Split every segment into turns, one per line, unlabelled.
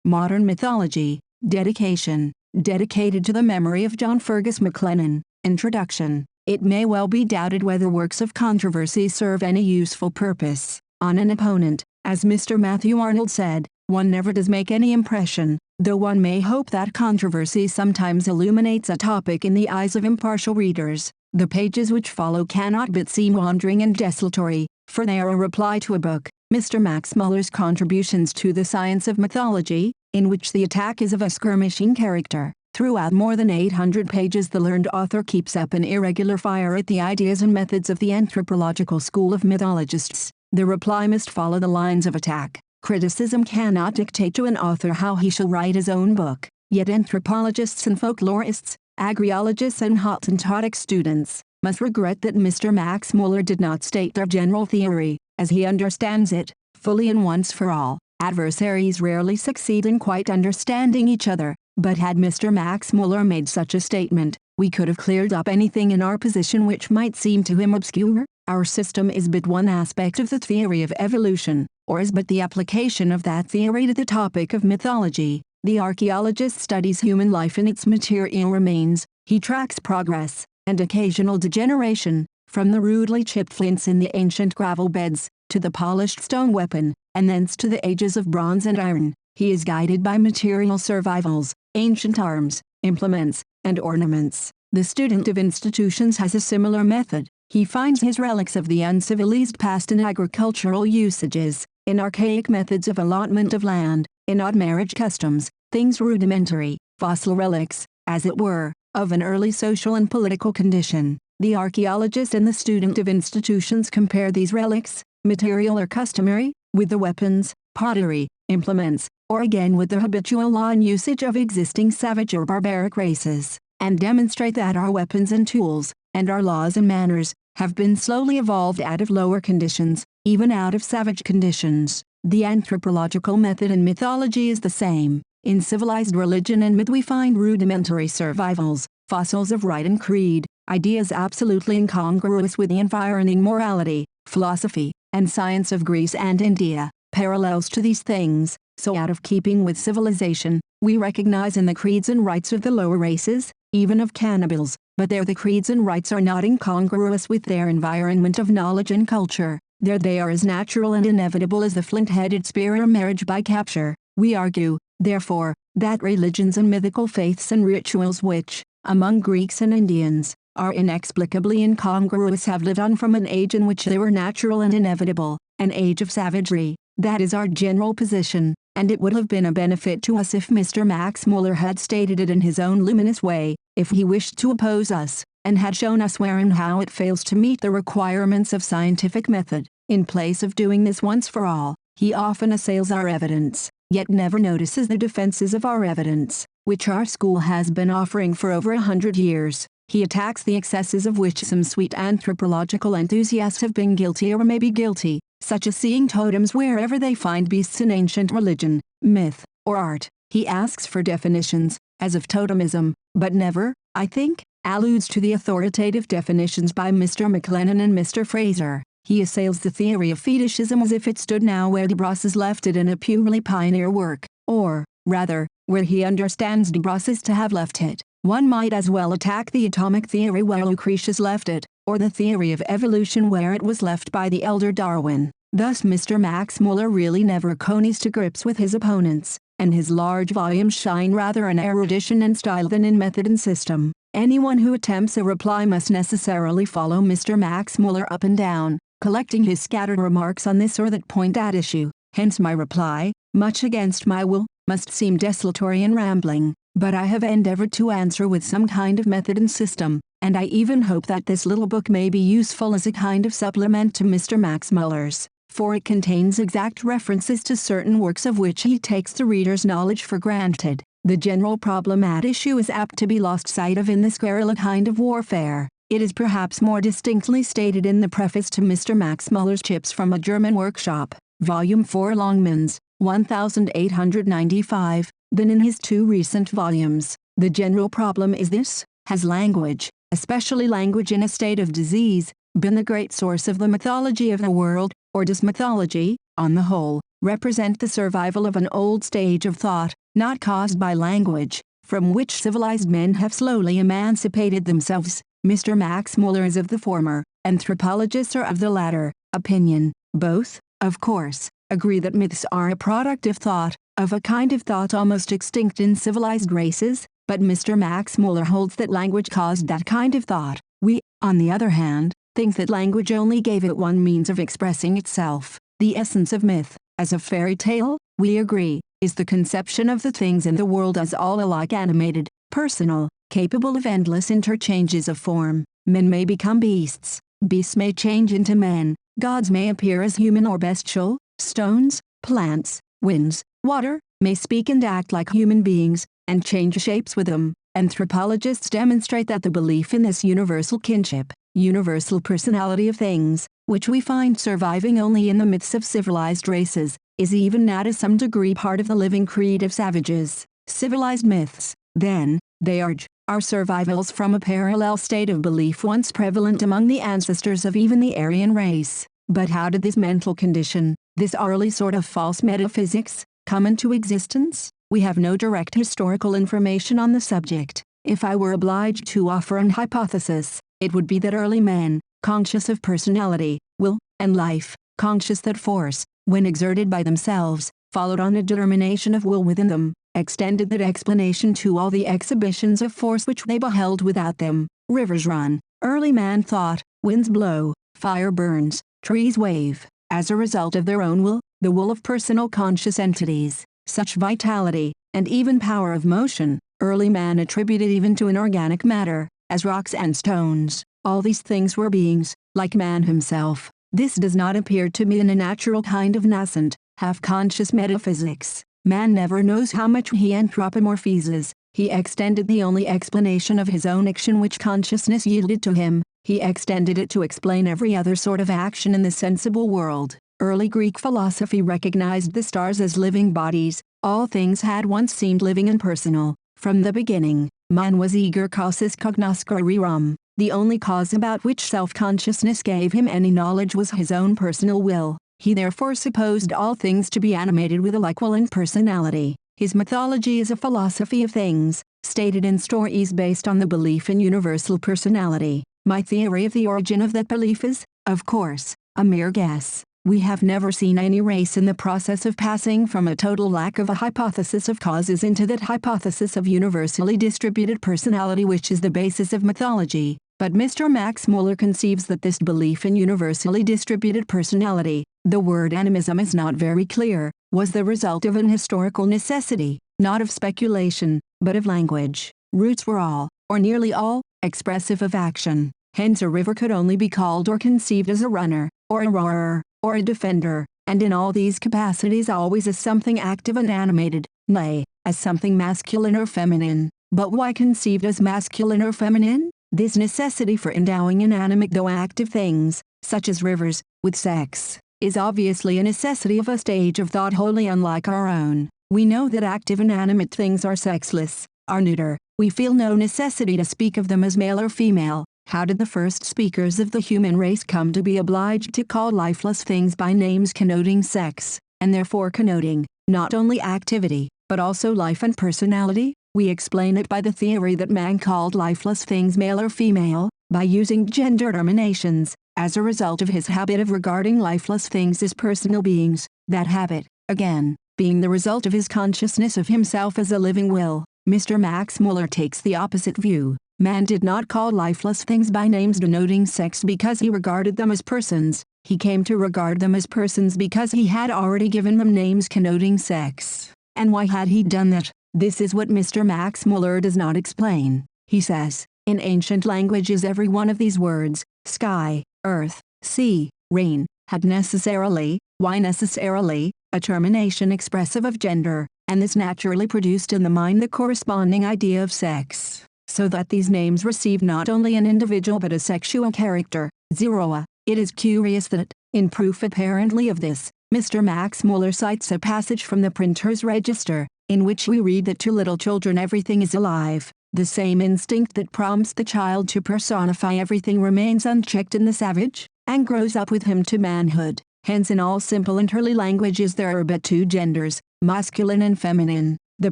Modern Mythology, Dedication, dedicated to the memory of John Fergus MacLennan. Introduction. It may well be doubted whether works of controversy serve any useful purpose on an opponent. As Mr. Matthew Arnold said, one never does make any impression, though one may hope that controversy sometimes illuminates a topic in the eyes of impartial readers. The pages which follow cannot but seem wandering and desultory, for they are a reply to a book, Mr. Max Muller's Contributions to the Science of Mythology, in which the attack is of a skirmishing character. Throughout more than 800 pages the learned author keeps up an irregular fire at the ideas and methods of the anthropological school of mythologists. The reply must follow the lines of attack. Criticism cannot dictate to an author how he shall write his own book, yet anthropologists and folklorists, agriologists and Hottentotic students, must regret that Mr. Max Muller did not state their general theory, as he understands it, fully and once for all. Adversaries rarely succeed in quite understanding each other, but had Mr. Max Muller made such a statement, we could have cleared up anything in our position which might seem to him obscure. Our system is but one aspect of the theory of evolution, or is but the application of that theory to the topic of mythology. The archaeologist studies human life in its material remains, he tracks progress, and occasional degeneration, from the rudely chipped flints in the ancient gravel beds, to the polished stone weapon, and thence to the ages of bronze and iron. He is guided by material survivals, ancient arms, implements, and ornaments. The student of institutions has a similar method. He finds his relics of the uncivilized past in agricultural usages, in archaic methods of allotment of land, in odd marriage customs, things rudimentary, fossil relics, as it were, of an early social and political condition. The archaeologist and the student of institutions compare these relics, material or customary, with the weapons, pottery, implements, or again with the habitual law and usage of existing savage or barbaric races, and demonstrate that our weapons and tools, and our laws and manners, have been slowly evolved out of lower conditions, even out of savage conditions. The anthropological method in mythology is the same. In civilized religion and myth we find rudimentary survivals, fossils of rite and creed, ideas absolutely incongruous with the environing morality, philosophy, and science of Greece and India. Parallels to these things, so out of keeping with civilization, we recognize in the creeds and rites of the lower races, even of cannibals, but there the creeds and rites are not incongruous with their environment of knowledge and culture. There they are as natural and inevitable as the flint-headed spear or marriage by capture. We argue, therefore, that religions and mythical faiths and rituals which, among Greeks and Indians, are inexplicably incongruous have lived on from an age in which they were natural and inevitable, an age of savagery. That is our general position, and it would have been a benefit to us if Mr. Max Muller had stated it in his own luminous way, if he wished to oppose us, and had shown us where and how it fails to meet the requirements of scientific method. In place of doing this once for all, he often assails our evidence, yet never notices the defenses of our evidence, which our school has been offering for over 100 years. He attacks the excesses of which some sweet anthropological enthusiasts have been guilty or may be guilty, such as seeing totems wherever they find beasts in ancient religion, myth, or art. He asks for definitions, as of totemism, but never, I think, alludes to the authoritative definitions by Mr. MacLennan and Mr. Fraser. He assails the theory of fetishism as if it stood now where de Brosses left it in a purely pioneer work, or, rather, where he understands de Brosses to have left it. One might as well attack the atomic theory where Lucretius left it, or the theory of evolution where it was left by the elder Darwin. Thus Mr. Max Muller really never comes to grips with his opponents, and his large volumes shine rather in erudition and style than in method and system. Anyone who attempts a reply must necessarily follow Mr. Max Muller up and down, collecting his scattered remarks on this or that point at issue. Hence my reply, much against my will, must seem desultory and rambling, but I have endeavored to answer with some kind of method and system, and I even hope that this little book may be useful as a kind of supplement to Mr. Max Muller's, for it contains exact references to certain works of which he takes the reader's knowledge for granted. The general problem at issue is apt to be lost sight of in this guerrilla kind of warfare. It is perhaps more distinctly stated in the preface to Mr. Max Muller's Chips from a German Workshop, Volume 4 Longmans, 1895, than in his two recent volumes. The general problem is this: has language, especially language in a state of disease, been the great source of the mythology of the world, or does mythology, on the whole, represent the survival of an old stage of thought, not caused by language, from which civilized men have slowly emancipated themselves. Mr. Max Muller is of the former, anthropologists are of the latter, opinion. Both, of course, agree that myths are a product of thought, of a kind of thought almost extinct in civilized races, but Mr. Max Muller holds that language caused that kind of thought. We, on the other hand, think that language only gave it one means of expressing itself. The essence of myth, as of fairy tale, we agree, is the conception of the things in the world as all alike animated, personal, capable of endless interchanges of form. Men may become beasts, beasts may change into men, gods may appear as human or bestial, stones, plants, winds, water, may speak and act like human beings, and change shapes with them. Anthropologists demonstrate that the belief in this universal kinship, universal personality of things, which we find surviving only in the myths of civilized races, is even now to some degree part of the living creed of savages. Civilized myths, then, they are survivals from a parallel state of belief once prevalent among the ancestors of even the Aryan race. But how did this mental condition, this early sort of false metaphysics, come into existence? We have no direct historical information on the subject. If I were obliged to offer an hypothesis, it would be that early men, conscious of personality, will, and life, conscious that force, when exerted by themselves, followed on a determination of will within them, extended that explanation to all the exhibitions of force which they beheld without them. Rivers run, early man thought, winds blow, fire burns, trees wave, as a result of their own will, the will of personal conscious entities. Such vitality, and even power of motion, early man attributed even to inorganic matter, as rocks and stones. All these things were beings, like man himself. This does not appear to me in a natural kind of nascent, half-conscious metaphysics. Man never knows how much he anthropomorphizes. He extended the only explanation of his own action which consciousness yielded to him. He extended it to explain every other sort of action in the sensible world. Early Greek philosophy recognized the stars as living bodies. All things had once seemed living and personal. From the beginning, man was eager causis cognoscere rerum. The only cause about which self-consciousness gave him any knowledge was his own personal will. He therefore supposed all things to be animated with a like will and personality. His mythology is a philosophy of things, stated in stories based on the belief in universal personality. My theory of the origin of that belief is, of course, a mere guess. We have never seen any race in the process of passing from a total lack of a hypothesis of causes into that hypothesis of universally distributed personality which is the basis of mythology. But Mr. Max Muller conceives that this belief in universally distributed personality, the word animism is not very clear, was the result of an historical necessity, not of speculation, but of language. Roots were all, or nearly all, expressive of action. Hence a river could only be called or conceived as a runner, or a roarer, or a defender, and in all these capacities always as something active and animated, nay, as something masculine or feminine. But why conceived as masculine or feminine? This necessity for endowing inanimate though active things, such as rivers, with sex, is obviously a necessity of a stage of thought wholly unlike our own. We know that active inanimate things are sexless, are neuter. We feel no necessity to speak of them as male or female. How did the first speakers of the human race come to be obliged to call lifeless things by names connoting sex, and therefore connoting, not only activity, but also life and personality? We explain it by the theory that man called lifeless things male or female, by using gender terminations, as a result of his habit of regarding lifeless things as personal beings, that habit, again, being the result of his consciousness of himself as a living will. Mr. Max Muller takes the opposite view. Man did not call lifeless things by names denoting sex because he regarded them as persons. He came to regard them as persons because he had already given them names connoting sex. And why had he done that? This is what Mr. Max Muller does not explain. He says, in ancient languages every one of these words, sky, earth, sea, rain, had necessarily, why necessarily, a termination expressive of gender, and this naturally produced in the mind the corresponding idea of sex. So that these names receive not only an individual but a sexual character, zeroa. It is curious that, in proof apparently of this, Mr. Max Muller cites a passage from the Printer's Register, in which we read that to little children everything is alive. The same instinct that prompts the child to personify everything remains unchecked in the savage, and grows up with him to manhood. Hence in all simple and early languages there are but two genders, masculine and feminine. The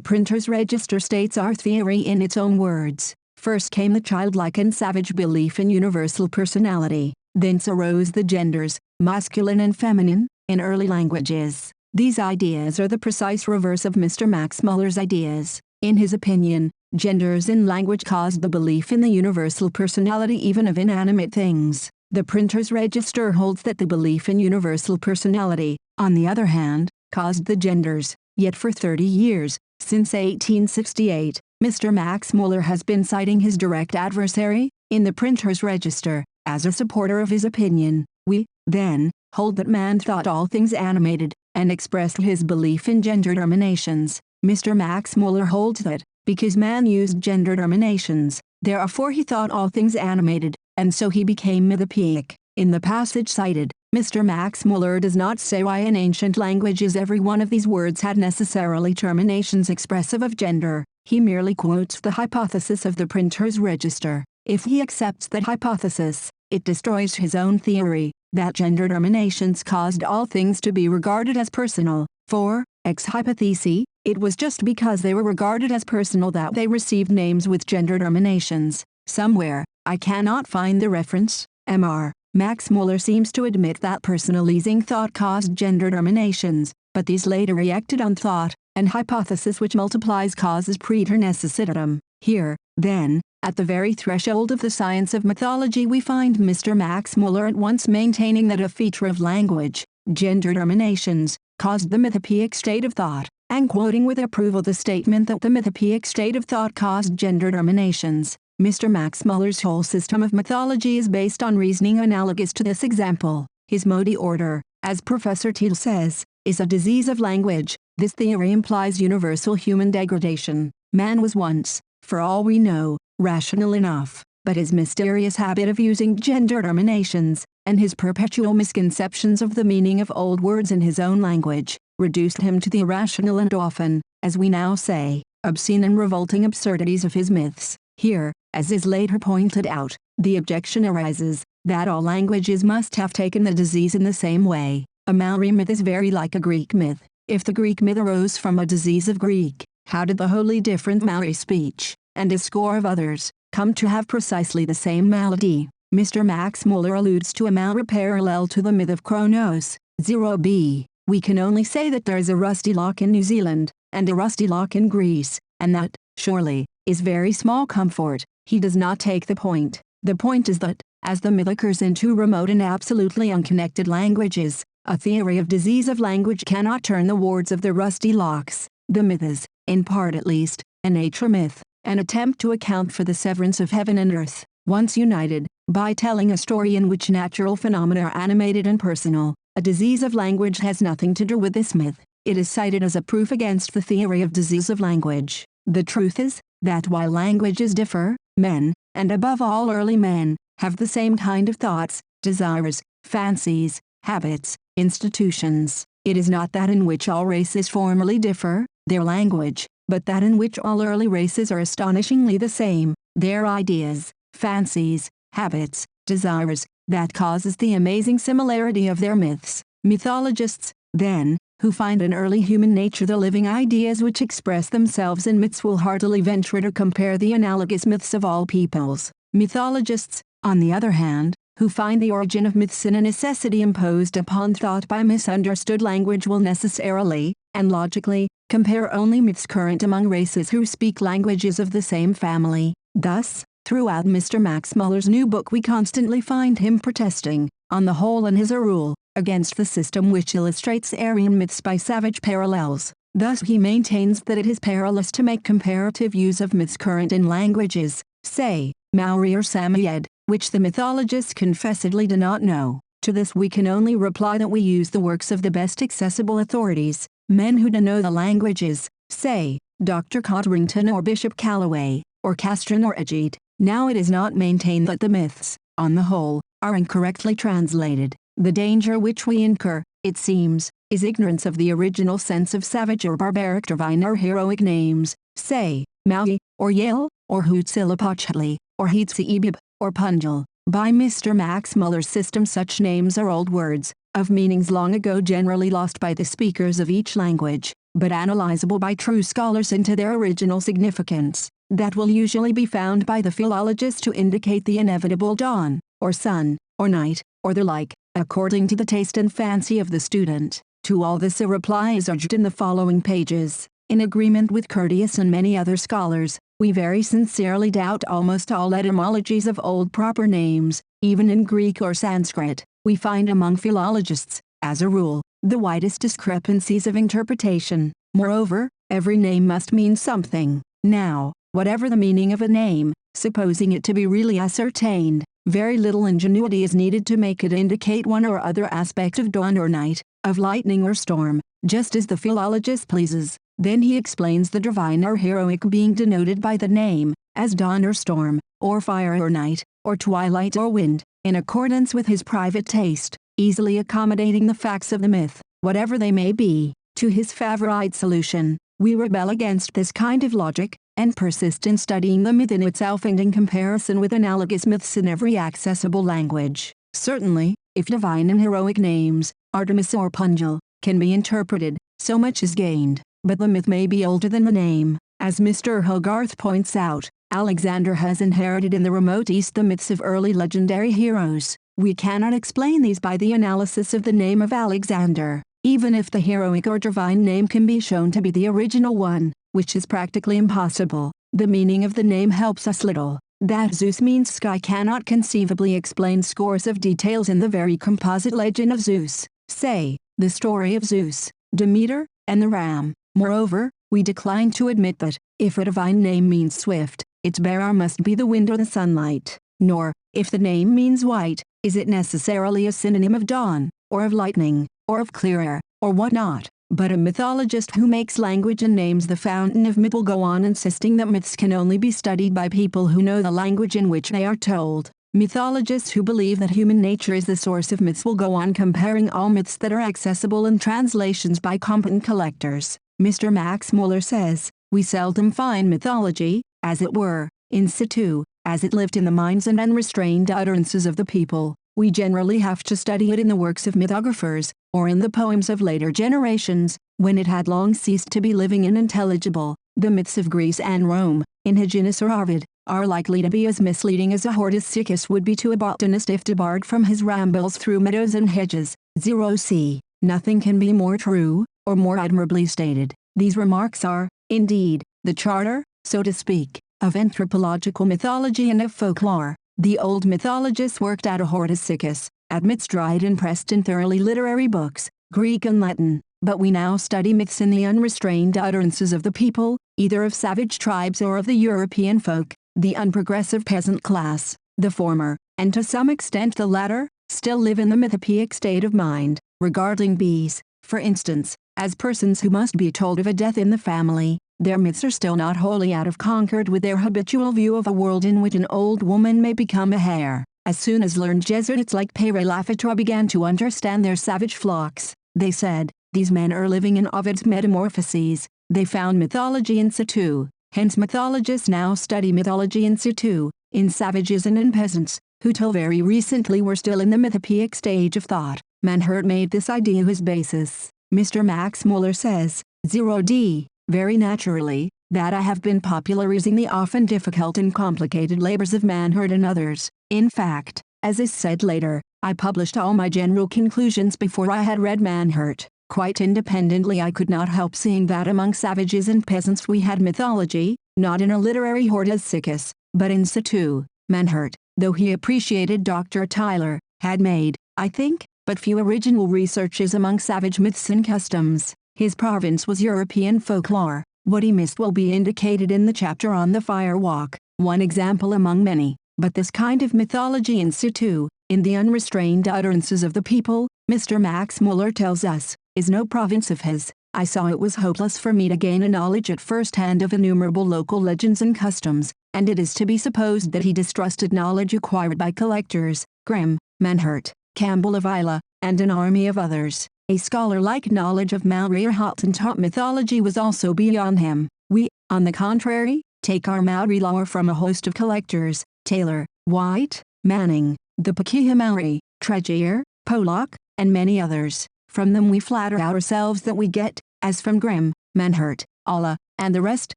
printer's register states our theory in its own words. First came the childlike and savage belief in universal personality. Thence arose the genders, masculine and feminine, in early languages. These ideas are the precise reverse of Mr. Max Muller's ideas. In his opinion, genders in language caused the belief in the universal personality even of inanimate things. The printer's register holds that the belief in universal personality, on the other hand, caused the genders. Yet for 30 years, since 1868, Mr. Max Muller has been citing his direct adversary, in the printer's register, as a supporter of his opinion. We, then, hold that man thought all things animated, and expressed his belief in gender terminations. Mr. Max Muller holds that, because man used gender terminations, therefore he thought all things animated, and so he became mythopoeic. In the passage cited, Mr. Max Muller does not say why in ancient languages every one of these words had necessarily terminations expressive of gender. He merely quotes the hypothesis of the printer's register. If he accepts that hypothesis, it destroys his own theory, that gender terminations caused all things to be regarded as personal. For, ex hypothesi, it was just because they were regarded as personal that they received names with gender terminations. Somewhere, I cannot find the reference, Mr. Max Muller seems to admit that personalizing thought caused gender terminations, but these later reacted on thought, and hypothesis which multiplies causes praeter necessitatem. Here, then, at the very threshold of the science of mythology we find Mr. Max Muller at once maintaining that a feature of language, gender terminations, caused the mythopoeic state of thought, and quoting with approval the statement that the mythopoeic state of thought caused gender terminations. Mr. Max Muller's whole system of mythology is based on reasoning analogous to this example. His modi order, as Professor Thiel says, is a disease of language. This theory implies universal human degradation. Man was once, for all we know, rational enough, but his mysterious habit of using gender terminations, and his perpetual misconceptions of the meaning of old words in his own language, reduced him to the irrational and often, as we now say, obscene and revolting absurdities of his myths. Here, as is later pointed out, the objection arises, that all languages must have taken the disease in the same way. A Maori myth is very like a Greek myth. If the Greek myth arose from a disease of Greek, how did the wholly different Maori speech, and a score of others, come to have precisely the same malady? Mr. Max Muller alludes to a Maori parallel to the myth of Kronos, 0b. We can only say that there is a rusty lock in New Zealand, and a rusty lock in Greece, and that, surely, is very small comfort. He does not take the point. The point is that, as the myth occurs in two remote and absolutely unconnected languages, a theory of disease of language cannot turn the wards of the rusty locks. The myth is, in part at least, a nature myth, an attempt to account for the severance of heaven and earth, once united, by telling a story in which natural phenomena are animated and personal. A disease of language has nothing to do with this myth. It is cited as a proof against the theory of disease of language. The truth is, that while languages differ, men, and above all early men, have the same kind of thoughts, desires, fancies, habits, institutions. It is not that in which all races formally differ, their language, but that in which all early races are astonishingly the same, their ideas, fancies, habits, desires, that causes the amazing similarity of their myths. Mythologists, then, who find in early human nature the living ideas which express themselves in myths will heartily venture to compare the analogous myths of all peoples. Mythologists, on the other hand, who find the origin of myths in a necessity imposed upon thought by misunderstood language will necessarily, and logically, compare only myths current among races who speak languages of the same family. Thus, throughout Mr. Max Muller's new book we constantly find him protesting, on the whole and as a rule, against the system which illustrates Aryan myths by savage parallels. Thus he maintains that it is perilous to make comparative use of myths current in languages, say, Maori or Samoyed, which the mythologists confessedly do not know. To this we can only reply that we use the works of the best accessible authorities, men who do know the languages, say, Dr. Codrington or Bishop Calloway, or Castron or Egede. Now it is not maintained that the myths, on the whole, are incorrectly translated. The danger which we incur, it seems, is ignorance of the original sense of savage or barbaric divine or heroic names, say, Maui, or Yale, or Huitzilopochtli, or Heetseebib, or Punjil. By Mr. Max Muller's system such names are old words, of meanings long ago generally lost by the speakers of each language, but analyzable by true scholars into their original significance, that will usually be found by the philologist to indicate the inevitable dawn, or sun, or night, or the like, according to the taste and fancy of the student. To all this a reply is urged in the following pages. In agreement with Curtius and many other scholars, we very sincerely doubt almost all etymologies of old proper names, even in Greek or Sanskrit. We find among philologists, as a rule, the widest discrepancies of interpretation. Moreover, every name must mean something. Now, whatever the meaning of a name, supposing it to be really ascertained, very little ingenuity is needed to make it indicate one or other aspect of dawn or night, of lightning or storm, just as the philologist pleases. Then he explains the divine or heroic being denoted by the name, as dawn or storm, or fire or night, or twilight or wind, in accordance with his private taste, easily accommodating the facts of the myth, whatever they may be, to his favorite solution. We rebel against this kind of logic, and persist in studying the myth in itself and in comparison with analogous myths in every accessible language. Certainly, if divine and heroic names, Artemis or Punjil, can be interpreted, so much is gained, but the myth may be older than the name. As Mr. Hogarth points out, Alexander has inherited in the remote East the myths of early legendary heroes. We cannot explain these by the analysis of the name of Alexander, even if the heroic or divine name can be shown to be the original one, which is practically impossible. The meaning of the name helps us little. That Zeus means sky cannot conceivably explain scores of details in the very composite legend of Zeus, say, the story of Zeus, Demeter, and the ram. Moreover, we decline to admit that, if a divine name means swift, its bearer must be the wind or the sunlight. Nor, if the name means white, is it necessarily a synonym of dawn, or of lightning, or of clear air, or what not. But a mythologist who makes language and names the fountain of myth will go on insisting that myths can only be studied by people who know the language in which they are told. Mythologists who believe that human nature is the source of myths will go on comparing all myths that are accessible in translations by competent collectors. Mr. Max Muller says, "We seldom find mythology, as it were, in situ, as it lived in the minds and unrestrained utterances of the people. We generally have to study it in the works of mythographers, or in the poems of later generations, when it had long ceased to be living and intelligible. The myths of Greece and Rome, in Hyginus or Ovid, are likely to be as misleading as a Hortus Siccus would be to a botanist if debarred from his rambles through meadows and hedges." 0c. Nothing can be more true, or more admirably stated. These remarks are, indeed, the charter, so to speak, of anthropological mythology and of folklore. The old mythologists worked out a Hortus Siccus, at myths dried and pressed in thoroughly literary books, Greek and Latin, but we now study myths in the unrestrained utterances of the people, either of savage tribes or of the European folk, the unprogressive peasant class. The former, and to some extent the latter, still live in the mythopoeic state of mind, regarding bees, for instance, as persons who must be told of a death in the family. Their myths are still not wholly out of concord with their habitual view of a world in which an old woman may become a hare. As soon as learned Jesuits like Pere Lafatre began to understand their savage flocks, they said, "These men are living in Ovid's metamorphoses." They found mythology in situ. Hence mythologists now study mythology in situ, in savages and in peasants, who till very recently were still in the mythopoeic stage of thought. Manhurt made this idea his basis. Mr. Max Muller says, 0d, very naturally, that I have been popularizing the often difficult and complicated labors of Manhurt and others. In fact, as is said later, I published all my general conclusions before I had read Manhurt. Quite independently I could not help seeing that among savages and peasants we had mythology, not in a literary Hortus Siccus, but in situ. Manhurt, though he appreciated Dr. Tyler, had made, I think, but few original researches among savage myths and customs. His province was European folklore. What he missed will be indicated in the chapter on the Fire Walk, one example among many. But this kind of mythology in situ, in the unrestrained utterances of the people, Mr. Max Muller tells us, is no province of his. I saw it was hopeless for me to gain a knowledge at first hand of innumerable local legends and customs, and it is to be supposed that he distrusted knowledge acquired by collectors, Grimm, Manhurt, Campbell of Islay, and an army of others. A scholar-like knowledge of Maori or Hottentot mythology was also beyond him. We, on the contrary, take our Maori lore from a host of collectors, Taylor, White, Manning, the Pakeha Maori, Tregear, Pollock, and many others. From them we flatter ourselves that we get, as from Grimm, Manhart, Allah, and the rest,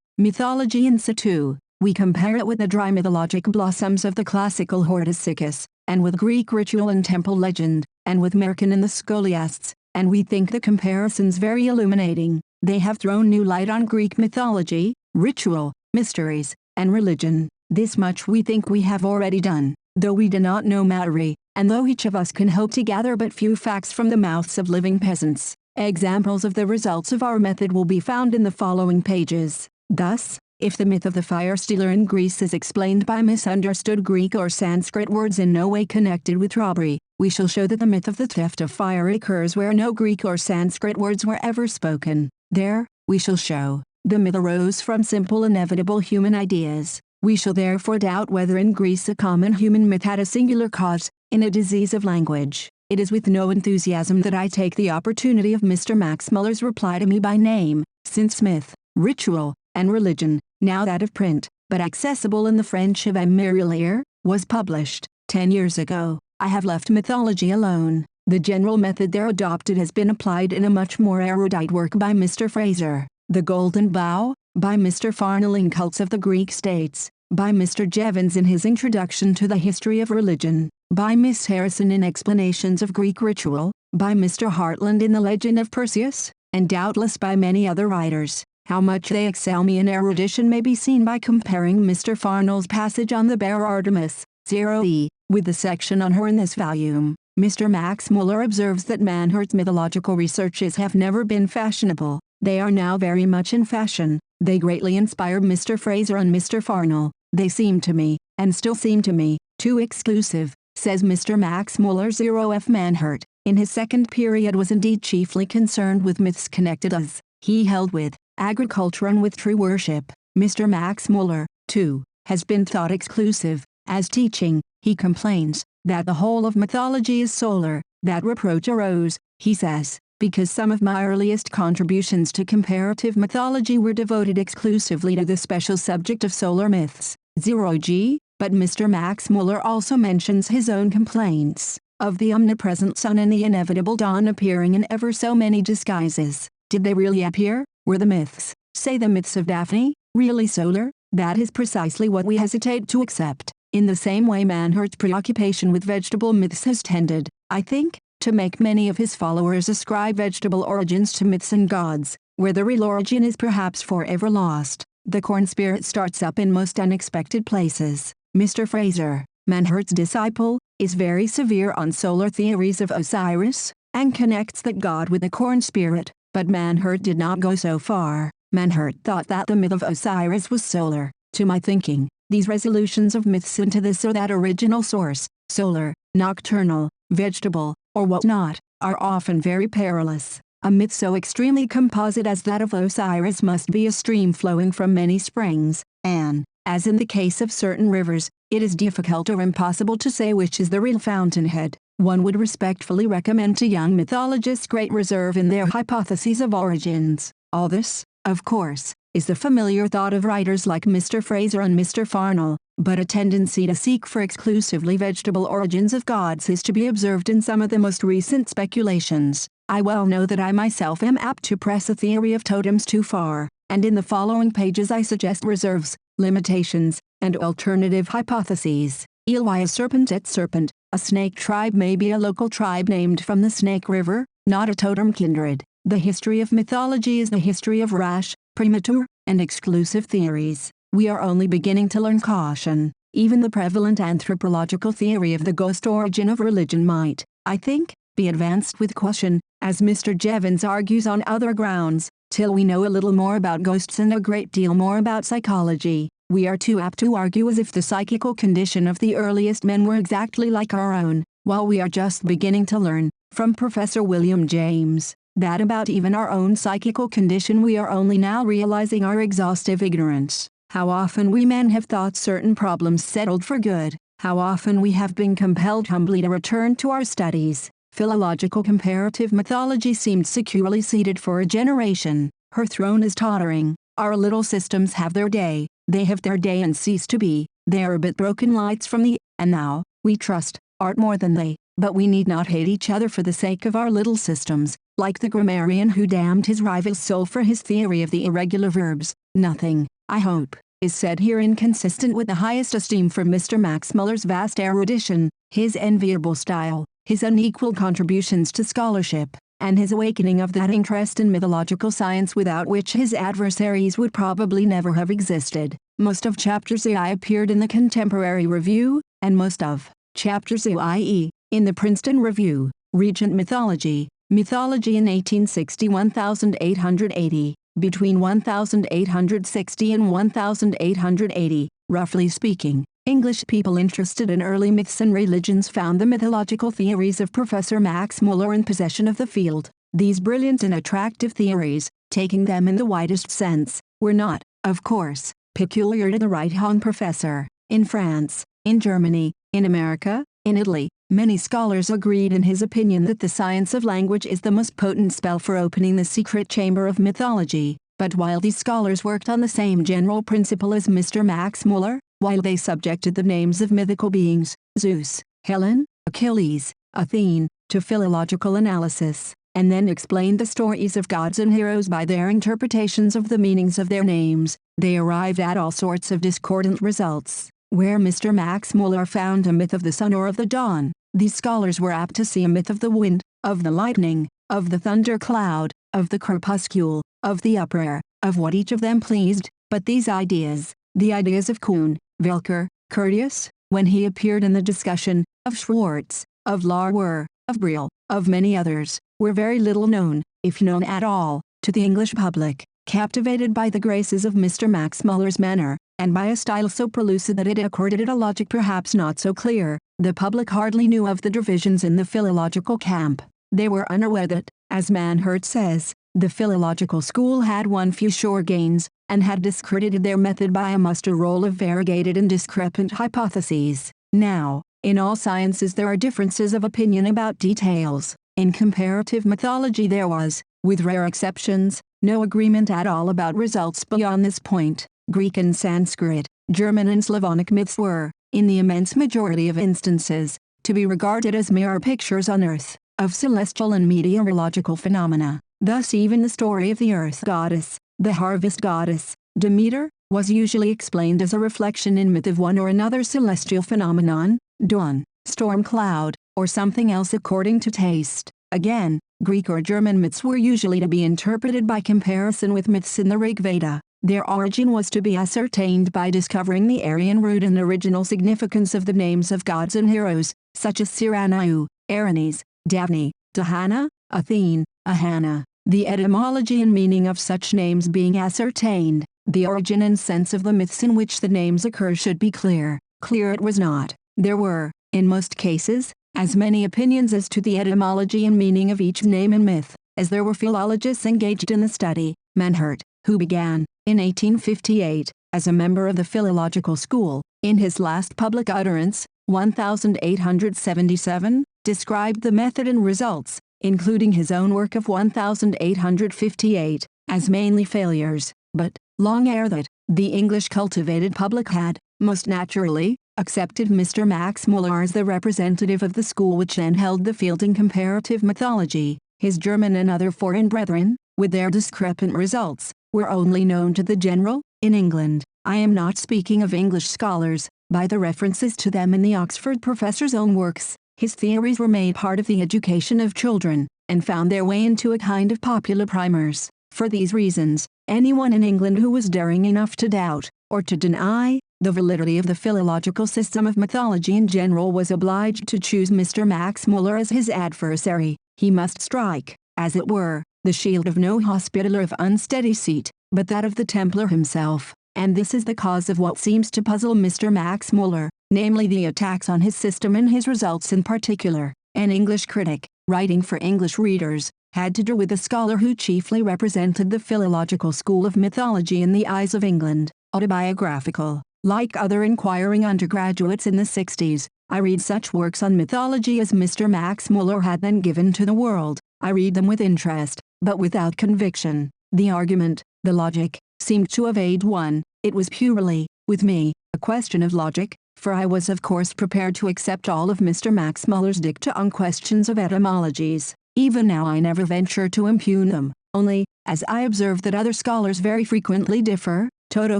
mythology in situ. We compare it with the dry mythologic blossoms of the classical Hortesicus, and with Greek ritual and temple legend, and with Merkin and the scholiasts, and we think the comparisons very illuminating. They have thrown new light on Greek mythology, ritual, mysteries, and religion. This much we think we have already done, though we do not know Materi, and though each of us can hope to gather but few facts from the mouths of living peasants. Examples of the results of our method will be found in the following pages. Thus, if the myth of the fire stealer in Greece is explained by misunderstood Greek or Sanskrit words in no way connected with robbery, we shall show that the myth of the theft of fire occurs where no Greek or Sanskrit words were ever spoken. There, we shall show, the myth arose from simple inevitable human ideas. We shall therefore doubt whether in Greece a common human myth had a singular cause, in a disease of language. It is with no enthusiasm that I take the opportunity of Mr. Max Muller's reply to me by name, since myth, ritual, and religion, now that of print, but accessible in the French of Murielier, was published 10 years ago. I have left mythology alone. The general method there adopted has been applied in a much more erudite work by Mr. Fraser, The Golden Bough, by Mr. Farnell in Cults of the Greek States, by Mr. Jevons in his Introduction to the History of Religion, by Miss Harrison in Explanations of Greek Ritual, by Mr. Hartland in The Legend of Perseus, and doubtless by many other writers. How much they excel me in erudition may be seen by comparing Mr. Farnell's passage on the bear Artemis, 0e, with the section on her in this volume. Mr. Max Muller observes that Manhart's mythological researches have never been fashionable. They are now very much in fashion. They greatly inspire Mr. Fraser and Mr. Farnell. They seem to me, and still seem to me, too exclusive, says Mr. Max Muller. 0f Manhart, in his second period, was indeed chiefly concerned with myths connected as, he held, with agriculture and with true worship. Mr. Max Muller, too, has been thought exclusive. As teaching, he complains that the whole of mythology is solar. That reproach arose, he says, because some of my earliest contributions to comparative mythology were devoted exclusively to the special subject of solar myths. 0g, but Mr. Max Muller also mentions his own complaints of the omnipresent sun and the inevitable dawn appearing in ever so many disguises. Did they really appear? Were the myths, say the myths of Daphne, really solar? That is precisely what we hesitate to accept. In the same way Manhart's preoccupation with vegetable myths has tended, I think, to make many of his followers ascribe vegetable origins to myths and gods, where the real origin is perhaps forever lost. The corn spirit starts up in most unexpected places. Mr. Fraser, Manhart's disciple, is very severe on solar theories of Osiris, and connects that god with the corn spirit, but Manhart did not go so far. Manhart thought that the myth of Osiris was solar. To my thinking, these resolutions of myths into this or that original source, solar, nocturnal, vegetable, or what not, are often very perilous. A myth so extremely composite as that of Osiris must be a stream flowing from many springs, and, as in the case of certain rivers, it is difficult or impossible to say which is the real fountainhead. One would respectfully recommend to young mythologists great reserve in their hypotheses of origins. All this, of course, is the familiar thought of writers like Mr. Fraser and Mr. Farnell, but a tendency to seek for exclusively vegetable origins of gods is to be observed in some of the most recent speculations. I well know that I myself am apt to press a theory of totems too far, and in the following pages I suggest reserves, limitations, and alternative hypotheses. Why a serpent et serpent, a snake tribe may be a local tribe named from the Snake River, not a totem kindred. The history of mythology is the history of rash, premature, and exclusive theories. We are only beginning to learn caution. Even the prevalent anthropological theory of the ghost origin of religion might, I think, be advanced with caution, as Mr. Jevons argues on other grounds, till we know a little more about ghosts and a great deal more about psychology. We are too apt to argue as if the psychical condition of the earliest men were exactly like our own, while we are just beginning to learn, from Professor William James, that about even our own psychical condition we are only now realizing our exhaustive ignorance. How often we men have thought certain problems settled for good, how often we have been compelled humbly to return to our studies. Philological comparative mythology seemed securely seated for a generation. Her throne is tottering. Our little systems have their day. They have their day and cease to be. They are but broken lights from the, and now, we trust, art more than they. but we need not hate each other for the sake of our little systems, like the grammarian who damned his rival's soul for his theory of the irregular verbs. Nothing, I hope, is said here inconsistent with the highest esteem for Mr. Max Muller's vast erudition, his enviable style, his unequal contributions to scholarship, and his awakening of that interest in mythological science without which his adversaries would probably never have existed. Most of Chapters I appeared in the Contemporary Review, and most of Chapters IE, in the Princeton Review. Regent Mythology, Mythology in 1860 1880, between 1860 and 1880, roughly speaking. English people interested in early myths and religions found the mythological theories of Professor Max Muller in possession of the field. These brilliant and attractive theories, taking them in the widest sense, were not, of course, peculiar to the right-hung professor. In France, in Germany, in America, in Italy, many scholars agreed in his opinion that the science of language is the most potent spell for opening the secret chamber of mythology. But while these scholars worked on the same general principle as Mr. Max Muller, while they subjected the names of mythical beings, Zeus, Helen, Achilles, Athene, to philological analysis, and then explained the stories of gods and heroes by their interpretations of the meanings of their names, they arrived at all sorts of discordant results. Where Mr. Max Muller found a myth of the sun or of the dawn, these scholars were apt to see a myth of the wind, of the lightning, of the thundercloud, of the crepuscule, of the upper air, of what each of them pleased. But these ideas, the ideas of Kuhn, Wilker, Curtius, when he appeared in the discussion, of Schwartz, of Larwer, of Briel, of many others, were very little known, if known at all, to the English public. Captivated by the graces of Mr. Max Muller's manner, and by a style so pellucid that it accorded a logic perhaps not so clear, the public hardly knew of the divisions in the philological camp. They were unaware that, as Manhurt says, the philological school had won few sure gains, and had discredited their method by a muster roll of variegated and discrepant hypotheses. Now, in all sciences there are differences of opinion about details. In comparative mythology there was, with rare exceptions, no agreement at all about results beyond this point. Greek and Sanskrit, German and Slavonic myths were, in the immense majority of instances, to be regarded as mirror pictures on earth, of celestial and meteorological phenomena. Thus even the story of the earth goddess, the harvest goddess, Demeter, was usually explained as a reflection in myth of one or another celestial phenomenon, dawn, storm cloud, or something else according to taste. Again, Greek or German myths were usually to be interpreted by comparison with myths in the Rig Veda. Their origin was to be ascertained by discovering the Aryan root and original significance of the names of gods and heroes, such as Cyrano, Erinis, Daphne, Dahana, Athene, Ahana. The etymology and meaning of such names being ascertained, the origin and sense of the myths in which the names occur should be clear. Clear it was not. There were, in most cases, as many opinions as to the etymology and meaning of each name and myth, as there were philologists engaged in the study. Manhurt, who began, in 1858, as a member of the philological school, in his last public utterance, 1877, described the method and results, including his own work of 1858, as mainly failures, but, long ere that, the English cultivated public had, most naturally, accepted Mr. Max Muller as the representative of the school which then held the field in comparative mythology. His German and other foreign brethren, with their discrepant results, were only known to the general. In England, I am not speaking of English scholars, by the references to them in the Oxford professor's own works, his theories were made part of the education of children, and found their way into a kind of popular primers. For these reasons, anyone in England who was daring enough to doubt, or to deny, the validity of the philological system of mythology in general was obliged to choose Mr. Max Muller as his adversary. He must strike, as it were, the shield of no Hospitaller of unsteady seat, but that of the Templar himself, and this is the cause of what seems to puzzle Mr. Max Muller, namely the attacks on his system and his results in particular. An English critic, writing for English readers, had to do with a scholar who chiefly represented the philological school of mythology in the eyes of England. Autobiographical. Like other inquiring undergraduates in the 60s, I read such works on mythology as Mr. Max Muller had then given to the world. I read them with interest, but without conviction. The argument, the logic, seemed to evade one. It was purely, with me, a question of logic, for I was of course prepared to accept all of Mr. Max Muller's dicta on questions of etymologies. Even now I never venture to impugn them, only, as I observe that other scholars very frequently differ, toto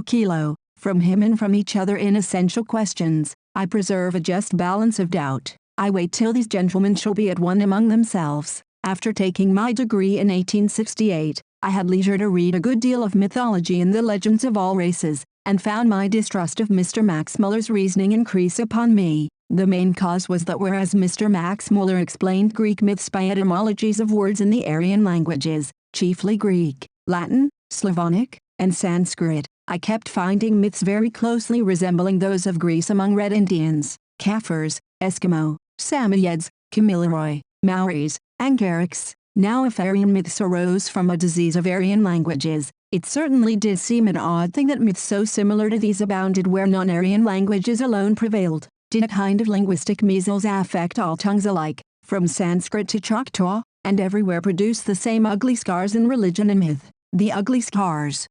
kilo, from him and from each other in essential questions, I preserve a just balance of doubt. I wait till these gentlemen shall be at one among themselves. After taking my degree in 1868, I had leisure to read a good deal of mythology and the legends of all races, and found my distrust of Mr. Max Muller's reasoning increase upon me. The main cause was that whereas Mr. Max Muller explained Greek myths by etymologies of words in the Aryan languages, chiefly Greek, Latin, Slavonic, and Sanskrit, I kept finding myths very closely resembling those of Greece among Red Indians, Kafirs, Eskimo, Samoyeds, Kamilaroi, Maoris, Angarics. Now if Aryan myths arose from a disease of Aryan languages, it certainly did seem an odd thing that myths so similar to these abounded where non-Aryan languages alone prevailed. Did a kind of linguistic measles affect all tongues alike, from Sanskrit to Choctaw, and everywhere produce the same ugly scars in religion and myth? The ugly scars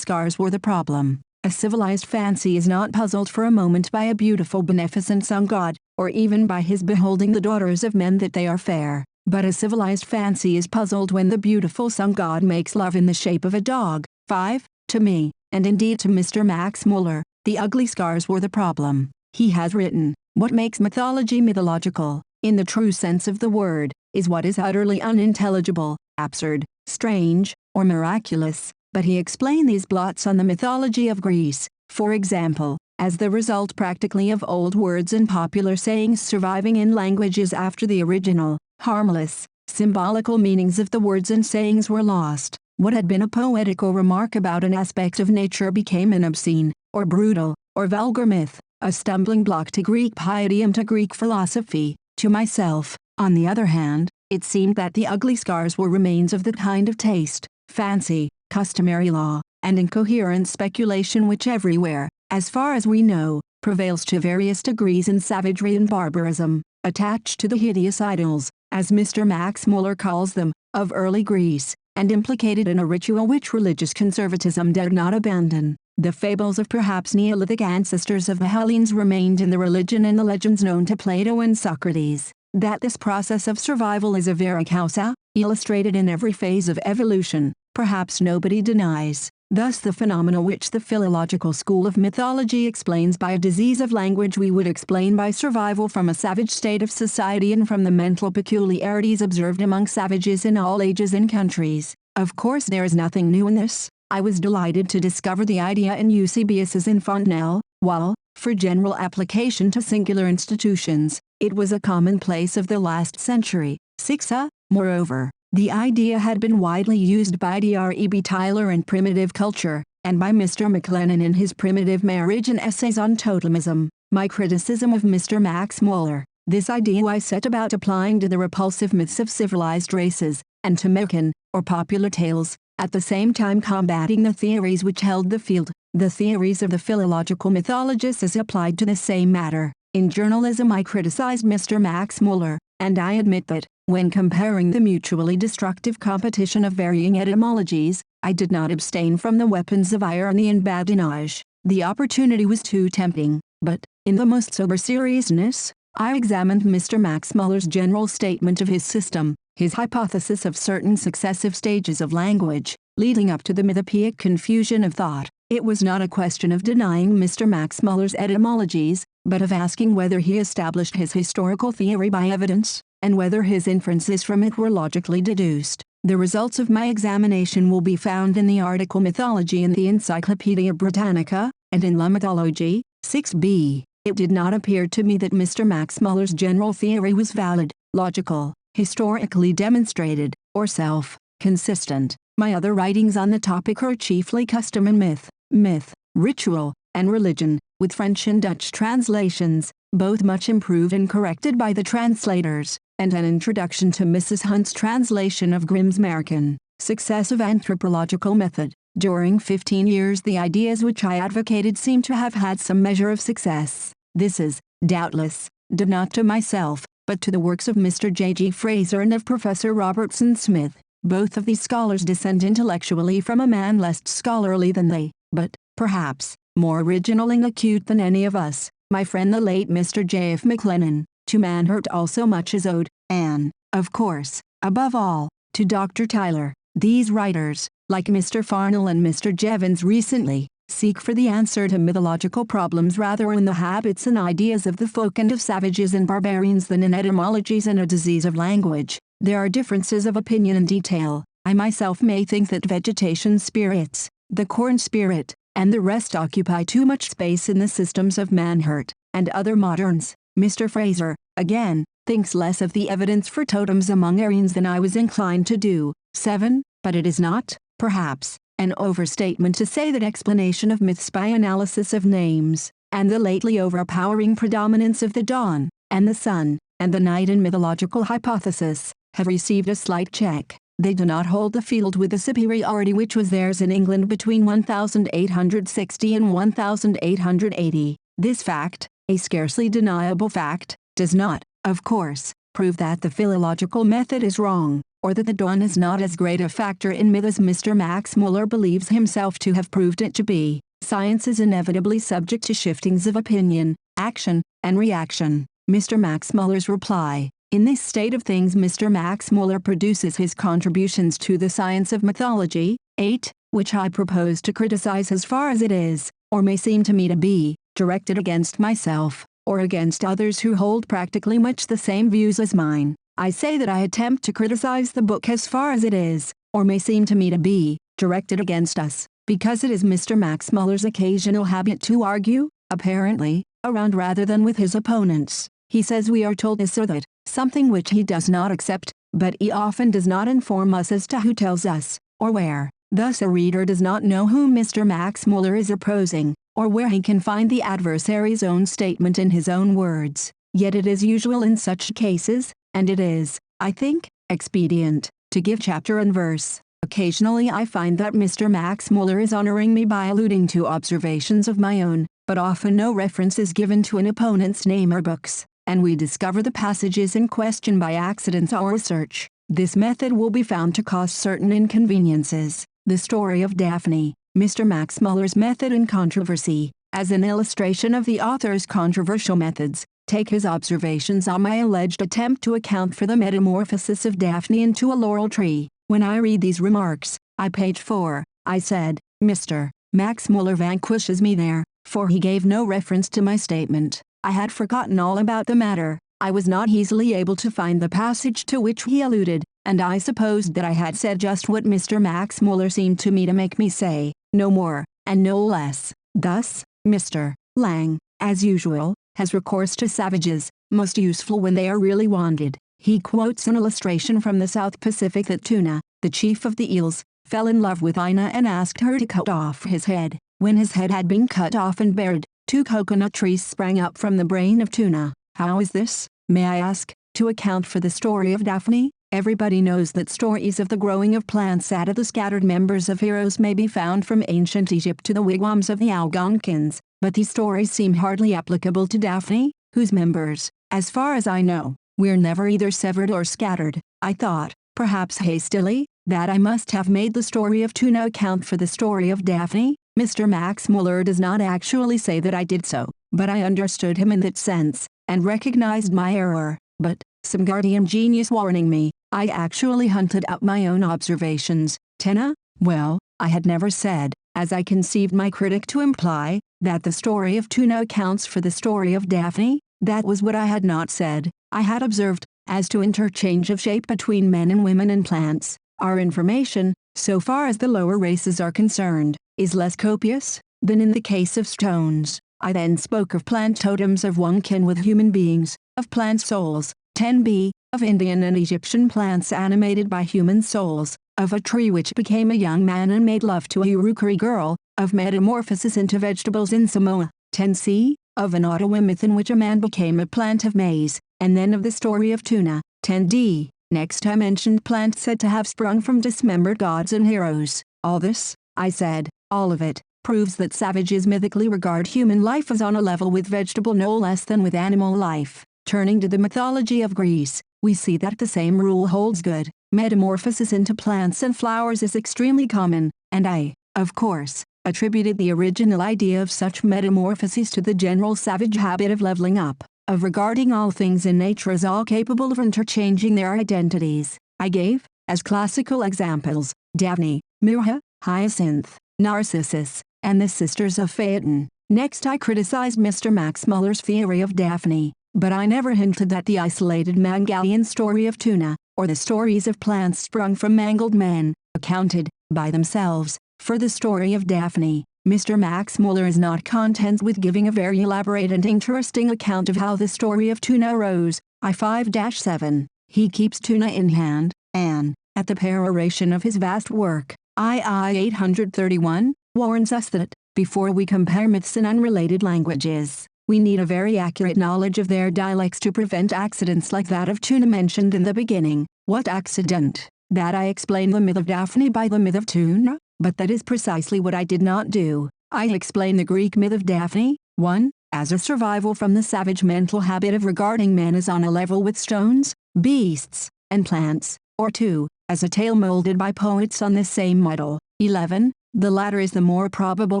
were the problem. A civilized fancy is not puzzled for a moment by a beautiful beneficent sun god, or even by his beholding the daughters of men that they are fair. But a civilized fancy is puzzled when the beautiful sun god makes love in the shape of a dog. 5. To me, and indeed to Mr. Max Muller, the ugly scars were the problem. He has written, "What makes mythology mythological, in the true sense of the word, is what is utterly unintelligible, absurd, strange, or miraculous." But he explained these blots on the mythology of Greece, for example, as the result practically of old words and popular sayings surviving in languages after the original, harmless, symbolical meanings of the words and sayings were lost. What had been a poetical remark about an aspect of nature became an obscene, or brutal, or vulgar myth, a stumbling block to Greek piety and to Greek philosophy. To myself, on the other hand, it seemed that the ugly scars were remains of the kind of taste, fancy, customary law, and incoherent speculation which everywhere, as far as we know, prevails to various degrees in savagery and barbarism, attached to the hideous idols, as Mr. Max Muller calls them, of early Greece, and implicated in a ritual which religious conservatism dared not abandon. The fables of perhaps Neolithic ancestors of the Hellenes remained in the religion and the legends known to Plato and Socrates. That this process of survival is a vera causa, illustrated in every phase of evolution, perhaps nobody denies. Thus the phenomena which the philological school of mythology explains by a disease of language we would explain by survival from a savage state of society and from the mental peculiarities observed among savages in all ages and countries. Of course there is nothing new in this. I was delighted to discover the idea in Eusebius's in Fontenelle, while, for general application to singular institutions, it was a commonplace of the last century. 6. Moreover, the idea had been widely used by D.R.E.B. Tyler in Primitive Culture, and by Mr. McLennan in his Primitive Marriage and Essays on Totemism. My criticism of Mr. Max Muller, this idea I set about applying to the repulsive myths of civilized races, and to Meccan, or popular tales, at the same time combating the theories which held the field, the theories of the philological mythologists as applied to the same matter. In journalism I criticized Mr. Max Muller, and I admit that, when comparing the mutually destructive competition of varying etymologies, I did not abstain from the weapons of irony and badinage. The opportunity was too tempting, but, in the most sober seriousness, I examined Mr. Max Muller's general statement of his system, his hypothesis of certain successive stages of language, leading up to the mythopoeic confusion of thought. It was not a question of denying Mr. Max Muller's etymologies, but of asking whether he established his historical theory by evidence, and whether his inferences from it were logically deduced. The results of my examination will be found in the article Mythology in the Encyclopaedia Britannica, and in La Mythologie, 6b. It did not appear to me that Mr. Max Muller's general theory was valid, logical, historically demonstrated, or self-consistent. My other writings on the topic are chiefly custom and myth, ritual, and religion, with French and Dutch translations, both much improved and corrected by the translators, and an introduction to Mrs. Hunt's translation of Grimm's Märchen. Successive anthropological method. During 15 years the ideas which I advocated seem to have had some measure of success. This is, doubtless, due not to myself, but to the works of Mr. J.G. Fraser and of Professor Robertson Smith. Both of these scholars descend intellectually from a man less scholarly than they, but, perhaps, more original and acute than any of us. my friend the late Mr. J.F. McLennan. To Manhurt also much is owed, and, of course, above all, to Dr. Tyler. These writers, like Mr. Farnell and Mr. Jevons recently, seek for the answer to mythological problems rather in the habits and ideas of the folk and of savages and barbarians than in etymologies and a disease of language. There are differences of opinion and detail. I myself may think that vegetation spirits, the corn spirit, and the rest occupy too much space in the systems of Manhurt and other moderns. Mr. Fraser, again, thinks less of the evidence for totems among Aryans than I was inclined to do. 7. But it is not, perhaps, an overstatement to say that explanation of myths by analysis of names, and the lately overpowering predominance of the dawn, and the sun, and the night in mythological hypothesis, have received a slight check. They do not hold the field with the superiority which was theirs in England between 1860 and 1880. This fact, a scarcely deniable fact, does not, of course, prove that the philological method is wrong, or that the dawn is not as great a factor in myth as Mr. Max Muller believes himself to have proved it to be. Science is inevitably subject to shiftings of opinion, action, and reaction. Mr. Max Muller's reply. In this state of things Mr. Max Muller produces his contributions to the science of mythology, 8, which I propose to criticize as far as it is, or may seem to me to be, directed against myself, or against others who hold practically much the same views as mine. I say that I attempt to criticize the book as far as it is, or may seem to me to be, directed against us, because it is Mr. Max Muller's occasional habit to argue, apparently, around rather than with his opponents. He says we are told this or that, something which he does not accept, but he often does not inform us as to who tells us, or where. Thus a reader does not know whom Mr. Max Muller is opposing, or where he can find the adversary's own statement in his own words. Yet it is usual in such cases, and it is, I think, expedient, to give chapter and verse. Occasionally I find that Mr. Max Muller is honoring me by alluding to observations of my own, but often no reference is given to an opponent's name or books, and we discover the passages in question by accident or research. This method will be found to cause certain inconveniences. The story of Daphne. Mr. Max Muller's method in controversy, as an illustration of the author's controversial methods, take his observations on my alleged attempt to account for the metamorphosis of Daphne into a laurel tree. When I read these remarks, page 4, I said, Mr. Max Muller vanquishes me there, for he gave no reference to my statement. I had forgotten all about the matter. I was not easily able to find the passage to which he alluded, and I supposed that I had said just what Mr. Max Muller seemed to me to make me say, no more, and no less. Thus, Mr. Lang, as usual, has recourse to savages, most useful when they are really wanted. He quotes an illustration from the South Pacific that Tuna, the chief of the eels, fell in love with Ina and asked her to cut off his head. When his head had been cut off and buried, 2 coconut trees sprang up from the brain of Tuna. How is this, may I ask, to account for the story of Daphne? Everybody knows that stories of the growing of plants out of the scattered members of heroes may be found from ancient Egypt to the wigwams of the Algonkins, but these stories seem hardly applicable to Daphne, whose members, as far as I know, were never either severed or scattered. I thought, perhaps hastily, that I must have made the story of Tuna account for the story of Daphne. Mr. Max Muller does not actually say that I did so, but I understood him in that sense, and recognized my error. But, some guardian genius warning me, I actually hunted up my own observations. Tuna? Well, I had never said, as I conceived my critic to imply, that the story of Tuna accounts for the story of Daphne. That was what I had not said. I had observed, as to interchange of shape between men and women and plants, our information, so far as the lower races are concerned, is less copious than in the case of stones. I then spoke of plant totems of one kin with human beings, of plant souls, 10b, of Indian and Egyptian plants animated by human souls, of a tree which became a young man and made love to a Urukari girl, of metamorphosis into vegetables in Samoa, 10c, of an Ottawa myth in which a man became a plant of maize, and then of the story of Tuna, 10d. Next I mentioned plants said to have sprung from dismembered gods and heroes. All this, I said, all of it, proves that savages mythically regard human life as on a level with vegetable no less than with animal life. Turning to the mythology of Greece, we see that the same rule holds good. Metamorphosis into plants and flowers is extremely common, and I, of course, attributed the original idea of such metamorphoses to the general savage habit of leveling up, of regarding all things in nature as all capable of interchanging their identities. I gave, as classical examples, Daphne, Myrrha, Hyacinth, Narcissus, and the Sisters of Phaeton. Next I criticized Mr. Max Muller's theory of Daphne, but I never hinted that the isolated Mangalian story of tuna, or the stories of plants sprung from mangled men, accounted, by themselves, for the story of Daphne. Mr. Max Muller is not content with giving a very elaborate and interesting account of how the story of tuna arose. I5-7. He keeps tuna in hand, and, at the peroration of his vast work, II 831, warns us that, before we compare myths in unrelated languages, we need a very accurate knowledge of their dialects to prevent accidents like that of tuna mentioned in the beginning. What accident? That I explain the myth of Daphne by the myth of tuna? But that is precisely what I did not do. I explain the Greek myth of Daphne, 1, as a survival from the savage mental habit of regarding men as on a level with stones, beasts, and plants, or 2, as a tale molded by poets on this same model. 11. The latter is the more probable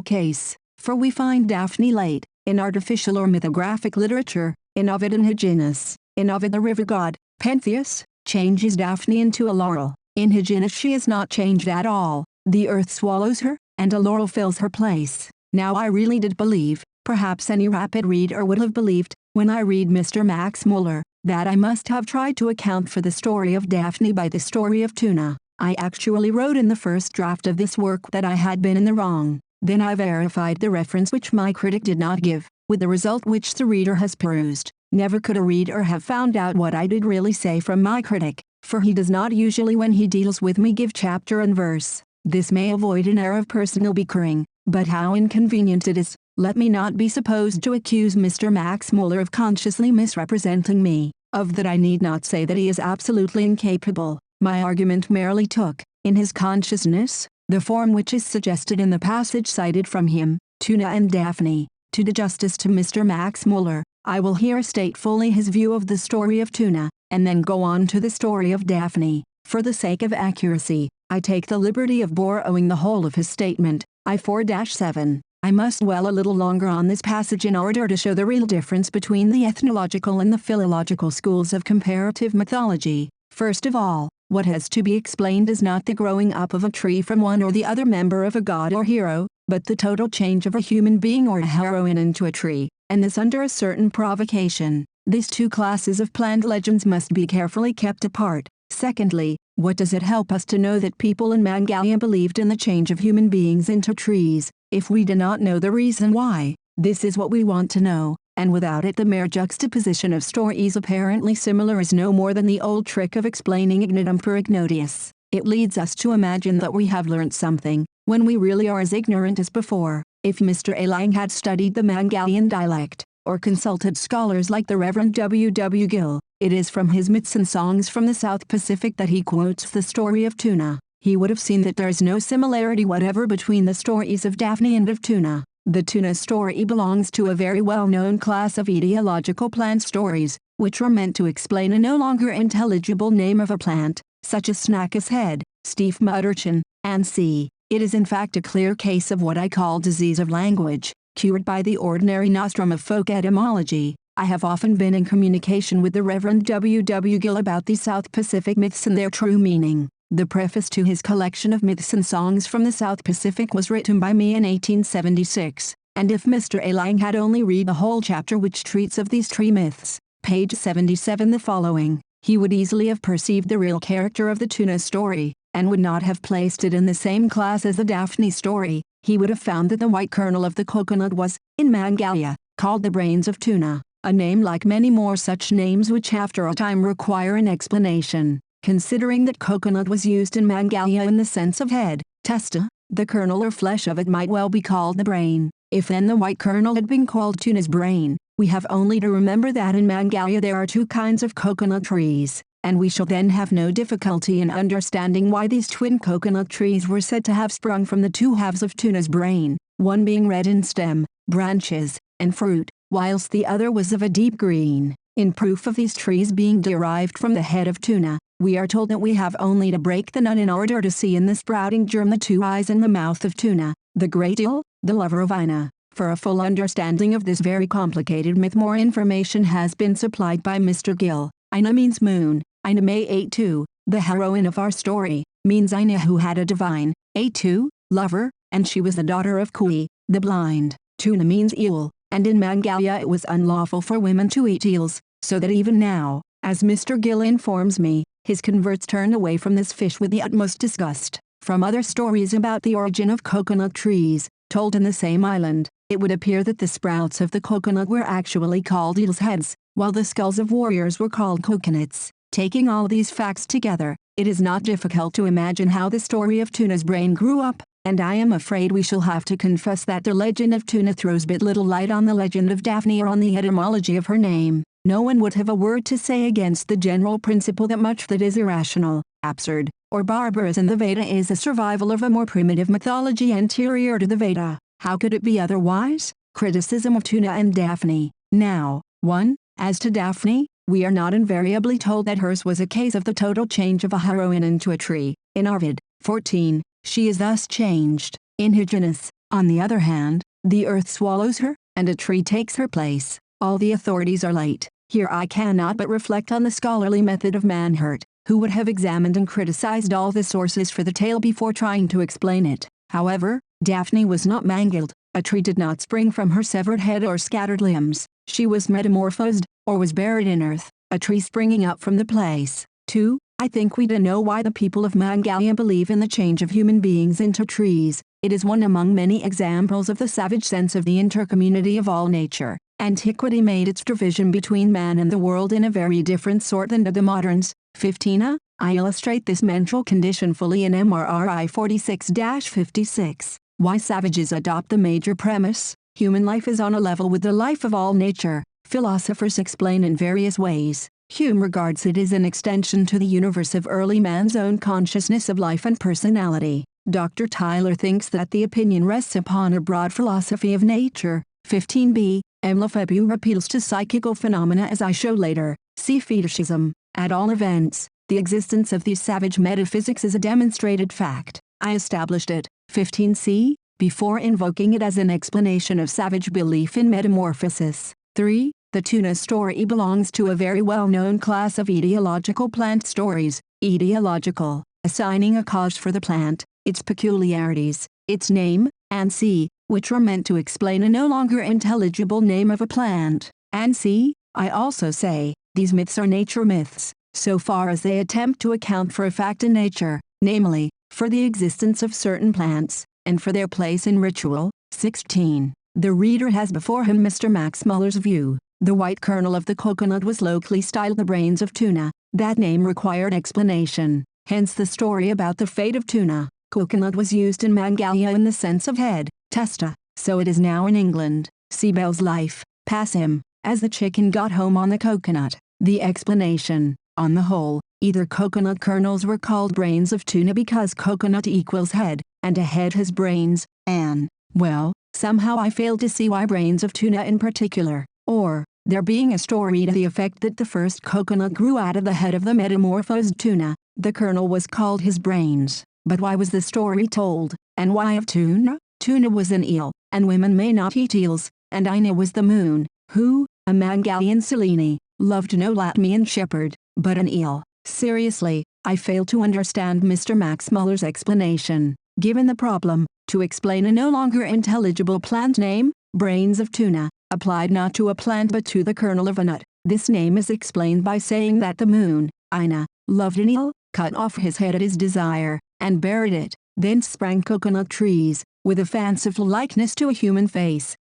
case, for we find Daphne late, in artificial or mythographic literature, in Ovid and Hyginus. In Ovid the river god, Pentheus, changes Daphne into a laurel. In Hyginus she is not changed at all. The earth swallows her, and a laurel fills her place. Now I really did believe, perhaps any rapid reader would have believed, when I read Mr. Max Muller, that I must have tried to account for the story of Daphne by the story of tuna. I actually wrote in the first draft of this work that I had been in the wrong. Then I verified the reference which my critic did not give, with the result which the reader has perused. Never could a reader have found out what I did really say from my critic, for he does not usually when he deals with me give chapter and verse. This may avoid an air of personal bickering, but how inconvenient it is. Let me not be supposed to accuse Mr. Max Muller of consciously misrepresenting me, of that I need not say that he is absolutely incapable. My argument merely took, in his consciousness, the form which is suggested in the passage cited from him, Tuna and Daphne. To do justice to Mr. Max Muller, I will here state fully his view of the story of Tuna, and then go on to the story of Daphne. For the sake of accuracy, I take the liberty of borrowing the whole of his statement. I4-7. I must dwell a little longer on this passage in order to show the real difference between the ethnological and the philological schools of comparative mythology. First of all, what has to be explained is not the growing up of a tree from one or the other member of a god or hero, but the total change of a human being or a heroine into a tree, and this under a certain provocation. These two classes of plant legends must be carefully kept apart. Secondly, what does it help us to know that people in Mangalia believed in the change of human beings into trees, if we do not know the reason why? This is what we want to know, and without it the mere juxtaposition of stories apparently similar is no more than the old trick of explaining ignotum per ignotius. It leads us to imagine that we have learnt something, when we really are as ignorant as before. If Mr. A. Lang had studied the Mangalian dialect, or consulted scholars like the Reverend W. W. Gill, it is from his myths and songs from the South Pacific that he quotes the story of Tuna. He would have seen that there is no similarity whatever between the stories of Daphne and of Tuna. The Tuna story belongs to a very well-known class of etiological plant stories, which are meant to explain a no longer intelligible name of a plant, such as Snackus head, Stief mud urchin, and C. It is in fact a clear case of what I call disease of language, cured by the ordinary nostrum of folk etymology. I have often been in communication with the Reverend W. W. Gill about the South Pacific myths and their true meaning. The preface to his collection of myths and songs from the South Pacific was written by me in 1876, and if Mr. A. Lang had only read the whole chapter which treats of these tree myths, page 77 the following, he would easily have perceived the real character of the Tuna story, and would not have placed it in the same class as the Daphne story. He would have found that the white kernel of the coconut was, in Mangalia, called the brains of Tuna, a name like many more such names which after a time require an explanation. Considering that coconut was used in Mangalia in the sense of head, testa, the kernel or flesh of it might well be called the brain. If then the white kernel had been called Tuna's brain, we have only to remember that in Mangalia there are two kinds of coconut trees, and we shall then have no difficulty in understanding why these twin coconut trees were said to have sprung from the two halves of Tuna's brain, one being red in stem, branches, and fruit, whilst the other was of a deep green. In proof of these trees being derived from the head of Tuna, we are told that we have only to break the nut in order to see in the sprouting germ the two eyes in the mouth of Tuna. the great eel, the lover of Ina. For a full understanding of this very complicated myth, more information has been supplied by Mr. Gill. Ina means moon. Ina May 82, the heroine of our story, means Ina who had a divine, A2, lover, and she was the daughter of Kui, the blind. Tuna means eel, and in Mangalia it was unlawful for women to eat eels, so that even now, as Mr. Gill informs me, his converts turn away from this fish with the utmost disgust. From other stories about the origin of coconut trees, told in the same island, it would appear that the sprouts of the coconut were actually called eels' heads, while the skulls of warriors were called coconuts. Taking all these facts together, it is not difficult to imagine how the story of Tuna's brain grew up, and I am afraid we shall have to confess that the legend of Tuna throws but little light on the legend of Daphne or on the etymology of her name. No one would have a word to say against the general principle that much that is irrational, absurd, or barbarous in the Veda is a survival of a more primitive mythology anterior to the Veda. How could it be otherwise? Criticism of Tuna and Daphne. Now, 1. As to Daphne, we are not invariably told that hers was a case of the total change of a heroine into a tree. In Arvid, 14, she is thus changed. In Hyginus, on the other hand, the earth swallows her, and a tree takes her place. All the authorities are late. Here I cannot but reflect on the scholarly method of Manhurt, who would have examined and criticized all the sources for the tale before trying to explain it. However, Daphne was not mangled, a tree did not spring from her severed head or scattered limbs, she was metamorphosed, or was buried in earth, a tree springing up from the place. 2. I think we do know why the people of Mangalia believe in the change of human beings into trees. It is one among many examples of the savage sense of the intercommunity of all nature. Antiquity made its division between man and the world in a very different sort than do the moderns. 15. I illustrate this mental condition fully in MRRI 46-56. Why savages adopt the major premise: human life is on a level with the life of all nature. Philosophers explain in various ways. Hume regards it as an extension to the universe of early man's own consciousness of life and personality. Dr. Tyler thinks that the opinion rests upon a broad philosophy of nature. 15b. M. Lefebvre appeals to psychical phenomena, as I show later. See fetishism. At all events, the existence of these savage metaphysics is a demonstrated fact. I established it. 15c. Before invoking it as an explanation of savage belief in metamorphosis. 3. The Tuna story belongs to a very well-known class of etiological plant stories. Etiological, assigning a cause for the plant, its peculiarities, its name, and c, which are meant to explain a no longer intelligible name of a plant. And c, I also say, these myths are nature myths, so far as they attempt to account for a fact in nature, namely, for the existence of certain plants, and for their place in ritual. 16. The reader has before him Mr. Max Muller's view. The white kernel of the coconut was locally styled the brains of Tuna. That name required explanation, hence the story about the fate of Tuna. Coconut was used in Mangalia in the sense of head, testa, so it is now in England. See Bell's Life, Passim, as the chicken got home on the coconut. The explanation: on the whole, either coconut kernels were called brains of Tuna because coconut equals head, and a head has brains, and, well, somehow I fail to see why brains of Tuna in particular, or, there being a story to the effect that the first coconut grew out of the head of the metamorphosed Tuna, the kernel was called his brains. But why was the story told, and why of Tuna? Tuna was an eel, and women may not eat eels, and Ina was the moon, who, a Mangalian Selene, loved no Latmian shepherd, but an eel. Seriously, I fail to understand Mr. Max Muller's explanation. Given the problem, to explain a no longer intelligible plant name, brains of Tuna, applied not to a plant but to the kernel of a nut. This name is explained by saying that the moon, Ina, loved an eel, cut off his head at his desire, and buried it. Thence sprang coconut trees, with a fanciful likeness to a human face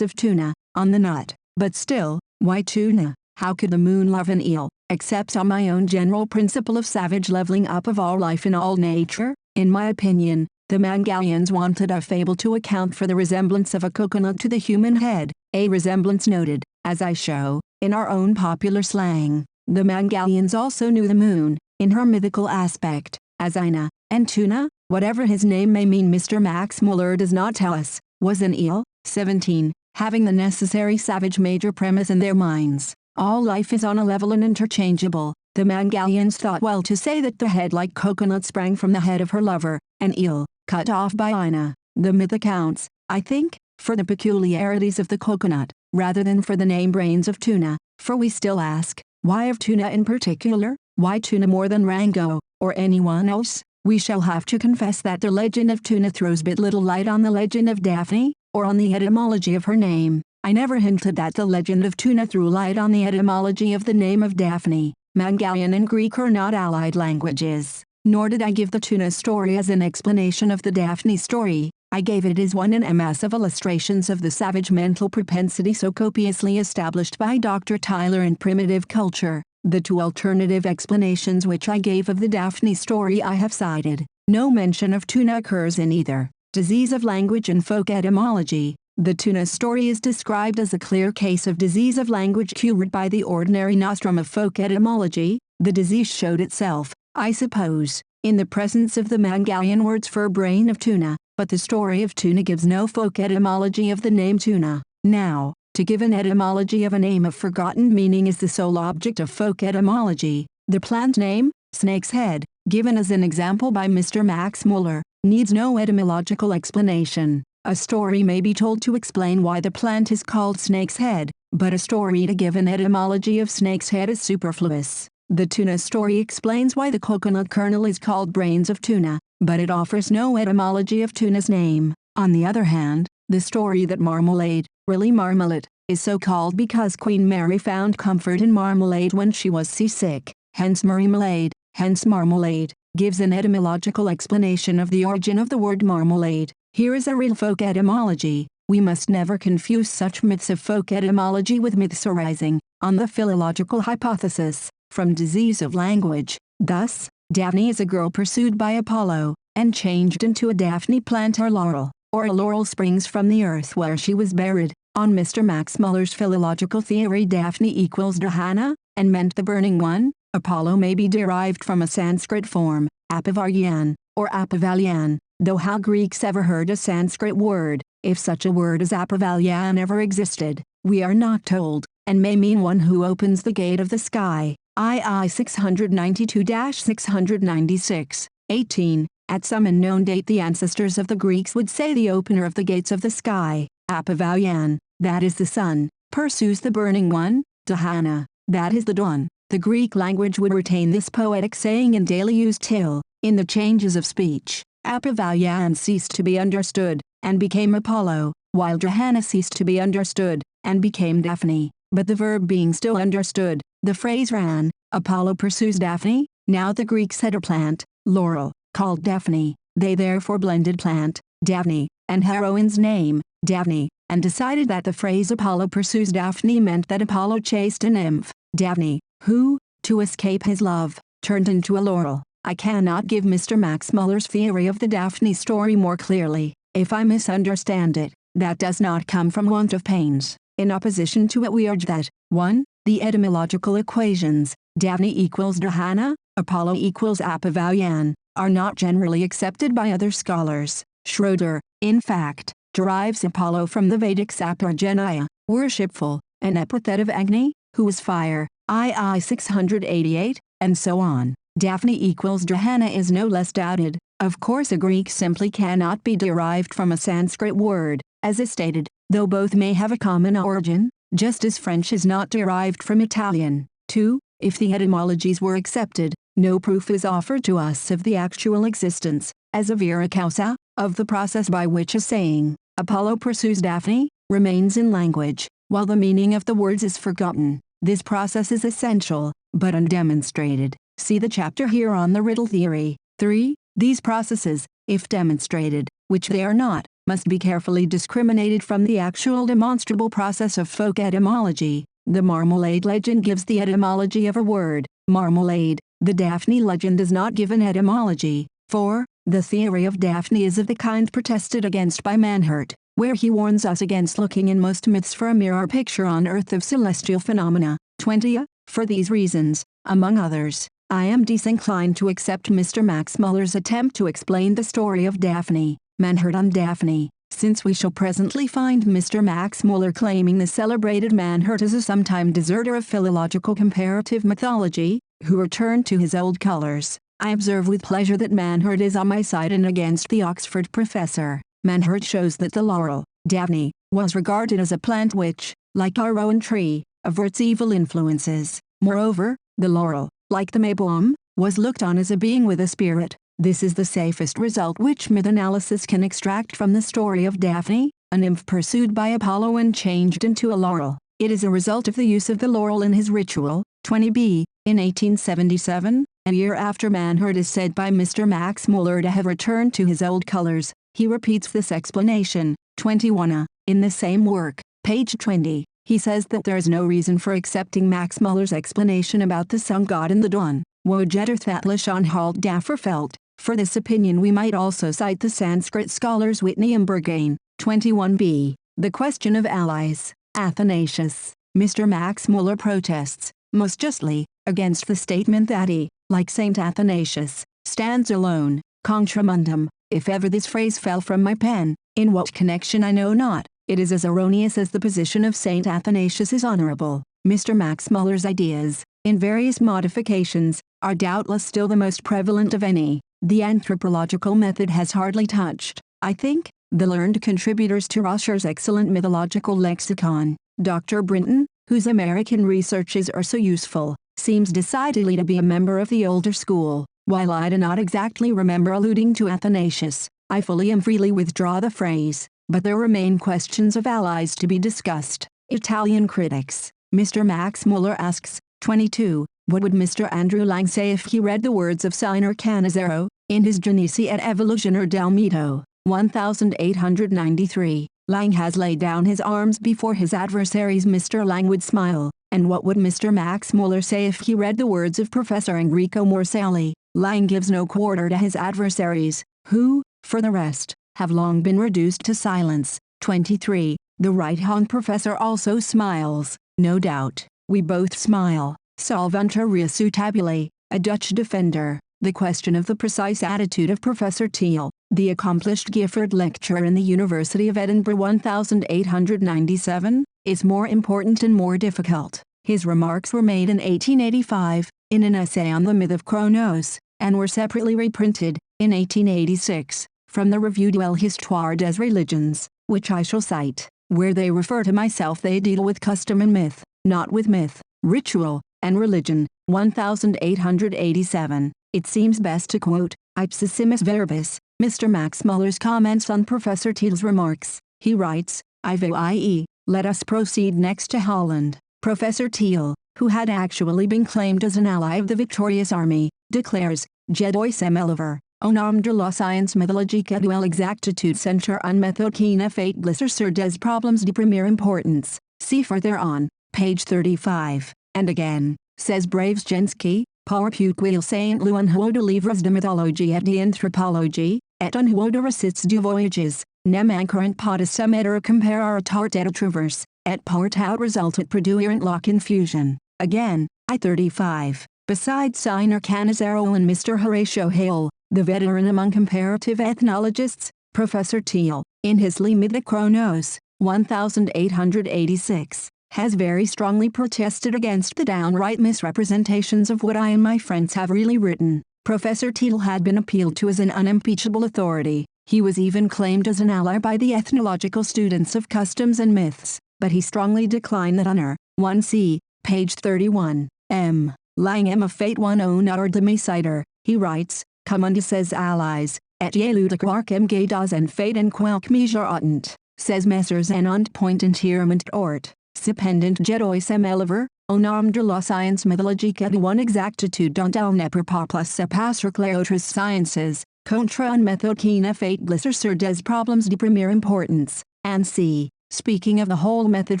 of Tuna, on the nut. But still, why Tuna? How could the moon love an eel, except on my own general principle of savage leveling up of all life in all nature? In my opinion, the Mangalians wanted a fable to account for the resemblance of a coconut to the human head, a resemblance noted, as I show, in our own popular slang. The Mangalians also knew the moon, in her mythical aspect, as Ina, and Tuna, whatever his name may mean Mr. Max Muller does not tell us, was an eel. 17. Having the necessary savage major premise in their minds, all life is on a level and interchangeable, the Mangalians thought well to say that the head like coconut sprang from the head of her lover, an eel, cut off by Ina, The myth accounts, I think, for the peculiarities of the coconut, rather than for the name brains of tuna, for we still ask, why of tuna in particular, why tuna more than Rango, or anyone else? We shall have to confess that the legend of tuna throws but little light on the legend of Daphne, or on the etymology of her name. I never hinted that the legend of tuna threw light on the etymology of the name of Daphne. Mongolian and Greek are not allied languages, nor did I give the tuna story as an explanation of the Daphne story. I gave it as one in a mass of illustrations of the savage mental propensity so copiously established by Dr. Tyler in Primitive Culture. The two alternative explanations which I gave of the Daphne story I have cited. No mention of tuna occurs in either. Disease of language and folk etymology. The tuna story is described as a clear case of disease of language cured by the ordinary nostrum of folk etymology. The disease showed itself, I suppose, in the presence of the Mongolian words for brain of tuna, but the story of tuna gives no folk etymology of the name tuna. Now, to give an etymology of a name of forgotten meaning is the sole object of folk etymology. The plant name, snake's head, given as an example by Mr. Max Muller, needs no etymological explanation. A story may be told to explain why the plant is called snake's head, but a story to give an etymology of snake's head is superfluous. The tuna story explains why the coconut kernel is called brains of tuna, but it offers no etymology of tuna's name. On the other hand, the story that marmalade, really marmalade, is so called because Queen Mary found comfort in marmalade when she was seasick, hence marmalade, hence marmalade, gives an etymological explanation of the origin of the word marmalade. Here is a real folk etymology. We must never confuse such myths of folk etymology with myths arising, on the philological hypothesis, from disease of language. Thus, Daphne is a girl pursued by Apollo, and changed into a Daphne plant or a laurel springs from the earth where she was buried. On Mr. Max Muller's philological theory Daphne equals Dahana, and meant the burning one. Apollo may be derived from a Sanskrit form, Apavaryan, or Apavalyan, though how Greeks ever heard a Sanskrit word, if such a word as Apavalyan ever existed, we are not told, and may mean one who opens the gate of the sky. II 692-696, 18. At some unknown date the ancestors of the Greeks would say the opener of the gates of the sky, Apavalyan, that is the sun, pursues the burning one, Dahana, that is the dawn. The Greek language would retain this poetic saying in daily use till, in the changes of speech, Apavalyan ceased to be understood, and became Apollo, while Dahana ceased to be understood, and became Daphne. But the verb being still understood, the phrase ran, Apollo pursues Daphne. Now the Greeks had a plant, laurel, called Daphne. They therefore blended plant, Daphne, and heroine's name, Daphne, and decided that the phrase Apollo pursues Daphne meant that Apollo chased a nymph, Daphne, who, to escape his love, turned into a laurel. I cannot give Mr. Max Muller's theory of the Daphne story more clearly. If I misunderstand it, that does not come from want of pains. In opposition to it we urge that, 1. The etymological equations, Daphne equals Dahana, Apollo equals Apavalyan, are not generally accepted by other scholars. Schroeder, in fact, derives Apollo from the Vedic Saparjanya, worshipful, an epithet of Agni, who is fire, II 688, and so on. Daphne equals Dahana is no less doubted. Of course a Greek simply cannot be derived from a Sanskrit word, as is stated, though both may have a common origin, just as French is not derived from Italian. 2. If the etymologies were accepted, no proof is offered to us of the actual existence, as a vera causa, of the process by which a saying, Apollo pursues Daphne, remains in language, while the meaning of the words is forgotten. This process is essential, but undemonstrated. See the chapter here on the riddle theory. 3. These processes, if demonstrated, which they are not, must be carefully discriminated from the actual demonstrable process of folk etymology. The marmalade legend gives the etymology of a word, marmalade. The Daphne legend does not give an etymology. 4. The theory of Daphne is of the kind protested against by Manhurt, where he warns us against looking in most myths for a mirror picture on earth of celestial phenomena. 20. For these reasons, among others, I am disinclined to accept Mr. Max Muller's attempt to explain the story of Daphne, Manhurt on Daphne, since we shall presently find Mr. Max Muller claiming the celebrated Manhurt as a sometime deserter of philological comparative mythology, who returned to his old colors. I observe with pleasure that Manhurt is on my side and against the Oxford professor. Manhart shows that the laurel, Daphne, was regarded as a plant which, like our rowan tree, averts evil influences. Moreover, the laurel, like the mayboom, was looked on as a being with a spirit. This is the safest result which myth analysis can extract from the story of Daphne, a nymph pursued by Apollo and changed into a laurel. It is a result of the use of the laurel in his ritual, 20b, in 1877, a year after Manhart is said by Mr. Max Muller to have returned to his old colors. He repeats this explanation, 21a, in the same work, page 20. He says that there is no reason for accepting Max Muller's explanation about the sun god in the dawn, Wojeter Thatlashan Halt Dafferfelt. For this opinion we might also cite the Sanskrit scholars Whitney and Burgain, 21b. The question of allies, Athanasius. Mr. Max Muller protests, most justly, against the statement that he, like Saint Athanasius, stands alone, contra mundum. If ever this phrase fell from my pen, in what connection I know not, it is as erroneous as the position of Saint Athanasius is honorable. Mr. Max Muller's ideas, in various modifications, are doubtless still the most prevalent of any. The anthropological method has hardly touched, I think, the learned contributors to Roscher's excellent mythological lexicon. Dr. Brinton, whose American researches are so useful, seems decidedly to be a member of the older school. While I do not exactly remember alluding to Athanasius, I fully and freely withdraw the phrase, but there remain questions of allies to be discussed. Italian critics. Mr. Max Muller asks, 22, what would Mr. Andrew Lang say if he read the words of Signor Cannizzaro, in his Genesi et Evolutionar del Mito, 1893? Lang has laid down his arms before his adversaries. Mr. Lang would smile. And what would Mr. Max Muller say if he read the words of Professor Enrico Morselli? Lang gives no quarter to his adversaries, who, for the rest, have long been reduced to silence. 23. The right-hand professor also smiles, no doubt. We both smile. Solvuntur resu tabulae, a Dutch defender. The question of the precise attitude of Professor Thiel, the accomplished Gifford lecturer in the University of Edinburgh 1897, is more important and more difficult. His remarks were made in 1885, in an essay on the myth of Cronos, and were separately reprinted, in 1886, from the Revue de l'Histoire des Religions, which I shall cite. Where they refer to myself they deal with custom and myth, not with myth, ritual, and religion. 1887. It seems best to quote, ipsissimis verbis, Mr. Max Muller's comments on Professor Thiel's remarks. He writes, i.e., let us proceed next to Holland. Professor Thiel, who had actually been claimed as an ally of the victorious army, declares, Jedoisem Eliver, au nom de la science mythologique et de l'exactitude centre en méthode qui ne fait glisser sur des problèmes de première importance. See further on, page 35. And again, says Bravesjensky, par puquil saint un huo de livres de mythologie et d'anthropologie, et un huo de récits du voyages, ne manqueront pas de se mettre à comparer à tart et à traverse, et partout resultat produirent la confusion. Again, I-35. Besides Signor Cannizzaro and Mr. Horatio Hale, the veteran among comparative ethnologists, Professor Thiel, in his Limite de Cronos, 1886, has very strongly protested against the downright misrepresentations of what I and my friends have really written. Professor Thiel had been appealed to as an unimpeachable authority. He was even claimed as an ally by the ethnological students of customs and myths, but he strongly declined that honor. 1c, page 31. M. Lang M. of Fate 10 Nutter de Cider, he writes, Commundi says allies, et jelude quarkem gadas and fate and quelk measure oughtn't, says Messrs. En und point and Tierment Ort, Sependent Jedoisem Eliver, au nom de la science mythologique et one exactitude dont elle ne peut pas se passer les autres sciences, contre un méthode qui ne fait glisser sur des problèmes de première importance. And c. Speaking of the whole method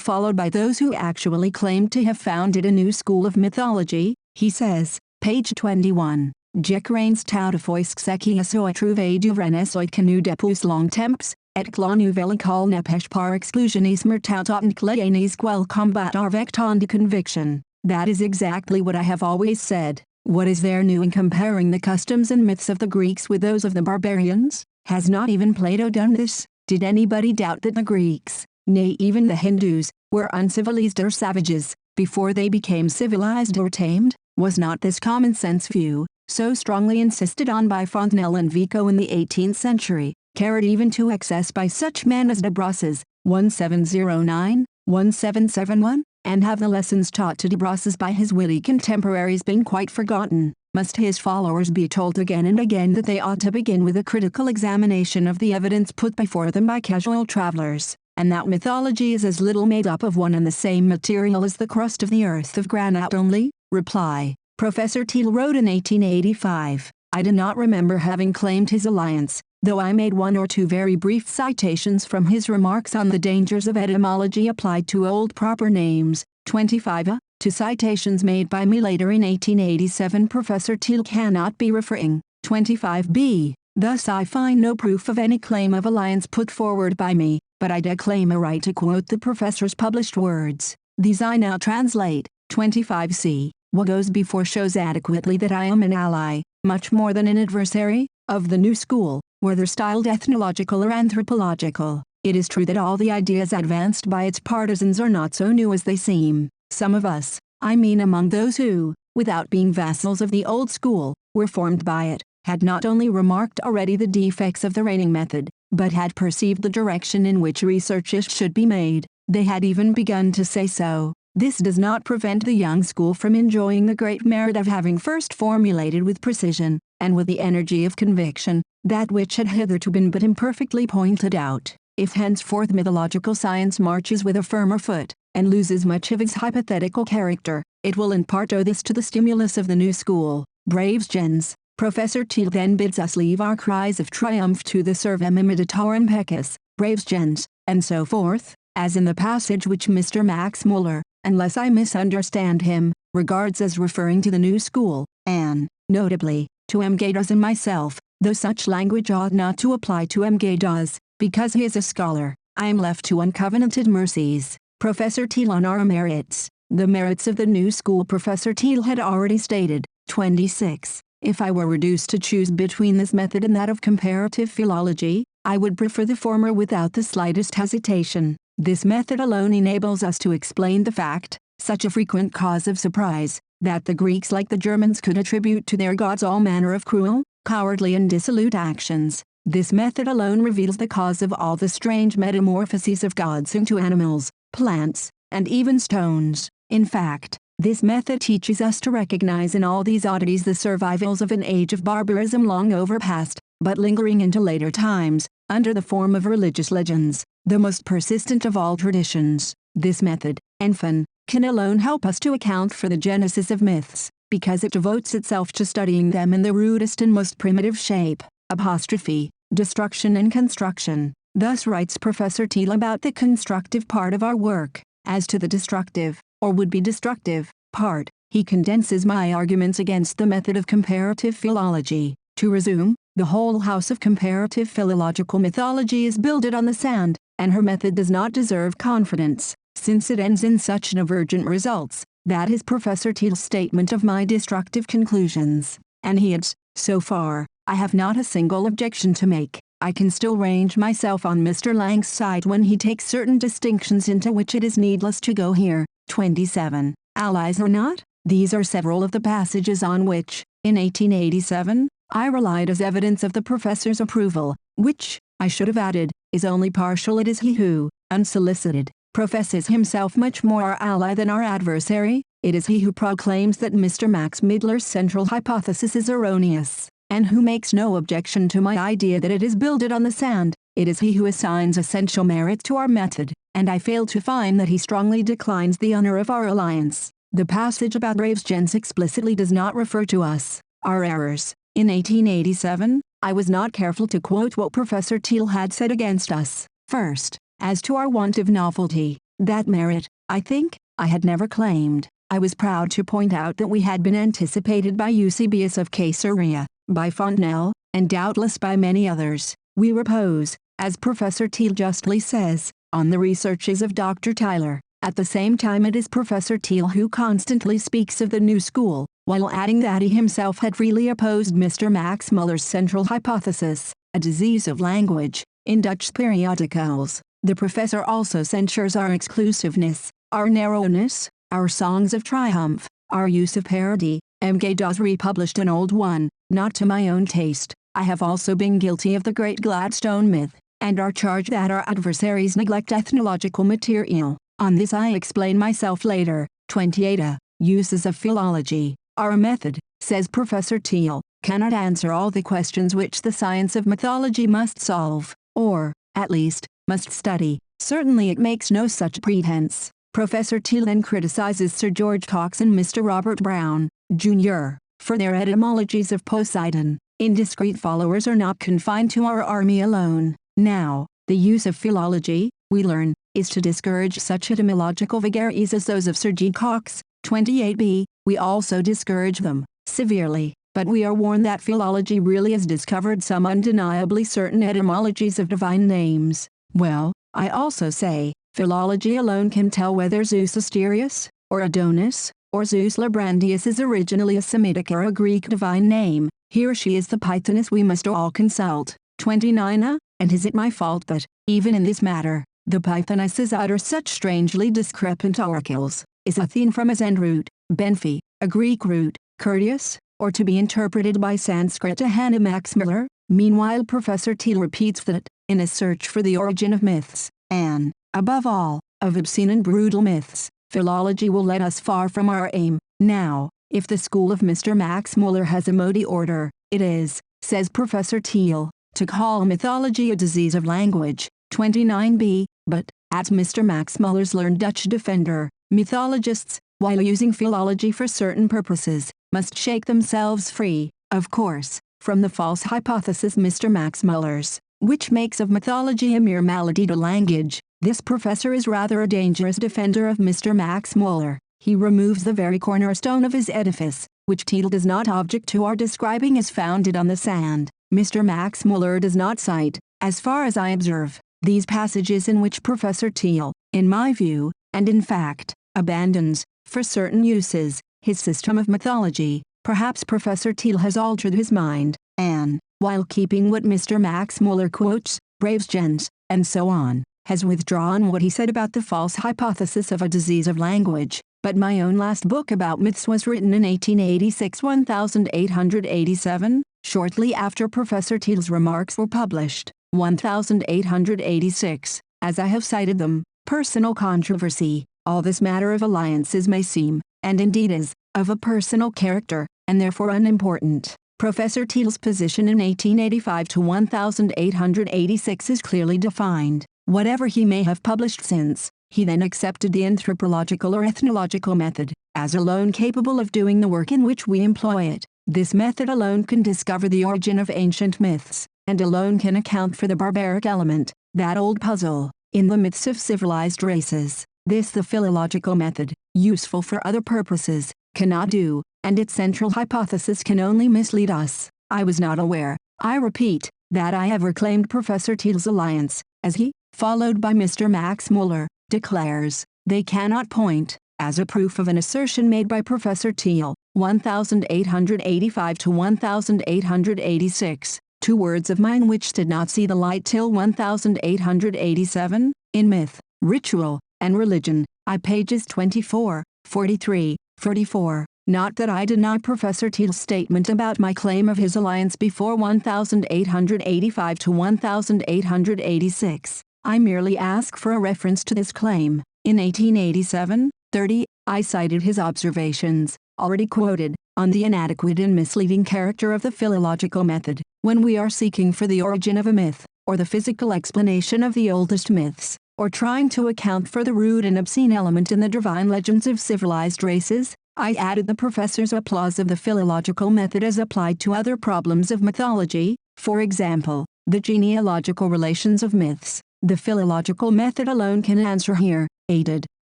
followed by those who actually claimed to have founded a new school of mythology, he says, page 21, Jecrains tautofois xekiasoy trouvé du vrenesoid canu depus long temps, et cla nouvelle école nepêche par exclusionisme tautot cléanes quel combat avec tant de conviction. That is exactly what I have always said. What is there new in comparing the customs and myths of the Greeks with those of the barbarians? Has not even Plato done this? Did anybody doubt that the Greeks, nay even the Hindus, were uncivilized or savages, before they became civilized or tamed? Was not this common sense view, so strongly insisted on by Fontenelle and Vico in the 18th century, carried even to excess by such men as de Brosses, 1709, 1771, and have the lessons taught to de Brosses by his witty contemporaries been quite forgotten, must his followers be told again and again that they ought to begin with a critical examination of the evidence put before them by casual travelers, and that mythology is as little made up of one and the same material as the crust of the earth of granite only? Reply. Professor Teal wrote in 1885, I do not remember having claimed his alliance, though I made one or two very brief citations from his remarks on the dangers of etymology applied to old proper names. 25. To citations made by me later in 1887 Professor Teal cannot be referring. 25b. Thus I find no proof of any claim of alliance put forward by me, but I do claim a right to quote the professor's published words. These I now translate. 25c. What goes before shows adequately that I am an ally, much more than an adversary, of the new school, whether styled ethnological or anthropological. It is true that all the ideas advanced by its partisans are not so new as they seem. Some of us, I mean among those who, without being vassals of the old school, were formed by it, had not only remarked already the defects of the reigning method, but had perceived the direction in which researches should be made. They had even begun to say so. This does not prevent the young school from enjoying the great merit of having first formulated with precision, and with the energy of conviction, that which had hitherto been but imperfectly pointed out. If henceforth mythological science marches with a firmer foot, and loses much of its hypothetical character, it will in part owe this to the stimulus of the new school. Braves gens. Professor Teal then bids us leave our cries of triumph to the servum imitatorem pecus, braves gens, and so forth, as in the passage which Mr. Max Muller, unless I misunderstand him, regards as referring to the new school, and, notably, to M. Gaydos and myself, though such language ought not to apply to M. Gaydos, because he is a scholar. I am left to uncovenanted mercies. Professor Teal on our merits. The merits of the new school Professor Teal had already stated. 26. If I were reduced to choose between this method and that of comparative philology, I would prefer the former without the slightest hesitation. This method alone enables us to explain the fact, such a frequent cause of surprise, that the Greeks like the Germans could attribute to their gods all manner of cruel, cowardly and dissolute actions. This method alone reveals the cause of all the strange metamorphoses of gods into animals, plants, and even stones. In fact, this method teaches us to recognize in all these oddities the survivals of an age of barbarism long overpast, but lingering into later times, under the form of religious legends, the most persistent of all traditions. This method, enfin, can alone help us to account for the genesis of myths, because it devotes itself to studying them in the rudest and most primitive shape. Apostrophe, destruction and construction. Thus writes Professor Teal about the constructive part of our work. As to the destructive, or would-be destructive, part, he condenses my arguments against the method of comparative philology. To resume, the whole house of comparative philological mythology is builded on the sand, and her method does not deserve confidence, since it ends in such divergent results. That is Professor Teal's statement of my destructive conclusions, and he adds, so far, I have not a single objection to make. I can still range myself on Mr. Lang's side when he takes certain distinctions into which it is needless to go here. 27. Allies or not? These are several of the passages on which, in 1887, I relied as evidence of the professor's approval, which, I should have added, is only partial. It is he who, unsolicited, professes himself much more our ally than our adversary. It is he who proclaims that Mr. Max Midler's central hypothesis is erroneous, and who makes no objection to my idea that it is builded on the sand. It is he who assigns essential merit to our method, and I fail to find that he strongly declines the honor of our alliance. The passage about braves gens explicitly does not refer to us. Our errors. In 1887, I was not careful to quote what Professor Teal had said against us. First, as to our want of novelty, that merit, I think, I had never claimed. I was proud to point out that we had been anticipated by Eusebius of Caesarea, by Fontenelle, and doubtless by many others. We repose, as Professor Teal justly says, on the researches of Dr. Tyler. At the same time it is Professor Teal who constantly speaks of the new school, while adding that he himself had freely opposed Mr. Max Muller's central hypothesis, a disease of language, in Dutch periodicals. The professor also censures our exclusiveness, our narrowness, our songs of triumph, our use of parody. M. Gaydos republished an old one, not to my own taste, I have also been guilty of the Great Gladstone myth, and our charge that our adversaries neglect ethnological material. On this I explain myself later. 28. Uses of philology. Our method, says Professor Teal, cannot answer all the questions which the science of mythology must solve, or, at least, must study. Certainly it makes no such pretense. Professor Teal then criticizes Sir George Cox and Mr. Robert Brown, Jr., for their etymologies of Poseidon. Indiscreet followers are not confined to our army alone. Now, the use of philology, we learn, is to discourage such etymological vagaries as those of Sir G. Cox. 28b. We also discourage them, severely, but we are warned that philology really has discovered some undeniably certain etymologies of divine names. Well, I also say, philology alone can tell whether Zeus Asterius, or Adonis, or Zeus Labrandius is originally a Semitic or a Greek divine name. He or she is the Pythoness we must all consult. 29. And is it my fault that, even in this matter, the Pythonesses utter such strangely discrepant oracles? Is Athene from a Zend root, Benphi, a Greek root, courteous, or to be interpreted by Sanskrit to Hannah Max Miller? Meanwhile Professor Teal repeats that, in a search for the origin of myths, and, above all, of obscene and brutal myths, philology will lead us far from our aim. Now, if the school of Mr. Max Muller has a mode order, it is, says Professor Teal, to call mythology a disease of language. 29b. But, as Mr. Max Muller's learned Dutch defender, mythologists, while using philology for certain purposes, must shake themselves free, of course, from the false hypothesis Mr. Max Muller's, which makes of mythology a mere malady to language. This professor is rather a dangerous defender of Mr. Max Muller. He removes the very cornerstone of his edifice, which Teal does not object to our describing as founded on the sand. Mr. Max Muller does not cite, as far as I observe, these passages in which Professor Teal, in my view, and in fact, abandons, for certain uses, his system of mythology. Perhaps Professor Teal has altered his mind, and, while keeping what Mr. Max Muller quotes, Braves gens, and so on, has withdrawn what he said about the false hypothesis of a disease of language. But my own last book about myths was written in 1886, 1887, shortly after Professor Teal's remarks were published. 1886, as I have cited them. Personal controversy. All this matter of alliances may seem, and indeed is, of a personal character, and therefore unimportant. Professor Teal's position in 1885 to 1886 is clearly defined. Whatever he may have published since, he then accepted the anthropological or ethnological method, as alone capable of doing the work in which we employ it. This method alone can discover the origin of ancient myths, and alone can account for the barbaric element, that old puzzle, in the myths of civilized races. This the philological method, useful for other purposes, cannot do, and its central hypothesis can only mislead us. I was not aware, I repeat, that I ever claimed Professor Teal's alliance, as he, followed by Mr. Max Muller, declares. They cannot point, as a proof of an assertion made by Professor Teal, 1885 to 1886, to words of mine which did not see the light till 1887, in Myth, Ritual, and Religion, I pages 24, 43, 44. Not that I deny Professor Teal's statement about my claim of his alliance before 1885 to 1886. I merely ask for a reference to this claim. In 1887, 30, I cited his observations, already quoted, on the inadequate and misleading character of the philological method. When we are seeking for the origin of a myth, or the physical explanation of the oldest myths, or trying to account for the rude and obscene element in the divine legends of civilized races, I added the professor's applause of the philological method as applied to other problems of mythology, for example, the genealogical relations of myths. The philological method alone can answer here, aided,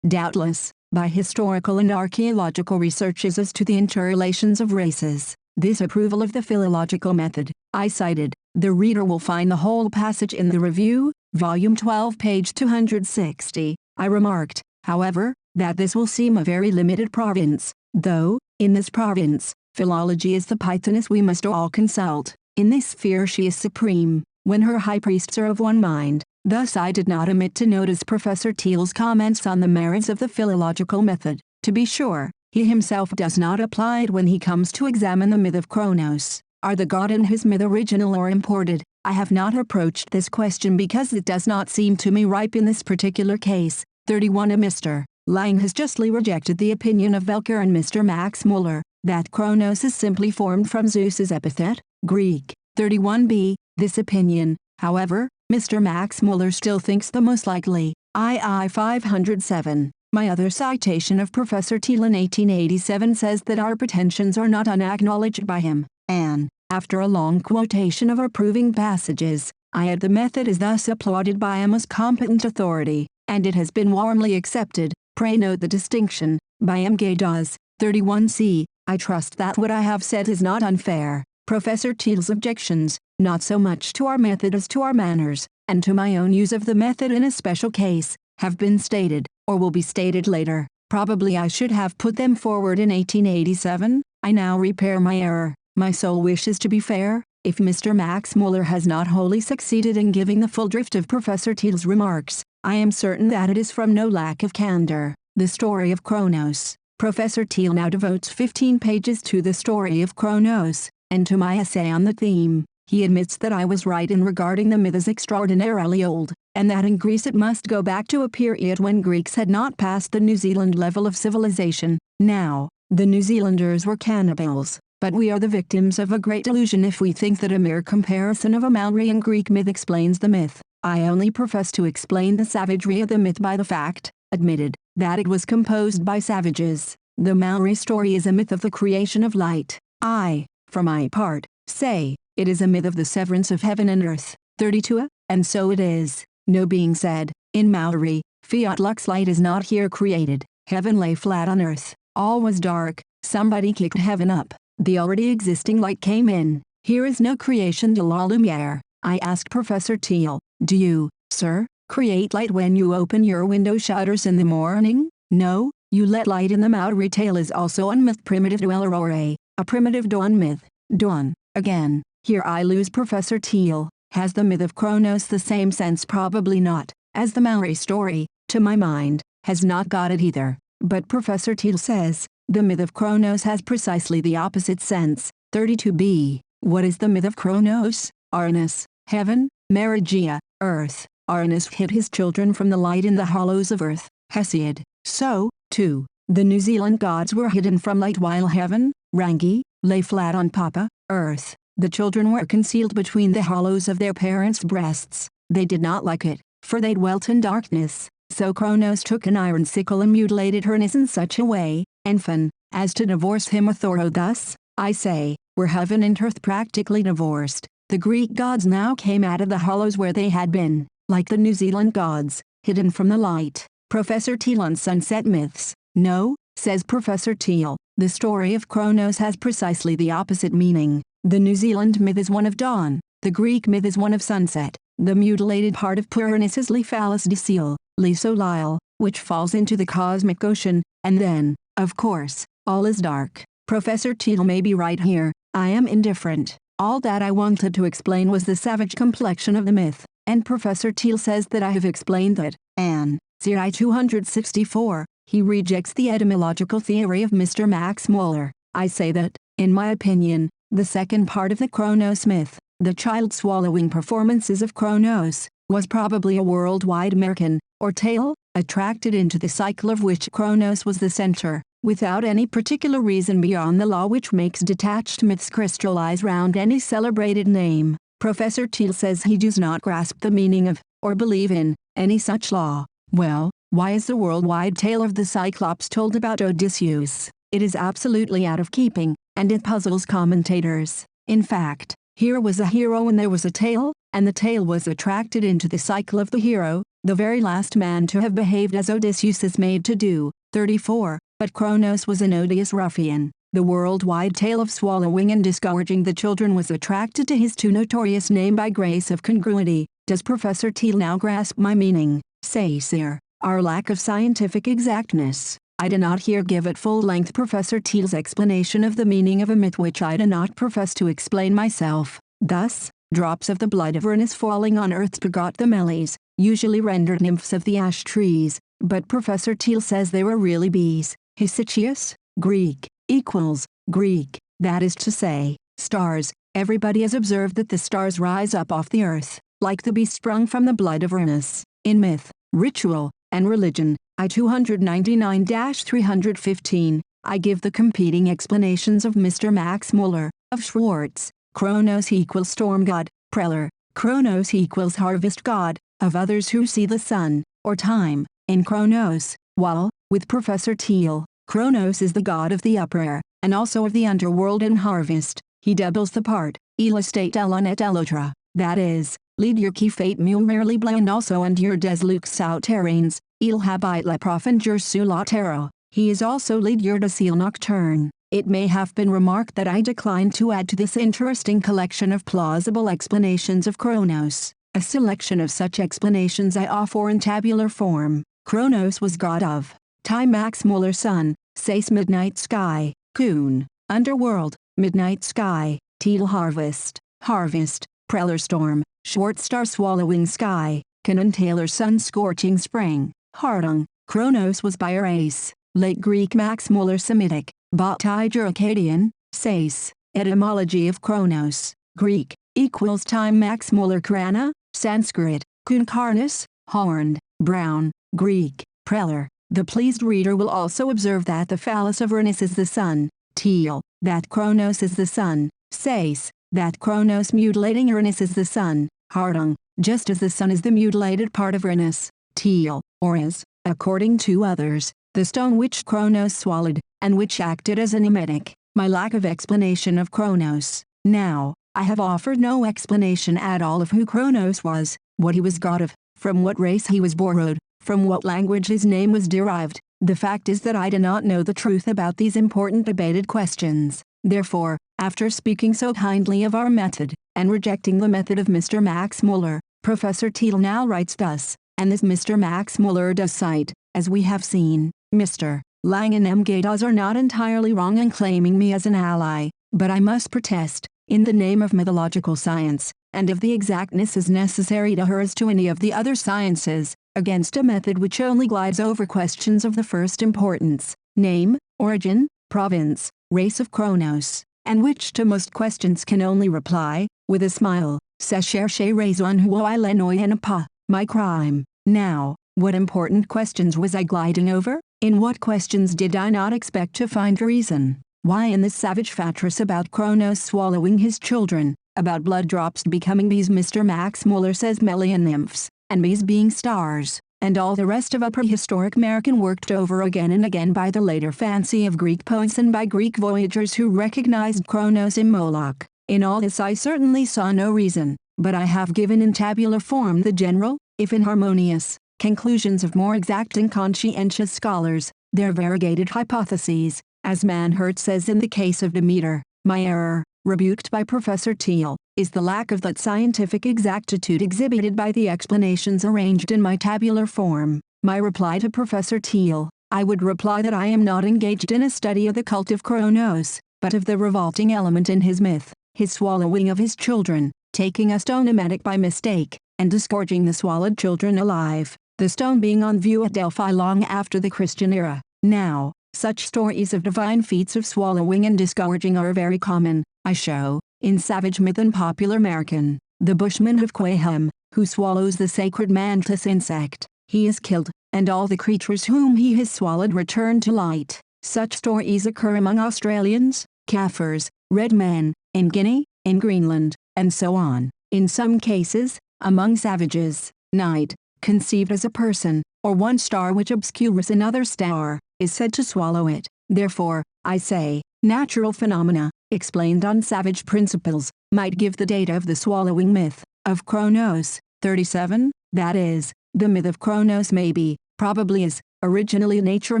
doubtless, by historical and archaeological researches as to the interrelations of races. This approval of the philological method, I cited. The reader will find the whole passage in the Review, Volume 12, page 260. I remarked, however, that this will seem a very limited province, though, in this province, philology is the Pythoness we must all consult. In this sphere she is supreme, when her high priests are of one mind. Thus I did not omit to notice Professor Teal's comments on the merits of the philological method. To be sure, he himself does not apply it when he comes to examine the myth of Kronos. Are the god and his myth original or imported? I have not approached this question because it does not seem to me ripe in this particular case. 31. Mr. Lang has justly rejected the opinion of Velker and Mr. Max Muller, that Kronos is simply formed from Zeus's epithet, Greek. 31b. This opinion, however, Mr. Max Muller still thinks the most likely. II 507. My other citation of Professor Thiel in 1887 says that our pretensions are not unacknowledged by him, and, after a long quotation of approving passages, I add the method is thus applauded by a most competent authority, and it has been warmly accepted. Pray note the distinction, by M. Gay does. 31c. I trust that what I have said is not unfair. Professor Thiel's objections, not so much to our method as to our manners, and to my own use of the method in a special case, have been stated, or will be stated later. Probably I should have put them forward in 1887. I now repair my error. My sole wish is to be fair. If Mr. Max Muller has not wholly succeeded in giving the full drift of Professor Thiel's remarks, I am certain that it is from no lack of candor. The story of Kronos. Professor Thiel now devotes 15 pages to the story of Kronos, and to my essay on the theme. He admits that I was right in regarding the myth as extraordinarily old, and that in Greece it must go back to a period when Greeks had not passed the New Zealand level of civilization. Now, the New Zealanders were cannibals, but we are the victims of a great delusion if we think that a mere comparison of a Maori and Greek myth explains the myth. I only profess to explain the savagery of the myth by the fact, admitted, that it was composed by savages. The Maori story is a myth of the creation of light. I, for my part, say, it is a myth of the severance of heaven and earth. 32. And so it is. No being said, in Maori, fiat lux light is not here created. Heaven lay flat on earth. All was dark. Somebody kicked heaven up. The already existing light came in. Here is no creation de la lumière. I asked Professor Thiel, do you, sir, create light when you open your window shutters in the morning? No, you let light in. The Maori tale is also on myth. Primitive Duelorore, a primitive dawn myth. Dawn, again, here I lose Professor Thiel. Has the myth of Kronos the same sense? Probably not, as the Maori story, to my mind, has not got it either. But Professor Thiel says, the myth of Kronos has precisely the opposite sense. 32b. What is the myth of Kronos? Arnis, heaven, Marigia, earth. Arnis hid his children from the light in the hollows of earth. Hesiod. So, too, the New Zealand gods were hidden from light while heaven, Rangi, lay flat on Papa, earth. The children were concealed between the hollows of their parents' breasts. They did not like it, for they dwelt in darkness. So Kronos took an iron sickle and mutilated Arnis in such a way, Enfan, as to divorce him with Thoro. Thus, I say, were heaven and earth practically divorced. The Greek gods now came out of the hollows where they had been, like the New Zealand gods, hidden from the light. Professor Thiel on sunset myths. No, says Professor Thiel, the story of Kronos has precisely the opposite meaning. The New Zealand myth is one of dawn, the Greek myth is one of sunset. The mutilated part of Puranis is Lephalis Dicele, Lesolile, which falls into the cosmic ocean, and then, of course, all is dark. Professor Thiel may be right here. I am indifferent. All that I wanted to explain was the savage complexion of the myth, and Professor Thiel says that I have explained that, and, CI 264, he rejects the etymological theory of Mr. Max Muller. I say that, in my opinion, the second part of the Kronos myth, the child-swallowing performances of Kronos, was probably a worldwide American, or tale, attracted into the cycle of which Kronos was the center, without any particular reason beyond the law which makes detached myths crystallize round any celebrated name. Professor Thiel says he does not grasp the meaning of, or believe in, any such law. Well, why is the worldwide tale of the Cyclops told about Odysseus? It is absolutely out of keeping, and it puzzles commentators. In fact, here was a hero and there was a tale, and the tale was attracted into the cycle of the hero, the very last man to have behaved as Odysseus is made to do. 34. But Kronos was an odious ruffian. The worldwide tale of swallowing and disgorging the children was attracted to his too notorious name by grace of congruity. Does Professor Thiel now grasp my meaning? Say, sir, our lack of scientific exactness. I do not here give at full length Professor Thiel's explanation of the meaning of a myth which I do not profess to explain myself. Thus, drops of the blood of Arnis falling on earth begot the Meles, usually rendered nymphs of the ash trees, but Professor Thiel says they were really bees. Hesychius, Greek, equals, Greek, that is to say, stars, Everybody has observed that the stars rise up off the earth, like the beast sprung from the blood of Uranus. In myth, ritual, and religion, I 299-315, I give the competing explanations of Mr. Max Muller, of Schwartz. Kronos equals storm god, Preller. Kronos equals harvest god, of others who see the sun, or time, in Kronos, while, with Professor Thiel, Kronos is the god of the upper air, and also of the underworld and harvest. He doubles the part, il estate elonet elotra, that is, lead your qui fate mu merely blend also and your des lux souterrains, il habite la profondeur sous la terre. He is also lead your de ciel nocturne. It may have been remarked that I declined to add to this interesting collection of plausible explanations of Kronos. A selection of such explanations I offer in tabular form. Kronos was god of time. Max Muller sun, says midnight sky, Kuhn, underworld, midnight sky, Thiel harvest, Preller storm, Schwartz star swallowing sky, Cannon Taylor sun scorching spring, Hardung. Kronos was by race, late Greek. Max Muller Semitic, Batiger Akkadian, says, etymology of Kronos, Greek, equals time. Max Muller Krana, Sanskrit, Kun Karnas, horned, brown, Greek, Preller. The pleased reader will also observe that the phallus of Uranus is the sun, Thiel, that Kronos is the sun, says, that Kronos mutilating Uranus is the sun, Hardung, just as the sun is the mutilated part of Uranus, Thiel, or is, according to others, the stone which Kronos swallowed, and which acted as an emetic. My lack of explanation of Kronos. Now, I have offered no explanation at all of who Kronos was, what he was god of, from what race he was borrowed, from what language his name was derived. The fact is that I do not know the truth about these important debated questions. Therefore, after speaking so kindly of our method, and rejecting the method of Mr. Max Muller, Professor Thiel now writes thus, and this Mr. Max Muller does cite, as we have seen, Mr. Langen M. Gadas are not entirely wrong in claiming me as an ally, but I must protest, in the name of mythological science, and of the exactness as necessary to her as to any of the other sciences, against a method which only glides over questions of the first importance, name, origin, province, race of Kronos, and which to most questions can only reply, with a smile, "C'est chercher raison où il n'en a pas, my crime." Now, what important questions was I gliding over? In what questions did I not expect to find reason? Why in this savage fatras about Kronos swallowing his children, about blood drops becoming bees, Mr. Max Muller says Melian nymphs, and bees being stars, and all the rest of a prehistoric American worked over again and again by the later fancy of Greek poets and by Greek voyagers who recognized Kronos in Moloch. In all this I certainly saw no reason, but I have given in tabular form the general, if inharmonious, conclusions of more exact and conscientious scholars, their variegated hypotheses, as Manhurt says in the case of Demeter. My error, rebuked by Professor Thiel, is the lack of that scientific exactitude exhibited by the explanations arranged in my tabular form. My reply to Professor Thiel, I would reply that I am not engaged in a study of the cult of Kronos, but of the revolting element in his myth, his swallowing of his children, taking a stone emetic by mistake, and disgorging the swallowed children alive, the stone being on view at Delphi long after the Christian era. Now, such stories of divine feats of swallowing and disgorging are very common. I show, in savage myth and popular American, the Bushman of Quaham, who swallows the sacred mantis insect. He is killed, and all the creatures whom he has swallowed return to light. Such stories occur among Australians, Kaffirs, red men, in Guinea, in Greenland, and so on. In some cases, among savages, night, conceived as a person, or one star which obscures another star, is said to swallow it. Therefore, I say, natural phenomena, explained on savage principles, might give the data of the swallowing myth, of Kronos. 37, that is, the myth of Kronos may be, probably is, originally a nature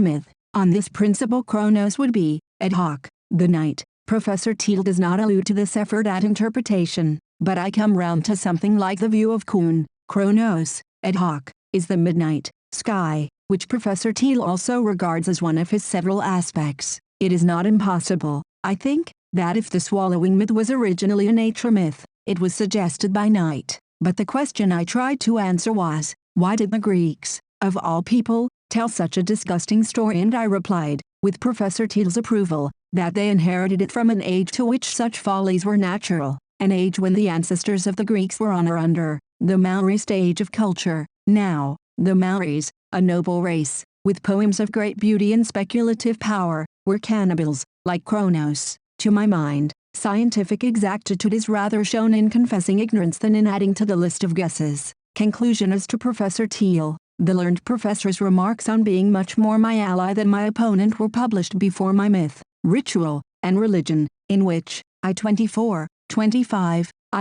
myth. On this principle Kronos would be, ad hoc, the night. Professor Thiel does not allude to this effort at interpretation, but I come round to something like the view of Kuhn. Kronos, ad hoc, is the midnight sky, which Professor Thiel also regards as one of his several aspects. It is not impossible, I think, that if the swallowing myth was originally a nature myth, it was suggested by night. But the question I tried to answer was, why did the Greeks, of all people, tell such a disgusting story? And I replied, with Professor Thiel's approval, that they inherited it from an age to which such follies were natural, an age when the ancestors of the Greeks were on or under the Maori stage of culture. Now, the Maoris, a noble race, with poems of great beauty and speculative power, were cannibals, like Kronos. To my mind, scientific exactitude is rather shown in confessing ignorance than in adding to the list of guesses. Conclusion as to Professor Thiel. The learned professor's remarks on being much more my ally than my opponent were published before my Myth, Ritual, and Religion, in which, I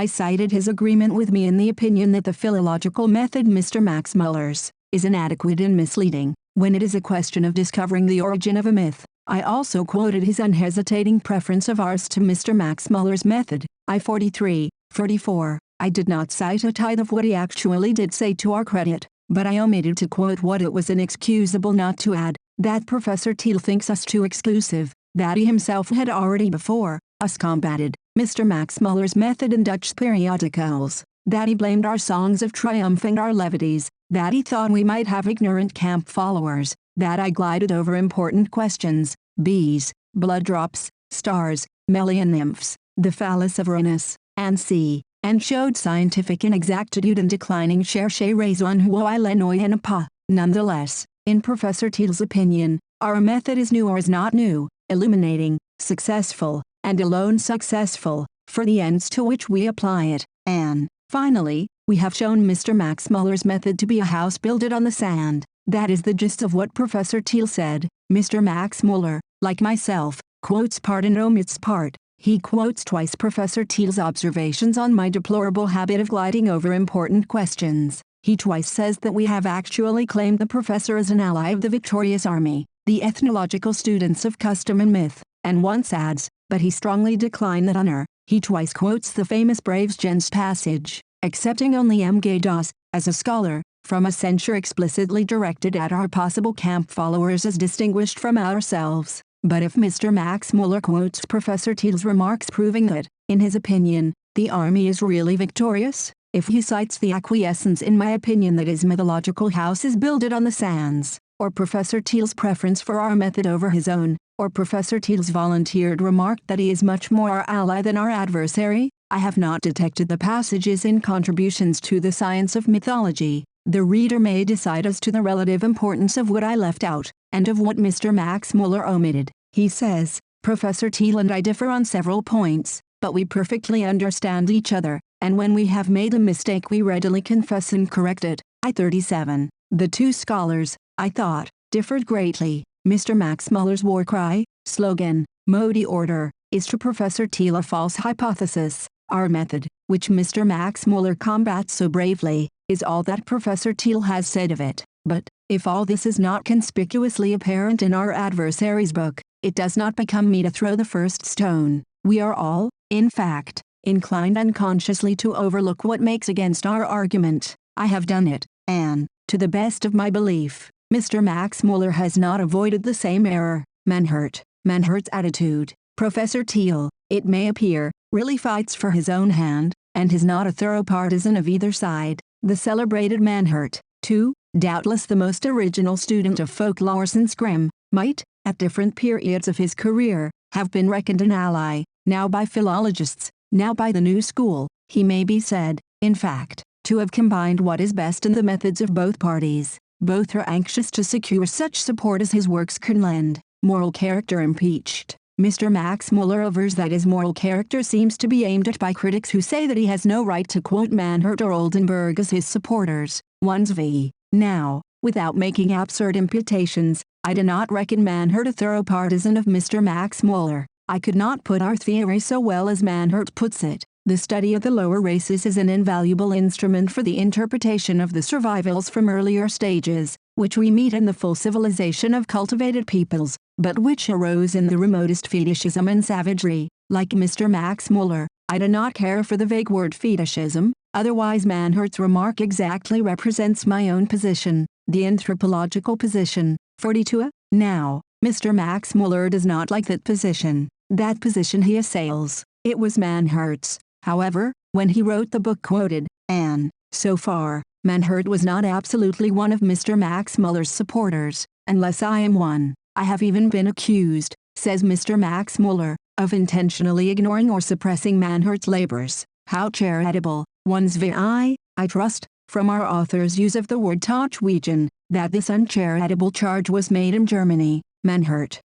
cited his agreement with me in the opinion that the philological method Mr. Max Muller's is inadequate and misleading, when it is a question of discovering the origin of a myth. I also quoted his unhesitating preference of ours to Mr. Max Muller's method, I-44. I did not cite a tithe of what he actually did say to our credit, but I omitted to quote what it was inexcusable not to add, that Professor Thiel thinks us too exclusive, that he himself had already before us combated Mr. Max Muller's method in Dutch periodicals, that he blamed our songs of triumph and our levities, that he thought we might have ignorant camp followers, that I glided over important questions, bees, blood drops, stars, Melian nymphs, the phallus of Uranus, and sea, and showed scientific inexactitude in declining chercher raison huoi lenoi and pas. Nonetheless, in Professor Thiel's opinion, our method is new or is not new, illuminating, successful, and alone successful, for the ends to which we apply it, and, finally, we have shown Mr. Max Muller's method to be a house builded on the sand. That is the gist of what Professor Thiel said. Mr. Max Muller, like myself, quotes part and omits part. He quotes twice Professor Thiel's observations on my deplorable habit of gliding over important questions. He twice says that we have actually claimed the professor as an ally of the victorious army, the ethnological students of custom and myth, and once adds, but he strongly declined that honor. He twice quotes the famous Braves Gens passage, accepting only M. Gay Das, as a scholar, from a censure explicitly directed at our possible camp followers as distinguished from ourselves. But if Mr. Max Muller quotes Professor Thiel's remarks proving that, in his opinion, the army is really victorious, if he cites the acquiescence in my opinion that his mythological house is builded on the sands, or Professor Thiel's preference for our method over his own, or Professor Thiel's volunteered remark that he is much more our ally than our adversary, I have not detected the passages in contributions to the science of mythology. The reader may decide as to the relative importance of what I left out, and of what Mr. Max Muller omitted. He says, Professor Thiel and I differ on several points, but we perfectly understand each other, and when we have made a mistake we readily confess and correct it. I-37. The two scholars, I thought, differed greatly. Mr. Max Muller's war cry, slogan, Modi order, is to Professor Thiel a false hypothesis. Our method, which Mr. Max Muller combats so bravely, is all that Professor Thiel has said of it. But, if all this is not conspicuously apparent in our adversary's book, it does not become me to throw the first stone. We are all, in fact, inclined unconsciously to overlook what makes against our argument. I have done it, and, to the best of my belief, Mr. Max Muller has not avoided the same error. Manhurt's attitude. Professor Thiel, it may appear, really fights for his own hand, and is not a thorough partisan of either side. The celebrated Manhurt, too, doubtless the most original student of folklore since Grimm, might, at different periods of his career, have been reckoned an ally, now by philologists, now by the new school. He may be said, in fact, to have combined what is best in the methods of both parties. Both are anxious to secure such support as his works can lend. Moral character impeached. Mr. Max Muller avers that his moral character seems to be aimed at by critics who say that he has no right to quote Manhurt or Oldenburg as his supporters. 1v. Now, without making absurd imputations, I do not reckon Manhurt a thorough partisan of Mr. Max Muller. I could not put our theory so well as Manhurt puts it. The study of the lower races is an invaluable instrument for the interpretation of the survivals from earlier stages, which we meet in the full civilization of cultivated peoples, but which arose in the remotest fetishism and savagery. Like Mr. Max Muller, I do not care for the vague word fetishism, otherwise Manhurt's remark exactly represents my own position, the anthropological position. 42. Now, Mr. Max Muller does not like that position. That position he assails. It was Manhurt's, however, when he wrote the book quoted, and, so far, Manhurt was not absolutely one of Mr. Max Muller's supporters, unless I am one. I have even been accused, says Mr. Max Muller, of intentionally ignoring or suppressing Manhurt's labors. How charitable, one's I trust, from our author's use of the word Totschweigen, that this uncharitable charge was made in Germany. Manhurt,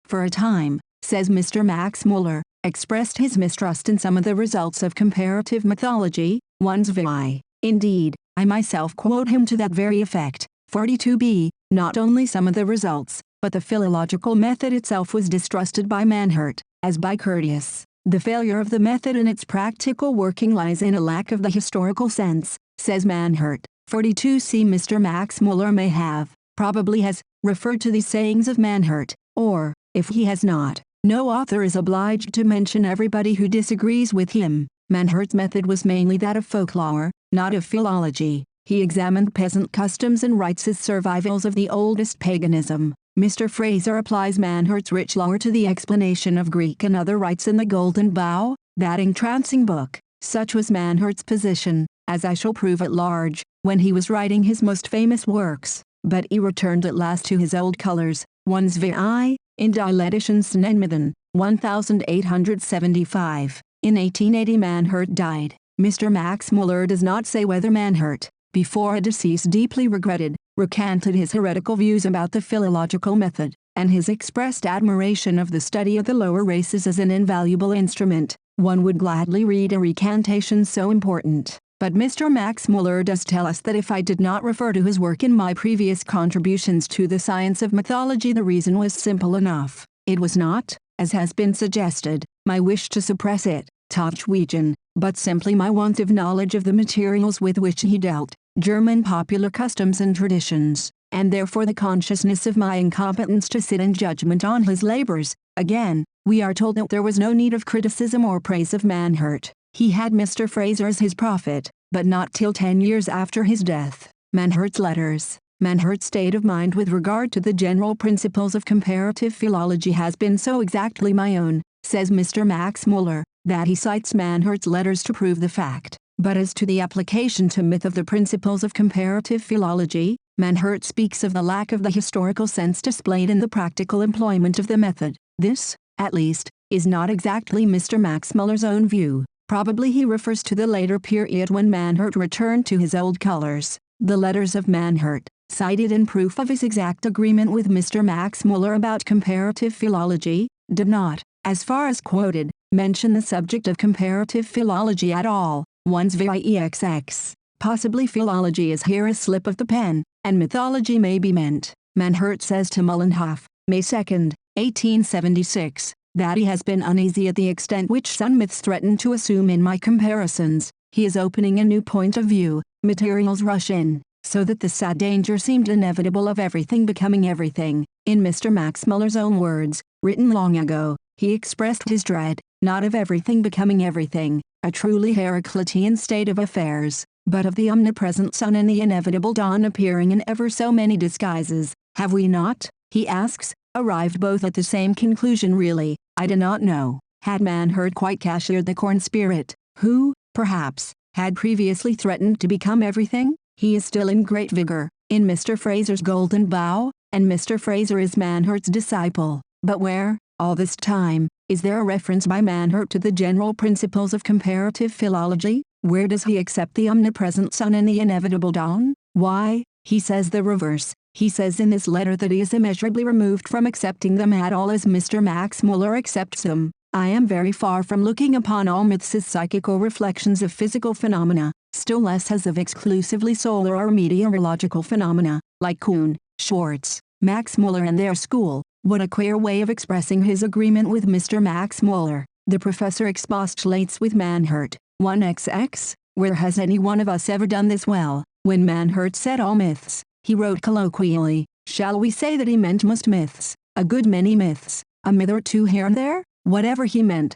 for a time, says Mr. Max Muller, expressed his mistrust in some of the results of comparative mythology, one's I. Indeed, I myself quote him to that very effect. 42b, not only some of the results, but the philological method itself was distrusted by Manhurt, as by Curtius. The failure of the method in its practical working lies in a lack of the historical sense, says Manhurt. 42c. Mr. Max Muller may have, probably has, referred to these sayings of Manhurt, or, if he has not, no author is obliged to mention everybody who disagrees with him. Manhurt's method was mainly that of folklore, not of philology. He examined peasant customs and rites as survivals of the oldest paganism. Mr. Fraser applies Manhurt's rich lore to the explanation of Greek and other rites in the Golden Bough, that entrancing book. Such was Manhurt's position, as I shall prove at large, when he was writing his most famous works, but he returned at last to his old colors. One's VI, in Die Lettischen Mythen, 1875. In 1880 Manhurt died. Mr. Max Muller does not say whether Manhurt, before a decease deeply regretted, recanted his heretical views about the philological method, and his expressed admiration of the study of the lower races as an invaluable instrument. One would gladly read a recantation so important, but Mr. Max Muller does tell us that if I did not refer to his work in my previous contributions to the science of mythology, the reason was simple enough. It was not, as has been suggested, my wish to suppress it, Totschweigen, but simply my want of knowledge of the materials with which he dealt, German popular customs and traditions, and therefore the consciousness of my incompetence to sit in judgment on his labors. Again, we are told that there was no need of criticism or praise of Manhurt. He had Mr. Fraser as his prophet, but not till 10 years after his death. Manhurt's letters. Manhurt's state of mind with regard to the general principles of comparative philology has been so exactly my own, says Mr. Max Muller, that he cites Manhurt's letters to prove the fact. But as to the application to myth of the principles of comparative philology, Manhurt speaks of the lack of the historical sense displayed in the practical employment of the method. This, at least, is not exactly Mr. Max Muller's own view. Probably he refers to the later period when Manhurt returned to his old colors. The letters of Manhurt, cited in proof of his exact agreement with Mr. Max Muller about comparative philology, did not, as far as quoted, mention the subject of comparative philology at all. One's VIEXX. Possibly philology is here a slip of the pen, and mythology may be meant. Manhurt says to Mullenhoff, May 2, 1876, that he has been uneasy at the extent which some myths threaten to assume in my comparisons. He is opening a new point of view. Materials rush in, so that the sad danger seemed inevitable of everything becoming everything. In Mr. Max Muller's own words, written long ago, he expressed his dread, not of everything becoming everything, a truly Heraclitean state of affairs, but of the omnipresent sun and the inevitable dawn appearing in ever so many disguises. Have we not, he asks, arrived both at the same conclusion? Really, I do not know. Had Manhurt quite cashiered the corn spirit, who, perhaps, had previously threatened to become everything? He is still in great vigor, in Mr. Fraser's Golden Bough, and Mr. Fraser is Manhurt's disciple. But where, all this time, is there a reference by Manhurt to the general principles of comparative philology? Where does he accept the omnipresent sun and the inevitable dawn? Why, he says the reverse. He says in this letter that he is immeasurably removed from accepting them at all as Mr. Max Muller accepts them. I am very far from looking upon all myths as psychical reflections of physical phenomena, still less as of exclusively solar or meteorological phenomena, like Kuhn, Schwartz, Max Muller and their school. What a queer way of expressing his agreement with Mr. Max Muller. The professor expostulates with Manhurt. 1xx, where has any one of us ever done this well? When Manhurt said all myths, he wrote colloquially, shall we say that he meant most myths, a good many myths, a myth or two here and there? Whatever he meant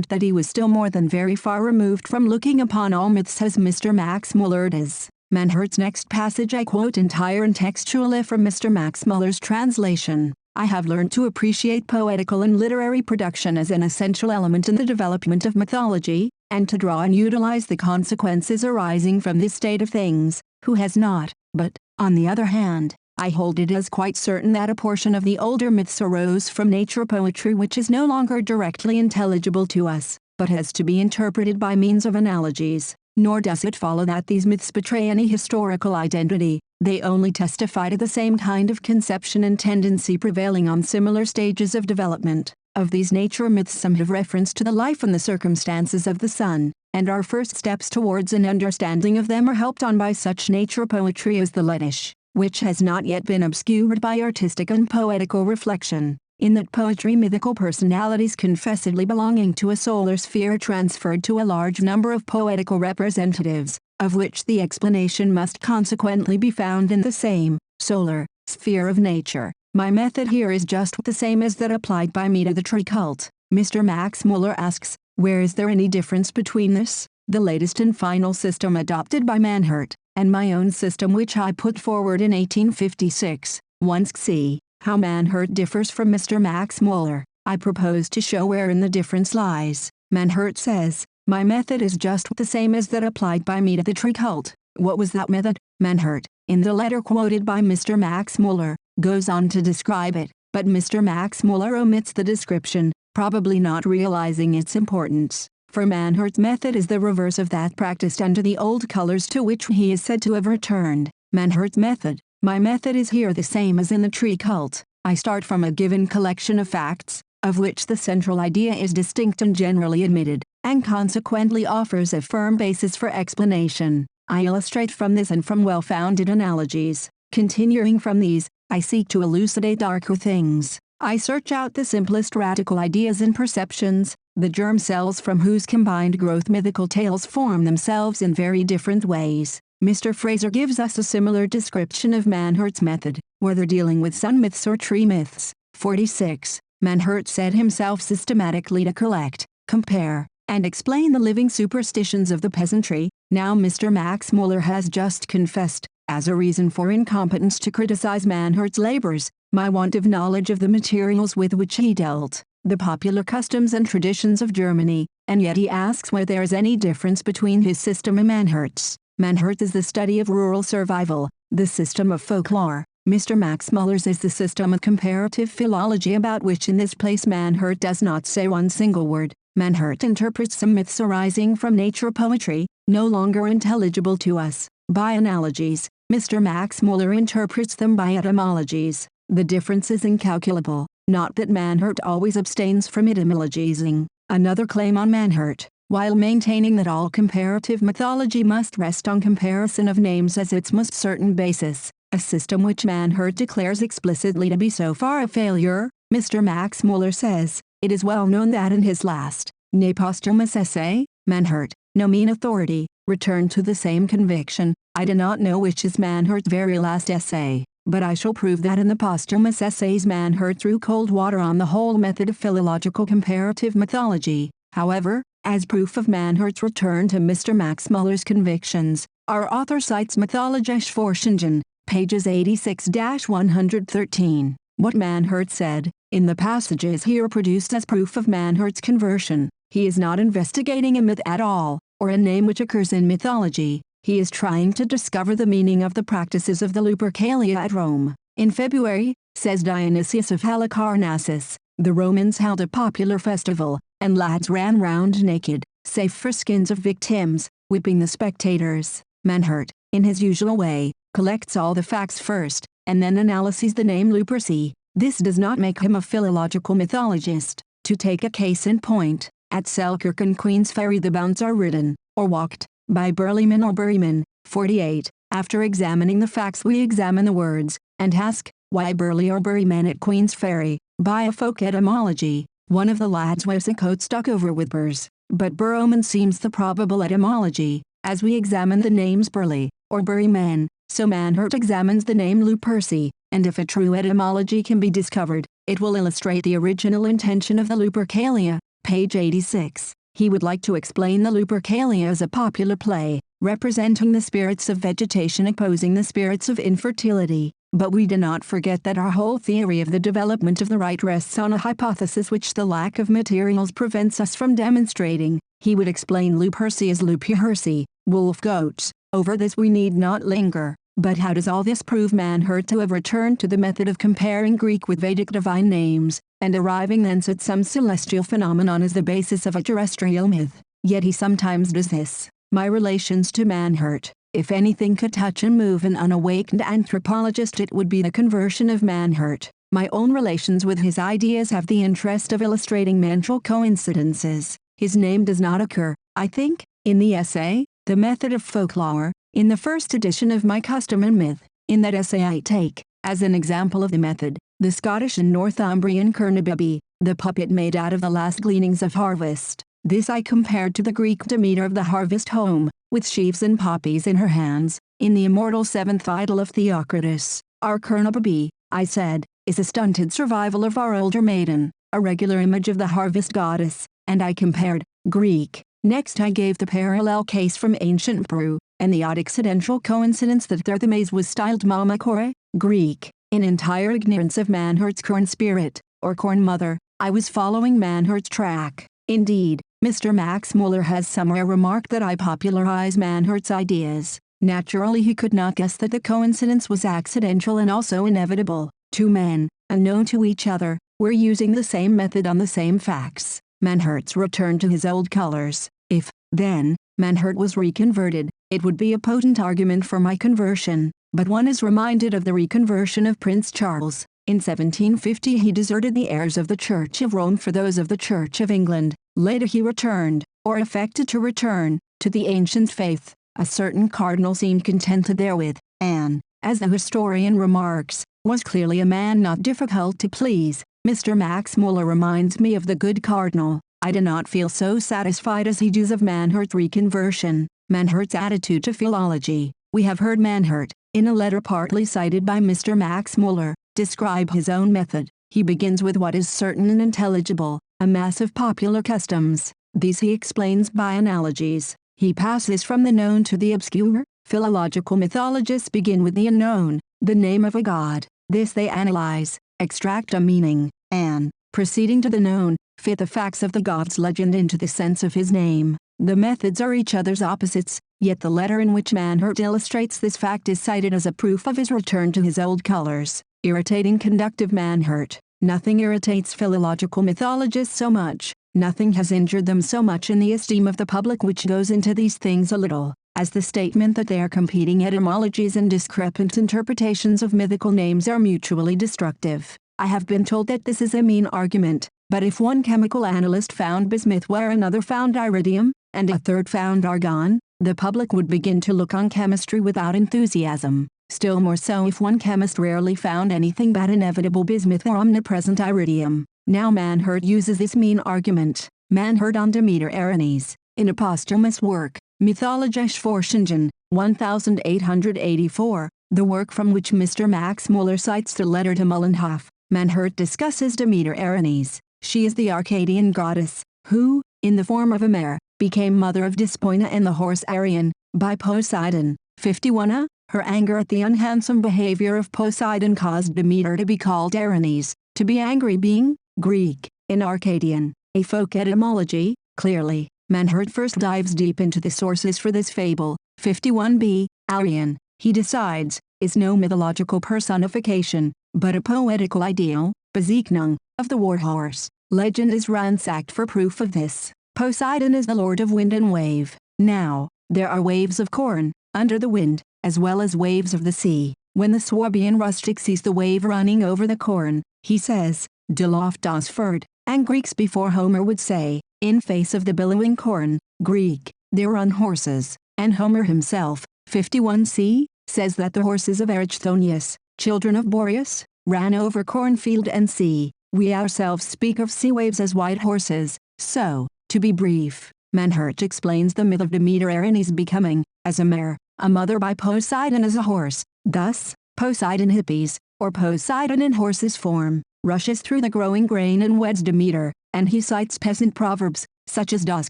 that he was still more than very far removed from looking upon all myths as Mr. Max Muller does. Manhurt's next passage I quote entire and textually from Mr. Max Muller's translation. I have learned to appreciate poetical and literary production as an essential element in the development of mythology, and to draw and utilize the consequences arising from this state of things. Who has not? But, on the other hand, I hold it as quite certain that a portion of the older myths arose from nature poetry which is no longer directly intelligible to us, but has to be interpreted by means of analogies. Nor does it follow that these myths betray any historical identity, they only testify to the same kind of conception and tendency prevailing on similar stages of development. Of these nature myths, some have reference to the life and the circumstances of the sun, and our first steps towards an understanding of them are helped on by such nature poetry as the Lettish, which has not yet been obscured by artistic and poetical reflection. In that poetry, mythical personalities confessedly belonging to a solar sphere are transferred to a large number of poetical representatives, of which the explanation must consequently be found in the same solar sphere of nature. My method here is just the same as that applied by me to the tree cult. Mr. Max Muller asks, where is there any difference between this, the latest and final system adopted by Manhart, and my own system which I put forward in 1856? Once see how Manhart differs from Mr. Max Muller. I propose to show wherein the difference lies. Manhart says, my method is just the same as that applied by me to the tree cult. What was that method? Manhart, in the letter quoted by Mr. Max Muller, goes on to describe it, but Mr. Max Muller omits the description, probably not realizing its importance, for Manhart's method is the reverse of that practiced under the old colors to which he is said to have returned. Manhart's method. My method is here the same as in the tree cult. I start from a given collection of facts, of which the central idea is distinct and generally admitted, and consequently offers a firm basis for explanation. I illustrate from this and from well-founded analogies. Continuing from these, I seek to elucidate darker things. I search out the simplest radical ideas and perceptions, the germ cells from whose combined growth mythical tales form themselves in very different ways. Mr. Fraser gives us a similar description of Manhart's method, whether dealing with sun myths or tree myths. 46. Manhart set himself systematically to collect, compare, and explain the living superstitions of the peasantry. Now Mr. Max Muller has just confessed, as a reason for incompetence to criticize Manhart's labors, my want of knowledge of the materials with which he dealt, the popular customs and traditions of Germany, and yet he asks whether there is any difference between his system and Manhart's. Manhart is the study of rural survival, the system of folklore. Mr. Max Muller's is the system of comparative philology, about which in this place Manhart does not say one single word. Manhart interprets some myths arising from nature poetry, no longer intelligible to us, by analogies. Mr. Max Muller interprets them by etymologies. The difference is incalculable, not that Manhart always abstains from etymologizing. Another claim on Manhart, while maintaining that all comparative mythology must rest on comparison of names as its most certain basis, a system which Manhart declares explicitly to be so far a failure, Mr. Max Muller says, it is well known that in his last, nay posthumous essay, Manhart, no mean authority, returned to the same conviction. I do not know which is Manhart's very last essay, but I shall prove that in the posthumous essays Manhart threw cold water on the whole method of philological comparative mythology. However, as proof of Manhart's return to Mr. Max Muller's convictions, our author cites Mythologische Forschungen, pages 86-113. What Manhart said, in the passages here produced as proof of Manhart's conversion, he is not investigating a myth at all, or a name which occurs in mythology. He is trying to discover the meaning of the practices of the Lupercalia at Rome. In February, says Dionysius of Halicarnassus, the Romans held a popular festival, and lads ran round naked, save for skins of victims, whipping the spectators. Manhart, in his usual way, collects all the facts first, and then analyses the name Luperci. This does not make him a philological mythologist. To take a case in point, at Selkirk and Queensferry the bounds are ridden, or walked, by Burlymen or Burymen. 48. After examining the facts we examine the words, and ask, why Burley or Burymen at Queensferry? By a folk etymology, one of the lads wears a coat stuck over with burrs, but Burroman seems the probable etymology. As we examine the names Burley, or Burymen, so Manhart examines the name Luperci, and if a true etymology can be discovered, it will illustrate the original intention of the Lupercalia. Page 86. He would like to explain the Lupercalia as a popular play, representing the spirits of vegetation opposing the spirits of infertility. But we do not forget that our whole theory of the development of the right rests on a hypothesis which the lack of materials prevents us from demonstrating. He would explain Luperci as Luperci, wolf goats. Over this we need not linger. But how does all this prove Manhurt to have returned to the method of comparing Greek with Vedic divine names, and arriving thence at some celestial phenomenon as the basis of a terrestrial myth? Yet he sometimes does this. My relations to Manhurt, if anything could touch and move an unawakened anthropologist, it would be the conversion of Manhurt. My own relations with his ideas have the interest of illustrating mental coincidences. His name does not occur, I think, in the essay, The Method of Folklore, in the first edition of My Custom and Myth. In that essay I take, as an example of the method, the Scottish and Northumbrian Kernabibi, the puppet made out of the last gleanings of harvest. This I compared to the Greek Demeter of the harvest home, with sheaves and poppies in her hands, in the immortal seventh idol of Theocritus. Our Kernabibi, I said, is a stunted survival of our older maiden, a regular image of the harvest goddess, and I compared, Greek. Next I gave the parallel case from ancient Peru, and the odd accidental coincidence that there the maize was styled Mama Kore, Greek. In entire ignorance of Manhurt's corn spirit, or corn mother, I was following Manhurt's track. Indeed, Mr. Max Muller has somewhere remarked that I popularize Manhurt's ideas. Naturally he could not guess that the coincidence was accidental and also inevitable. Two men, unknown to each other, were using the same method on the same facts. Manhurt's returned to his old colors. If, then, Manhurt was reconverted, it would be a potent argument for my conversion. But one is reminded of the reconversion of Prince Charles. In 1750 he deserted the heirs of the Church of Rome for those of the Church of England. Later he returned, or affected to return, to the ancient faith. A certain cardinal seemed contented therewith, and, as the historian remarks, was clearly a man not difficult to please. Mr. Max Muller reminds me of the good cardinal. I do not feel so satisfied as he does of Manhurt's reconversion. Manhurt's attitude to philology. We have heard Manhurt, in a letter partly cited by Mr. Max Muller, describe his own method. He begins with what is certain and intelligible, a mass of popular customs. These he explains by analogies. He passes from the known to the obscure. Philological mythologists begin with the unknown, the name of a god. This they analyze, extract a meaning, and, proceeding to the known, fit the facts of the god's legend into the sense of his name. The methods are each other's opposites, yet the letter in which Manhurt illustrates this fact is cited as a proof of his return to his old colors. Irritating conductive Manhurt. Nothing irritates philological mythologists so much, nothing has injured them so much in the esteem of the public which goes into these things a little, as the statement that their competing etymologies and discrepant interpretations of mythical names are mutually destructive. I have been told that this is a mean argument, but if one chemical analyst found bismuth where another found iridium, and a third found argon, the public would begin to look on chemistry without enthusiasm. Still more so if one chemist rarely found anything but inevitable bismuth or omnipresent iridium. Now Manhurt uses this mean argument. Manhurt on Demeter Erinyes, in a posthumous work, Mythologische Forschungen, 1884, the work from which Mr. Max Muller cites the letter to Mullenhoff. Manhurt discusses Demeter Erinyes. She is the Arcadian goddess, who, in the form of a mare, became mother of Despoina and the horse Arion, by Poseidon. 51a, her anger at the unhandsome behavior of Poseidon caused Demeter to be called Erinyes, to be angry being, Greek, in Arcadian, a folk etymology. Clearly, Manhurt first dives deep into the sources for this fable. 51b, Arion, he decides, is no mythological personification, but a poetical ideal, Bezeichnung, of the warhorse. Legend is ransacked for proof of this. Poseidon is the lord of wind and wave. Now, there are waves of corn, under the wind, as well as waves of the sea. When the Swabian rustic sees the wave running over the corn, he says, De loft das Ferd, and Greeks before Homer would say, in face of the billowing corn, Greek, there run horses, and Homer himself, 51c, says that the horses of Erichthonius, children of Boreas, ran over cornfield and sea. We ourselves speak of sea waves as white horses. So, to be brief, Manhurt explains the myth of Demeter Erinyes becoming, as a mare, a mother by Poseidon as a horse. Thus, Poseidon hippies, or Poseidon in horse's form, rushes through the growing grain and weds Demeter, and he cites peasant proverbs, such as Das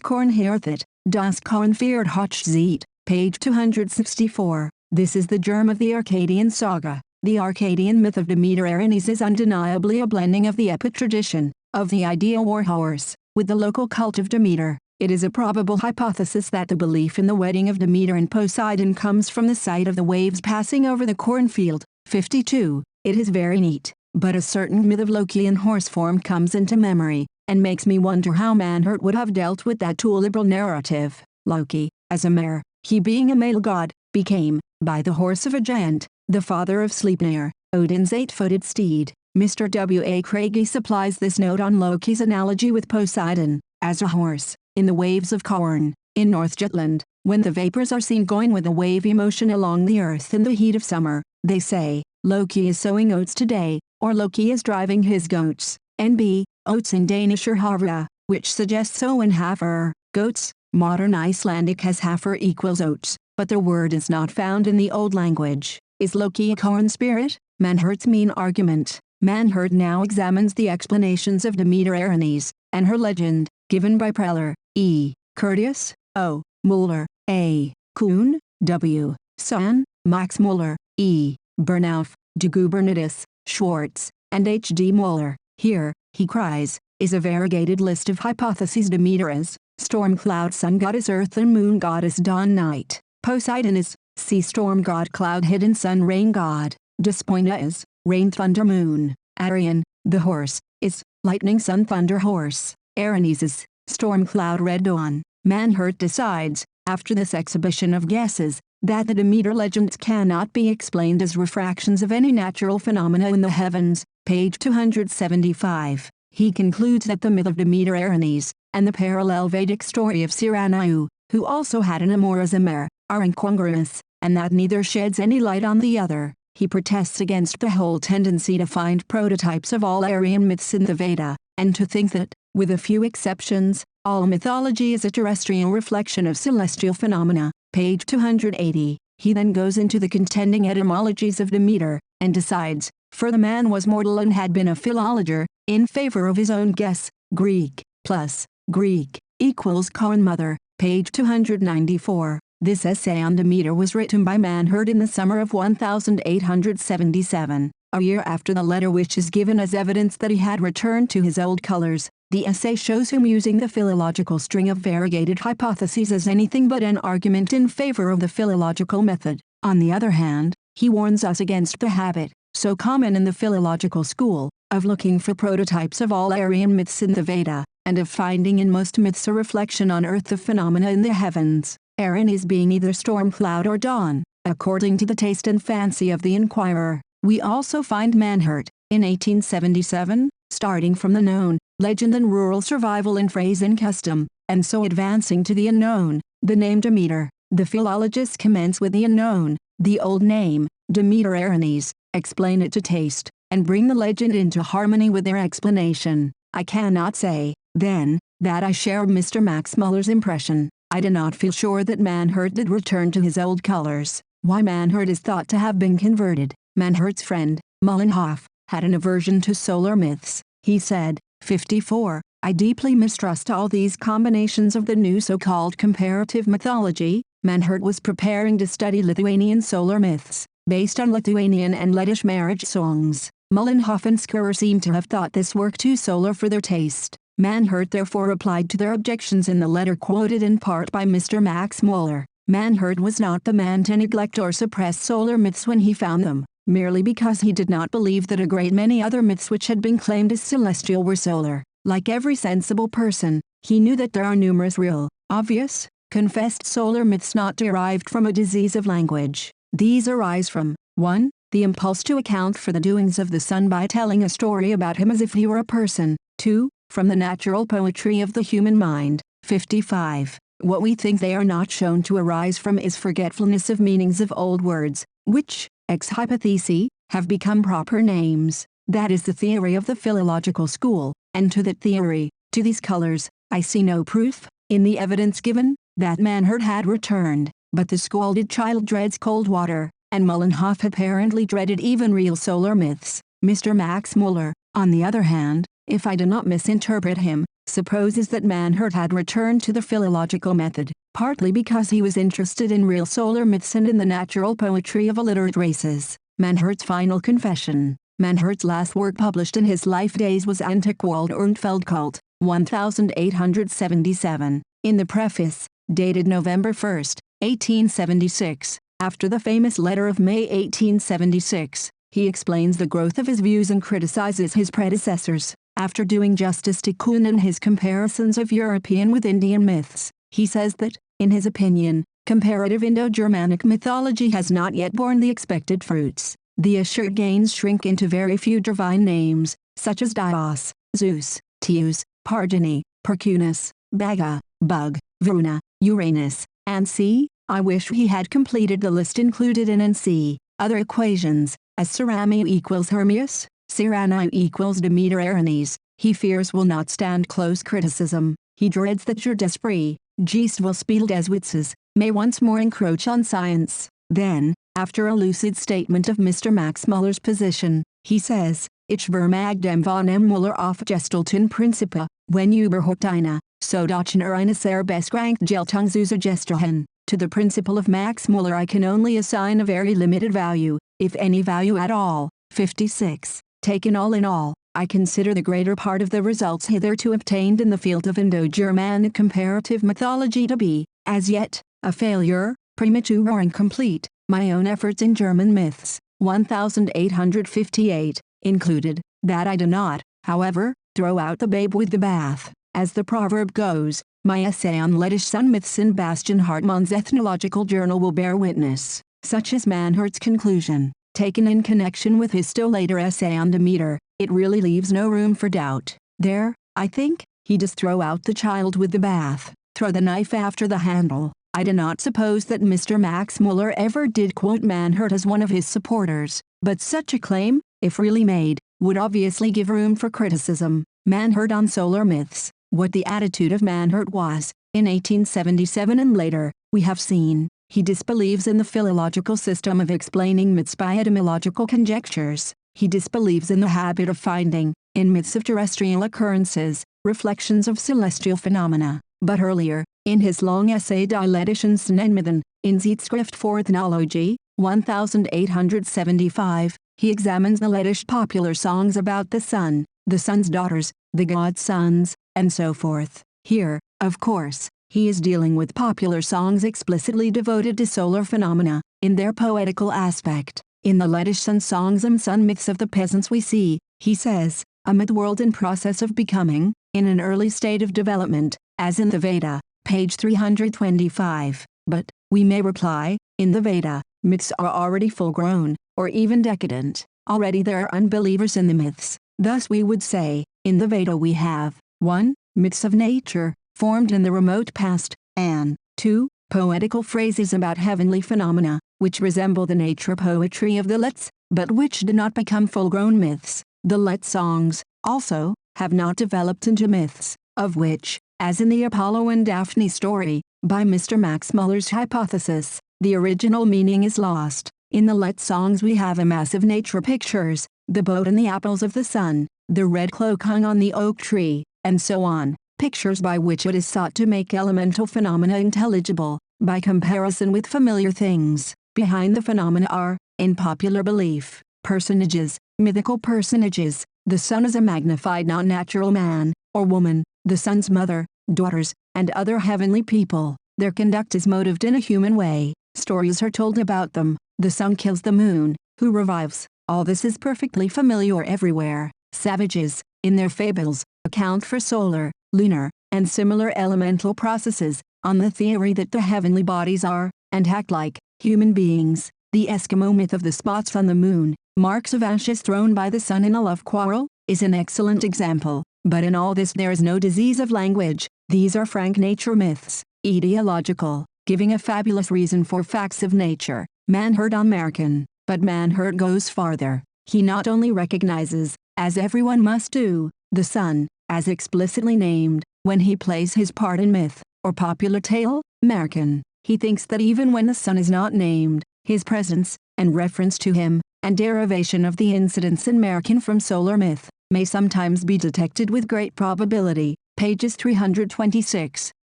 Korn herthet, Das Korn fährt hoch zieht, page 264. This is the germ of the Arcadian saga. The Arcadian myth of Demeter Erinyes is undeniably a blending of the epic tradition, of the ideal warhorse, with the local cult of Demeter. It is a probable hypothesis that the belief in the wedding of Demeter and Poseidon comes from the sight of the waves passing over the cornfield. 52. It is very neat, but a certain myth of Loki in horse form comes into memory, and makes me wonder how Manhurt would have dealt with that too liberal narrative. Loki, as a mare, he being a male god, became, by the horse of a giant, the father of Sleipnir, Odin's eight-footed steed. Mr. W. A. Craigie supplies this note on Loki's analogy with Poseidon, as a horse, in the waves of corn, in North Jutland, when the vapors are seen going with a wavy motion along the earth in the heat of summer, they say, Loki is sowing oats today, or Loki is driving his goats. N.B. Oats in Danish are havre, which suggests sow and hafer, goats. Modern Icelandic has hafer equals oats, but the word is not found in the old language. Is Loki a corn spirit? Manhurt's mean argument. Manhurt now examines the explanations of Demeter Erinyes, and her legend, given by Preller, E. Curtius, O. Mueller, A. Kuhn, W. Sohn, Max Mueller, E. Bernauff, de Gubernitis, Schwartz, and H. D. Mueller. Here, he cries, is a variegated list of hypotheses. Demeter is storm cloud sun goddess, earth and moon goddess, dawn night. Poseidon is sea storm god, cloud hidden sun rain god. Despoina is rain thunder moon. Arion, the horse, is lightning sun thunder horse. Erinyes is storm cloud red dawn. Manhurt decides, after this exhibition of guesses, that the Demeter legends cannot be explained as refractions of any natural phenomena in the heavens. Page 275. He concludes that the myth of Demeter Erinyes, and the parallel Vedic story of Siranayu, who also had an amour as a mare, are incongruous, and that neither sheds any light on the other. He protests against the whole tendency to find prototypes of all Aryan myths in the Veda, and to think that, with a few exceptions, all mythology is a terrestrial reflection of celestial phenomena. Page 280. He then goes into the contending etymologies of Demeter, and decides, for the man was mortal and had been a philologer, in favor of his own guess, Greek, plus, Greek, equals corn mother. Page 294. This essay on Demeter was written by Manhurt in the summer of 1877, a year after the letter which is given as evidence that he had returned to his old colors. The essay shows him using the philological string of variegated hypotheses as anything but an argument in favor of the philological method. On the other hand, he warns us against the habit, so common in the philological school, of looking for prototypes of all Aryan myths in the Veda, and of finding in most myths a reflection on earth of phenomena in the heavens, Erinyes being either storm cloud or dawn, according to the taste and fancy of the inquirer. We also find Manhurt, in 1877, starting from the known, legend and rural survival in phrase and custom, and so advancing to the unknown, the name Demeter. The philologists commence with the unknown, the old name, Demeter Erinyes, explain it to taste, and bring the legend into harmony with their explanation. I cannot say, then, that I share Mr. Max Muller's impression. I do not feel sure that Manhurt did return to his old colors. Why Manhurt is thought to have been converted. Manhurt's friend, Mullenhoff, had an aversion to solar myths. He said, 54, I deeply mistrust all these combinations of the new so-called comparative mythology. Manhurt was preparing to study Lithuanian solar myths, based on Lithuanian and Lettish marriage songs. Mullenhoff and Schurer seem to have thought this work too solar for their taste. Manhurt therefore replied to their objections in the letter quoted in part by Mr. Max Mueller. Manhurt was not the man to neglect or suppress solar myths when he found them, merely because he did not believe that a great many other myths which had been claimed as celestial were solar. Like every sensible person, he knew that there are numerous real, obvious, confessed solar myths not derived from a disease of language. These arise from 1. The impulse to account for the doings of the sun by telling a story about him as if he were a person. 2. From the natural poetry of the human mind. 55. What we think they are not shown to arise from is forgetfulness of meanings of old words, which, ex hypothesi, have become proper names. That is the theory of the philological school, and to that theory, to these colors, I see no proof, in the evidence given, that Manhurt had returned, but the scalded child dreads cold water, and Mullenhoff apparently dreaded even real solar myths. Mr. Max Mueller, on the other hand, if I do not misinterpret him, supposes that Manhurt had returned to the philological method, partly because he was interested in real solar myths and in the natural poetry of illiterate races. Manhurt's final confession. Manhurt's last work published in his life days was Antiquold und Feldkult, 1877. In the preface, dated November 1, 1876, after the famous letter of May 1876, he explains the growth of his views and criticizes his predecessors. After doing justice to Kuhn in his comparisons of European with Indian myths, he says that, in his opinion, comparative Indo-Germanic mythology has not yet borne the expected fruits. The assured gains shrink into very few divine names, such as Dios, Zeus, Teus, Pardini, Percunus, Baga, Bug, Varuna, Uranus, and C. I wish he had completed the list included in and C. Other equations, as Cerami equals Hermes, Cyrani equals Demeter Aranes, he fears will not stand close criticism. He dreads that your d'esprit, Geist will spiel des Witzes, may once more encroach on science. Then, after a lucid statement of Mr. Max Muller's position, he says, Ich vermag dem von M. Muller aufgestellten Prinzipe, wenn überhaupt eine, so doch eine sehr beschränkte Geltung zuzugestellt. To the principle of Max Muller I can only assign a very limited value, if any value at all. 56. Taken all in all, I consider the greater part of the results hitherto obtained in the field of Indo-Germanic comparative mythology to be, as yet, a failure, premature or incomplete. My own efforts in German myths, 1858, included, that I do not, however, throw out the babe with the bath, as the proverb goes. My essay on Lettish Sun myths in Bastian Hartmann's Ethnological Journal will bear witness, such as Manhert's conclusion, taken in connection with his still later essay on Demeter. It really leaves no room for doubt. There, I think, he does throw out the child with the bath, throw the knife after the handle. I do not suppose that Mr. Max Muller ever did quote Manhert as one of his supporters, but such a claim, if really made, would obviously give room for criticism. Manhert on solar myths. What the attitude of Manhert was, in 1877 and later, we have seen. He disbelieves in the philological system of explaining myths by etymological conjectures. He disbelieves in the habit of finding, in myths of terrestrial occurrences, reflections of celestial phenomena. But earlier, in his long essay Die Lettischen Sonnenmythen, in Zeitschrift für Ethnologie, 1875, he examines the Lettish popular songs about the sun, the sun's daughters, the god's sons, and so forth. Here, of course, he is dealing with popular songs explicitly devoted to solar phenomena, in their poetical aspect. In the Lettish sun songs and sun myths of the peasants we see, he says, a myth-world in process of becoming, in an early state of development, as in the Veda, page 325. But, we may reply, in the Veda, myths are already full-grown, or even decadent. Already there are unbelievers in the myths. Thus we would say, in the Veda we have, 1. Myths of nature, formed in the remote past, and 2. Poetical phrases about heavenly phenomena, which resemble the nature poetry of the Letts, but which do not become full-grown myths. The Lett songs, also, have not developed into myths, of which, as in the Apollo and Daphne story, by Mr. Max Muller's hypothesis, the original meaning is lost. In the Lett songs we have a mass of nature pictures, the boat and the apples of the sun, the red cloak hung on the oak tree, and so on, pictures by which it is sought to make elemental phenomena intelligible, by comparison with familiar things. Behind the phenomena are, in popular belief, personages, mythical personages. The sun is a magnified non-natural man, or woman, the sun's mother, daughters, and other heavenly people. Their conduct is motived in a human way. Stories are told about them. The sun kills the moon, who revives. All this is perfectly familiar everywhere. Savages, in their fables, account for solar, lunar, and similar elemental processes, on the theory that the heavenly bodies are, and act like, human beings. The Eskimo myth of the spots on the moon, marks of ashes thrown by the sun in a love quarrel, is an excellent example. But in all this there is no disease of language. These are frank nature myths, etiological, giving a fabulous reason for facts of nature. Manhert on American, but Manhert goes farther. He not only recognizes, as everyone must do, the sun, as explicitly named, when he plays his part in myth, or popular tale, American. He thinks that even when the sun is not named, his presence, and reference to him, and derivation of the incidents in American from solar myth, may sometimes be detected with great probability, pages 326,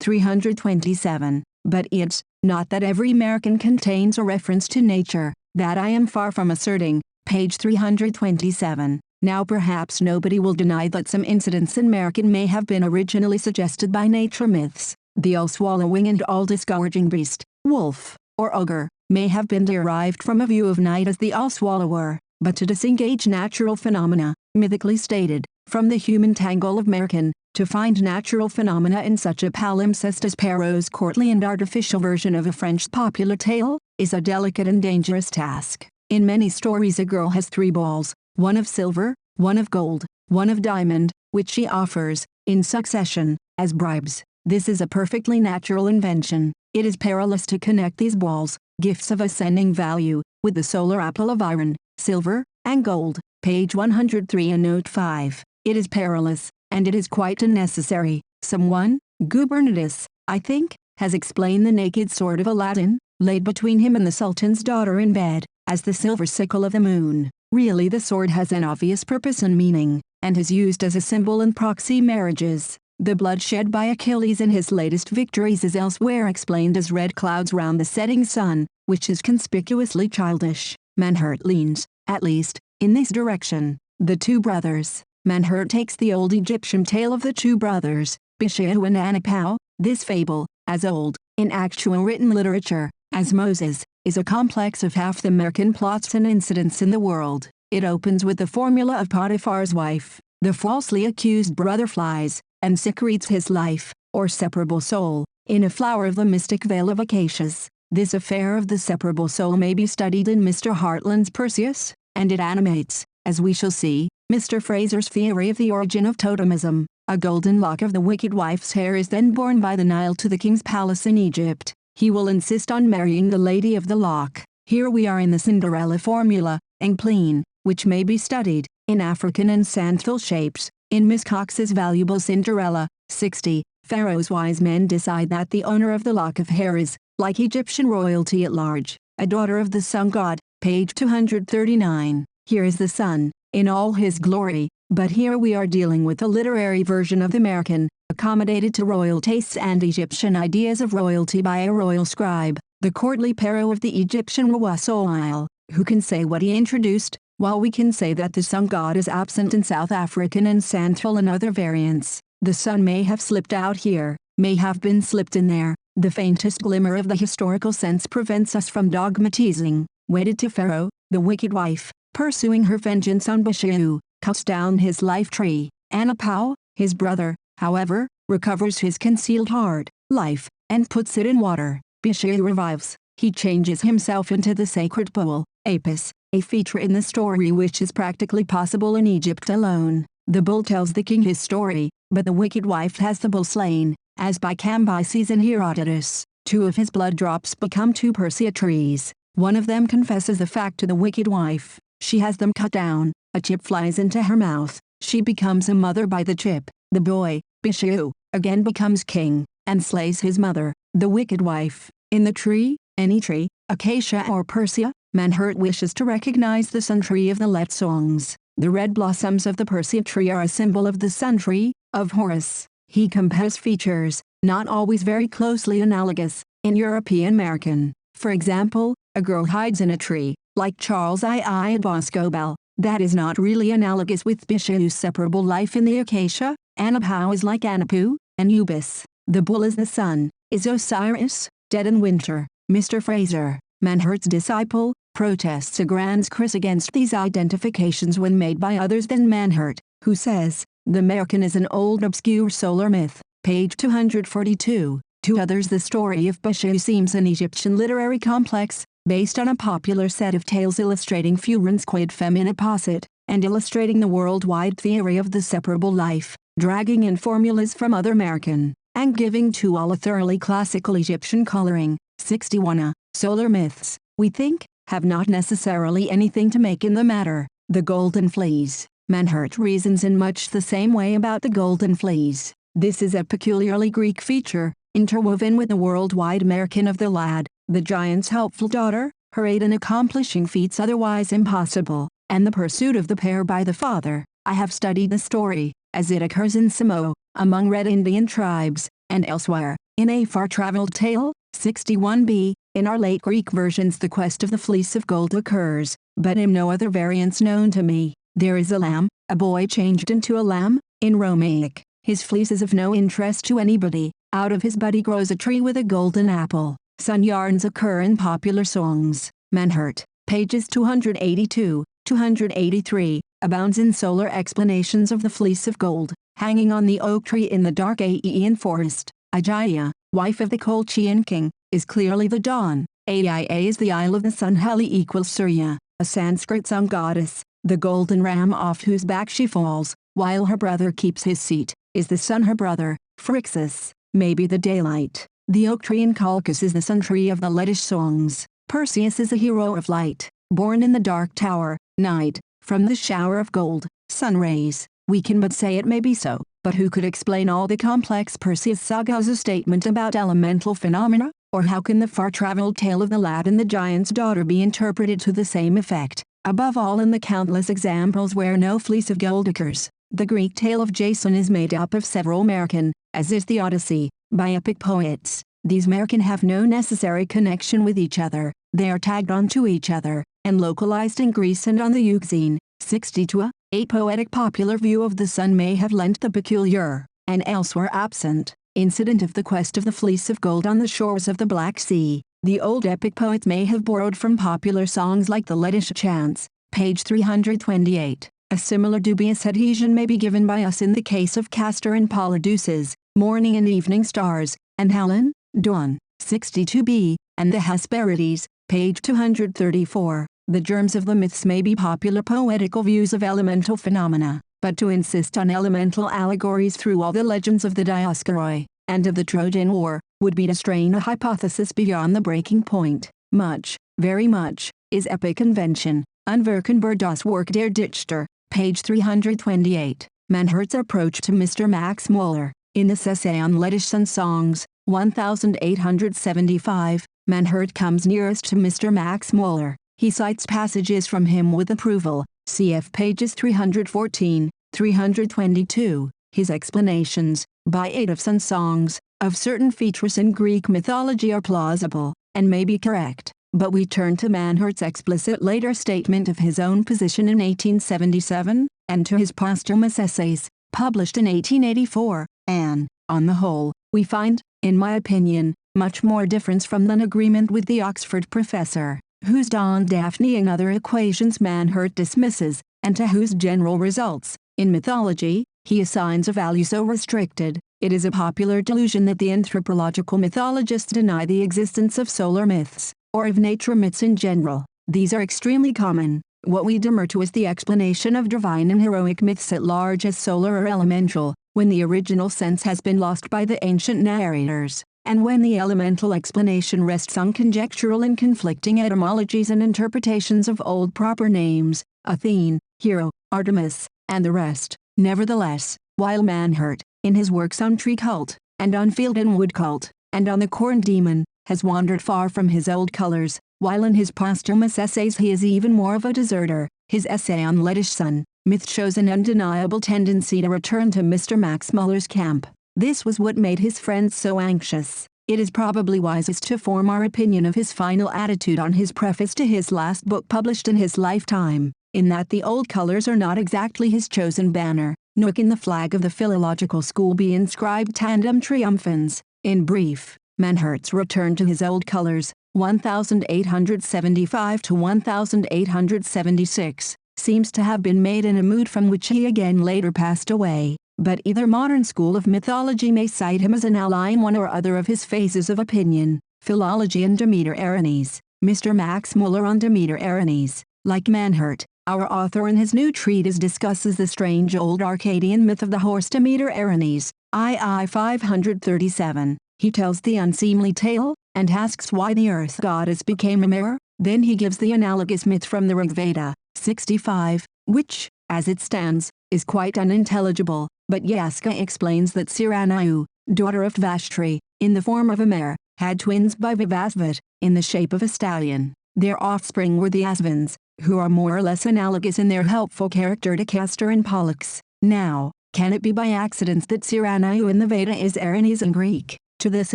327. But it's not that every American contains a reference to nature, that I am far from asserting, page 327. Now perhaps nobody will deny that some incidents in American may have been originally suggested by nature myths. The all-swallowing and all-discouraging beast, wolf, or ogre, may have been derived from a view of night as the all-swallower, but to disengage natural phenomena, mythically stated, from the human tangle of American, to find natural phenomena in such a palimpsest as Perrault's courtly and artificial version of a French popular tale, is a delicate and dangerous task. In many stories a girl has 3 balls, one of silver, one of gold, one of diamond, which she offers, in succession, as bribes. This is a perfectly natural invention. It is perilous to connect these balls, gifts of ascending value, with the solar apple of iron, silver, and gold. Page 103 and note 5. It is perilous, and it is quite unnecessary. Someone, Gubernatus, I think, has explained the naked sword of Aladdin, laid between him and the Sultan's daughter in bed, as the silver sickle of the moon. Really the sword has an obvious purpose and meaning, and is used as a symbol in proxy marriages. The blood shed by Achilles in his latest victories is elsewhere explained as red clouds round the setting sun, which is conspicuously childish. Manhurt leans, at least, in this direction. The Two Brothers. Manhurt takes the old Egyptian tale of the two brothers, Bishiu and Anapau. This fable, as old, in actual written literature, as Moses, is a complex of half the American plots and incidents in the world. It opens with the formula of Potiphar's wife. The falsely accused brother flies, and secretes his life, or separable soul, in a flower of the mystic veil of acacias. This affair of the separable soul may be studied in Mr. Hartland's Perseus, and it animates, as we shall see, Mr. Fraser's theory of the origin of totemism. A golden lock of the wicked wife's hair is then borne by the Nile to the king's palace in Egypt. He will insist on marrying the lady of the lock. Here we are in the Cinderella formula, and Pleen, which may be studied, in African and Santhal shapes, in Miss Cox's valuable Cinderella. 60. Pharaoh's wise men decide that the owner of the lock of hair is, like Egyptian royalty at large, a daughter of the sun god. Page 239. Here is the sun, in all his glory, but here we are dealing with a literary version of the American, accommodated to royal tastes and Egyptian ideas of royalty by a royal scribe, the courtly Pharaoh of the Egyptian Rawasoil, who can say what he introduced, while we can say that the sun god is absent in South African and Santhal and other variants. The sun may have slipped out here, may have been slipped in there. The faintest glimmer of the historical sense prevents us from dogmatizing. Wedded to Pharaoh, the wicked wife, pursuing her vengeance on Bishiu, cuts down his life tree. Anapau, his brother, however, recovers his concealed heart, life, and puts it in water. Bishiu revives. He changes himself into the sacred bull, Apis, a feature in the story which is practically possible in Egypt alone. The bull tells the king his story, but the wicked wife has the bull slain, as by Cambyses and Herodotus. 2 of his blood drops become 2 Persea trees. One of them confesses the fact to the wicked wife. She has them cut down. A chip flies into her mouth. She becomes a mother by the chip. The boy, Bishiu, again becomes king, and slays his mother, the wicked wife. In the tree, any tree, acacia or Persea, Manhurt wishes to recognize the sun tree of the Let songs. The red blossoms of the Persea tree are a symbol of the sun tree, of Horus. He compares features, not always very closely analogous, in European American. For example, a girl hides in a tree, like Charles I. Boscobel. That is not really analogous with Bishiu's separable life in the acacia. Anapau is like Anapu, Anubis. The bull is the sun, is Osiris, dead in winter. Mr. Fraser, Manhurt's disciple, protests a grand cris against these identifications when made by others than Manhurt, who says, the American is an old obscure solar myth. Page 242. To others the story of Bishiu seems an Egyptian literary complex, based on a popular set of tales illustrating furens quid femina possit, and illustrating the worldwide theory of the separable life, dragging in formulas from other American, and giving to all a thoroughly classical Egyptian coloring. 61. Solar myths, we think, have not necessarily anything to make in the matter. The golden fleece. Manhurt reasons in much the same way about the golden fleece. This is a peculiarly Greek feature, interwoven with the worldwide American of the lad, the giant's helpful daughter, her aid in accomplishing feats otherwise impossible, and the pursuit of the pair by the father. I have studied the story, as it occurs in Samoa, among Red Indian tribes, and elsewhere, in a far-traveled tale. 61b. In our late Greek versions the quest of the fleece of gold occurs, but in no other variants known to me. There is a lamb, a boy changed into a lamb, in Romaic. His fleece is of no interest to anybody, Out of his body grows a tree with a golden apple. Sun yarns occur in popular songs. Manhart, pages 282, 283, abounds in solar explanations of the fleece of gold, hanging on the oak tree in the dark Aeaean forest. Aegea, wife of the Colchian king, is clearly the dawn. Aia is the isle of the sun. Heli equals Surya, a Sanskrit sun goddess. The golden ram off whose back she falls, while her brother keeps his seat, is the sun. Her brother, Phrixus, may be the daylight. The oak tree in Colchis is the sun tree of the Lettish songs. Perseus is a hero of light, born in the dark tower, night, from the shower of gold, sun rays. We can but say it may be so, but who could explain all the complex Perseus saga as a statement about elemental phenomena? Or how can the far-traveled tale of the lad and the giant's daughter be interpreted to the same effect? Above all, in the countless examples where no fleece of gold occurs, the Greek tale of Jason is made up of several American, as is the Odyssey, by epic poets. These American have no necessary connection with each other. They are tagged onto each other, and localized in Greece and on the Euxine. 62. A poetic popular view of the sun may have lent the peculiar, and elsewhere absent, incident of the quest of the fleece of gold on the shores of the Black Sea. The old epic poets may have borrowed from popular songs like the Lettish chants, page 328. A similar dubious adhesion may be given by us in the case of Castor and Polydeuces, morning and evening stars, and Helen, dawn, 62b, and the Hesperides, page 234. The germs of the myths may be popular poetical views of elemental phenomena, but to insist on elemental allegories through all the legends of the Dioscoroi, and of the Trojan War, would be to strain a hypothesis beyond the breaking point. Much, very much, is epic invention. Unverkennbar das Werk der Dichter, page 328. Manhart's approach to Mr. Max Muller. In this essay on Lettish sun songs, 1875, Manhart comes nearest to Mr. Max Muller. He cites passages from him with approval, cf. pages 314, 322. His explanations, by aid of sun songs, of certain features in Greek mythology are plausible, and may be correct, but we turn to Manhart's explicit later statement of his own position in 1877, and to his posthumous essays, published in 1884, and, on the whole, we find, in my opinion, much more difference from than agreement with the Oxford professor, whose Don Daphne and other equations Manhart dismisses, and to whose general results, in mythology, he assigns a value so restricted. It is a popular delusion that the anthropological mythologists deny the existence of solar myths, or of nature myths in general. These are extremely common. What we demur to is the explanation of divine and heroic myths at large as solar or elemental, when the original sense has been lost by the ancient narrators, and when the elemental explanation rests on conjectural and conflicting etymologies and interpretations of old proper names, Athene, Hero, Artemis, and the rest. Nevertheless, while Manhart, in his works on tree cult, and on field and wood cult, and on the corn demon, has wandered far from his old colors, while in his posthumous essays he is even more of a deserter, his essay on Lettish sun myth shows an undeniable tendency to return to Mr. Max Muller's camp. This was what made his friends so anxious. It is probably wisest to form our opinion of his final attitude on his preface to his last book published in his lifetime, in that the old colors are not exactly his chosen banner, nor can the flag of the philological school be inscribed tandem triumphans. In brief, Manhart's return to his old colors, 1875 to 1876, seems to have been made in a mood from which he again later passed away, but either modern school of mythology may cite him as an ally in one or other of his phases of opinion. Philology and Demeter Erinyes. Mr. Max Muller on Demeter Erinyes. Like Manhart, our author in his new treatise discusses the strange old Arcadian myth of the horse Demeter Erinyes, II 537. He tells the unseemly tale, and asks why the earth goddess became a mare. Then he gives the analogous myth from the Rigveda, 65, which, as it stands, is quite unintelligible, but Yaska explains that Siranayu, daughter of Vashtri, in the form of a mare, had twins by Vivasvat, in the shape of a stallion. Their offspring were the Asvins, who are more or less analogous in their helpful character to Castor and Pollux. Now, can it be by accident that Siranayu in the Veda is Erinyes in Greek? To this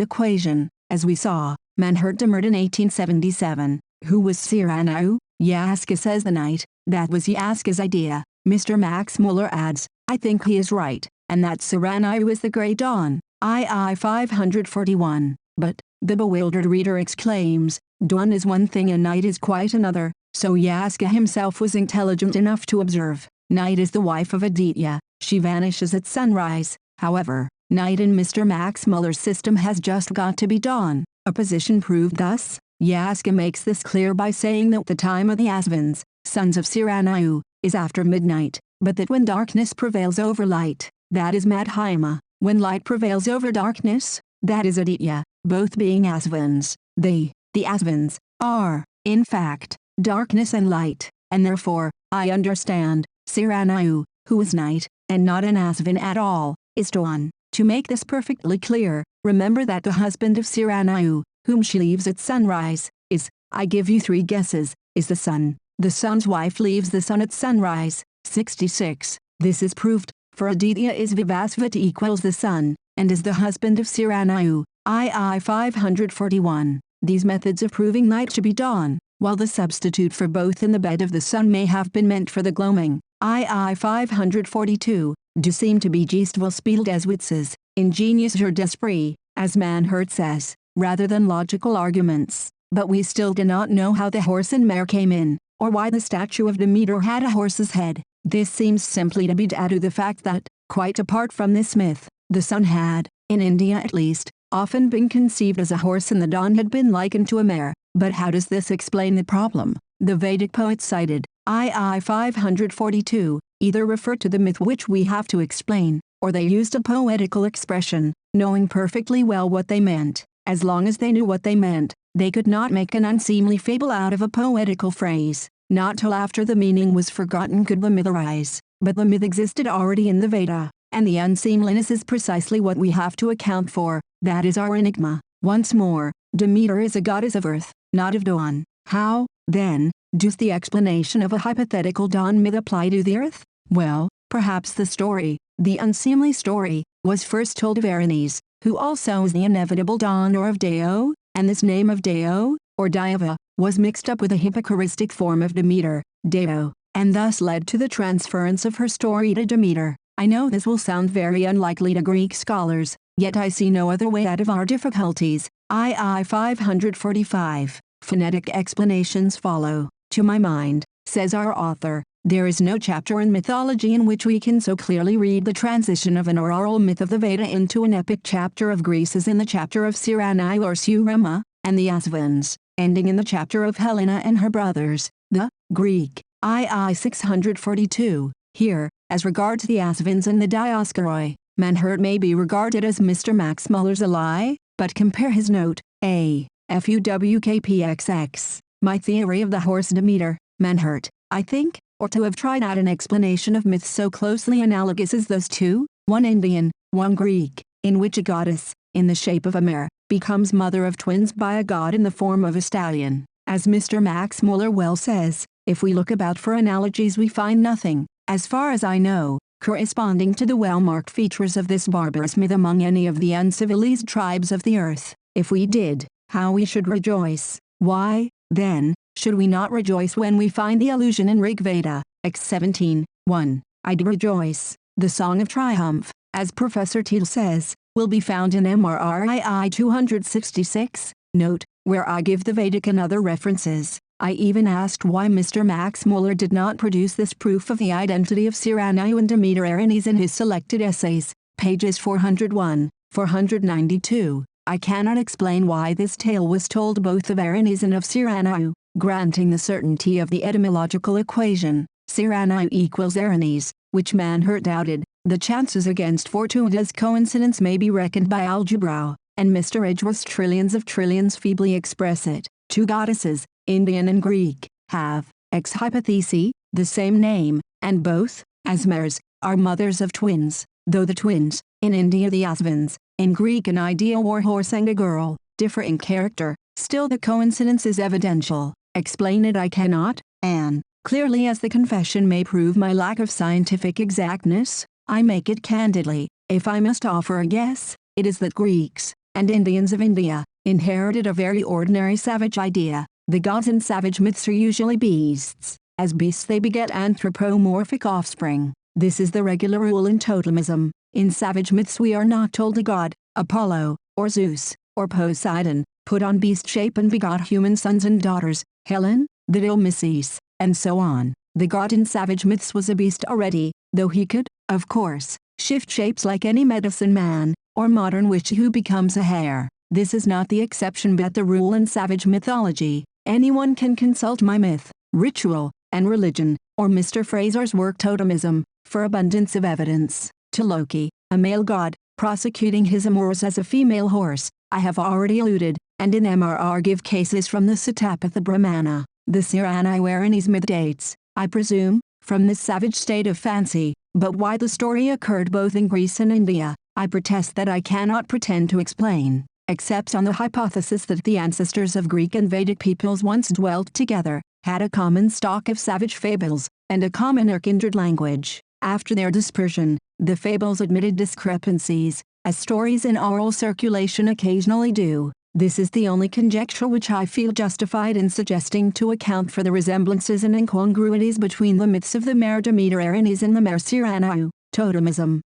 equation, as we saw, Manhart demurred in 1877. Who was Siranayu? Yaska says the night. That was Yaska's idea. Mr. Max Muller adds, I think he is right, and that Siranayu is the grey dawn. II 541. But, the bewildered reader exclaims, dawn is one thing and night is quite another. So Yaska himself was intelligent enough to observe, night is the wife of Aditya, she vanishes at sunrise. However, night in Mr. Max Muller's system has just got to be dawn, a position proved thus. Yaska makes this clear by saying that the time of the Asvins, sons of Siranayu, is after midnight, but that when darkness prevails over light, that is Madhyama, when light prevails over darkness, that is Aditya, both being Asvins. The Asvins, are, in fact, darkness and light, and therefore, I understand, Siranayu, who is night, and not an Asvin at all, is dawn. To make this perfectly clear, remember that the husband of Siranayu, whom she leaves at sunrise, is, I give you 3 guesses, is the sun. The sun's wife leaves the sun at sunrise. 66. This is proved, for Aditya is Vivasvati equals the sun, and is the husband of Siranayu. II 541. These methods of proving night to be dawn, while the substitute for both in the bed of the sun may have been meant for the gloaming. II 542. Do seem to be Geestvelspiel des Witzes, ingenious jeu d'esprit, as Manhurt says, rather than logical arguments. But we still do not know how the horse and mare came in, or why the statue of Demeter had a horse's head. This seems simply to be due to the fact that, quite apart from this myth, the sun had, in India at least, often been conceived as a horse and the dawn had been likened to a mare. But how does this explain the problem? The Vedic poets cited, II 542, either refer to the myth which we have to explain, or they used a poetical expression, knowing perfectly well what they meant. As long as they knew what they meant, they could not make an unseemly fable out of a poetical phrase. Not till after the meaning was forgotten could the myth arise. But the myth existed already in the Veda, and the unseemliness is precisely what we have to account for. That is our enigma. Once more, Demeter is a goddess of earth, not of dawn. How, then, does the explanation of a hypothetical dawn myth apply to the earth? Well, perhaps the story, the unseemly story, was first told of Erinyes, who also is the inevitable dawner of Deo, and this name of Deo, or Daiva, was mixed up with a hypocoristic form of Demeter, Deo, and thus led to the transference of her story to Demeter. I know this will sound very unlikely to Greek scholars, yet I see no other way out of our difficulties. II 545. Phonetic explanations follow. To my mind, says our author, there is no chapter in mythology in which we can so clearly read the transition of an oral myth of the Veda into an epic chapter of Greece as in the chapter of Siranayu or Surama, and the Asvins, ending in the chapter of Helena and her brothers, the Greek. II 642. Here, as regards the Asvins and the Dioscoroi, Manhurt may be regarded as Mr. Max Muller's ally, but compare his note, A. FUWKPXX, my theory of the horse Demeter, Manhurt, I think, or to have tried out an explanation of myths so closely analogous as those two, one Indian, one Greek, in which a goddess, in the shape of a mare, becomes mother of twins by a god in the form of a stallion. As Mr. Max Muller well says, if we look about for analogies we find nothing, as far as I know, corresponding to the well-marked features of this barbarous myth among any of the uncivilized tribes of the earth. If we did, how we should rejoice. Why, then, should we not rejoice when we find the allusion in Rig Veda, X 17, 1, I do rejoice. The Song of Triumph, as Professor Teal says, will be found in MRRII 266, note, where I give the Vedic and other references. I even asked why Mr. Max Muller did not produce this proof of the identity of Siranayu and Demeter Erinyes in his selected essays, pages 401, 492. I cannot explain why this tale was told both of Erinyes and of Siranayu, granting the certainty of the etymological equation, Siranayu equals Erinyes, which Manhurt doubted. The chances against fortuitous coincidence may be reckoned by algebra, and Mr. Edgeworth's trillions of trillions feebly express it. Two goddesses, Indian and Greek, have, ex hypothesi, the same name, and both, as mares, are mothers of twins, though the twins, in India the Asvins, in Greek an ideal war horse and a girl, differ in character, still the coincidence is evidential. Explain it I cannot, and, clearly as the confession may prove my lack of scientific exactness, I make it candidly. If I must offer a guess, it is that Greeks, and Indians of India, inherited a very ordinary savage idea. The gods in savage myths are usually beasts. As beasts they beget anthropomorphic offspring. This is the regular rule in totemism. In savage myths we are not told a god, Apollo, or Zeus, or Poseidon, put on beast shape and begot human sons and daughters, Helen, the Dilmyces, and so on. The god in savage myths was a beast already, though he could, of course, shift shapes like any medicine man, or modern witch who becomes a hare. This is not the exception but the rule in savage mythology. Anyone can consult my myth, ritual, and religion, or Mr. Fraser's work Totemism, for abundance of evidence. To Loki, a male god, prosecuting his amours as a female horse, I have already alluded, and in MRR give cases from the Satapatha Brahmana, the Sirani wherein his myth dates, I presume, from this savage state of fancy, but why the story occurred both in Greece and India, I protest that I cannot pretend to explain, except on the hypothesis that the ancestors of Greek and Vedic peoples once dwelt together, had a common stock of savage fables, and a common or kindred language. After their dispersion, the fables admitted discrepancies, as stories in oral circulation occasionally do. This is the only conjecture which I feel justified in suggesting to account for the resemblances and incongruities between the myths of the Mare Demeter Erinis and the Mare Siranu. Totemism.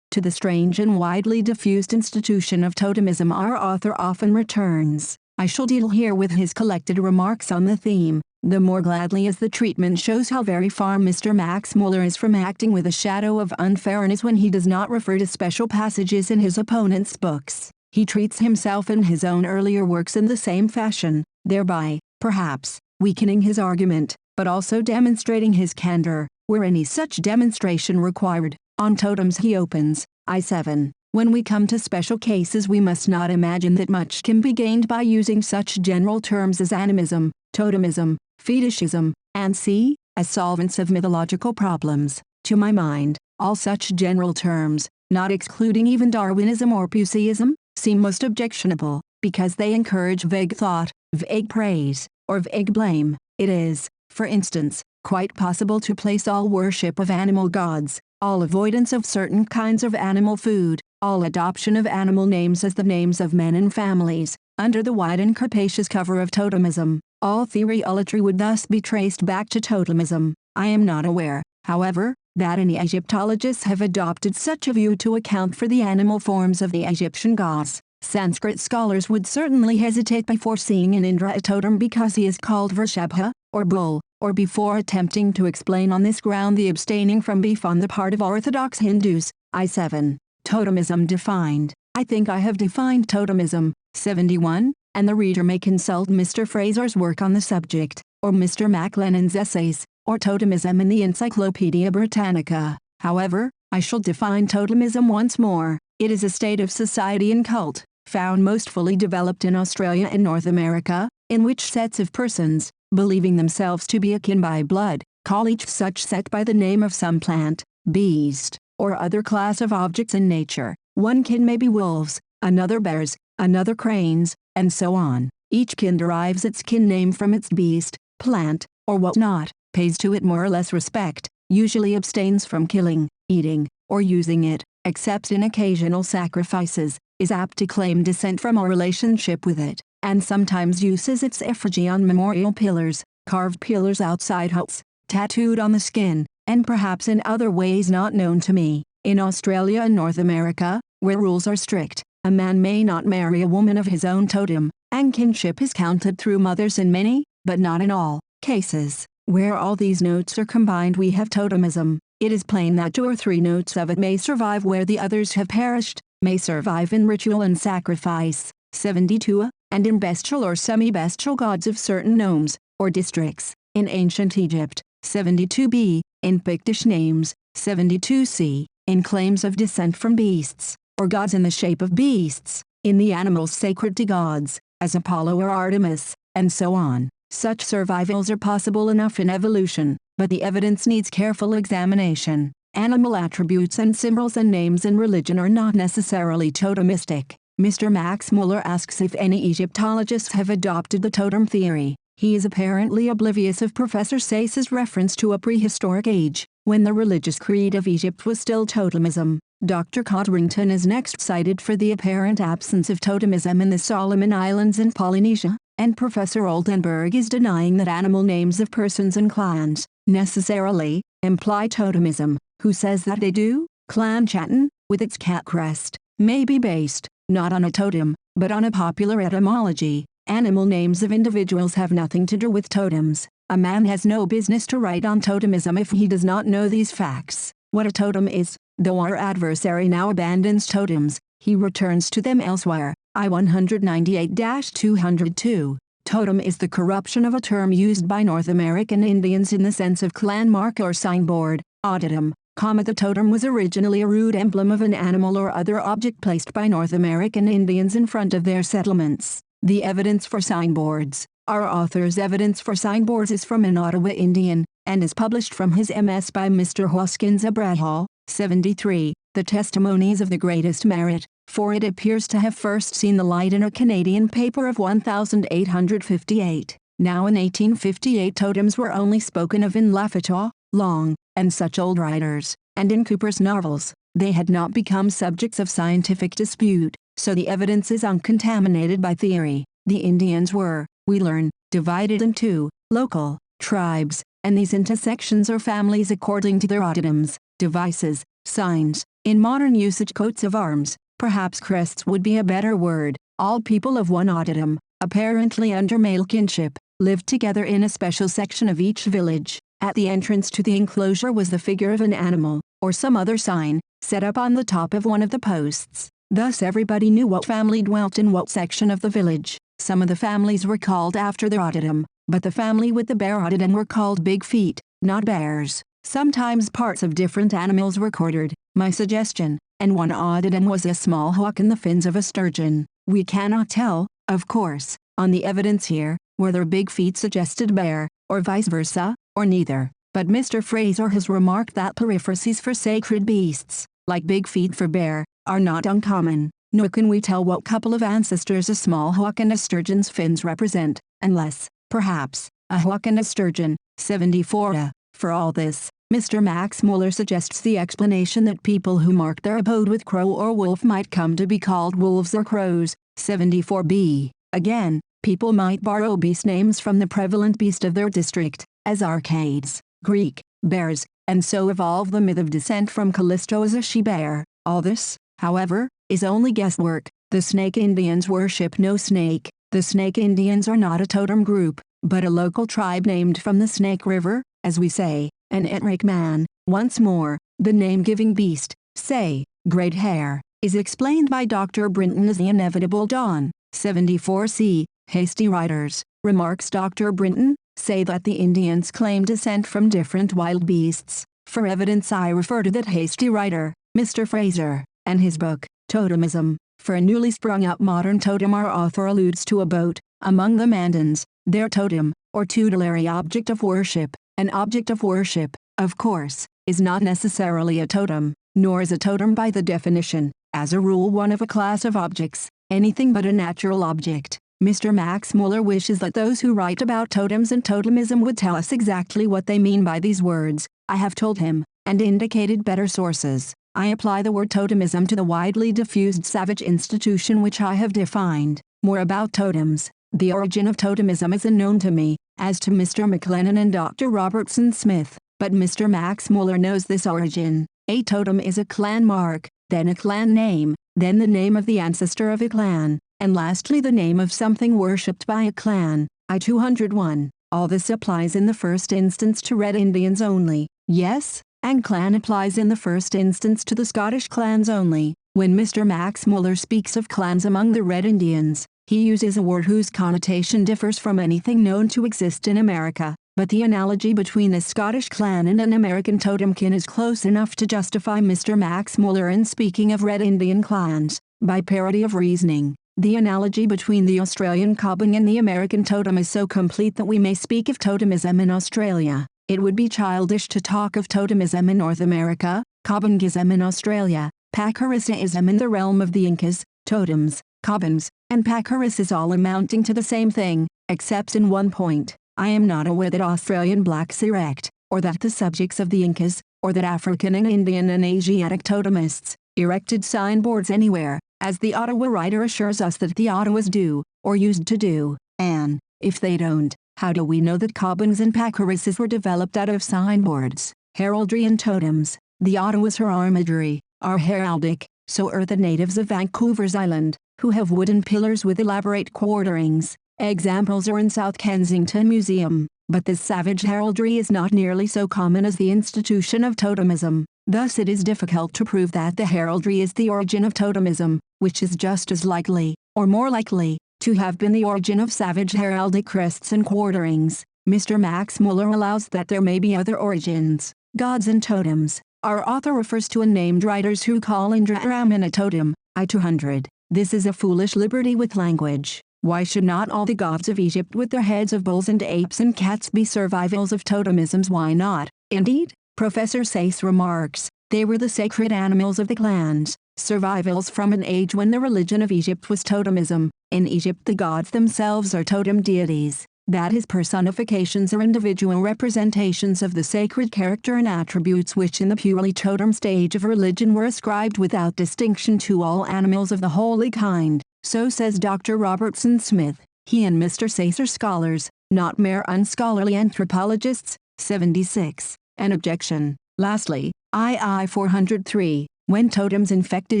To the strange and widely diffused institution of totemism our author often returns. I shall deal here with his collected remarks on the theme, the more gladly as the treatment shows how very far Mr. Max Muller is from acting with a shadow of unfairness when he does not refer to special passages in his opponent's books. He treats himself and his own earlier works in the same fashion, thereby, perhaps, weakening his argument, but also demonstrating his candor, were any such demonstration required. On totems he opens, I7. When we come to special cases we must not imagine that much can be gained by using such general terms as animism, totemism, fetishism, and C, as solvents of mythological problems. To my mind, all such general terms, not excluding even Darwinism or Puseyism, seem most objectionable, because they encourage vague thought, vague praise, or vague blame. It is, for instance, quite possible to place all worship of animal gods, all avoidance of certain kinds of animal food, all adoption of animal names as the names of men and families, under the wide and capacious cover of totemism. All theory-olatry would thus be traced back to totemism. I am not aware, however, that any Egyptologists have adopted such a view to account for the animal forms of the Egyptian gods. Sanskrit scholars would certainly hesitate before seeing in Indra a totem because he is called Vrishabha, or bull, or before attempting to explain on this ground the abstaining from beef on the part of Orthodox Hindus. I7. Totemism defined. I think I have defined totemism, 71, and the reader may consult Mr. Fraser's work on the subject, or Mr. MacLennan's essays, or totemism in the Encyclopaedia Britannica. However, I shall define totemism once more. It is a state of society and cult, found most fully developed in Australia and North America, in which sets of persons, believing themselves to be akin by blood, call each such set by the name of some plant, beast, or other class of objects in nature. One kin may be wolves, another bears, another cranes, and so on. Each kin derives its kin name from its beast, plant, or what not, pays to it more or less respect, usually abstains from killing, eating, or using it, except in occasional sacrifices, is apt to claim descent from or relationship with it, and sometimes uses its effigy on memorial pillars, carved pillars outside huts, tattooed on the skin, and perhaps in other ways not known to me. In Australia and North America, where rules are strict, a man may not marry a woman of his own totem, and kinship is counted through mothers in many, but not in all, cases. Where all these notes are combined we have totemism. It is plain that 2 or 3 notes of it may survive where the others have perished, may survive in ritual and sacrifice, 72, and in bestial or semi-bestial gods of certain nomes, or districts, in ancient Egypt, 72b, in Pictish names, 72c, in claims of descent from beasts, or gods in the shape of beasts, in the animals sacred to gods, as Apollo or Artemis, and so on. Such survivals are possible enough in evolution, but the evidence needs careful examination. Animal attributes and symbols and names in religion are not necessarily totemistic. Mr. Max Muller asks if any Egyptologists have adopted the totem theory. He is apparently oblivious of Professor Sayce's reference to a prehistoric age, when the religious creed of Egypt was still totemism. Dr. Codrington is next cited for the apparent absence of totemism in the Solomon Islands and Polynesia, and Professor Oldenburg is denying that animal names of persons and clans, necessarily, imply totemism. Who says that they do? Clan Chattan, with its cat crest, may be based, not on a totem, but on a popular etymology. Animal names of individuals have nothing to do with totems. A man has no business to write on totemism if he does not know these facts. What a totem is, though our adversary now abandons totems, he returns to them elsewhere. I 198-202. Totem is the corruption of a term used by North American Indians in the sense of clan mark or signboard. Auditum, the totem was originally a rude emblem of an animal or other object placed by North American Indians in front of their settlements. The evidence for signboards. Our author's evidence for signboards is from an Ottawa Indian, and is published from his MS by Mr. Hoskins Abraham, 73, the testimonies of the greatest merit, for it appears to have first seen the light in a Canadian paper of 1858. Now in 1858 totems were only spoken of in Lafitau, Long, and such old writers, and in Cooper's novels. They had not become subjects of scientific dispute, so the evidence is uncontaminated by theory. The Indians were, we learn, divided into local tribes, and these into sections or families according to their auditums, devices, signs, in modern usage coats of arms, perhaps crests would be a better word. All people of one auditum, apparently under male kinship, lived together in a special section of each village. At the entrance to the enclosure was the figure of an animal, or some other sign, set up on the top of one of the posts. Thus everybody knew what family dwelt in what section of the village. Some of the families were called after their auditum, but the family with the bare auditum were called Big Feet, not bears. Sometimes parts of different animals were quartered, my suggestion, and one auditum was a small hawk in the fins of a sturgeon. We cannot tell, of course, on the evidence here, whether Big Feet suggested bear, or vice versa, or neither, but Mr. Fraser has remarked that periphrases for sacred beasts, like Big Feet for bear, are not uncommon, nor can we tell what couple of ancestors a small hawk and a sturgeon's fins represent, unless, perhaps, a hawk and a sturgeon, 74. For all this, Mr. Max Muller suggests the explanation that people who marked their abode with crow or wolf might come to be called wolves or crows, 74b. Again, people might borrow beast names from the prevalent beast of their district, as arcades, Greek, bears, and so evolve the myth of descent from Callisto as a she-bear. All this, however, is only guesswork. The Snake Indians worship no snake. The Snake Indians are not a totem group, but a local tribe named from the Snake River, as we say, an Ettrick man. Once more, the name-giving beast, say, great hare, is explained by Dr. Brinton as the inevitable dawn. 74c. Hasty writers, remarks Dr. Brinton, say that the Indians claim descent from different wild beasts. For evidence I refer to that hasty writer, Mr. Fraser, and his book, Totemism. For a newly sprung-up modern totem our author alludes to a boat, among the Mandans, their totem, or tutelary object of worship. An object of worship, of course, is not necessarily a totem, nor is a totem by the definition, as a rule one of a class of objects, anything but a natural object. Mr. Max Muller wishes that those who write about totems and totemism would tell us exactly what they mean by these words. I have told him, and indicated better sources. I apply the word totemism to the widely diffused savage institution which I have defined. More about totems. The origin of totemism is unknown to me, as to Mr. McLennan and Dr. Robertson Smith, but Mr. Max Muller knows this origin. A totem is a clan mark, then a clan name, then the name of the ancestor of a clan, and lastly the name of something worshipped by a clan. I 201. All this applies in the first instance to Red Indians only. Yes, and clan applies in the first instance to the Scottish clans only. When Mr. Max Muller speaks of clans among the Red Indians, he uses a word whose connotation differs from anything known to exist in America, but the analogy between a Scottish clan and an American totemkin is close enough to justify Mr. Max Muller in speaking of Red Indian clans. By parity of reasoning, the analogy between the Australian cobbing and the American totem is so complete that we may speak of totemism in Australia. It would be childish to talk of totemism in North America, cobbingism in Australia, Pacarisism in the realm of the Incas, totems, cobbins, and Pacaris all amounting to the same thing, except in one point. I am not aware that Australian blacks erect, or that the subjects of the Incas, or that African and Indian and Asiatic totemists, erected signboards anywhere, as the Ottawa writer assures us that the Ottawas do, or used to do, and, if they don't, how do we know that cobbins and Pacarises were developed out of signboards? Heraldry and totems. The Ottawas are armadry, are heraldic, So are the natives of Vancouver's Island, who have wooden pillars with elaborate quarterings. Examples are in South Kensington Museum, but this savage heraldry is not nearly so common as the institution of totemism. Thus it is difficult to prove that the heraldry is the origin of totemism, which is just as likely, or more likely, to have been the origin of savage heraldic crests and quarterings. Mr. Max Muller allows that there may be other origins. Gods and totems. Our author refers to unnamed writers who call Indra Raman a totem, I-200. This is a foolish liberty with language. Why should not all the gods of Egypt with their heads of bulls and apes and cats be survivals of totemisms? Why not? Indeed, Professor Sayce remarks, they were the sacred animals of the clans, survivals from an age when the religion of Egypt was totemism. In Egypt the gods themselves are totem deities, that is, personifications or individual representations of the sacred character and attributes which in the purely totem stage of religion were ascribed without distinction to all animals of the holy kind. So says Dr. Robertson Smith. He and Mr. Sayce are scholars, not mere unscholarly anthropologists. 76. An objection. Lastly, II 403. When totems infected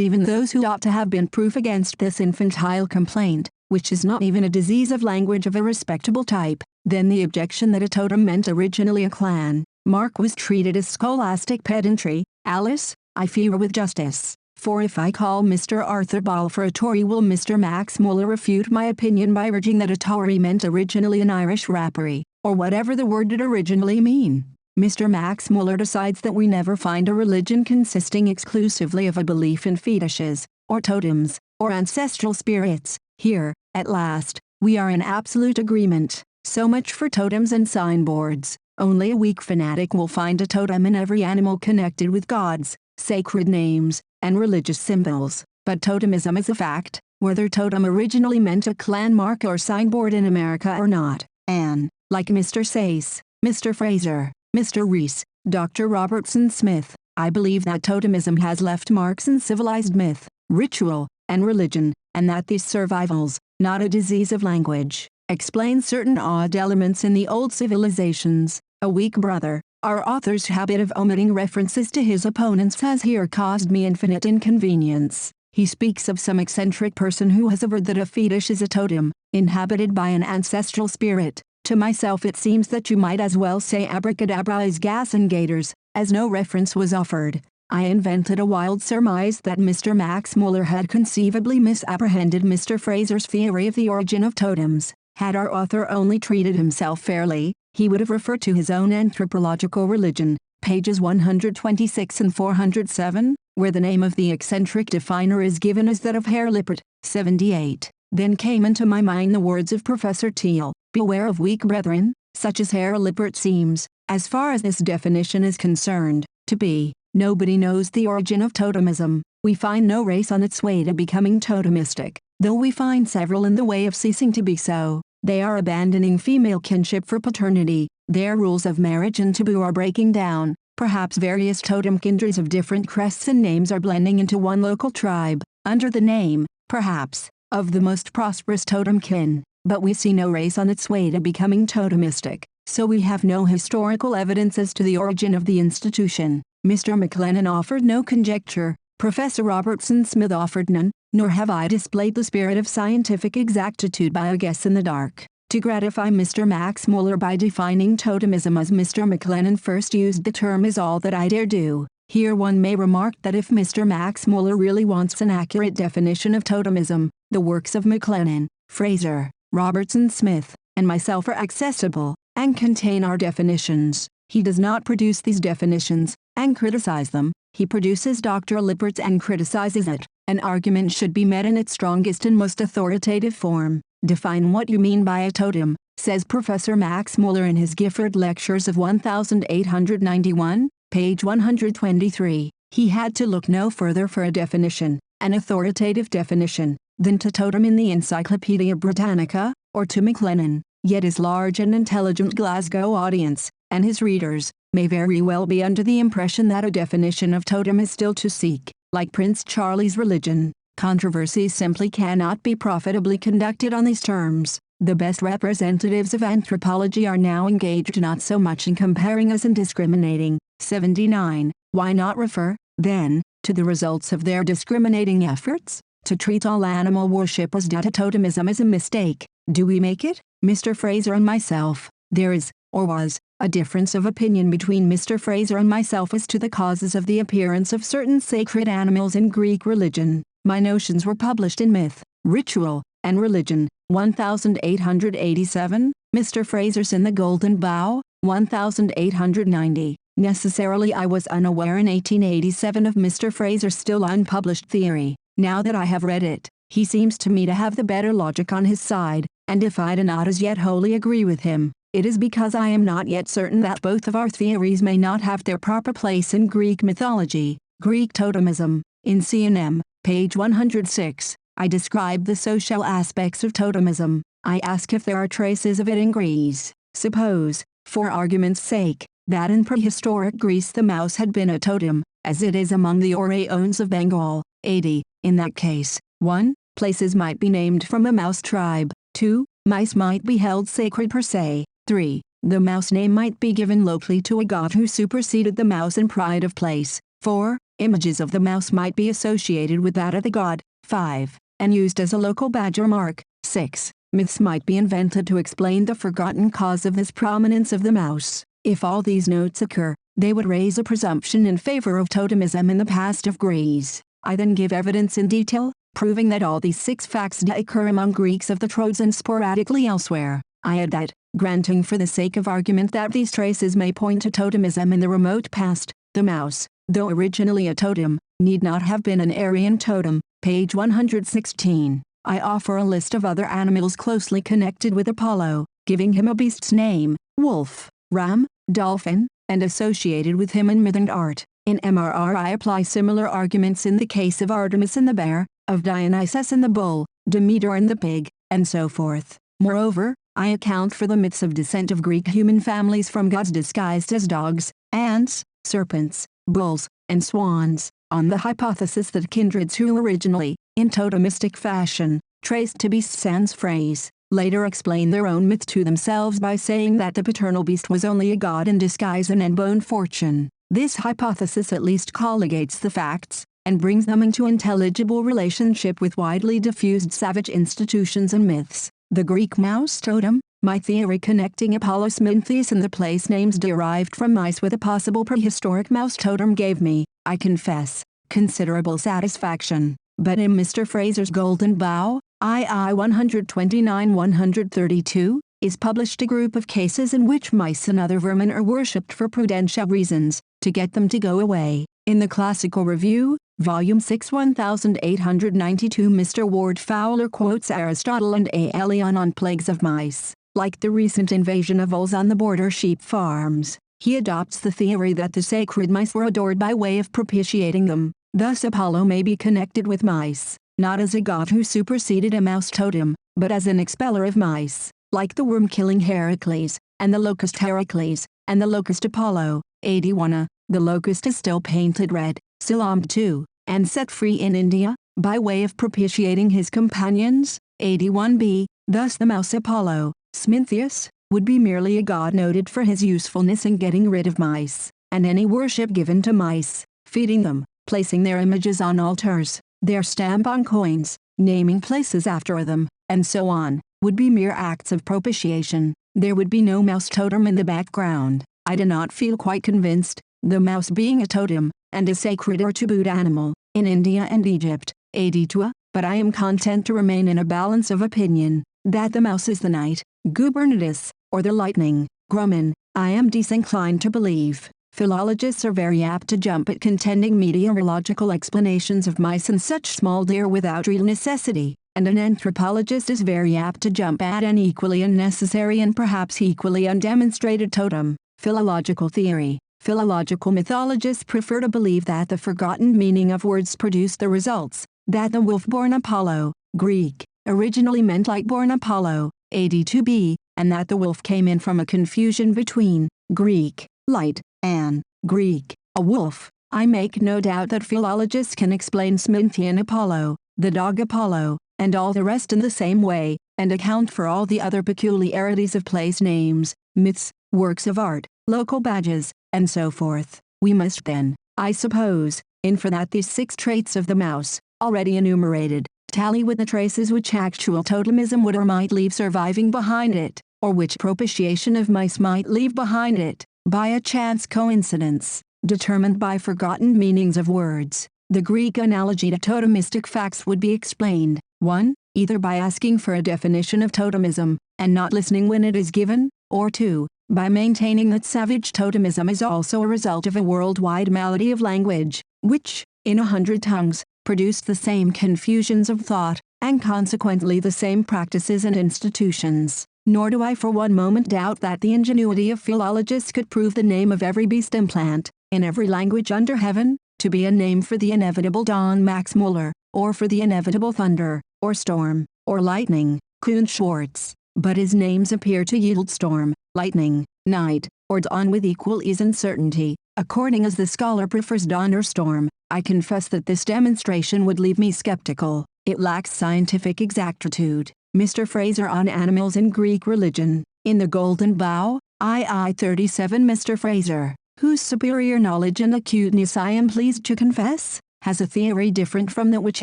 even those who ought to have been proof against this infantile complaint, which is not even a disease of language of a respectable type, then the objection that a totem meant originally a clan, mark was treated as scholastic pedantry. Alice, I fear with justice. For if I call Mr. Arthur Ball for a Tory, will Mr. Max Muller refute my opinion by urging that a Tory meant originally an Irish rapparee, or whatever the word did originally mean? Mr. Max Muller decides that we never find a religion consisting exclusively of a belief in fetishes, or totems, or ancestral spirits. Here, at last, we are in absolute agreement. So much for totems and signboards. Only a weak fanatic will find a totem in every animal connected with gods, sacred names, and religious symbols. But totemism is a fact, whether totem originally meant a clan mark or signboard in America or not. And, like Mr. Sayce, Mr. Fraser, Mr. Rees, Dr. Robertson Smith, I believe that totemism has left marks in civilized myth, ritual, and religion, and that these survivals, not a disease of language, explain certain odd elements in the old civilizations. A weak brother. Our author's habit of omitting references to his opponents has here caused me infinite inconvenience. He speaks of some eccentric person who has averred that a fetish is a totem, inhabited by an ancestral spirit. To myself it seems that you might as well say abracadabra is gas and gators, as no reference was offered. I invented a wild surmise that Mr. Max Muller had conceivably misapprehended Mr. Fraser's theory of the origin of totems. Had our author only treated himself fairly, he would have referred to his own anthropological religion, pages 126 and 407, where the name of the eccentric definer is given as that of Herr Lippert. 78. Then came into my mind the words of Professor Teal, beware of weak brethren, such as Herr Lippert seems, as far as this definition is concerned, to be. Nobody knows the origin of totemism. We find no race on its way to becoming totemistic, though we find several in the way of ceasing to be so. They are abandoning female kinship for paternity, their rules of marriage and taboo are breaking down, perhaps various totem kindreds of different crests and names are blending into one local tribe, under the name, perhaps, of the most prosperous totem kin, but we see no race on its way to becoming totemistic, so we have no historical evidence as to the origin of the institution. Mr. McLennan offered no conjecture, Professor Robertson Smith offered none, nor have I displayed the spirit of scientific exactitude by a guess in the dark, to gratify Mr. Max Muller by defining totemism as Mr. McLennan first used the term is all that I dare do. Here one may remark that if Mr. Max Muller really wants an accurate definition of totemism, the works of McLennan, Fraser, Robertson Smith, and myself are accessible, and contain our definitions. He does not produce these definitions, and criticize them. He produces Dr. Lippert's and criticizes it. An argument should be met in its strongest and most authoritative form. Define what you mean by a totem, says Professor Max Muller in his Gifford Lectures of 1891, page 123. He had to look no further for a definition, an authoritative definition, than to totem in the Encyclopaedia Britannica, or to McLennan. Yet his large and intelligent Glasgow audience, and his readers, may very well be under the impression that a definition of totem is still to seek. Like Prince Charlie's religion, controversies simply cannot be profitably conducted on these terms. The best representatives of anthropology are now engaged not so much in comparing as in discriminating. 79. Why not refer, then, to the results of their discriminating efforts. To treat all animal worship as data totemism is a mistake. Do we make it? Mr. Fraser and myself, there is, or was, a difference of opinion between Mr. Fraser and myself as to the causes of the appearance of certain sacred animals in Greek religion. My notions were published in Myth, Ritual, and Religion, 1887, Mr. Fraser's in the Golden Bough, 1890. Necessarily I was unaware in 1887 of Mr. Fraser's still unpublished theory. Now that I have read it, he seems to me to have the better logic on his side, and if I do not as yet wholly agree with him, it is because I am not yet certain that both of our theories may not have their proper place in Greek mythology. Greek totemism, in C&M, page 106, I describe the social aspects of totemism. I ask if there are traces of it in Greece. Suppose, for argument's sake, that in prehistoric Greece the mouse had been a totem, as it is among the Oraons of Bengal. 80. In that case, 1. Places might be named from a mouse tribe. 2. Mice might be held sacred per se. 3. The mouse name might be given locally to a god who superseded the mouse in pride of place. 4. Images of the mouse might be associated with that of the god. 5. And used as a local badge or mark. 6. Myths might be invented to explain the forgotten cause of this prominence of the mouse. If all these notes occur, they would raise a presumption in favor of totemism in the past of Greece. I then give evidence in detail, proving that all these 6 facts do occur among Greeks of the Troads and sporadically elsewhere. I add that, granting for the sake of argument that these traces may point to totemism in the remote past, the mouse, though originally a totem, need not have been an Aryan totem. Page 116. I offer a list of other animals closely connected with Apollo, giving him a beast's name, wolf, ram, dolphin, and associated with him in myth and art. In MRR I apply similar arguments in the case of Artemis and the bear, of Dionysus and the bull, Demeter and the pig, and so forth. Moreover, I account for the myths of descent of Greek human families from gods disguised as dogs, ants, serpents, bulls, and swans, on the hypothesis that kindreds who originally, in totemistic fashion, traced to beasts sans phrase, later explain their own myth to themselves by saying that the paternal beast was only a god in disguise and bone fortune. This hypothesis at least colligates the facts, and brings them into intelligible relationship with widely diffused savage institutions and myths. The Greek mouse totem, my theory connecting Apollo Smintheus and the place names derived from mice with a possible prehistoric mouse totem gave me, I confess, considerable satisfaction. But in Mr. Fraser's Golden Bough, II 129-132, is published a group of cases in which mice and other vermin are worshipped for prudential reasons, to get them to go away. In the Classical Review, Volume 6 1892 Mr. Ward Fowler quotes Aristotle and A. Elion on plagues of mice. Like the recent invasion of voles on the border sheep farms, he adopts the theory that the sacred mice were adored by way of propitiating them. Thus Apollo may be connected with mice, not as a god who superseded a mouse totem, but as an expeller of mice, like the worm-killing Heracles, and the locust Heracles, and the locust Apollo. 81. The locust is still painted red, Silam 2, and set free in India, by way of propitiating his companions. 81b. Thus the mouse Apollo, Smintheus, would be merely a god noted for his usefulness in getting rid of mice, and any worship given to mice, feeding them, placing their images on altars, their stamp on coins, naming places after them, and so on, would be mere acts of propitiation. There would be no mouse totem in the background. I do not feel quite convinced, the mouse being a totem, and a sacred or tabooed animal, in India and Egypt. 82. But I am content to remain in a balance of opinion, that the mouse is the night, Gubernatus, or the lightning, Grumman. I am disinclined to believe. Philologists are very apt to jump at contending meteorological explanations of mice and such small deer without real necessity, and an anthropologist is very apt to jump at an equally unnecessary and perhaps equally undemonstrated totem. Philological theory. Philological mythologists prefer to believe that the forgotten meaning of words produced the results, that the wolf-born Apollo, Greek, originally meant light-born Apollo, 82b, and that the wolf came in from a confusion between Greek, light, and Greek, a wolf. I make no doubt that philologists can explain Sminthean Apollo, the dog Apollo, and all the rest in the same way, and account for all the other peculiarities of place names, myths, works of art, local badges, and so forth. We must then, I suppose, in for that these 6 traits of the mouse, already enumerated, tally with the traces which actual totemism would or might leave surviving behind it, or which propitiation of mice might leave behind it, by a chance coincidence, determined by forgotten meanings of words. The Greek analogy to totemistic facts would be explained, 1. Either by asking for a definition of totemism, and not listening when it is given, or 2. By maintaining that savage totemism is also a result of a worldwide malady of language, which, in 100 tongues, produced the same confusions of thought, and consequently the same practices and institutions. Nor do I for one moment doubt that the ingenuity of philologists could prove the name of every beast and plant, in every language under heaven, to be a name for the inevitable Don Max Muller, or for the inevitable thunder, or storm, or lightning, Kuhn Schwartz, but his names appear to yield storm, lightning, night, or dawn with equal ease and certainty, according as the scholar prefers dawn or storm. I confess that this demonstration would leave me skeptical. It lacks scientific exactitude. Mr. Fraser on animals in Greek religion, in The Golden Bough, II 37. Mr. Fraser, whose superior knowledge and acuteness I am pleased to confess, has a theory different from that which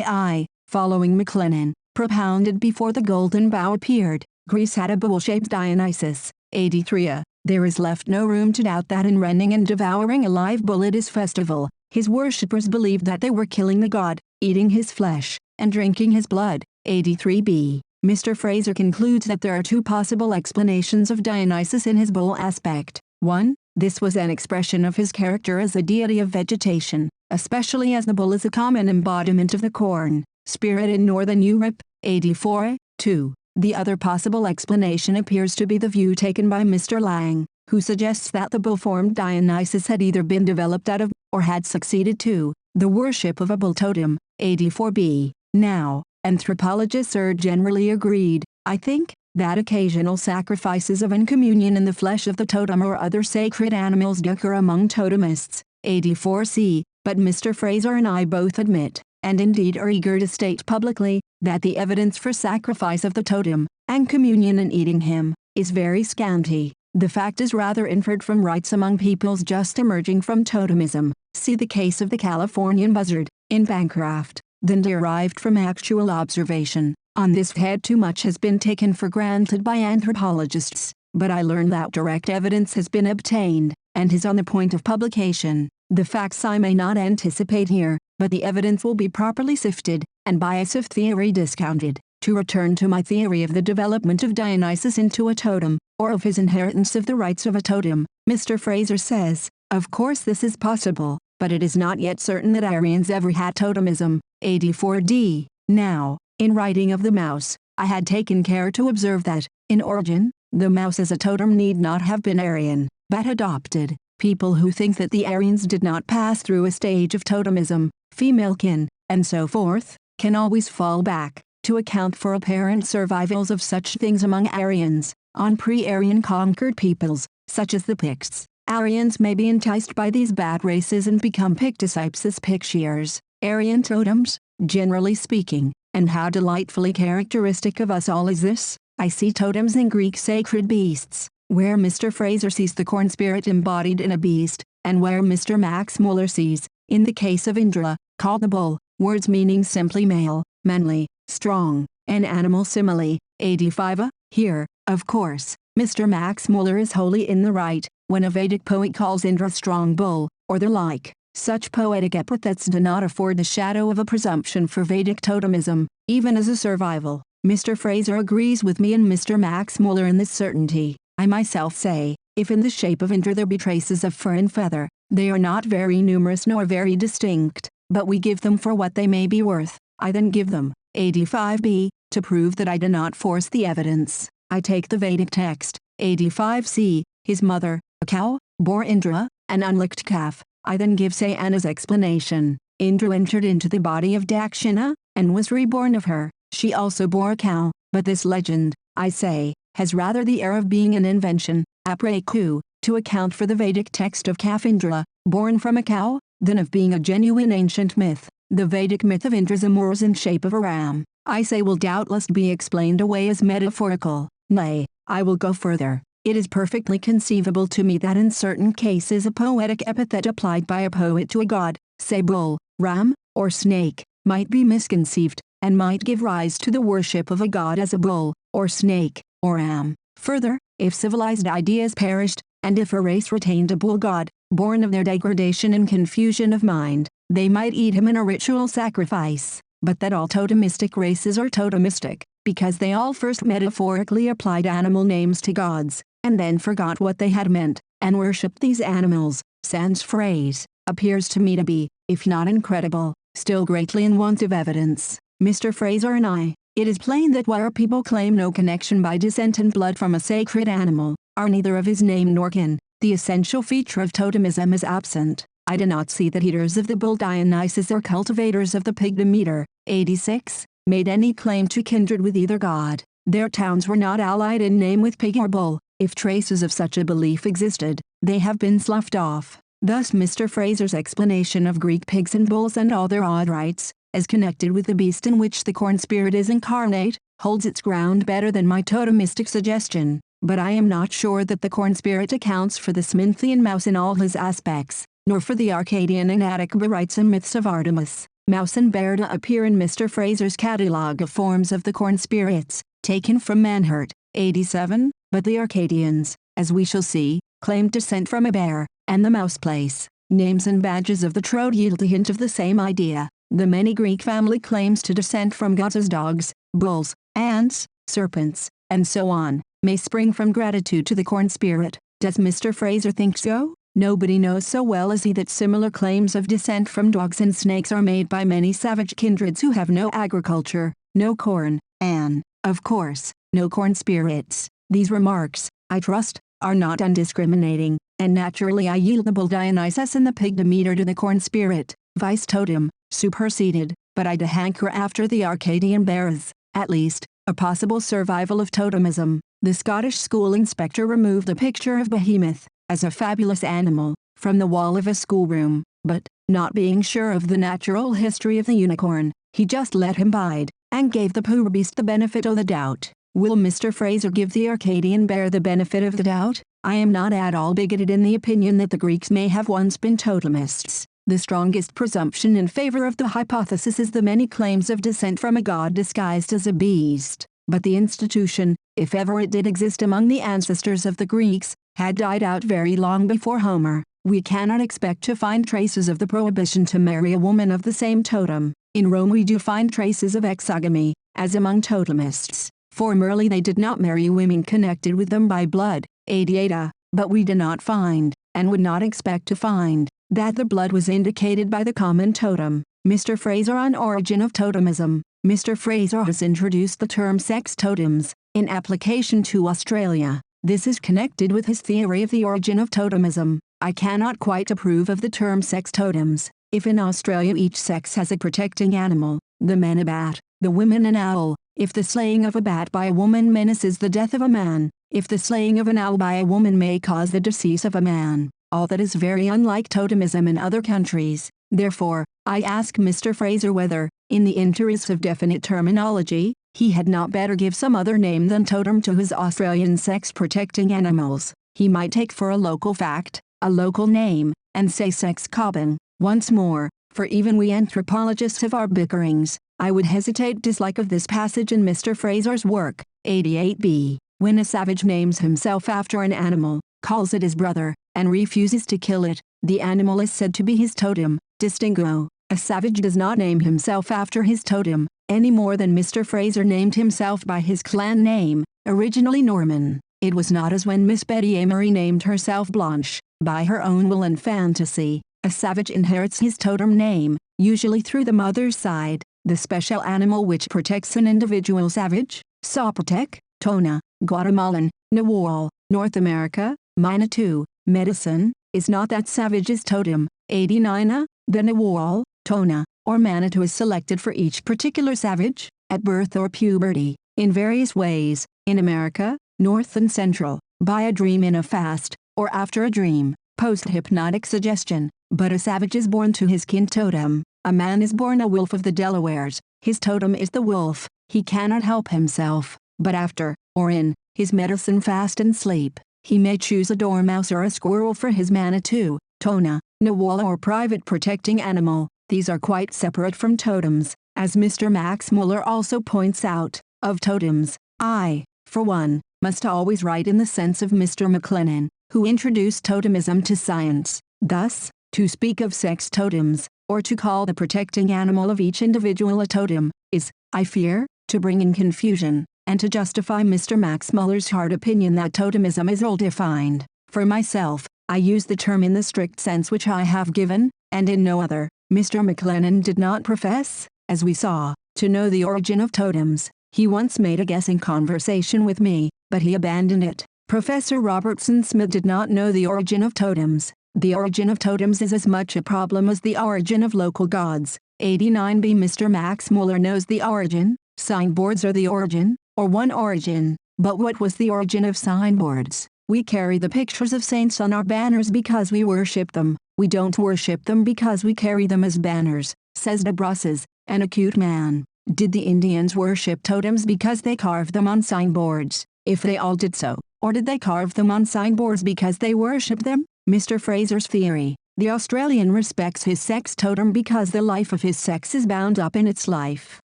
I, following MacLennan, propounded before The Golden Bough appeared. Greece had a bull-shaped Dionysus, 83. There is left no room to doubt that in rending and devouring a live bull at his festival, his worshippers believed that they were killing the god, eating his flesh, and drinking his blood. 83b. Mr. Fraser concludes that there are 2 possible explanations of Dionysus in his bull aspect. 1. This was an expression of his character as a deity of vegetation, especially as the bull is a common embodiment of the corn spirit in northern Europe. 84. 2. The other possible explanation appears to be the view taken by Mr. Lang, who suggests that the bull-formed Dionysus had either been developed out of, or had succeeded to, the worship of a bull totem. 84b. Now, anthropologists are generally agreed, I think, that occasional sacrifices of incommunion in the flesh of the totem or other sacred animals occur among totemists. 84c. But Mr. Fraser and I both admit, and indeed are eager to state publicly, that the evidence for sacrifice of the totem, and communion in eating him, is very scanty. The fact is rather inferred from rites among peoples just emerging from totemism, see the case of the Californian buzzard, in Bancroft, than derived from actual observation. On this head too much has been taken for granted by anthropologists, but I learn that direct evidence has been obtained, and is on the point of publication. The facts I may not anticipate here, but the evidence will be properly sifted, and bias of theory discounted. To return to my theory of the development of Dionysus into a totem, or of his inheritance of the rights of a totem, Mr. Fraser says, of course this is possible, but it is not yet certain that Aryans ever had totemism. 84d. Now, in writing of the mouse, I had taken care to observe that, in origin, the mouse as a totem need not have been Aryan, but adopted. People who think that the Aryans did not pass through a stage of totemism, female kin, and so forth, can always fall back, to account for apparent survivals of such things among Aryans, on pre-Aryan conquered peoples, such as the Picts. Aryans may be enticed by these bad races and become Pictotypes as Pictiers, Aryan totems, generally speaking. And how delightfully characteristic of us all is this? I see totems in Greek sacred beasts, where Mr. Fraser sees the corn spirit embodied in a beast, and where Mr. Max Muller sees, in the case of Indra, called the bull, words meaning simply male, manly, strong, an animal simile. 85. Here, of course, Mr. Max Muller is wholly in the right, when a Vedic poet calls Indra strong bull, or the like. Such poetic epithets do not afford the shadow of a presumption for Vedic totemism, even as a survival. Mr. Fraser agrees with me and Mr. Max Muller in this certainty. I myself say, if in the shape of Indra there be traces of fur and feather, they are not very numerous nor very distinct, but we give them for what they may be worth. I then give them. 85b. To prove that I do not force the evidence, I take the Vedic text. 85c. His mother, a cow, bore Indra, an unlicked calf. I then give Sayana's explanation. Indra entered into the body of Dakshina, and was reborn of her. She also bore a cow, but this legend, I say, has rather the air of being an invention, apreku, to account for the Vedic text of calf Indra, born from a cow, than of being a genuine ancient myth. The Vedic myth of Indra's amours in shape of a ram, I say will doubtless be explained away as metaphorical. Nay, I will go further. It is perfectly conceivable to me that in certain cases a poetic epithet applied by a poet to a god, say bull, ram, or snake, might be misconceived, and might give rise to the worship of a god as a bull, or snake, or ram. Further, if civilized ideas perished, and if a race retained a bull god, born of their degradation and confusion of mind, they might eat him in a ritual sacrifice. But that all totemistic races are totemistic, because they all first metaphorically applied animal names to gods, and then forgot what they had meant, and worshipped these animals, sans phrase, appears to me to be, if not incredible, still greatly in want of evidence. Mr. Fraser and I, it is plain that where people claim no connection by descent and blood from a sacred animal, are neither of his name nor kin, the essential feature of totemism is absent. I do not see that eaters of the bull Dionysus or cultivators of the pig Demeter, 86, made any claim to kindred with either god. Their towns were not allied in name with pig or bull. If traces of such a belief existed, they have been sloughed off. Thus Mr. Fraser's explanation of Greek pigs and bulls and all their odd rites, as connected with the beast in which the corn spirit is incarnate, holds its ground better than my totemistic suggestion. But I am not sure that the corn spirit accounts for the Sminthian mouse in all his aspects, nor for the Arcadian and Attic rites and myths of Artemis. Mouse and bear do appear in Mr. Fraser's catalogue of forms of the corn spirits, taken from Manhurt, 87, but the Arcadians, as we shall see, claimed descent from a bear, and the mouse place. Names and badges of the trode yield a hint of the same idea. The many Greek family claims to descend from gods as dogs, bulls, ants, serpents, and so on, may spring from gratitude to the corn spirit. Does Mr. Fraser think so? Nobody knows so well as he that similar claims of descent from dogs and snakes are made by many savage kindreds who have no agriculture, no corn, and, of course, no corn spirits. These remarks, I trust, are not undiscriminating, and naturally I yield the bull Dionysus and the pig Demeter to the corn spirit, vice totem, superseded, but I do hanker after the Arcadian bear as, at least, a possible survival of totemism. The Scottish school inspector removed a picture of Behemoth, as a fabulous animal, from the wall of a schoolroom, but, not being sure of the natural history of the unicorn, he just let him bide, and gave the poor beast the benefit of the doubt. Will Mr. Fraser give the Arcadian bear the benefit of the doubt? I am not at all bigoted in the opinion that the Greeks may have once been totemists. The strongest presumption in favor of the hypothesis is the many claims of descent from a god disguised as a beast. But the institution, if ever it did exist among the ancestors of the Greeks, had died out very long before Homer. We cannot expect to find traces of the prohibition to marry a woman of the same totem. In Rome we do find traces of exogamy, as among totemists. Formerly they did not marry women connected with them by blood, 88, but we do not find, and would not expect to find, that the blood was indicated by the common totem. Mr. Fraser on origin of totemism. Mr. Fraser has introduced the term sex totems, in application to Australia. This is connected with his theory of the origin of totemism. I cannot quite approve of the term sex totems. If in Australia each sex has a protecting animal, the men a bat, the women an owl, if the slaying of a bat by a woman menaces the death of a man, if the slaying of an owl by a woman may cause the decease of a man, all that is very unlike totemism in other countries. Therefore, I ask Mr. Fraser whether, in the interest of definite terminology, he had not better give some other name than totem to his Australian sex-protecting animals. He might take for a local fact, a local name, and say sex cobbing. Once more, for even we anthropologists have our bickerings, I would hesitate dislike of this passage in Mr. Fraser's work, 88b. When a savage names himself after an animal, calls it his brother, and refuses to kill it, the animal is said to be his totem. Distinguo. A savage does not name himself after his totem, any more than Mr. Fraser named himself by his clan name, originally Norman. It was not as when Miss Betty Amory named herself Blanche, by her own will and fantasy. A savage inherits his totem name, usually through the mother's side. The special animal which protects an individual savage, Saprotec, Tona, Guatemalan, Nahual, North America, Manitou, Medicine, is not that savage's totem. 89. The Nahual, Tona, or Manitou is selected for each particular savage, at birth or puberty, in various ways, in America, North and Central, by a dream in a fast, or after a dream, post-hypnotic suggestion. But a savage is born to his kin totem. A man is born a wolf of the Delawares, his totem is the wolf, he cannot help himself, but after, or in, his medicine fast and sleep, He may choose a dormouse or a squirrel for his Manitou, Tona, Nawala or private protecting animal. These are quite separate from totems, as Mr. Max Muller also points out. Of totems, I, for one, must always write in the sense of Mr. McLennan, who introduced totemism to science. Thus, to speak of sex totems, or to call the protecting animal of each individual a totem, is, I fear, to bring in confusion, and to justify Mr. Max Muller's hard opinion that totemism is ill-defined. For myself, I use the term in the strict sense which I have given, and in no other. Mr. McLennan did not profess, as we saw, to know the origin of totems. He once made a guessing conversation with me, but he abandoned it. Professor Robertson Smith did not know the origin of totems. The origin of totems is as much a problem as the origin of local gods. 89b Mr. Max Muller knows the origin. Signboards are the origin, or one origin. But what was the origin of signboards? We carry the pictures of saints on our banners because we worship them. We don't worship them because we carry them as banners, says de Brosses, an acute man. Did the Indians worship totems because they carved them on signboards? If they all did so, or did they carve them on signboards because they worshipped them? Mr. Fraser's theory. The Australian respects his sex totem because the life of his sex is bound up in its life.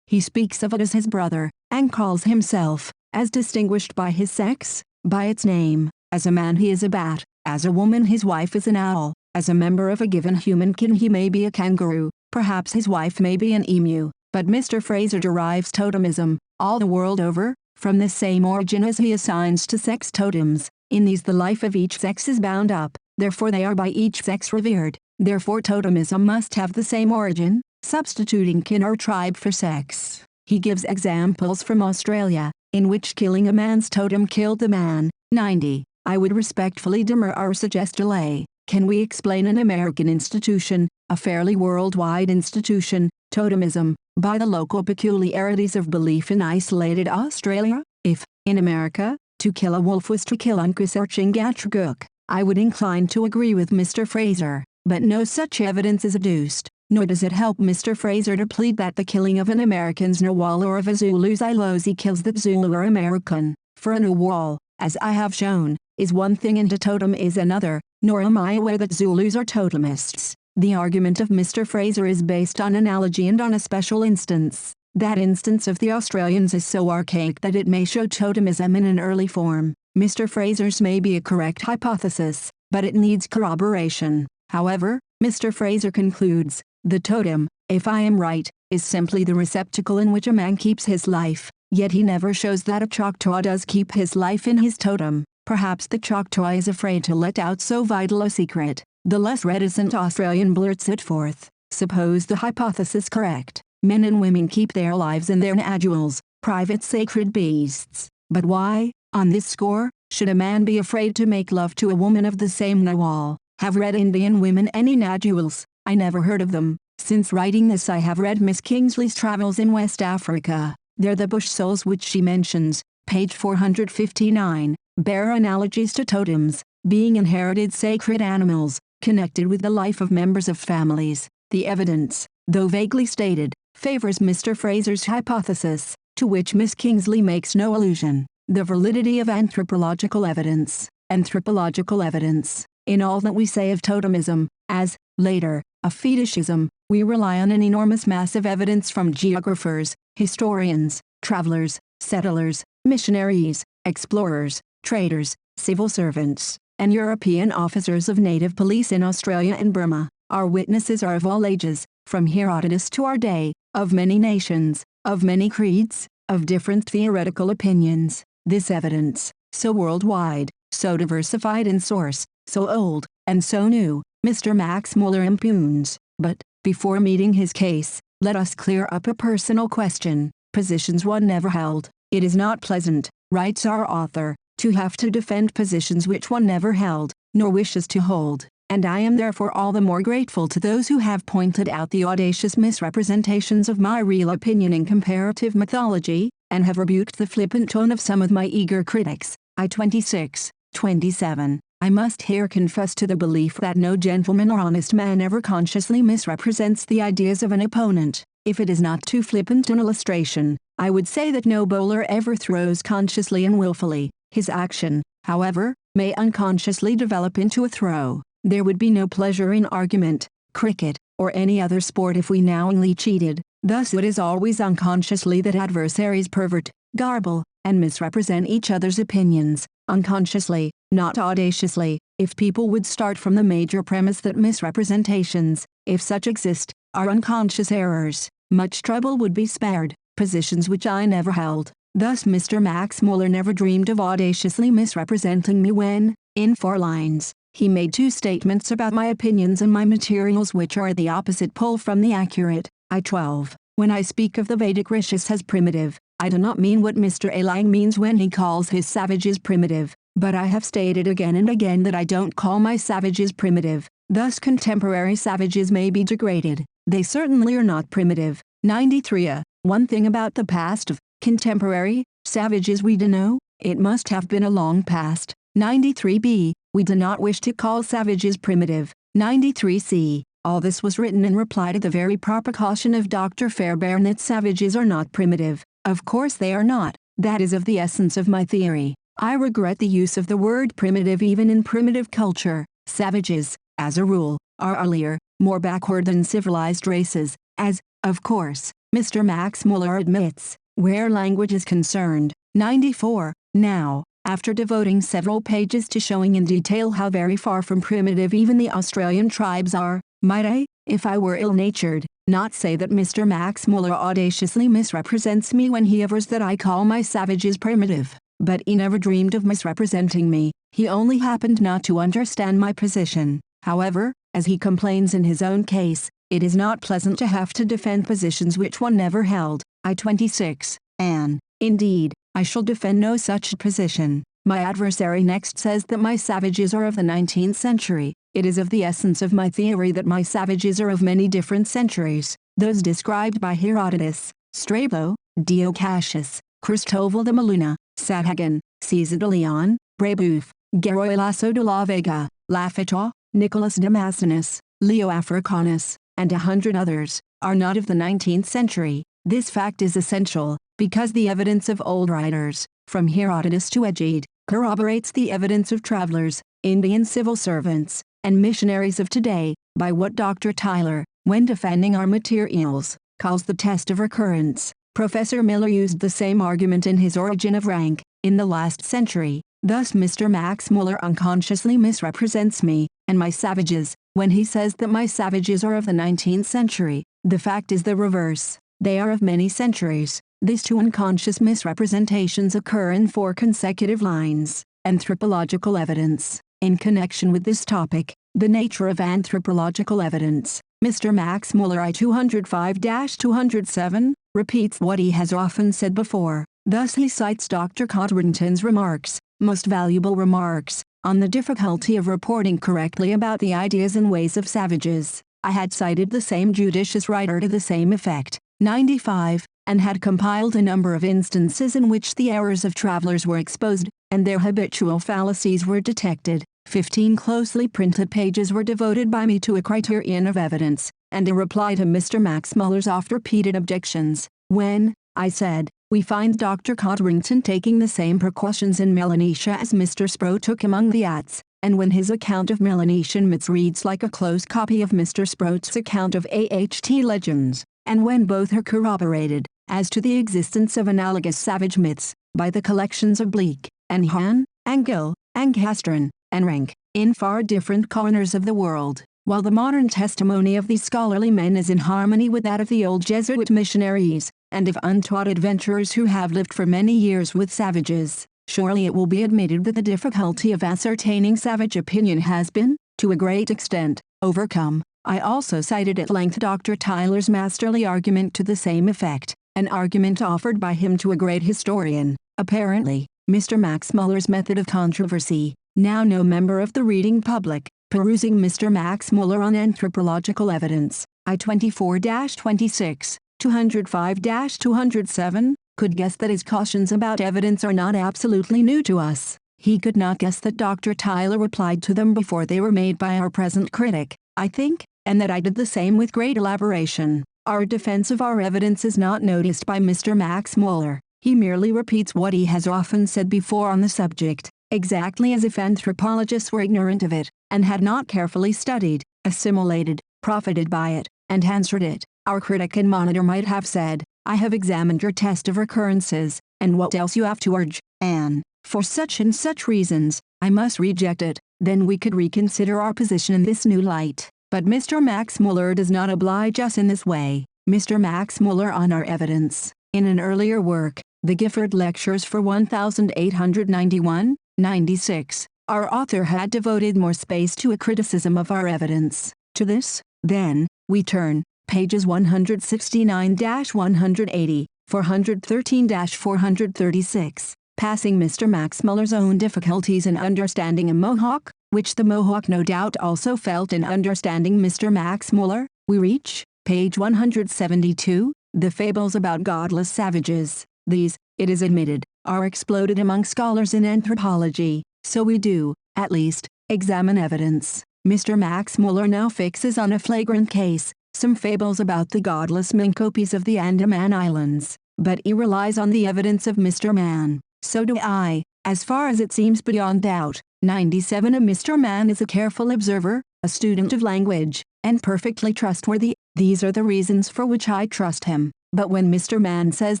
He speaks of it as his brother, and calls himself, as distinguished by his sex, by its name. As a man he is a bat, as a woman his wife is an owl, as a member of a given human kin he may be a kangaroo, perhaps his wife may be an emu. But Mr. Fraser derives totemism, all the world over, from the same origin as he assigns to sex totems. In these the life of each sex is bound up, therefore they are by each sex revered, therefore totemism must have the same origin, substituting kin or tribe for sex. He gives examples from Australia, in which killing a man's totem killed the man. 90. I would respectfully demur or suggest delay. Can we explain an American institution, a fairly worldwide institution, totemism, by the local peculiarities of belief in isolated Australia? If, in America, to kill a wolf was to kill Uncas or Chingachgook, I would incline to agree with Mr. Fraser, but no such evidence is adduced, nor does it help Mr. Fraser to plead that the killing of an American's Nawal or of a Zulu's Ilozi kills that Zulu or American. For a Nawal, as I have shown, is one thing and a totem is another, nor am I aware that Zulus are totemists. The argument of Mr. Fraser is based on analogy and on a special instance. That instance of the Australians is so archaic that it may show totemism in an early form. Mr. Fraser's may be a correct hypothesis, but it needs corroboration. However, Mr. Fraser concludes, the totem, if I am right, is simply the receptacle in which a man keeps his life, yet he never shows that a Choctaw does keep his life in his totem. Perhaps the Choctaw is afraid to let out so vital a secret. The less reticent Australian blurts it forth. Suppose the hypothesis correct. Men and women keep their lives in their naduals, private sacred beasts. But why, on this score, should a man be afraid to make love to a woman of the same nawal? Have Red Indian women any naduals? I never heard of them. Since writing this I have read Miss Kingsley's Travels in West Africa. They're the bush souls which she mentions, page 459, bear analogies to totems, being inherited sacred animals, connected with the life of members of families. The evidence, though vaguely stated, favors Mr. Fraser's hypothesis, to which Miss Kingsley makes no allusion. The validity of anthropological evidence. Anthropological evidence. In all that we say of totemism, as, later, of fetishism, we rely on an enormous mass of evidence from geographers, historians, travelers, settlers, missionaries, explorers, traders, civil servants, and European officers of native police in Australia and Burma. Our witnesses are of all ages, from Herodotus to our day, of many nations, of many creeds, of different theoretical opinions. This evidence, so worldwide, so diversified in source, so old, and so new, Mr. Max Muller impugns. But, before meeting his case, let us clear up a personal question. Positions one never held. It is not pleasant, writes our author, to have to defend positions which one never held, nor wishes to hold, and I am therefore all the more grateful to those who have pointed out the audacious misrepresentations of my real opinion in comparative mythology, and have rebuked the flippant tone of some of my eager critics. I-26-27. I must here confess to the belief that no gentleman or honest man ever consciously misrepresents the ideas of an opponent. If it is not too flippant an illustration, I would say that no bowler ever throws consciously and willfully. His action, however, may unconsciously develop into a throw. There would be no pleasure in argument, cricket, or any other sport if we knowingly cheated. Thus it is always unconsciously that adversaries pervert, garble, and misrepresent each other's opinions, unconsciously, not audaciously. If people would start from the major premise that misrepresentations, if such exist, are unconscious errors, much trouble would be spared, positions which I never held. Thus Mr. Max Muller never dreamed of audaciously misrepresenting me when, in 4 lines, he made 2 statements about my opinions and my materials which are the opposite pole from the accurate. I-12. When I speak of the Vedic rishis as primitive, I do not mean what Mr. A. Lang means when he calls his savages primitive, but I have stated again and again that I don't call my savages primitive. Thus contemporary savages may be degraded. They certainly are not primitive. 93. One thing about the past of contemporary savages we do know, it must have been a long past. 93b. We do not wish to call savages primitive. 93c. All this was written in reply to the very proper caution of Dr. Fairbairn that savages are not primitive. Of course they are not. That is of the essence of my theory. I regret the use of the word primitive even in primitive culture. Savages, as a rule, are earlier, more backward than civilized races, as, of course, Mr. Max Muller admits, where language is concerned. 94. Now, after devoting several pages to showing in detail how very far from primitive even the Australian tribes are, might I, if I were ill-natured, not say that Mr. Max Muller audaciously misrepresents me when he avers that I call my savages primitive? But he never dreamed of misrepresenting me, he only happened not to understand my position. However, as he complains in his own case, it is not pleasant to have to defend positions which one never held. I-26. And, indeed, I shall defend no such position. My adversary next says that my savages are of the 19th century. It is of the essence of my theory that my savages are of many different centuries, those described by Herodotus, Strabo, Dio Cassius, Cristobal de Meluna, Satagan, Cesar de Leon, Brebeuf, Garcilaso de la Vega, Lafitau, Nicholas de Maecenas, Leo Africanus, and 100 others, are not of the 19th century. This fact is essential, because the evidence of old writers, from Herodotus to Egede, corroborates the evidence of travelers, Indian civil servants, and missionaries of today, by what Dr. Tyler, when defending our materials, calls the test of recurrence. Professor Miller used the same argument in his Origin of Rank, in the last century. Thus Mr. Max Muller unconsciously misrepresents me, and my savages, when he says that my savages are of the 19th century. The fact is the reverse. They are of many centuries. These 2 unconscious misrepresentations occur in 4 consecutive lines. Anthropological evidence. In connection with this topic, the nature of anthropological evidence, Mr. Max Muller I-205-207, repeats what he has often said before. Thus he cites Dr. Codrington's remarks, most valuable remarks, on the difficulty of reporting correctly about the ideas and ways of savages. I had cited the same judicious writer to the same effect, 95, and had compiled a number of instances in which the errors of travelers were exposed, and their habitual fallacies were detected. 15 closely printed pages were devoted by me to a criterion of evidence, and a reply to Mr. Max Muller's oft-repeated objections. When, I said, we find Dr. Codrington taking the same precautions in Melanesia as Mr. Sproat took among the Ats, and when his account of Melanesian myths reads like a close copy of Mr. Sproat's account of AHT legends, and when both are corroborated, as to the existence of analogous savage myths, by the collections of Bleek, and Han, and Gill, and Castron, and Rank, in far different corners of the world, while the modern testimony of these scholarly men is in harmony with that of the old Jesuit missionaries, and of untaught adventurers who have lived for many years with savages, surely it will be admitted that the difficulty of ascertaining savage opinion has been, to a great extent, overcome. I also cited at length Dr. Tyler's masterly argument to the same effect, an argument offered by him to a great historian. Apparently, Mr. Max Muller's method of controversy, now no member of the reading public, perusing Mr. Max Muller on anthropological evidence, I-24-26, 205-207, could guess that his cautions about evidence are not absolutely new to us. He could not guess that Dr. Tyler replied to them before they were made by our present critic, I think, and that I did the same with great elaboration. Our defense of our evidence is not noticed by Mr. Max Muller. He merely repeats what he has often said before on the subject. exactly as if anthropologists were ignorant of it, and had not carefully studied, assimilated, profited by it, and answered it. Our critic and monitor might have said, "I have examined your test of recurrences, and what else you have to urge, and, for such and such reasons, I must reject it." Then we could reconsider our position in this new light. But Mr. Max Muller does not oblige us in this way. Mr. Max Muller on our evidence. In an earlier work, the Gifford Lectures for 1891-96, our author had devoted more space to a criticism of our evidence. To this, then, we turn, pages 169-180, 413-436, passing Mr. Max Muller's own difficulties in understanding a Mohawk, which the Mohawk no doubt also felt in understanding Mr. Max Muller, we reach, page 172, the fables about godless savages. These, it is admitted, are exploded among scholars in anthropology, so we do, at least, examine evidence. Mr. Max Muller now fixes on a flagrant case, some fables about the godless Minkopis of the Andaman Islands, but he relies on the evidence of Mr. Mann. So do I, as far as it seems beyond doubt. 97 Mr. Mann is a careful observer, a student of language, and perfectly trustworthy. These are the reasons for which I trust him. But when Mr. Mann says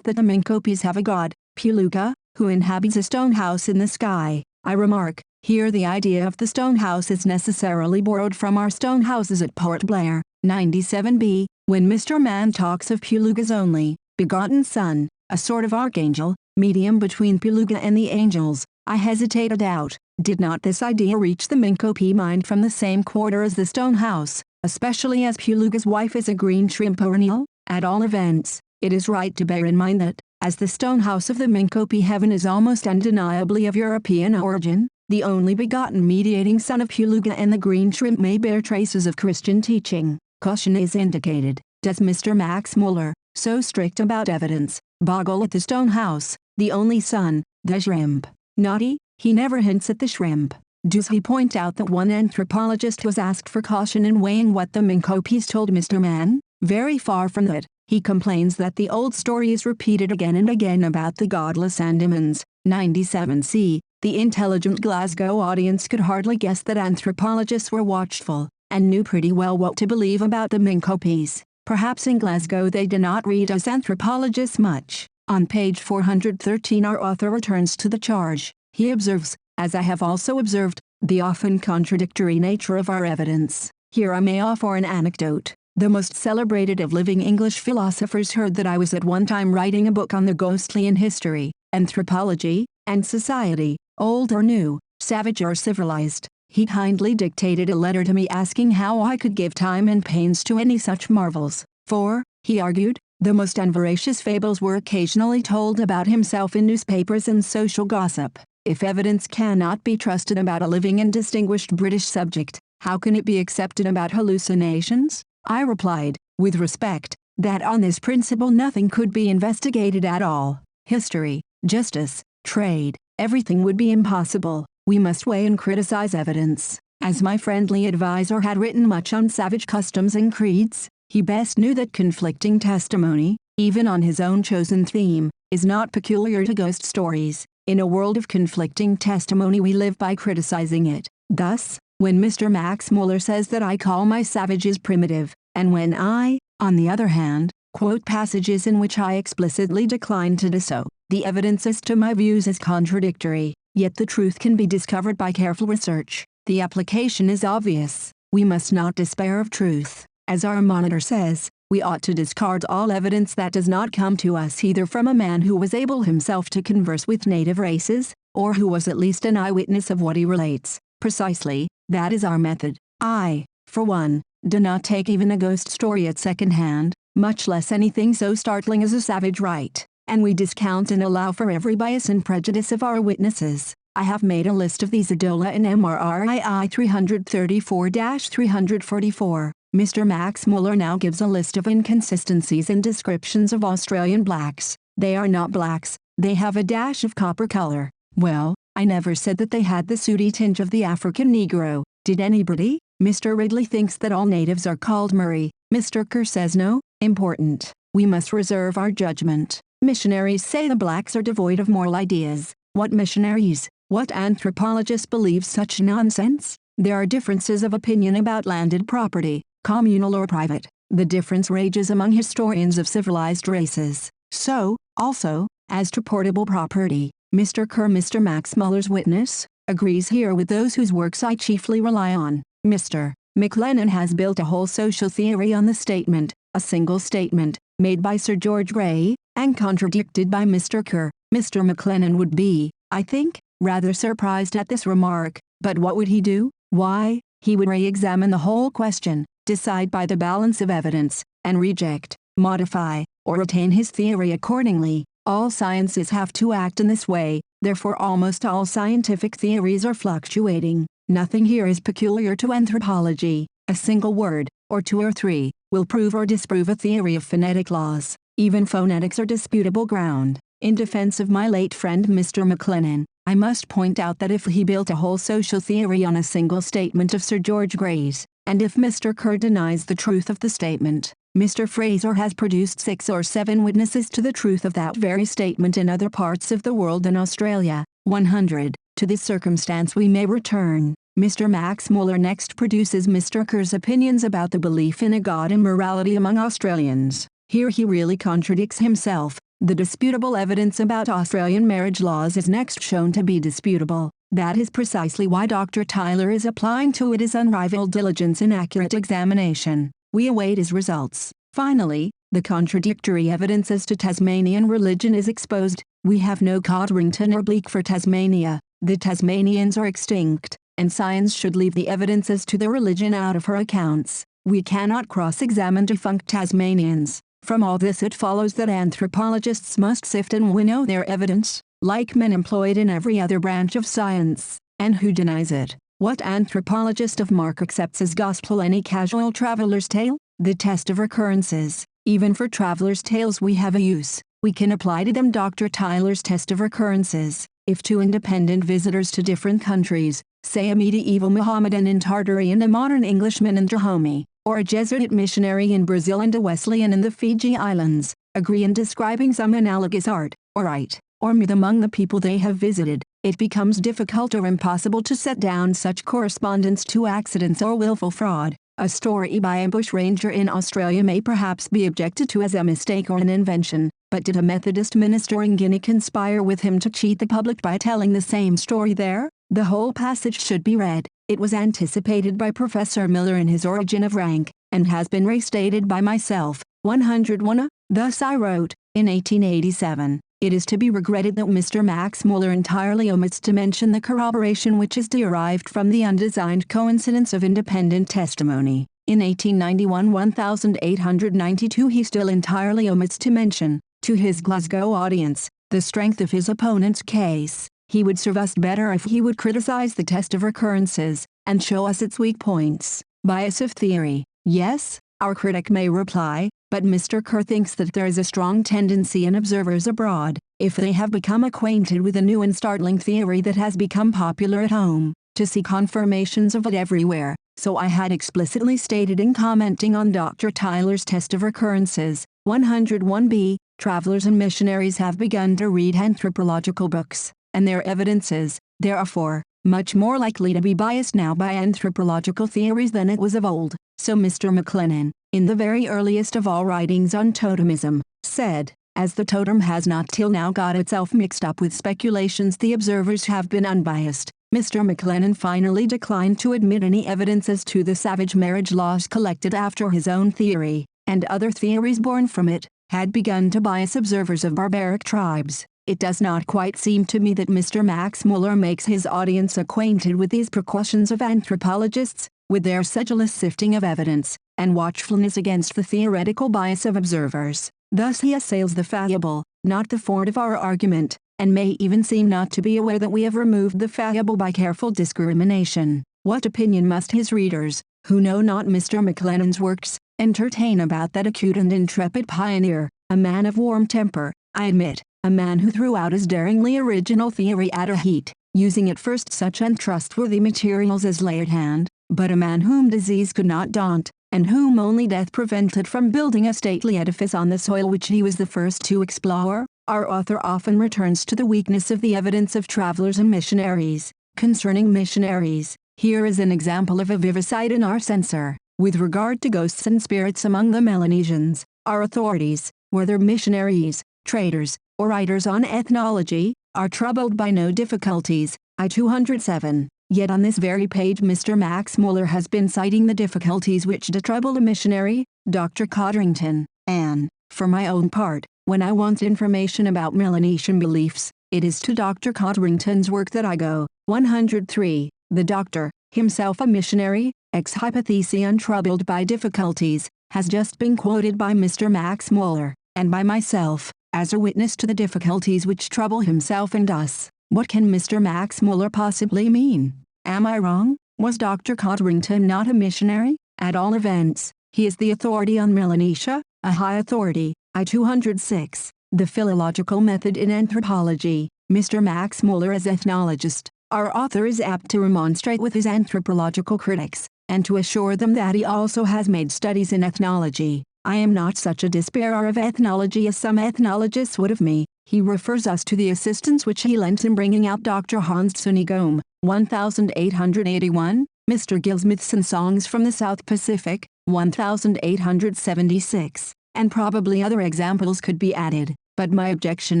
that the Minkopis have a god, Puluka, who inhabits a stone house in the sky, I remark, here the idea of the stone house is necessarily borrowed from our stone houses at Port Blair. 97b, when Mr. Mann talks of Puluka's only begotten son, a sort of archangel, medium between Puluka and the angels, I hesitate to doubt, did not this idea reach the Minkopi mind from the same quarter as the stone house, especially as Puluka's wife is a green shrimp perennial? At all events, it is right to bear in mind that, as the stone house of the Minkopi heaven is almost undeniably of European origin, the only begotten mediating son of Puluka and the green shrimp may bear traces of Christian teaching. Caution is indicated. Does Mr. Max Muller, so strict about evidence, boggle at the stone house, the only son, the shrimp? Naughty, he never hints at the shrimp. Does he point out that one anthropologist was asked for caution in weighing what the Minkopis told Mr. Mann? Very far from that. He complains that the old story is repeated again and again about the godless Andamans. 97c. The intelligent Glasgow audience could hardly guess that anthropologists were watchful, and knew pretty well what to believe about the Minkopis. Perhaps in Glasgow they do not read us anthropologists much. On page 413 our author returns to the charge. He observes, as I have also observed, the often contradictory nature of our evidence. Here I may offer an anecdote. The most celebrated of living English philosophers heard that I was at one time writing a book on the ghostly in history, anthropology, and society, old or new, savage or civilized. He kindly dictated a letter to me asking how I could give time and pains to any such marvels, for, he argued, the most unveracious fables were occasionally told about himself in newspapers and social gossip. If evidence cannot be trusted about a living and distinguished British subject, how can it be accepted about hallucinations? I replied, with respect, that on this principle nothing could be investigated at all. History, justice, trade, everything would be impossible. We must weigh and criticize evidence. As my friendly adviser had written much on savage customs and creeds, he best knew that conflicting testimony, even on his own chosen theme, is not peculiar to ghost stories. In a world of conflicting testimony we live by criticizing it. Thus, when Mr. Max Muller says that I call my savages primitive, and when I, on the other hand, quote passages in which I explicitly decline to do so, the evidence as to my views is contradictory, yet the truth can be discovered by careful research. The application is obvious. We must not despair of truth. As our monitor says, we ought to discard all evidence that does not come to us either from a man who was able himself to converse with native races, or who was at least an eyewitness of what he relates. Precisely, that is our method. I, for one, do not take even a ghost story at second hand, much less anything so startling as a savage rite, and we discount and allow for every bias and prejudice of our witnesses. I have made a list of these Adola in MRRII 334-344. Mr. Max Muller now gives a list of inconsistencies in descriptions of Australian blacks. They are not blacks, they have a dash of copper color. Well, I never said that they had the sooty tinge of the African Negro, did anybody? Mr. Ridley thinks that all natives are called Murray. Mr. Kerr says no. Important. We must reserve our judgment. Missionaries say the blacks are devoid of moral ideas. What missionaries? What anthropologist believes such nonsense? There are differences of opinion about landed property, communal or private. The difference rages among historians of civilized races. So, also, as to portable property, Mr. Kerr, Mr. Max Muller's witness, agrees here with those whose works I chiefly rely on. Mr. McLennan has built a whole social theory on the statement, a single statement, made by Sir George Grey, and contradicted by Mr. Kerr. Mr. McLennan would be, I think, rather surprised at this remark, but what would he do? Why, he would re-examine the whole question, decide by the balance of evidence, and reject, modify, or retain his theory accordingly. All sciences have to act in this way, therefore almost all scientific theories are fluctuating. Nothing here is peculiar to anthropology. A single word, or two or three, will prove or disprove a theory of phonetic laws. Even phonetics are disputable ground. In defense of my late friend Mr. McLennan, I must point out that if he built a whole social theory on a single statement of Sir George Grey's, and if Mr. Kerr denies the truth of the statement, Mr. Fraser has produced 6 or 7 witnesses to the truth of that very statement in other parts of the world than Australia. 100. To this circumstance we may return. Mr. Max Muller next produces Mr. Kerr's opinions about the belief in a God and morality among Australians. Here he really contradicts himself. The disputable evidence about Australian marriage laws is next shown to be disputable. That is precisely why Dr. Tyler is applying to it his unrivaled diligence in accurate examination. We await his results. Finally, the contradictory evidence as to Tasmanian religion is exposed. We have no Codrington or Bleak for Tasmania. The Tasmanians are extinct, and science should leave the evidence as to their religion out of her accounts. We cannot cross-examine defunct Tasmanians. From all this it follows that anthropologists must sift and winnow their evidence, like men employed in every other branch of science. And who denies it? What anthropologist of mark accepts as gospel any casual traveler's tale? The test of recurrences. Even for traveler's tales we have a use. We can apply to them Dr. Tyler's test of recurrences. If 2 independent visitors to different countries, say a medieval Mohammedan in Tartary and a modern Englishman in Dahomey, or a Jesuit missionary in Brazil and a Wesleyan in the Fiji Islands, agree in describing some analogous art, or rite, or myth among the people they have visited, it becomes difficult or impossible to set down such correspondence to accidents or willful fraud. A story by a bushranger in Australia may perhaps be objected to as a mistake or an invention, but did a Methodist minister in Guinea conspire with him to cheat the public by telling the same story there? The whole passage should be read. It was anticipated by Professor Miller in his Origin of Rank, and has been restated by myself. 101. Thus I wrote, in 1887. It is to be regretted that Mr. Max Muller entirely omits to mention the corroboration which is derived from the undesigned coincidence of independent testimony. In 1891-1892 he still entirely omits to mention, to his Glasgow audience, the strength of his opponent's case. He would serve us better if he would criticize the test of recurrences, and show us its weak points. Bias of theory. Yes, our critic may reply, but Mr. Kerr thinks that there is a strong tendency in observers abroad, if they have become acquainted with a new and startling theory that has become popular at home, to see confirmations of it everywhere. So I had explicitly stated in commenting on Dr. Tyler's test of recurrences. 101b. Travelers and missionaries have begun to read anthropological books, and their evidence is, therefore, much more likely to be biased now by anthropological theories than it was of old. So Mr. McLennan, in the very earliest of all writings on totemism, said, as the totem has not till now got itself mixed up with speculations, the observers have been unbiased. Mr. McLennan finally declined to admit any evidence as to the savage marriage laws collected after his own theory, and other theories born from it, had begun to bias observers of barbaric tribes. It does not quite seem to me that Mr. Max Muller makes his audience acquainted with these precautions of anthropologists, with their sedulous sifting of evidence, and watchfulness against the theoretical bias of observers. Thus he assails the fallible, not the fort of our argument, and may even seem not to be aware that we have removed the fallible by careful discrimination. What opinion must his readers, who know not Mr. McLennan's works, entertain about that acute and intrepid pioneer, a man of warm temper, I admit, a man who threw out his daringly original theory at a heat, using at first such untrustworthy materials as lay at hand, but a man whom disease could not daunt, and whom only death prevented from building a stately edifice on the soil which he was the first to explore? our author often returns to the weakness of the evidence of travelers and missionaries. Concerning missionaries, here is an example of a viviside in our censor. With regard to ghosts and spirits among the Melanesians, our authorities, whether missionaries, traders, or writers on ethnology, are troubled by no difficulties. I-207. Yet on this very page Mr. Max Muller has been citing the difficulties which trouble a missionary, Dr. Codrington, and, for my own part, when I want information about Melanesian beliefs, it is to Dr. Codrington's work that I go. 103. The doctor, himself a missionary, ex hypothesi untroubled by difficulties, has just been quoted by Mr. Max Muller, and by myself, as a witness to the difficulties which trouble himself and us. What can Mr. Max Muller possibly mean? Am I wrong? Was Dr. Codrington not a missionary? At all events, he is the authority on Melanesia, a high authority. I-206. The philological method in anthropology. Mr. Max Muller as ethnologist, our author is apt to remonstrate with his anthropological critics, and to assure them that he also has made studies in ethnology. I am not such a despairer of ethnology as some ethnologists would of me. He refers us to the assistance which he lent in bringing out Dr. Hans Sunigome, 1881, Mr. Gill's Myths and Songs from the South Pacific, 1876, and probably other examples could be added, but my objection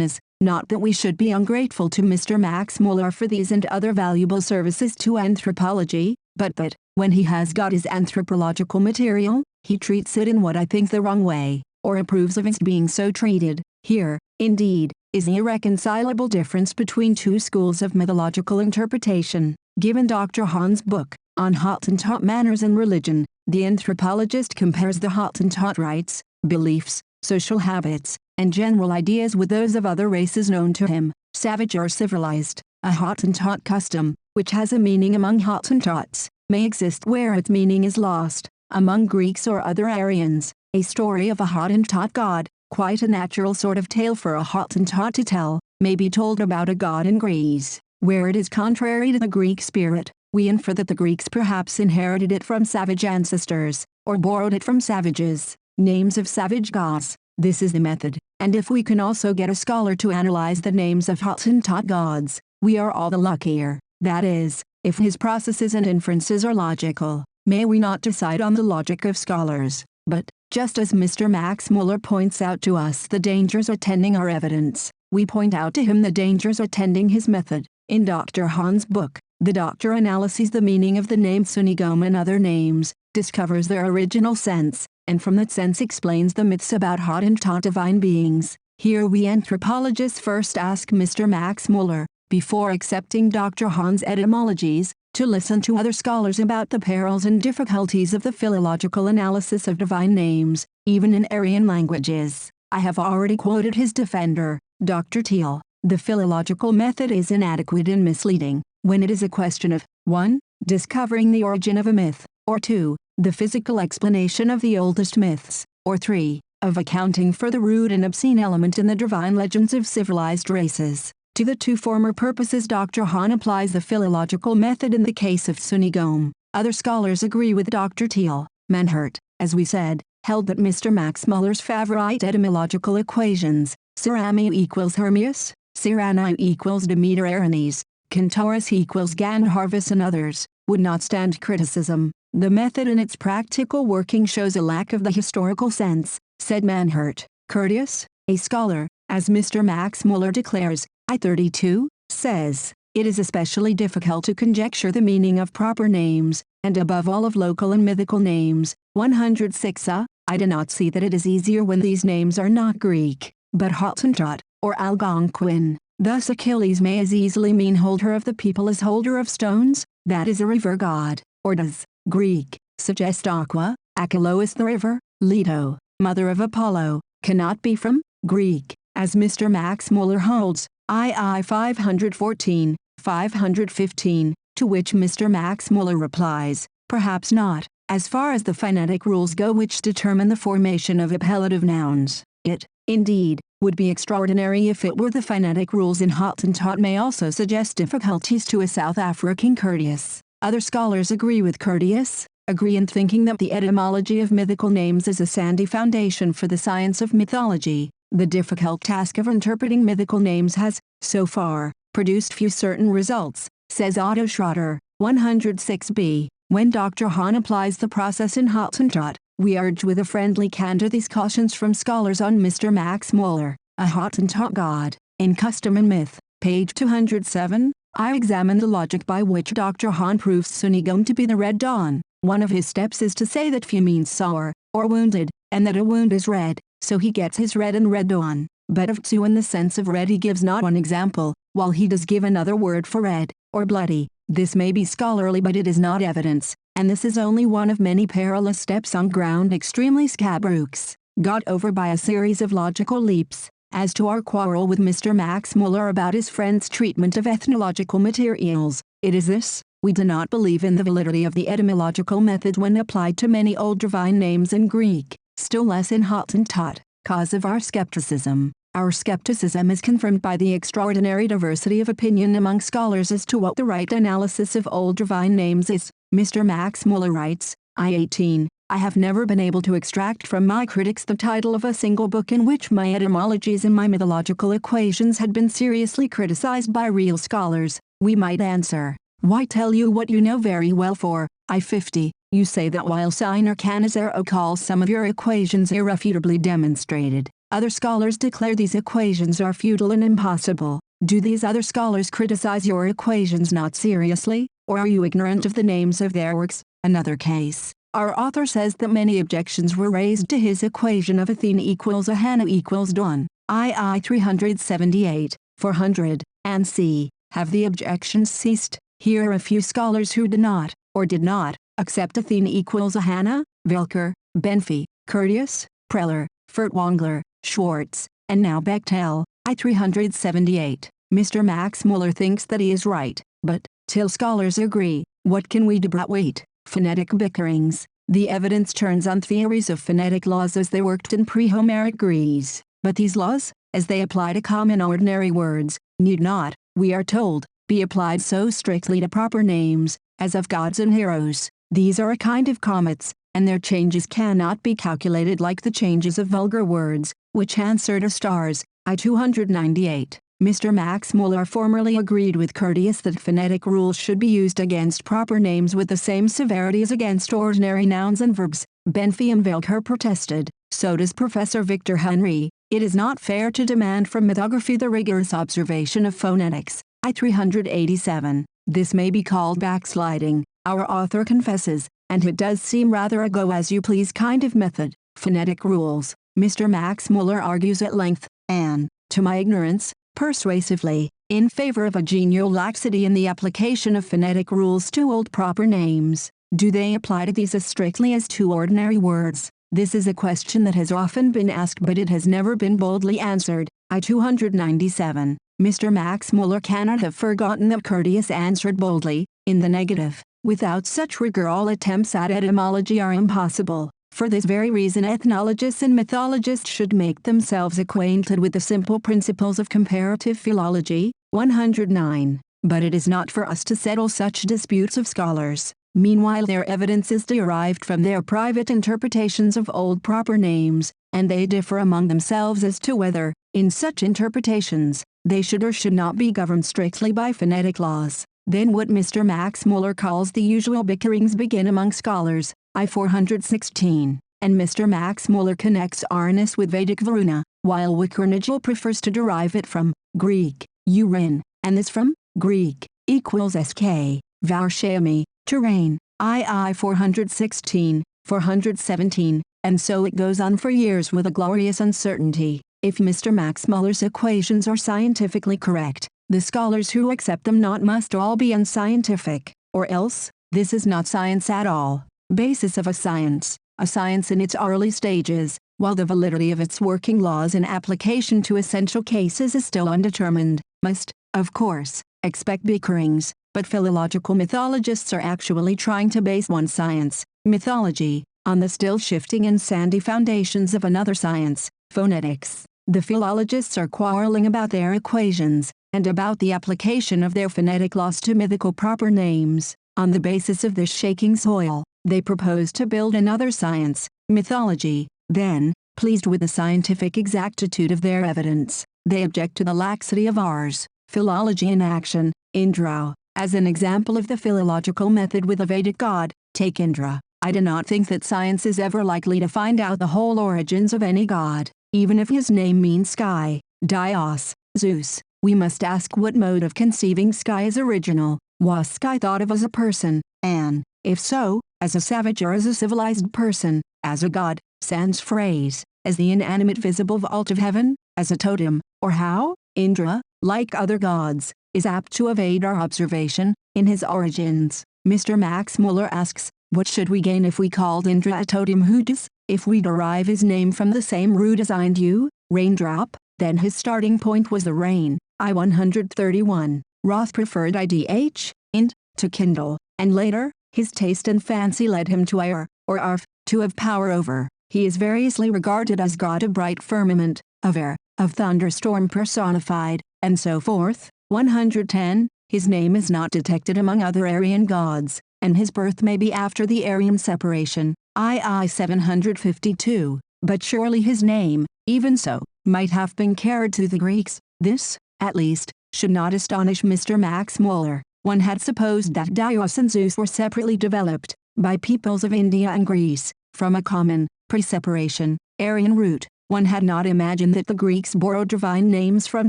is, not that we should be ungrateful to Mr. Max Muller for these and other valuable services to anthropology, but that, when he has got his anthropological material, he treats it in what I think the wrong way, or approves of its being so treated. Here, indeed, is the irreconcilable difference between two schools of mythological interpretation. Given Dr. Hahn's book, on Hottentot Manners and Religion, the anthropologist compares the Hottentot rites, beliefs, social habits, and general ideas with those of other races known to him, savage or civilized. A Hottentot custom, which has a meaning among Hottentots, may exist where its meaning is lost, among Greeks or other Aryans. A story of a Hottentot god, quite a natural sort of tale for a Hottentot to tell, may be told about a god in Greece, where it is contrary to the Greek spirit. We infer that the Greeks perhaps inherited it from savage ancestors, or borrowed it from savages. Names of savage gods. This is the method, and if we can also get a scholar to analyze the names of Hottentot gods, we are all the luckier. That is, if his processes and inferences are logical. May we not decide on the logic of scholars, but, just as Mr. Max Muller points out to us the dangers attending our evidence, we point out to him the dangers attending his method. In Dr. Hahn's book, the doctor analyzes the meaning of the name Sunigome and other names, discovers their original sense, and from that sense explains the myths about Hottentot divine beings. Here we anthropologists first ask Mr. Max Muller, before accepting Dr. Hahn's etymologies, to listen to other scholars about the perils and difficulties of the philological analysis of divine names, even in Aryan languages. I have already quoted his defender, Dr. Thiel. The philological method is inadequate and misleading, when it is a question of 1. Discovering the origin of a myth, or 2. The physical explanation of the oldest myths, or 3. Of accounting for the rude and obscene element in the divine legends of civilized races. To the two former purposes Dr. Hahn applies the philological method in the case of Sunigome. Other scholars agree with Dr. Thiel. Manhert, as we said, held that Mr. Max Muller's favorite etymological equations, Cerami equals Hermias, Cyrani equals Demeter Aranes, Centaurus equals Gandharvus and others, would not stand criticism. The method in its practical working shows a lack of the historical sense, said Manhert. Curtius, a scholar, as Mr. Max Muller declares, I-32, says, it is especially difficult to conjecture the meaning of proper names, and above all of local and mythical names. 106. I do not see that it is easier when these names are not Greek, but Hottentot, or Algonquin. Thus Achilles may as easily mean holder of the people as holder of stones, that is a river god, or does, Greek, suggest Aqua, Achelous the river, Leto, mother of Apollo, cannot be from, Greek, as Mr. Max Muller holds, II 514, 515, to which Mr. Max Muller replies, perhaps not, as far as the phonetic rules go which determine the formation of appellative nouns. It, indeed, would be extraordinary if it were. The phonetic rules in Hottentot may also suggest difficulties to a South African Curtius. Other scholars agree with Curtius, agree in thinking that the etymology of mythical names is a sandy foundation for the science of mythology. The difficult task of interpreting mythical names has, so far, produced few certain results, says Otto Schroeder, 106b. When Dr. Hahn applies the process in Hottentot, we urge with a friendly candor these cautions from scholars on Mr. Max Muller, a Hottentot god. In Custom and Myth, page 207, I examine the logic by which Dr. Hahn proves Sunigone to be the Red Dawn. One of his steps is to say that Fu means sore, or wounded, and that a wound is red, so he gets his red and Red Dawn. But of Tsu in the sense of red he gives not one example, while he does give another word for red, or bloody. This may be scholarly but it is not evidence, and this is only one of many perilous steps on ground extremely scabrous, got over by a series of logical leaps. As to our quarrel with Mr. Max Muller about his friend's treatment of ethnological materials, it is this: we do not believe in the validity of the etymological method when applied to many old divine names in Greek, still less in Hottentot. Cause of our skepticism. Our skepticism is confirmed by the extraordinary diversity of opinion among scholars as to what the right analysis of old divine names is. Mr. Max Muller writes, I-18, I have never been able to extract from my critics the title of a single book in which my etymologies and my mythological equations had been seriously criticized by real scholars. We might answer, why tell you what you know very well for, I-50, you say that while Siner Canizero calls some of your equations irrefutably demonstrated, other scholars declare these equations are futile and impossible. Do these other scholars criticize your equations not seriously, or are you ignorant of the names of their works? Another case. Our author says that many objections were raised to his equation of Athena equals Ahana equals Dawn, II 378, 400, and c. Have the objections ceased? Here are a few scholars who did not, or did not, accept Athena equals Ahana: Welker, Benfey, Curtius, Preller, Furtwängler, Schwartz, and now Bechtel, I 378. Mr. Max Muller thinks that he is right, but, till scholars agree, what can we do but wait? Phonetic bickerings. The evidence turns on theories of phonetic laws as they worked in pre-Homeric Greece, but these laws, as they apply to common ordinary words, need not, we are told, be applied so strictly to proper names, as of gods and heroes. These are a kind of comets, and their changes cannot be calculated like the changes of vulgar words, which answer to stars. I 298. Mr. Max Muller formerly agreed with Curtius that phonetic rules should be used against proper names with the same severity as against ordinary nouns and verbs. Benfey and Welker protested, so does Professor Victor Henry. It is not fair to demand from mythography the rigorous observation of phonetics. I 387. This may be called backsliding, our author confesses, and it does seem rather a go-as-you-please kind of method. Phonetic rules. Mr. Max Muller argues at length, and, to my ignorance, persuasively, in favor of a genial laxity in the application of phonetic rules to old proper names. Do they apply to these as strictly as to ordinary words? This is a question that has often been asked but it has never been boldly answered. I 297. Mr. Max Muller cannot have forgotten that Curtius answered boldly, in the negative. Without such rigor all attempts at etymology are impossible. For this very reason ethnologists and mythologists should make themselves acquainted with the simple principles of comparative philology. 109. But it is not for us to settle such disputes of scholars. Meanwhile their evidence is derived from their private interpretations of old proper names, and they differ among themselves as to whether, in such interpretations, they should or should not be governed strictly by phonetic laws. Then what Mr. Max Muller calls the usual bickerings begin among scholars. I 416, and Mr. Max Muller connects Arnis with Vedic Varuna, while Wickerngel prefers to derive it from Greek, Urin, and this from Greek, equals sk, Varshami, terrain, II 416, 417, and so it goes on for years with a glorious uncertainty. If Mr. Max Muller's equations are scientifically correct, the scholars who accept them not must all be unscientific, or else, this is not science at all. Basis of a science in its early stages, while the validity of its working laws and application to essential cases is still undetermined, must, of course, expect bickerings, but philological mythologists are actually trying to base one science, mythology, on the still shifting and sandy foundations of another science, phonetics. The philologists are quarreling about their equations, and about the application of their phonetic laws to mythical proper names. On the basis of this shaking soil, they propose to build another science, mythology. Then, Pleased with the scientific exactitude of their evidence, they object to the laxity of ours. Philology in action. Indra. As an example of the philological method with a Vedic god, take Indra. I do not think that science is ever likely to find out the whole origins of any god, even if his name means sky. Dios, Zeus. We must ask what mode of conceiving sky is original. Was sky thought of as a person, and, if so, as a savage or as a civilized person, as a god, sans phrase, as the inanimate visible vault of heaven, as a totem, or how? Indra, like other gods, is apt to evade our observation. In his origins, Mr. Max Muller asks, what should we gain if we called Indra a totem? Who does? If we derive his name from the same root as Indu, raindrop, then his starting point was the rain. I-131. Roth preferred idh, ind, to kindle, and later, his taste and fancy led him to ire, or arf, to have power over. He is variously regarded as god of bright firmament, of air, of thunderstorm personified, and so forth. 110. His name is not detected among other Aryan gods, and his birth may be after the Aryan separation, II 752, but surely his name, even so, might have been carried to the Greeks. This, at least, should not astonish Mr. Max Muller. One had supposed that Dios and Zeus were separately developed, by peoples of India and Greece, from a common, pre-separation, Aryan root. One had not imagined that the Greeks borrowed divine names from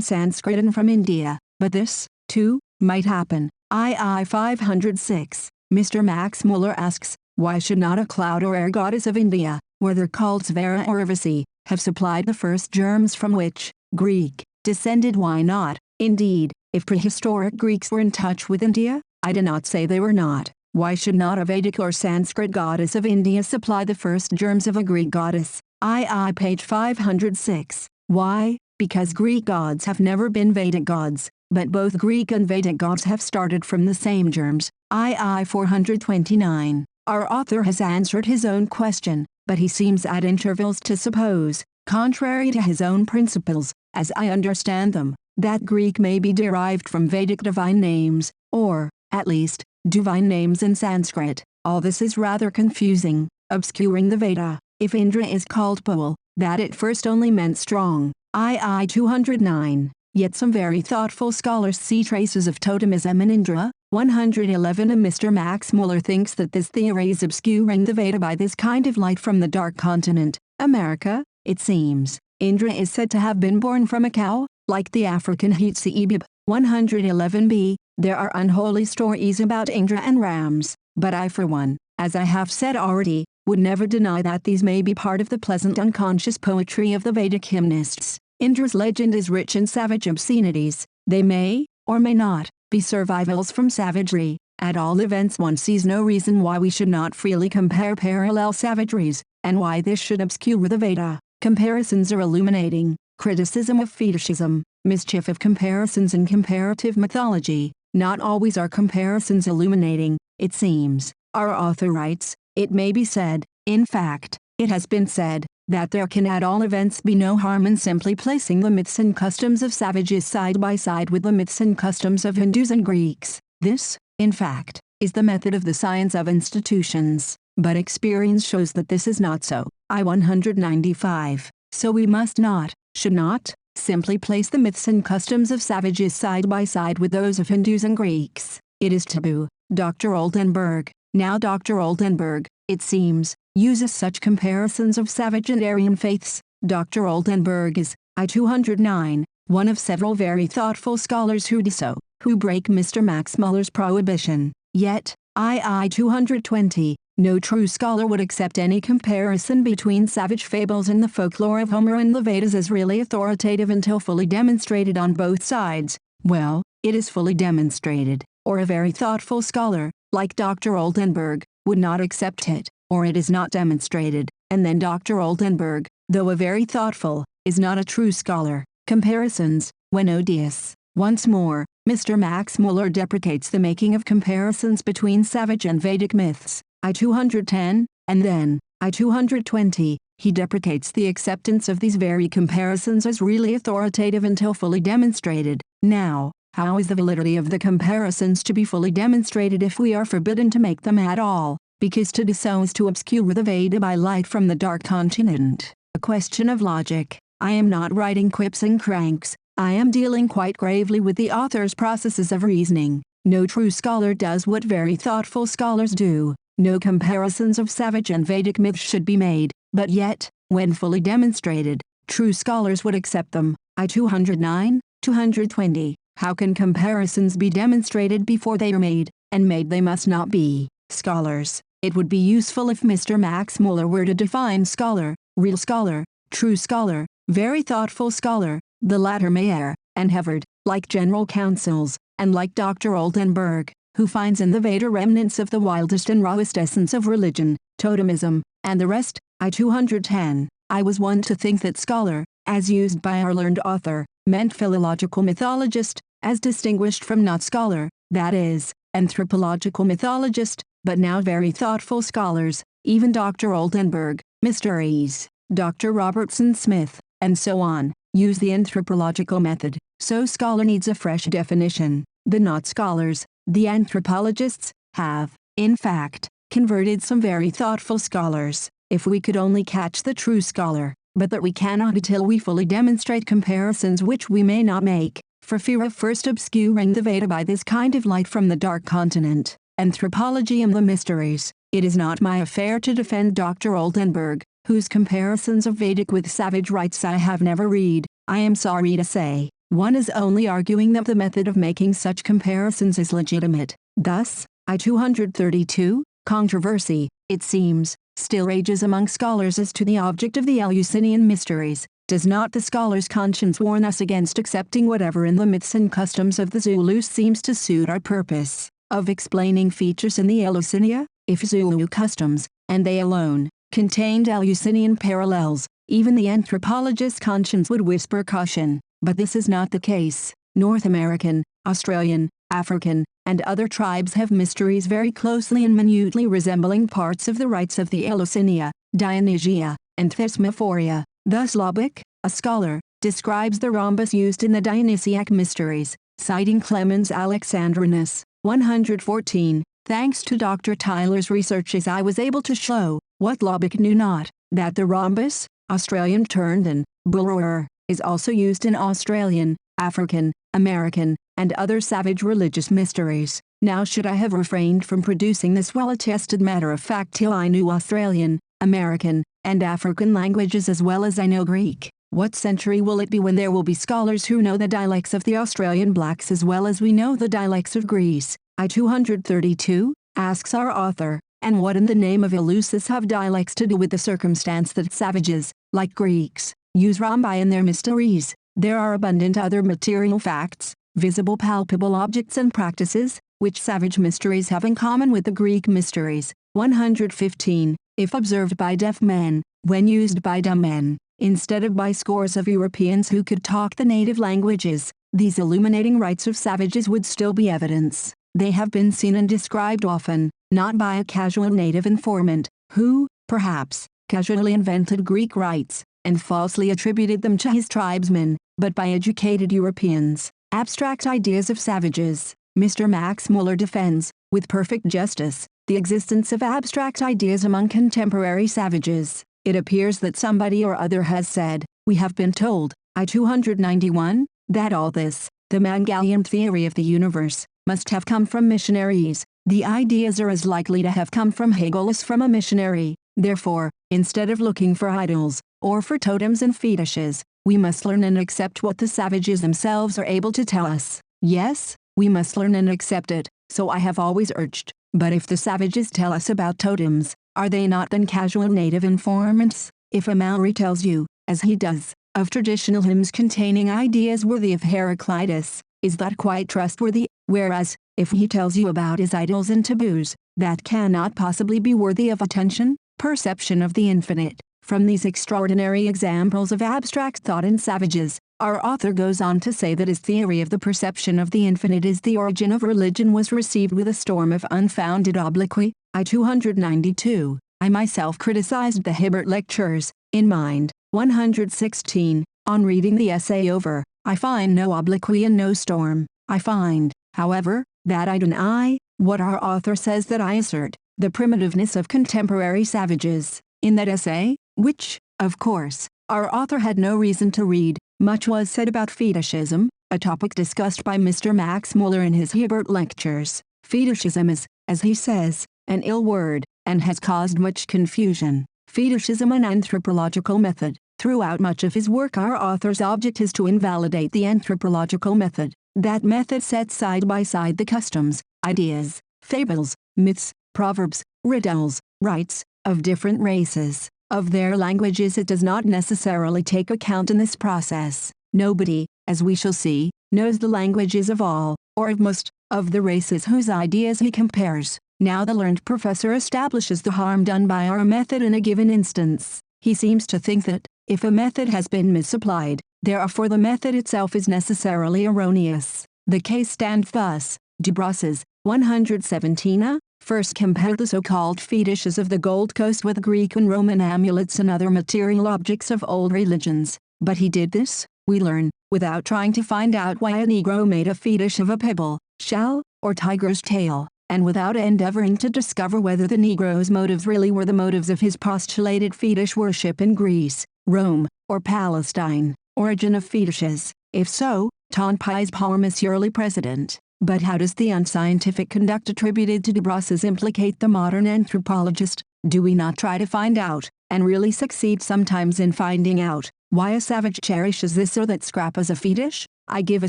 Sanskrit and from India, but this, too, might happen. II 506. Mr. Max Muller asks, why should not a cloud or air goddess of India, whether called Svara or Urvasi, have supplied the first germs from which, Greek, descended? Why not? Indeed, if prehistoric Greeks were in touch with India, I do not say they were not. Why should not a Vedic or Sanskrit goddess of India supply the first germs of a Greek goddess? II page 506. Why? Because Greek gods have never been Vedic gods, but both Greek and Vedic gods have started from the same germs. II 429. Our author has answered his own question, but he seems at intervals to suppose, contrary to his own principles, as I understand them, that Greek may be derived from Vedic divine names, or, at least, divine names in Sanskrit. All this is rather confusing, obscuring the Veda. If Indra is called Bull, that at first only meant strong. II 209. Yet some very thoughtful scholars see traces of totemism in Indra. 111. And Mr. Max Muller thinks that this theory is obscuring the Veda by this kind of light from the dark continent, America. It seems, Indra is said to have been born from a cow, like the African Hetziebib. 111b. There are unholy stories about Indra and rams, but I for one, as I have said already, would never deny that these may be part of the pleasant unconscious poetry of the Vedic hymnists. Indra's legend is rich in savage obscenities. They may, or may not, be survivals from savagery. At all events, one sees no reason why we should not freely compare parallel savageries, and why this should obscure the Veda. Comparisons are illuminating. Criticism of fetishism, mischief of comparisons in comparative mythology. Not always are comparisons illuminating, it seems. Our author writes, it may be said, in fact, it has been said, that there can at all events be no harm in simply placing the myths and customs of savages side by side with the myths and customs of Hindus and Greeks. This, in fact, is the method of the science of institutions, but experience shows that this is not so. I-195. So we must not, should not, simply place the myths and customs of savages side by side with those of Hindus and Greeks. It is taboo. Dr. Oldenburg. Now Dr. Oldenburg, it seems, uses such comparisons of savage and Aryan faiths. Dr. Oldenburg is, I-209, one of several very thoughtful scholars who do so, who break Mr. Max Muller's prohibition. Yet, II-220, no true scholar would accept any comparison between savage fables and the folklore of Homer and the Vedas as really authoritative until fully demonstrated on both sides. Well, it is fully demonstrated, or a very thoughtful scholar, like Dr. Oldenburg, would not accept it, or it is not demonstrated, and then Dr. Oldenburg, though a very thoughtful, is not a true scholar. Comparisons, when odious. Once more, Mr. Max Muller deprecates the making of comparisons between savage and Vedic myths. I-210, and then, I-220, he deprecates the acceptance of these very comparisons as really authoritative until fully demonstrated. Now, how is the validity of the comparisons to be fully demonstrated if we are forbidden to make them at all, because to do so is to obscure the Veda by light from the dark continent? a question of logic. I am not writing quips and cranks. I am dealing quite gravely with the author's processes of reasoning. No true scholar does what very thoughtful scholars do. No comparisons of savage and Vedic myths should be made, but yet, when fully demonstrated, true scholars would accept them. I 209, 220. How can comparisons be demonstrated before they are made, and made they must not be? Scholars. It would be useful if Mr. Max Muller were to define scholar, real scholar, true scholar, very thoughtful scholar. The latter may err, and Havard, like general counsels, and like Dr. Oldenburg, who finds in the Veda remnants of the wildest and rawest essence of religion, totemism, and the rest. I 210. I was one to think that scholar, as used by our learned author, meant philological mythologist, as distinguished from not scholar, that is, anthropological mythologist, but now very thoughtful scholars, even Dr. Oldenburg, Mr. Ease, Dr. Robertson Smith, and so on, use the anthropological method. So scholar needs a fresh definition. The not scholars, the anthropologists, have, in fact, converted some very thoughtful scholars. If we could only catch the true scholar, but that we cannot until we fully demonstrate comparisons which we may not make, for fear of first obscuring the Veda by this kind of light from the dark continent, anthropology and the mysteries. It is not my affair to defend Dr. Oldenburg, whose comparisons of Vedic with savage rites I have never read. I am sorry to say, one is only arguing that the method of making such comparisons is legitimate. Thus, I 232, controversy, it seems, still rages among scholars as to the object of the Eleusinian mysteries. Does not the scholar's conscience warn us against accepting whatever in the myths and customs of the Zulus seems to suit our purpose, of explaining features in the Eleusinia? If Zulu customs, and they alone, contained Eleusinian parallels, even the anthropologist's conscience would whisper caution. But this is not the case. North American, Australian, African, and other tribes have mysteries very closely and minutely resembling parts of the rites of the Eleusinia, Dionysia, and Thesmophoria. Thus Lubbock, a scholar, describes the rhombus used in the Dionysiac mysteries, citing Clemens Alexandrinus, 114. Thanks to Dr. Tyler's researches I was able to show, what Lubbock knew not, that the rhombus, Australian Turnden, Bulwer, is also used in Australian, African, American, and other savage religious mysteries. Now should I have refrained from producing this well-attested matter of fact till I knew Australian, American, and African languages as well as I know Greek, what century will it be when there will be scholars who know the dialects of the Australian blacks as well as we know the dialects of Greece? I 232, asks our author, and what in the name of Eleusis have dialects to do with the circumstance that savages, like Greeks, use rhombi in their mysteries? There are abundant other material facts, visible palpable objects and practices, which savage mysteries have in common with the Greek mysteries. 115. If observed by deaf men, when used by dumb men, instead of by scores of Europeans who could talk the native languages, these illuminating rites of savages would still be evidence. They have been seen and described often, not by a casual native informant, who, perhaps, casually invented Greek rites, and falsely attributed them to his tribesmen, but by educated Europeans. Abstract ideas of savages. Mr. Max Muller defends, with perfect justice, the existence of abstract ideas among contemporary savages. It appears that somebody or other has said, we have been told, I 291, that all this, the Mangalian theory of the universe, must have come from missionaries. The ideas are as likely to have come from Hegel as from a missionary. Therefore, instead of looking for idols, or for totems and fetishes, we must learn and accept what the savages themselves are able to tell us. Yes, we must learn and accept it, so I have always urged. But if the savages tell us about totems, are they not then casual native informants? If a Maori tells you, as he does, of traditional hymns containing ideas worthy of Heraclitus, is that quite trustworthy? Whereas, if he tells you about his idols and taboos, that cannot possibly be worthy of attention. Perception of the infinite. From these extraordinary examples of abstract thought in savages, our author goes on to say that his theory of the perception of the infinite is the origin of religion was received with a storm of unfounded obloquy. I 292. I myself criticized the Hibbert lectures, in mind. 116. On reading the essay over, I find no obloquy and no storm. I find, however, that I deny, what our author says that I assert, the primitiveness of contemporary savages. In that essay, which, Of course, our author had no reason to read. Much was said about fetishism, a topic discussed by Mr. Max Muller in his Hebert lectures. Fetishism is, as he says, an ill word, and has caused much confusion. Fetishism, an anthropological method. Throughout much of his work, our author's object is to invalidate the anthropological method. That method sets side by side the customs, ideas, fables, myths, proverbs, riddles, rites, of different races, of their languages. It does not necessarily take account in this process. Nobody, as we shall see, knows the languages of all, or of most, of the races whose ideas he compares. Now the learned professor establishes the harm done by our method in a given instance. He seems to think that, if a method has been misapplied, therefore the method itself is necessarily erroneous. The case stands thus. De Brosses, 117a, first compared the so-called fetishes of the Gold Coast with Greek and Roman amulets and other material objects of old religions. But he did this, we learn, without trying to find out why a Negro made a fetish of a pebble, shell, or tiger's tail, and without endeavoring to discover whether the Negro's motives really were the motives of his postulated fetish worship in Greece, Rome, or Palestine. Origin of fetishes. If so, tant pis pour Monsieur le Président. But how does the unscientific conduct attributed to De Brosses implicate the modern anthropologist? Do we not try to find out, and really succeed sometimes in finding out, why a savage cherishes this or that scrap as a fetish? I give a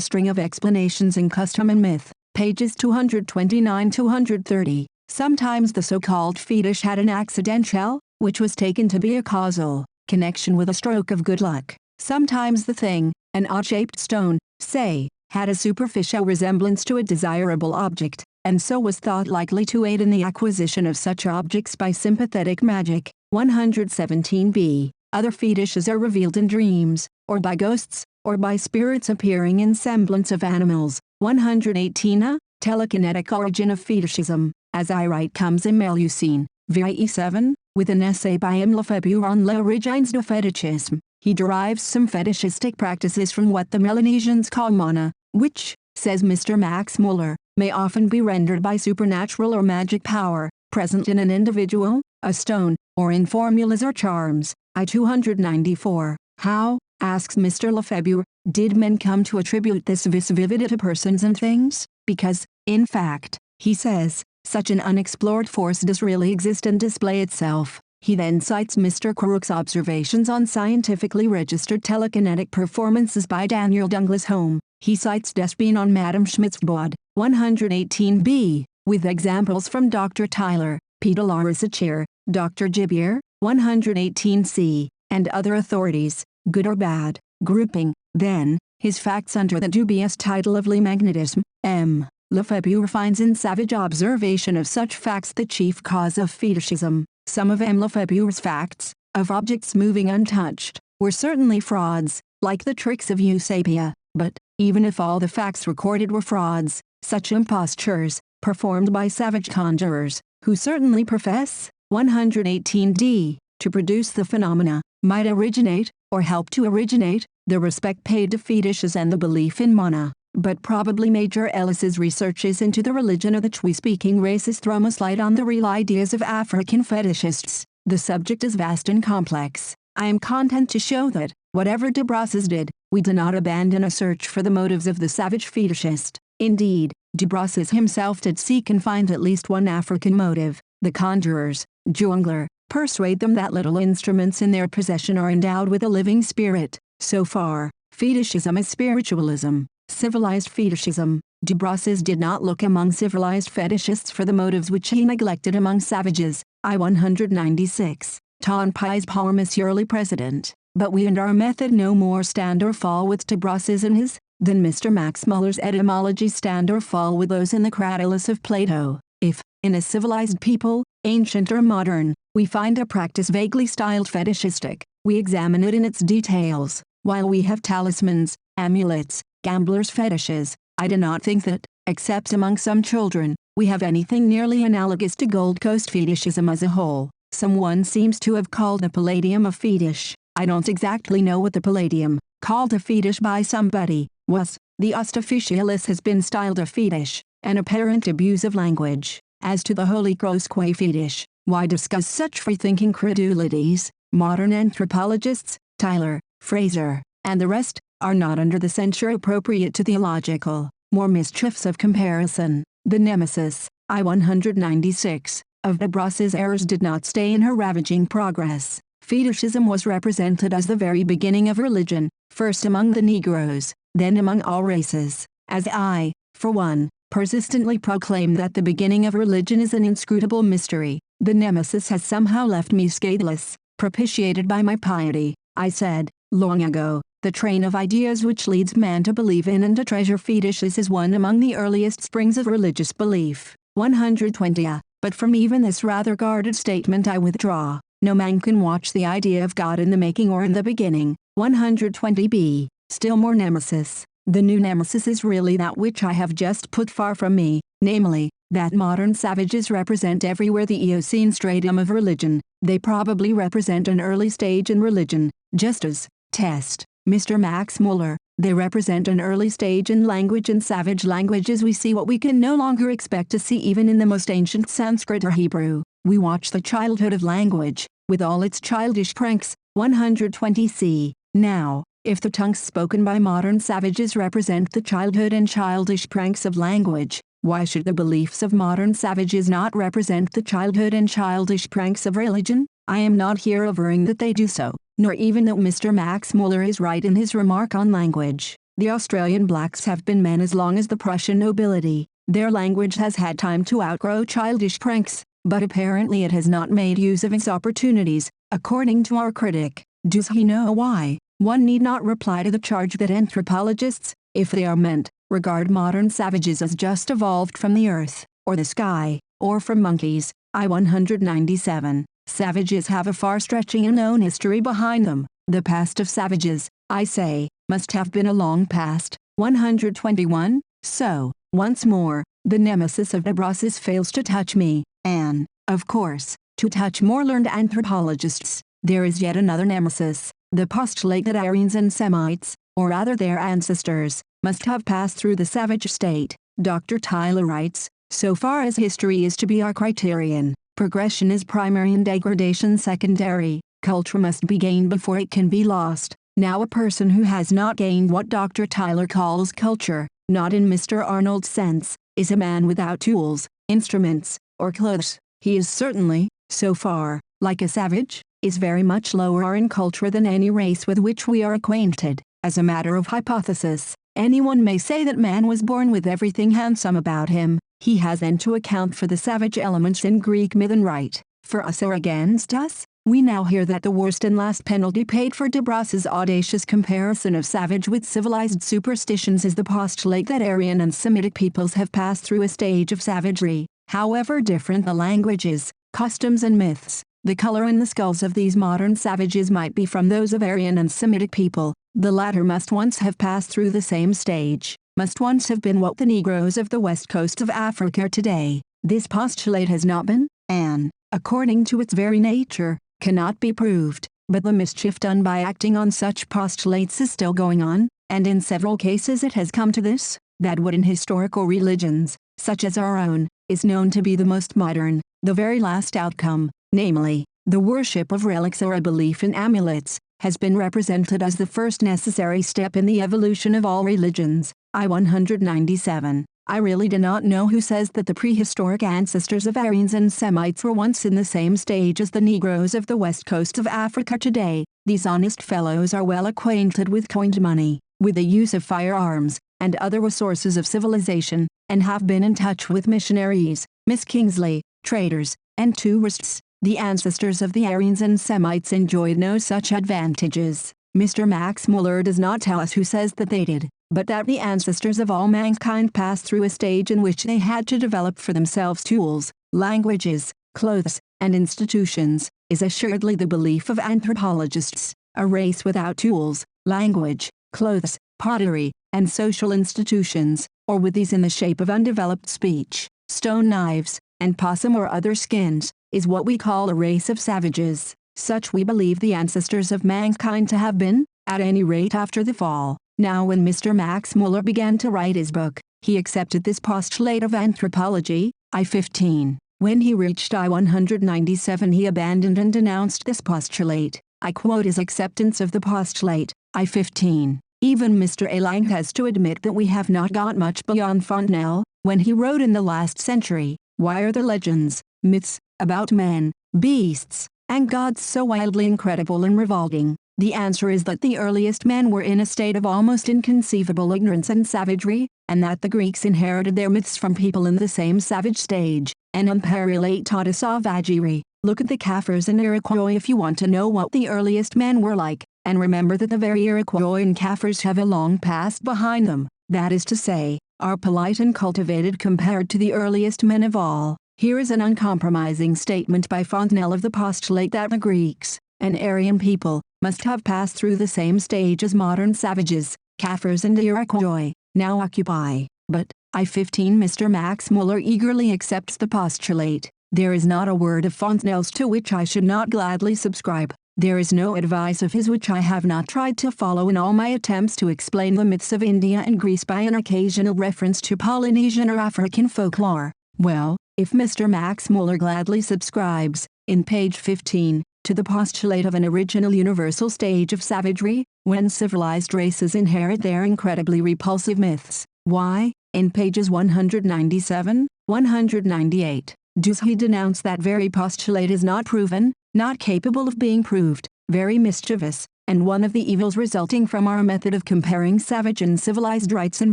string of explanations in Custom and Myth, pages 229-230. Sometimes the so-called fetish had an accidental, which was taken to be a causal, connection with a stroke of good luck. Sometimes the thing, an odd-shaped stone, say, had a superficial resemblance to a desirable object, and so was thought likely to aid in the acquisition of such objects by sympathetic magic. 117b. Other fetishes are revealed in dreams, or by ghosts, or by spirits appearing in semblance of animals. 118a. Telekinetic origin of fetishism. As I write comes in Melusine, VE7, with an essay by M. Lefebvre on l'origines du fétichisme. He derives some fetishistic practices from what the Melanesians call mana, which, says Mr. Max Muller, may often be rendered by supernatural or magic power, present in an individual, a stone, or in formulas or charms. I-294. How, asks Mr. Lefebvre, did men come to attribute this vis vivida to persons and things? Because, in fact, he says, such an unexplored force does really exist and display itself. He then cites Mr. Crook's observations on scientifically registered telekinetic performances by Daniel Douglas Home. He cites Despeen on Madame Schmidt's Bod, 118b, with examples from Dr. Tyler, Peter Larissachir, Dr. Gibier, 118c, and other authorities, good or bad. Grouping, then, his facts under the dubious title of Le Magnétisme. M. Lefebvre finds in savage observation of such facts the chief cause of fetishism. Some of M. Lefebvre's facts, of objects moving untouched, were certainly frauds, like the tricks of Eusapia, but, even if all the facts recorded were frauds, such impostures, performed by savage conjurers, who certainly profess, 118d, to produce the phenomena, might originate, or help to originate, the respect paid to fetishes and the belief in mana. But probably Major Ellis's researches into the religion of the Twi-speaking races throw much light on the real ideas of African fetishists. The subject is vast and complex. I am content to show that, whatever De Brosses did, we do not abandon a search for the motives of the savage fetishist. Indeed, De Brosses himself did seek and find at least one African motive. The conjurers, Jungler, persuade them that little instruments in their possession are endowed with a living spirit. So far, fetishism is spiritualism. Civilized fetishism. De Brosses did not look among civilized fetishists for the motives which he neglected among savages. I-196. Tant pis pour Monsieur le Président. But we and our method no more stand or fall with De Brosses and his, than Mr. Max Muller's etymologies stand or fall with those in the Cratylus of Plato. If, in a civilized people, ancient or modern, we find a practice vaguely styled fetishistic, we examine it in its details. While we have talismans, amulets, gamblers' fetishes, I do not think that, except among some children, we have anything nearly analogous to Gold Coast fetishism as a whole. Someone seems to have called the palladium a fetish. I don't exactly know what the palladium, called a fetish by somebody, was. The Ostofficialis has been styled a fetish, an apparent abuse of language. As to the Holy Cross fetish, why discuss such free-thinking credulities? Modern anthropologists, Tyler, Fraser, and the rest, are not under the censure appropriate to theological, more mischiefs of comparison. The nemesis, I-196, of Debras's errors did not stay in her ravaging progress. Fetishism was represented as the very beginning of religion, first among the Negroes, then among all races, as I, for one, persistently proclaim that the beginning of religion is an inscrutable mystery. The nemesis has somehow left me scatheless, propitiated by my piety. I said, long ago, the train of ideas which leads man to believe in and to treasure fetishes is one among the earliest springs of religious belief. 120. But from even this rather guarded statement I withdraw. No man can watch the idea of God in the making or in the beginning. 120b. Still more nemesis. The new nemesis is really that which I have just put far from me, namely, that modern savages represent everywhere the Eocene stratum of religion. They probably represent an early stage in religion, just as, test, Mr. Max Muller, they represent an early stage in language. In savage languages we see what we can no longer expect to see even in the most ancient Sanskrit or Hebrew. We watch the childhood of language, with all its childish pranks. 120c. Now, if the tongues spoken by modern savages represent the childhood and childish pranks of language, why should the beliefs of modern savages not represent the childhood and childish pranks of religion? I am not here averring that they do so, nor even that Mr. Max Muller is right in his remark on language. The Australian blacks have been men as long as the Prussian nobility. Their language has had time to outgrow childish pranks, but apparently it has not made use of its opportunities, according to our critic. Does he know why? One need not reply to the charge that anthropologists, if they are meant, regard modern savages as just evolved from the earth, or the sky, or from monkeys. I-197. Savages have a far-stretching and known history behind them. The past of savages, I say, must have been a long past. 121. So, once more, the nemesis of Debras's fails to touch me, and, of course, to touch more learned anthropologists. There is yet another nemesis, the postulate that Aryans and Semites, or rather their ancestors, must have passed through the savage state. Dr. Tyler writes, so far as history is to be our criterion, progression is primary and degradation secondary. Culture must be gained before it can be lost. Now a person who has not gained what Dr. Tyler calls culture, not in Mr. Arnold's sense, is a man without tools, instruments, or clothes. He is certainly, so far, like a savage, is very much lower in culture than any race with which we are acquainted. As a matter of hypothesis, anyone may say that man was born with everything handsome about him. He has then to account for the savage elements in Greek myth and rite. For us or against us, we now hear that the worst and last penalty paid for Debras's audacious comparison of savage with civilized superstitions is the postulate that Aryan and Semitic peoples have passed through a stage of savagery. However different the languages, customs and myths, the color in the skulls of these modern savages might be from those of Aryan and Semitic people, the latter must once have passed through the same stage, must once have been what the Negroes of the west coast of Africa are today. This postulate has not been, and, according to its very nature, cannot be proved, but the mischief done by acting on such postulates is still going on, and in several cases it has come to this, that what in historical religions, such as our own, is known to be the most modern, the very last outcome, namely, the worship of relics or a belief in amulets, has been represented as the first necessary step in the evolution of all religions. I-197. I really do not know who says that the prehistoric ancestors of Aryans and Semites were once in the same stage as the Negroes of the west coast of Africa today. These honest fellows are well acquainted with coined money, with the use of firearms, and other sources of civilization, and have been in touch with missionaries, Miss Kingsley, traders, and tourists. The ancestors of the Aryans and Semites enjoyed no such advantages. Mr. Max Muller does not tell us who says that they did, but that the ancestors of all mankind passed through a stage in which they had to develop for themselves tools, languages, clothes, and institutions, is assuredly the belief of anthropologists. A race without tools, language, clothes, pottery, and social institutions, or with these in the shape of undeveloped speech, stone knives, and possum or other skins, is what we call a race of savages. Such we believe the ancestors of mankind to have been, at any rate after the fall. Now when Mr. Max Muller began to write his book, he accepted this postulate of anthropology. I-15. When he reached I-197 he abandoned and denounced this postulate. I quote his acceptance of the postulate, I-15. Even Mr. A. Lang has to admit that we have not got much beyond Fontenelle, when he wrote in the last century, why are the legends, myths, about men, beasts, and gods so wildly incredible and revolting? The answer is that the earliest men were in a state of almost inconceivable ignorance and savagery, and that the Greeks inherited their myths from people in the same savage stage, and unparalleled taught savagery. Look at the Kaffirs and Iroquois if you want to know what the earliest men were like, and remember that the very Iroquois and Kaffirs have a long past behind them, that is to say, are polite and cultivated compared to the earliest men of all. Here is an uncompromising statement by Fontenelle of the postulate that the Greeks, an Aryan people, must have passed through the same stage as modern savages, Kaffirs and Iroquois, now occupy. But, I-15 Mr. Max Muller eagerly accepts the postulate. There is not a word of Fontenelle's to which I should not gladly subscribe. There is no advice of his which I have not tried to follow in all my attempts to explain the myths of India and Greece by an occasional reference to Polynesian or African folklore. Well, if Mr. Max Muller gladly subscribes, in page 15, to the postulate of an original universal stage of savagery, when civilized races inherit their incredibly repulsive myths, why, in pages 197, 198, does he denounce that very postulate as not proven, not capable of being proved, very mischievous, and one of the evils resulting from our method of comparing savage and civilized rites and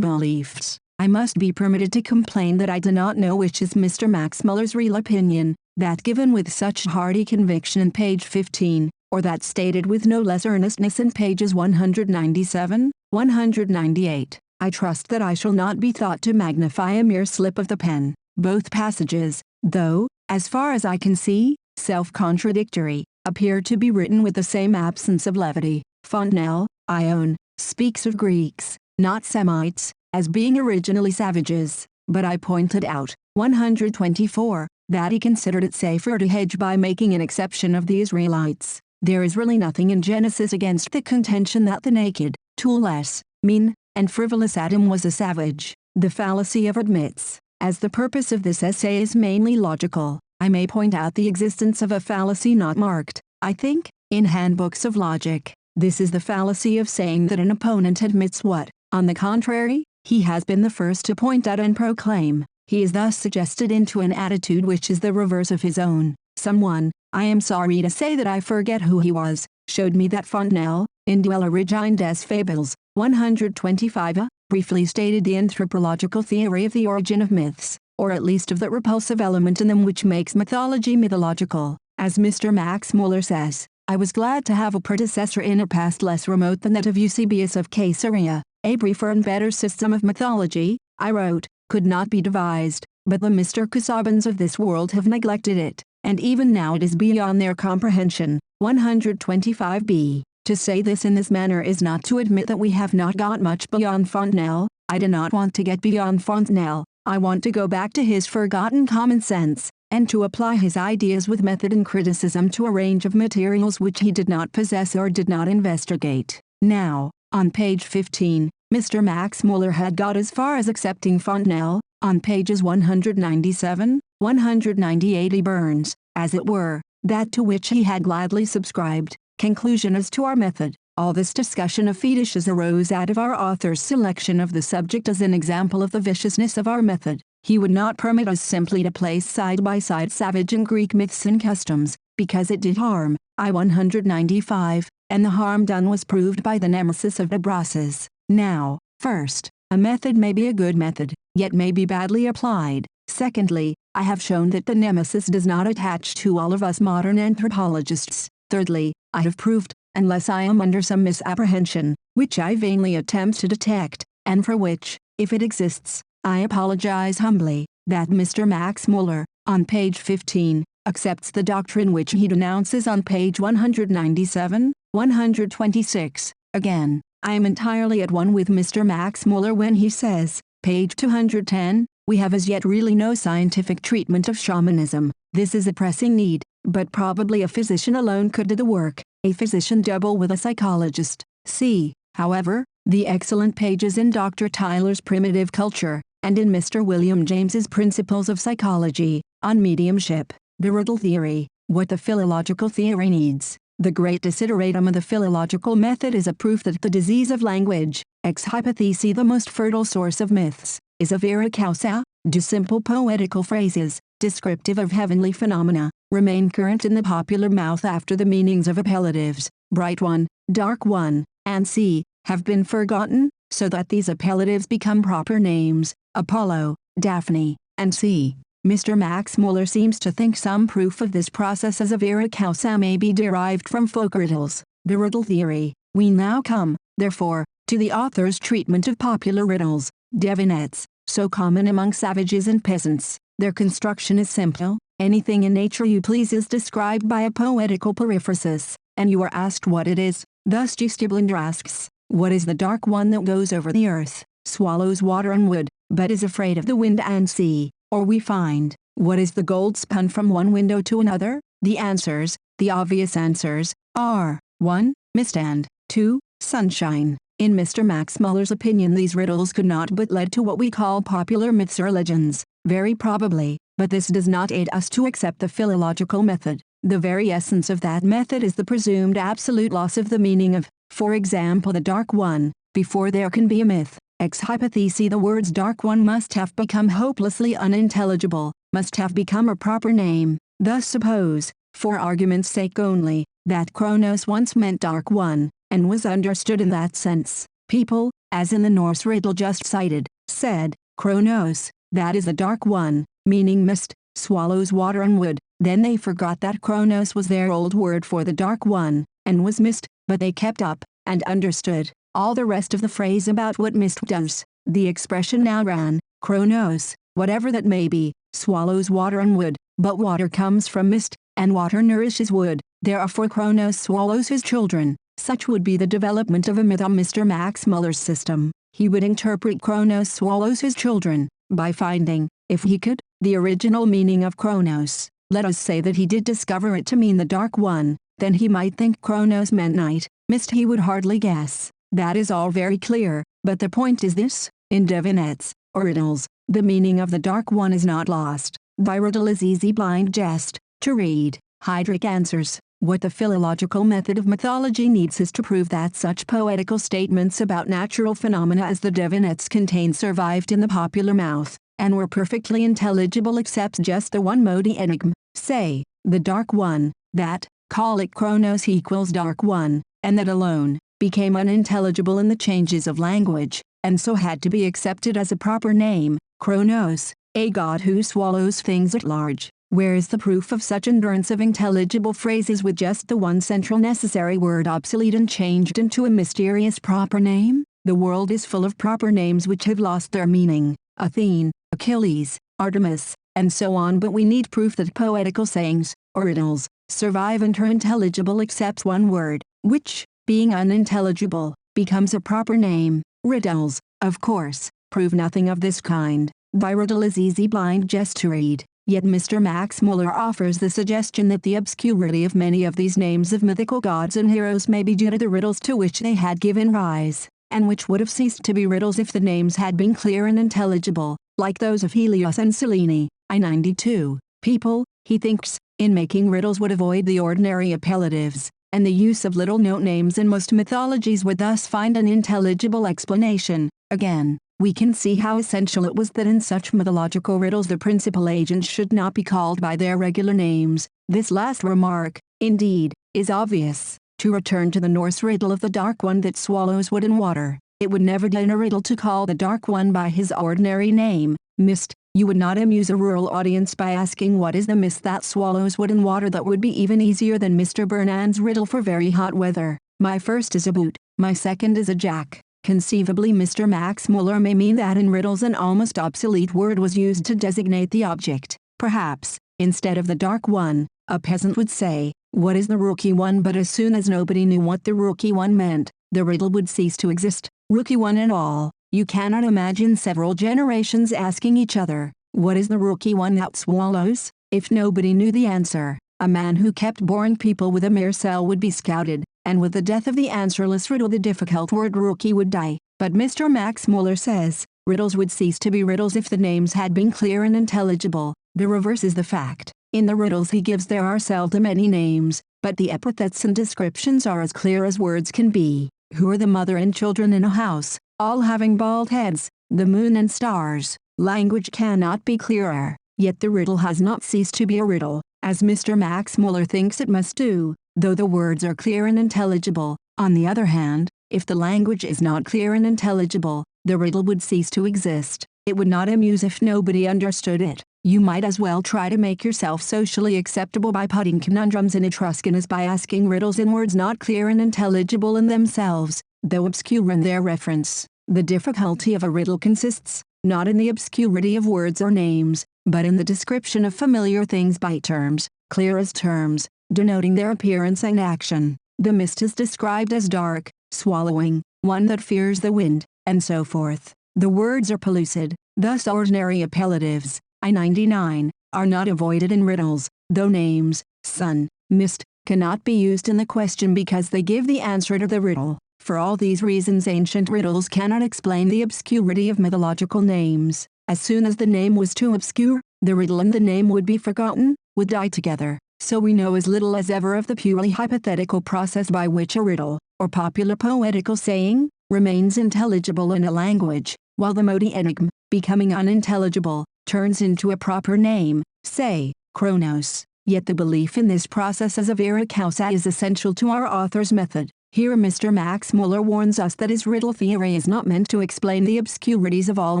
beliefs? I must be permitted to complain that I do not know which is Mr. Max Muller's real opinion, that given with such hearty conviction in page 15, or that stated with no less earnestness in pages 197, 198. I trust that I shall not be thought to magnify a mere slip of the pen. Both passages, though, as far as I can see, self-contradictory, appear to be written with the same absence of levity. Fontenelle, I own, speaks of Greeks, not Semites, as being originally savages, but I pointed out, 124, that he considered it safer to hedge by making an exception of the Israelites. There is really nothing in Genesis against the contention that the naked, toolless, mean, and frivolous Adam was a savage. The fallacy of admits, as the purpose of this essay is mainly logical, I may point out the existence of a fallacy not marked, I think, in handbooks of logic. This is the fallacy of saying that an opponent admits what, on the contrary, he has been the first to point out and proclaim. He is thus suggested into an attitude which is the reverse of his own. Someone, I am sorry to say that I forget who he was, showed me that Fontenelle, in Duel Origine des Fables, 125, briefly stated the anthropological theory of the origin of myths, or at least of that repulsive element in them which makes mythology mythological. As Mr. Max Muller says, I was glad to have a predecessor in a past less remote than that of Eusebius of Caesarea. A briefer and better system of mythology, I wrote, could not be devised, but the Mr. Casaubons of this world have neglected it, and even now it is beyond their comprehension. 125b. To say this in this manner is not to admit that we have not got much beyond Fontenelle. I do not want to get beyond Fontenelle, I want to go back to his forgotten common sense, and to apply his ideas with method and criticism to a range of materials which he did not possess or did not investigate. Now, on page 15, Mr. Max Muller had got as far as accepting Fontenelle. On pages 197, 198 he burns, as it were, that to which he had gladly subscribed. Conclusion as to our method. All this discussion of fetishes arose out of our author's selection of the subject as an example of the viciousness of our method. He would not permit us simply to place side by side savage and Greek myths and customs, because it did harm. I-195, and the harm done was proved by the nemesis of Abrases. Now, first, a method may be a good method, yet may be badly applied. Secondly, I have shown that the nemesis does not attach to all of us modern anthropologists. Thirdly, I have proved, unless I am under some misapprehension, which I vainly attempt to detect, and for which, if it exists, I apologize humbly, that Mr. Max Muller, on page 15, accepts the doctrine which he denounces on page 197, 126. Again, I am entirely at one with Mr. Max Muller when he says, page 210, we have as yet really no scientific treatment of shamanism. This is a pressing need, but probably a physician alone could do the work, a physician double with a psychologist. See, however, the excellent pages in Dr. Tyler's Primitive Culture, and in Mr. William James's Principles of Psychology. On mediumship, the riddle theory, what the philological theory needs. The great desideratum of the philological method is a proof that the disease of language, ex hypothesi the most fertile source of myths, is a vera causa. Do simple poetical phrases, descriptive of heavenly phenomena, remain current in the popular mouth after the meanings of appellatives, bright one, dark one, and sea, have been forgotten, so that these appellatives become proper names, Apollo, Daphne, and sea. Mr. Max Muller seems to think some proof of this process as a vera causa may be derived from folk riddles, the riddle theory. We now come, therefore, to the author's treatment of popular riddles, devinettes, so common among savages and peasants. Their construction is simple. Anything in nature you please is described by a poetical periphrasis, and you are asked what it is. Thus G. Stiblander asks, what is the dark one that goes over the earth, swallows water and wood, but is afraid of the wind and sea? Or we find, what is the gold spun from one window to another? The answers, the obvious answers, are 1. Mist and 2. Sunshine. In Mr. Max Muller's opinion, these riddles could not but lead to what we call popular myths or legends, very probably, but this does not aid us to accept the philological method. The very essence of that method is the presumed absolute loss of the meaning of, for example, the dark one. Before there can be a myth, ex hypothesi the words dark one must have become hopelessly unintelligible, must have become a proper name. Thus suppose, for argument's sake only, that Kronos once meant dark one, and was understood in that sense. People, as in the Norse riddle just cited, said, Kronos, that is the dark one, meaning mist, swallows water and wood. Then they forgot that Kronos was their old word for the dark one, and was mist, but they kept up, and understood, all the rest of the phrase about what mist does. The expression now ran, Kronos, whatever that may be, swallows water and wood, but water comes from mist, and water nourishes wood, therefore Kronos swallows his children. Such would be the development of a myth on Mr. Max Muller's system. He would interpret Kronos swallows his children, by finding, if he could, the original meaning of Kronos. Let us say that he did discover it to mean the dark one, then he might think Kronos meant night, mist he would hardly guess. That is all very clear, but the point is this, in devinettes, or riddles, the meaning of the dark one is not lost. The riddle is easy blind jest, to read. Heydrich answers, what the philological method of mythology needs is to prove that such poetical statements about natural phenomena as the devinettes contain survived in the popular mouth, and were perfectly intelligible except just the one modi enigma, say, the dark one, that, call it Kronos equals dark one, and that alone, became unintelligible in the changes of language, and so had to be accepted as a proper name, Kronos, a god who swallows things at large. Where is the proof of such endurance of intelligible phrases with just the one central necessary word obsolete and changed into a mysterious proper name? The world is full of proper names which have lost their meaning, Athene, Achilles, Artemis, and so on, but we need proof that poetical sayings, or riddles, survive and are intelligible except one word, which, being unintelligible, becomes a proper name. Riddles, of course, prove nothing of this kind. The riddle is easy blind jest to read. Yet Mr. Max Muller offers the suggestion that the obscurity of many of these names of mythical gods and heroes may be due to the riddles to which they had given rise, and which would have ceased to be riddles if the names had been clear and intelligible, like those of Helios and Selene. I-92. People, he thinks, in making riddles would avoid the ordinary appellatives, and the use of little note names in most mythologies would thus find an intelligible explanation. Again, we can see how essential it was that in such mythological riddles the principal agents should not be called by their regular names. This last remark, indeed, is obvious. To return to the Norse riddle of the dark one that swallows wood and water, it would never do in a riddle to call the dark one by his ordinary name, mist. You would not amuse a rural audience by asking what is the mist that swallows wood and water. That would be even easier than Mr. Burnand's riddle for very hot weather. My first is a boot, my second is a jack. Conceivably Mr. Max Muller may mean that in riddles an almost obsolete word was used to designate the object. Perhaps, instead of the dark one, a peasant would say, what is the rookie one? But as soon as nobody knew what the rookie one meant, the riddle would cease to exist, rookie one and all. You cannot imagine several generations asking each other, what is the rookie one that swallows? If nobody knew the answer, a man who kept boring people with a mere cell would be scouted, and with the death of the answerless riddle the difficult word rookie would die. But Mr. Max Muller says, riddles would cease to be riddles if the names had been clear and intelligible. The reverse is the fact. In the riddles he gives there are seldom any names, but the epithets and descriptions are as clear as words can be. Who are the mother and children in a house, all having bald heads, the moon and stars? Language cannot be clearer, yet the riddle has not ceased to be a riddle, as Mr. Max Muller thinks it must do, though the words are clear and intelligible. On the other hand, if the language is not clear and intelligible, the riddle would cease to exist. It would not amuse if nobody understood it. You might as well try to make yourself socially acceptable by putting conundrums in Etruscan as by asking riddles in words not clear and intelligible in themselves, though obscure in their reference. The difficulty of a riddle consists, not in the obscurity of words or names, but in the description of familiar things by terms, clear as terms, denoting their appearance and action. The mist is described as dark, swallowing, one that fears the wind, and so forth. The words are pellucid, thus ordinary appellatives, I-99, are not avoided in riddles, though names, sun, mist, cannot be used in the question because they give the answer to the riddle. For all these reasons ancient riddles cannot explain the obscurity of mythological names. As soon as the name was too obscure, the riddle and the name would be forgotten, would die together. So we know as little as ever of the purely hypothetical process by which a riddle, or popular poetical saying, remains intelligible in a language, while the modi enigma, becoming unintelligible, turns into a proper name, say, Chronos. Yet the belief in this process as a vera causa is essential to our author's method. Here Mr. Max Muller warns us that his riddle theory is not meant to explain the obscurities of all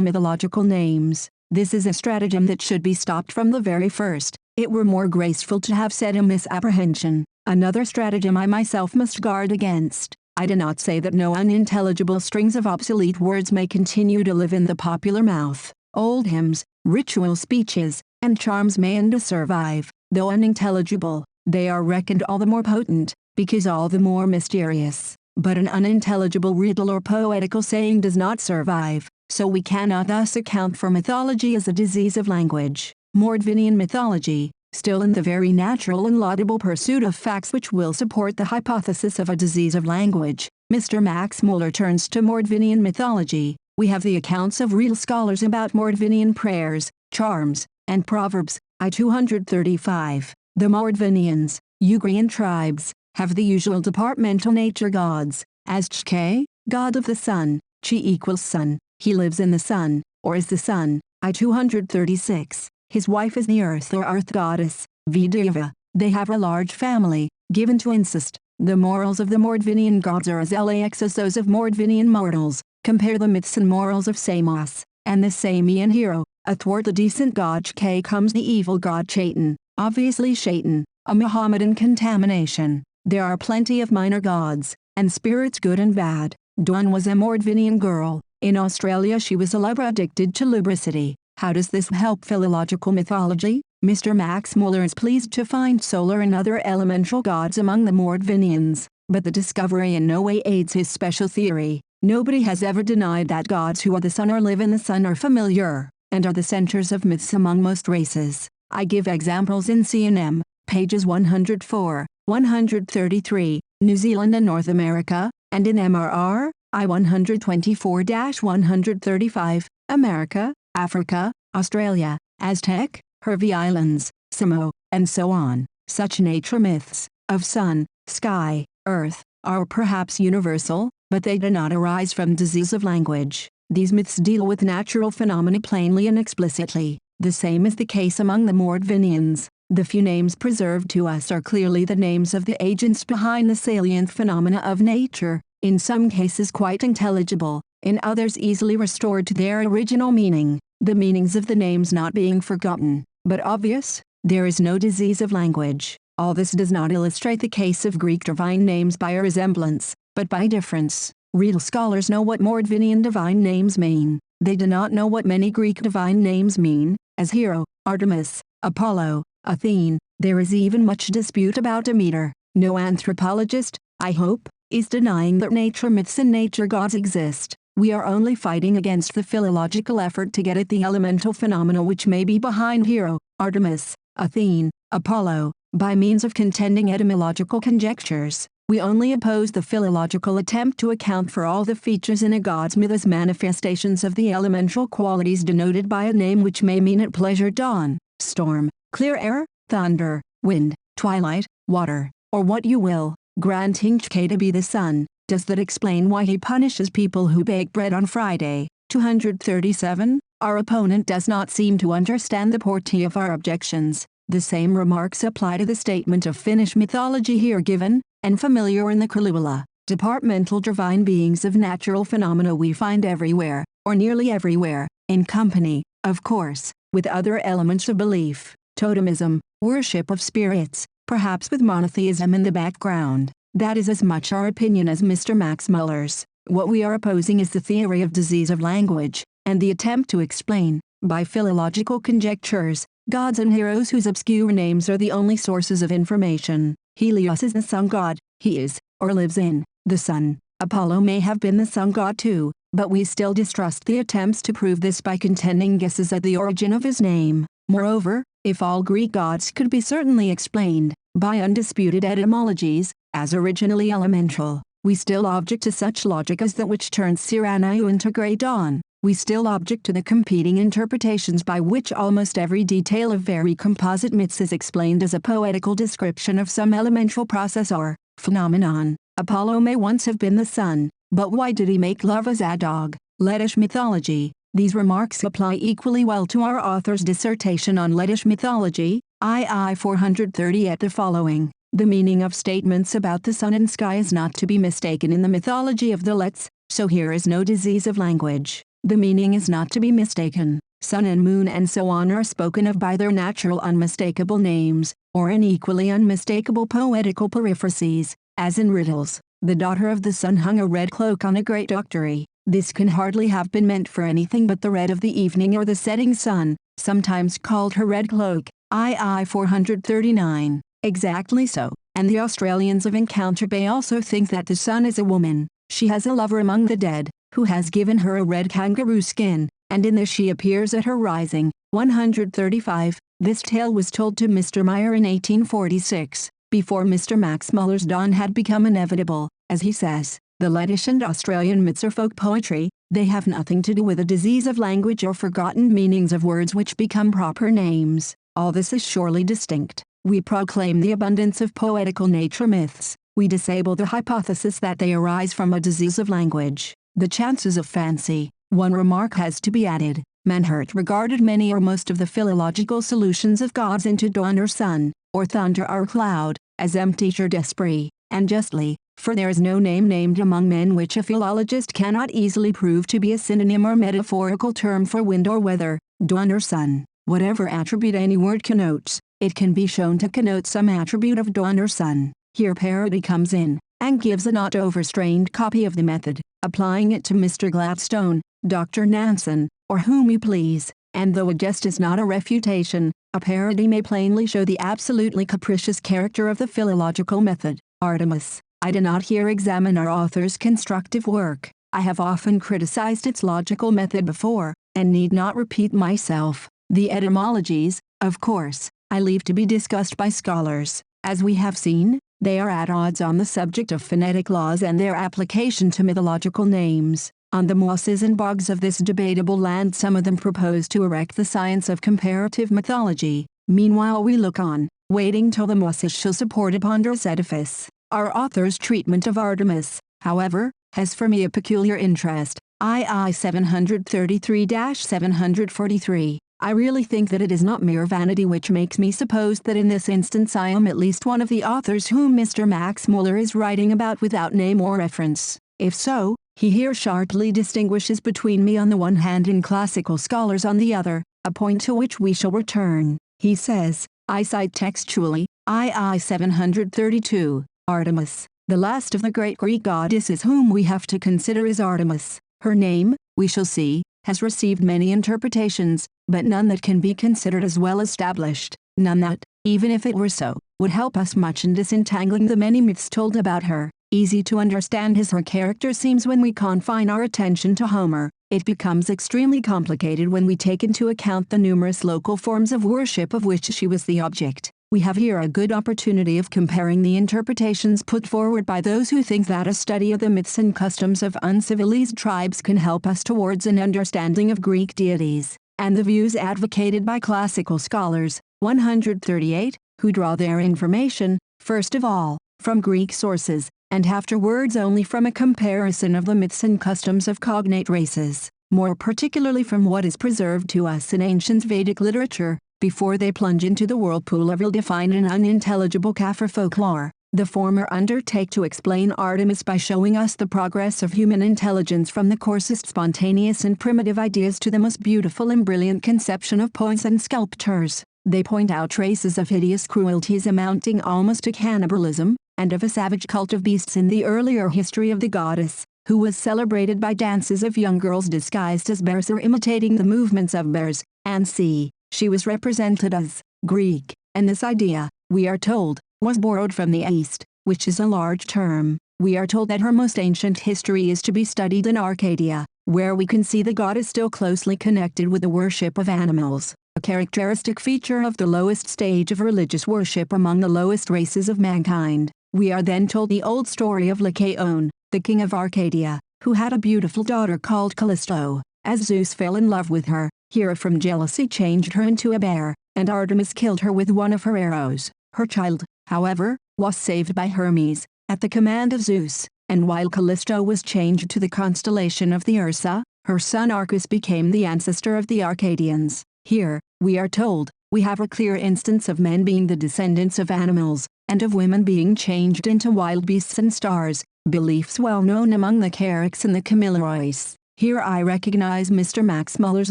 mythological names. This is a stratagem that should be stopped from the very first. It were more graceful to have said a misapprehension. Another stratagem I myself must guard against. I do not say that no unintelligible strings of obsolete words may continue to live in the popular mouth. Old hymns, ritual speeches, and charms may and do survive. Though unintelligible, they are reckoned all the more potent, because all the more mysterious. But an unintelligible riddle or poetical saying does not survive, so we cannot thus account for mythology as a disease of language. Mordvinian mythology, still in the very natural and laudable pursuit of facts which will support the hypothesis of a disease of language, Mr. Max Muller turns to Mordvinian mythology. We have the accounts of real scholars about Mordvinian prayers, charms, and proverbs. I-235. The Mordvinians, Ugrian tribes, have the usual departmental nature gods, as Chke, god of the sun, Chi equals sun, he lives in the sun, or is the sun. I-236. His wife is the earth or earth goddess, Videva. They have a large family, given to incest. The morals of the Mordvinian gods are as lax as those of Mordvinian mortals. Compare the myths and morals of Samos, and the Samian hero. Athwart the decent god Chke comes the evil god Shaitan, obviously Shaitan, a Mohammedan contamination. There are plenty of minor gods, and spirits good and bad. Dawn was a Mordvinian girl. In Australia she was a lover addicted to lubricity. How does this help philological mythology? Mr. Max Muller is pleased to find solar and other elemental gods among the Mordvinians, but the discovery in no way aids his special theory. Nobody has ever denied that gods who are the sun or live in the sun are familiar, and are the centers of myths among most races. I give examples in C&M, pages 104, 133, New Zealand and North America, and in MRR, I-124-135, America, Africa, Australia, Aztec, Hervey Islands, Samoa, and so on. Such nature myths, of sun, sky, earth, are perhaps universal, but they do not arise from disease of language. These myths deal with natural phenomena plainly and explicitly. The same is the case among the Mordvinians. The few names preserved to us are clearly the names of the agents behind the salient phenomena of nature, in some cases quite intelligible, in others easily restored to their original meaning, the meanings of the names not being forgotten, but obvious. There is no disease of language. All this does not illustrate the case of Greek divine names by a resemblance, but by difference. Real scholars know what Mordvinian divine names mean. They do not know what many Greek divine names mean, as Hero, Artemis, Apollo, Athene. There is even much dispute about Demeter. No anthropologist, I hope, is denying that nature myths and nature gods exist. We are only fighting against the philological effort to get at the elemental phenomena which may be behind Hero, Artemis, Athene, Apollo, by means of contending etymological conjectures. We only oppose the philological attempt to account for all the features in a god's myth as manifestations of the elemental qualities denoted by a name which may mean at pleasure dawn, storm, clear air, thunder, wind, twilight, water, or what you will, granting K to be the sun. Does that explain why he punishes people who bake bread on Friday? 237. Our opponent does not seem to understand the portee of our objections. The same remarks apply to the statement of Finnish mythology here given, and familiar in the Kalula. Departmental divine beings of natural phenomena we find everywhere, or nearly everywhere, in company, of course, with other elements of belief, totemism, worship of spirits, perhaps with monotheism in the background. That is as much our opinion as Mr. Max Muller's. What we are opposing is the theory of disease of language, and the attempt to explain, by philological conjectures, gods and heroes whose obscure names are the only sources of information. Helios is the sun god. He is, or lives in, the sun. Apollo may have been the sun god too, but we still distrust the attempts to prove this by contending guesses at the origin of his name. Moreover, if all Greek gods could be certainly explained, by undisputed etymologies, as originally elemental, we still object to such logic as that which turns Cyrano into Grey Dawn. We still object to the competing interpretations by which almost every detail of very composite myths is explained as a poetical description of some elemental process or phenomenon. Apollo may once have been the sun, but why did he make love as a dog? Lettish mythology. These remarks apply equally well to our author's dissertation on Lettish mythology, II 430 at the following. The meaning of statements about the sun and sky is not to be mistaken in the mythology of the Letts, so here is no disease of language. The meaning is not to be mistaken. Sun and moon and so on are spoken of by their natural unmistakable names, or in equally unmistakable poetical periphrases, as in riddles. The daughter of the sun hung a red cloak on a great octree. This can hardly have been meant for anything but the red of the evening or the setting sun, sometimes called her red cloak, II 439. Exactly so, and the Australians of Encounter Bay also think that the sun is a woman. She has a lover among the dead, who has given her a red kangaroo skin, and in this she appears at her rising. 135. This tale was told to Mr. Meyer in 1846, before Mr. Max Muller's dawn had become inevitable. As he says, the Lettish and Australian myths are folk poetry. They have nothing to do with a disease of language or forgotten meanings of words which become proper names. All this is surely distinct. We proclaim the abundance of poetical nature myths. We disable the hypothesis that they arise from a disease of language. The chances of fancy. One remark has to be added. Manhurt regarded many or most of the philological solutions of gods into dawn or sun, or thunder or cloud, as empty chère d'esprit, and justly, for there is no name named among men which a philologist cannot easily prove to be a synonym or metaphorical term for wind or weather, dawn or sun. Whatever attribute any word connotes, it can be shown to connote some attribute of dawn or sun. Here parody comes in, and gives a not overstrained copy of the method, applying it to Mr. Gladstone, Dr. Nansen, or whom you please, and though a jest is not a refutation, a parody may plainly show the absolutely capricious character of the philological method. Artemis. I do not here examine our author's constructive work. I have often criticized its logical method before, and need not repeat myself. The etymologies, of course, I leave to be discussed by scholars. As we have seen, they are at odds on the subject of phonetic laws and their application to mythological names. On the mosses and bogs of this debatable land some of them propose to erect the science of comparative mythology. Meanwhile we look on, waiting till the mosses shall support a ponderous edifice. Our author's treatment of Artemis, however, has for me a peculiar interest. II 733-743. I really think that it is not mere vanity which makes me suppose that in this instance I am at least one of the authors whom Mr. Max Muller is writing about without name or reference. If so, he here sharply distinguishes between me on the one hand and classical scholars on the other, a point to which we shall return. He says, I cite textually, II 732, Artemis, the last of the great Greek goddesses whom we have to consider is Artemis. Her name, we shall see, has received many interpretations, but none that can be considered as well established, none that, even if it were so, would help us much in disentangling the many myths told about her. Easy to understand as her character seems when we confine our attention to Homer, it becomes extremely complicated when we take into account the numerous local forms of worship of which she was the object. We have here a good opportunity of comparing the interpretations put forward by those who think that a study of the myths and customs of uncivilized tribes can help us towards an understanding of Greek deities. and the views advocated by classical scholars, 138, who draw their information, first of all, from Greek sources, and afterwards only from a comparison of the myths and customs of cognate races, more particularly from what is preserved to us in ancient Vedic literature, before they plunge into the whirlpool of ill-defined and unintelligible Kaffir folklore. The former undertake to explain Artemis by showing us the progress of human intelligence from the coarsest spontaneous and primitive ideas to the most beautiful and brilliant conception of poets and sculptors. They point out traces of hideous cruelties amounting almost to cannibalism, and of a savage cult of beasts in the earlier history of the goddess, who was celebrated by dances of young girls disguised as bears or imitating the movements of bears, and she was represented as Greek, and this idea, we are told, was borrowed from the East, which is a large term. We are told that her most ancient history is to be studied in Arcadia, where we can see the goddess still closely connected with the worship of animals, a characteristic feature of the lowest stage of religious worship among the lowest races of mankind. We are then told the old story of Lycaon, the king of Arcadia, who had a beautiful daughter called Callisto. As Zeus fell in love with her, Hera from jealousy changed her into a bear, and Artemis killed her with one of her arrows. Her child, however, was saved by Hermes, at the command of Zeus, and while Callisto was changed to the constellation of the Ursa, her son Arcas became the ancestor of the Arcadians. Here, we are told, we have a clear instance of men being the descendants of animals, and of women being changed into wild beasts and stars, beliefs well known among the Carrics and the Kamilaroi. Here I recognize Mr. Max Muller's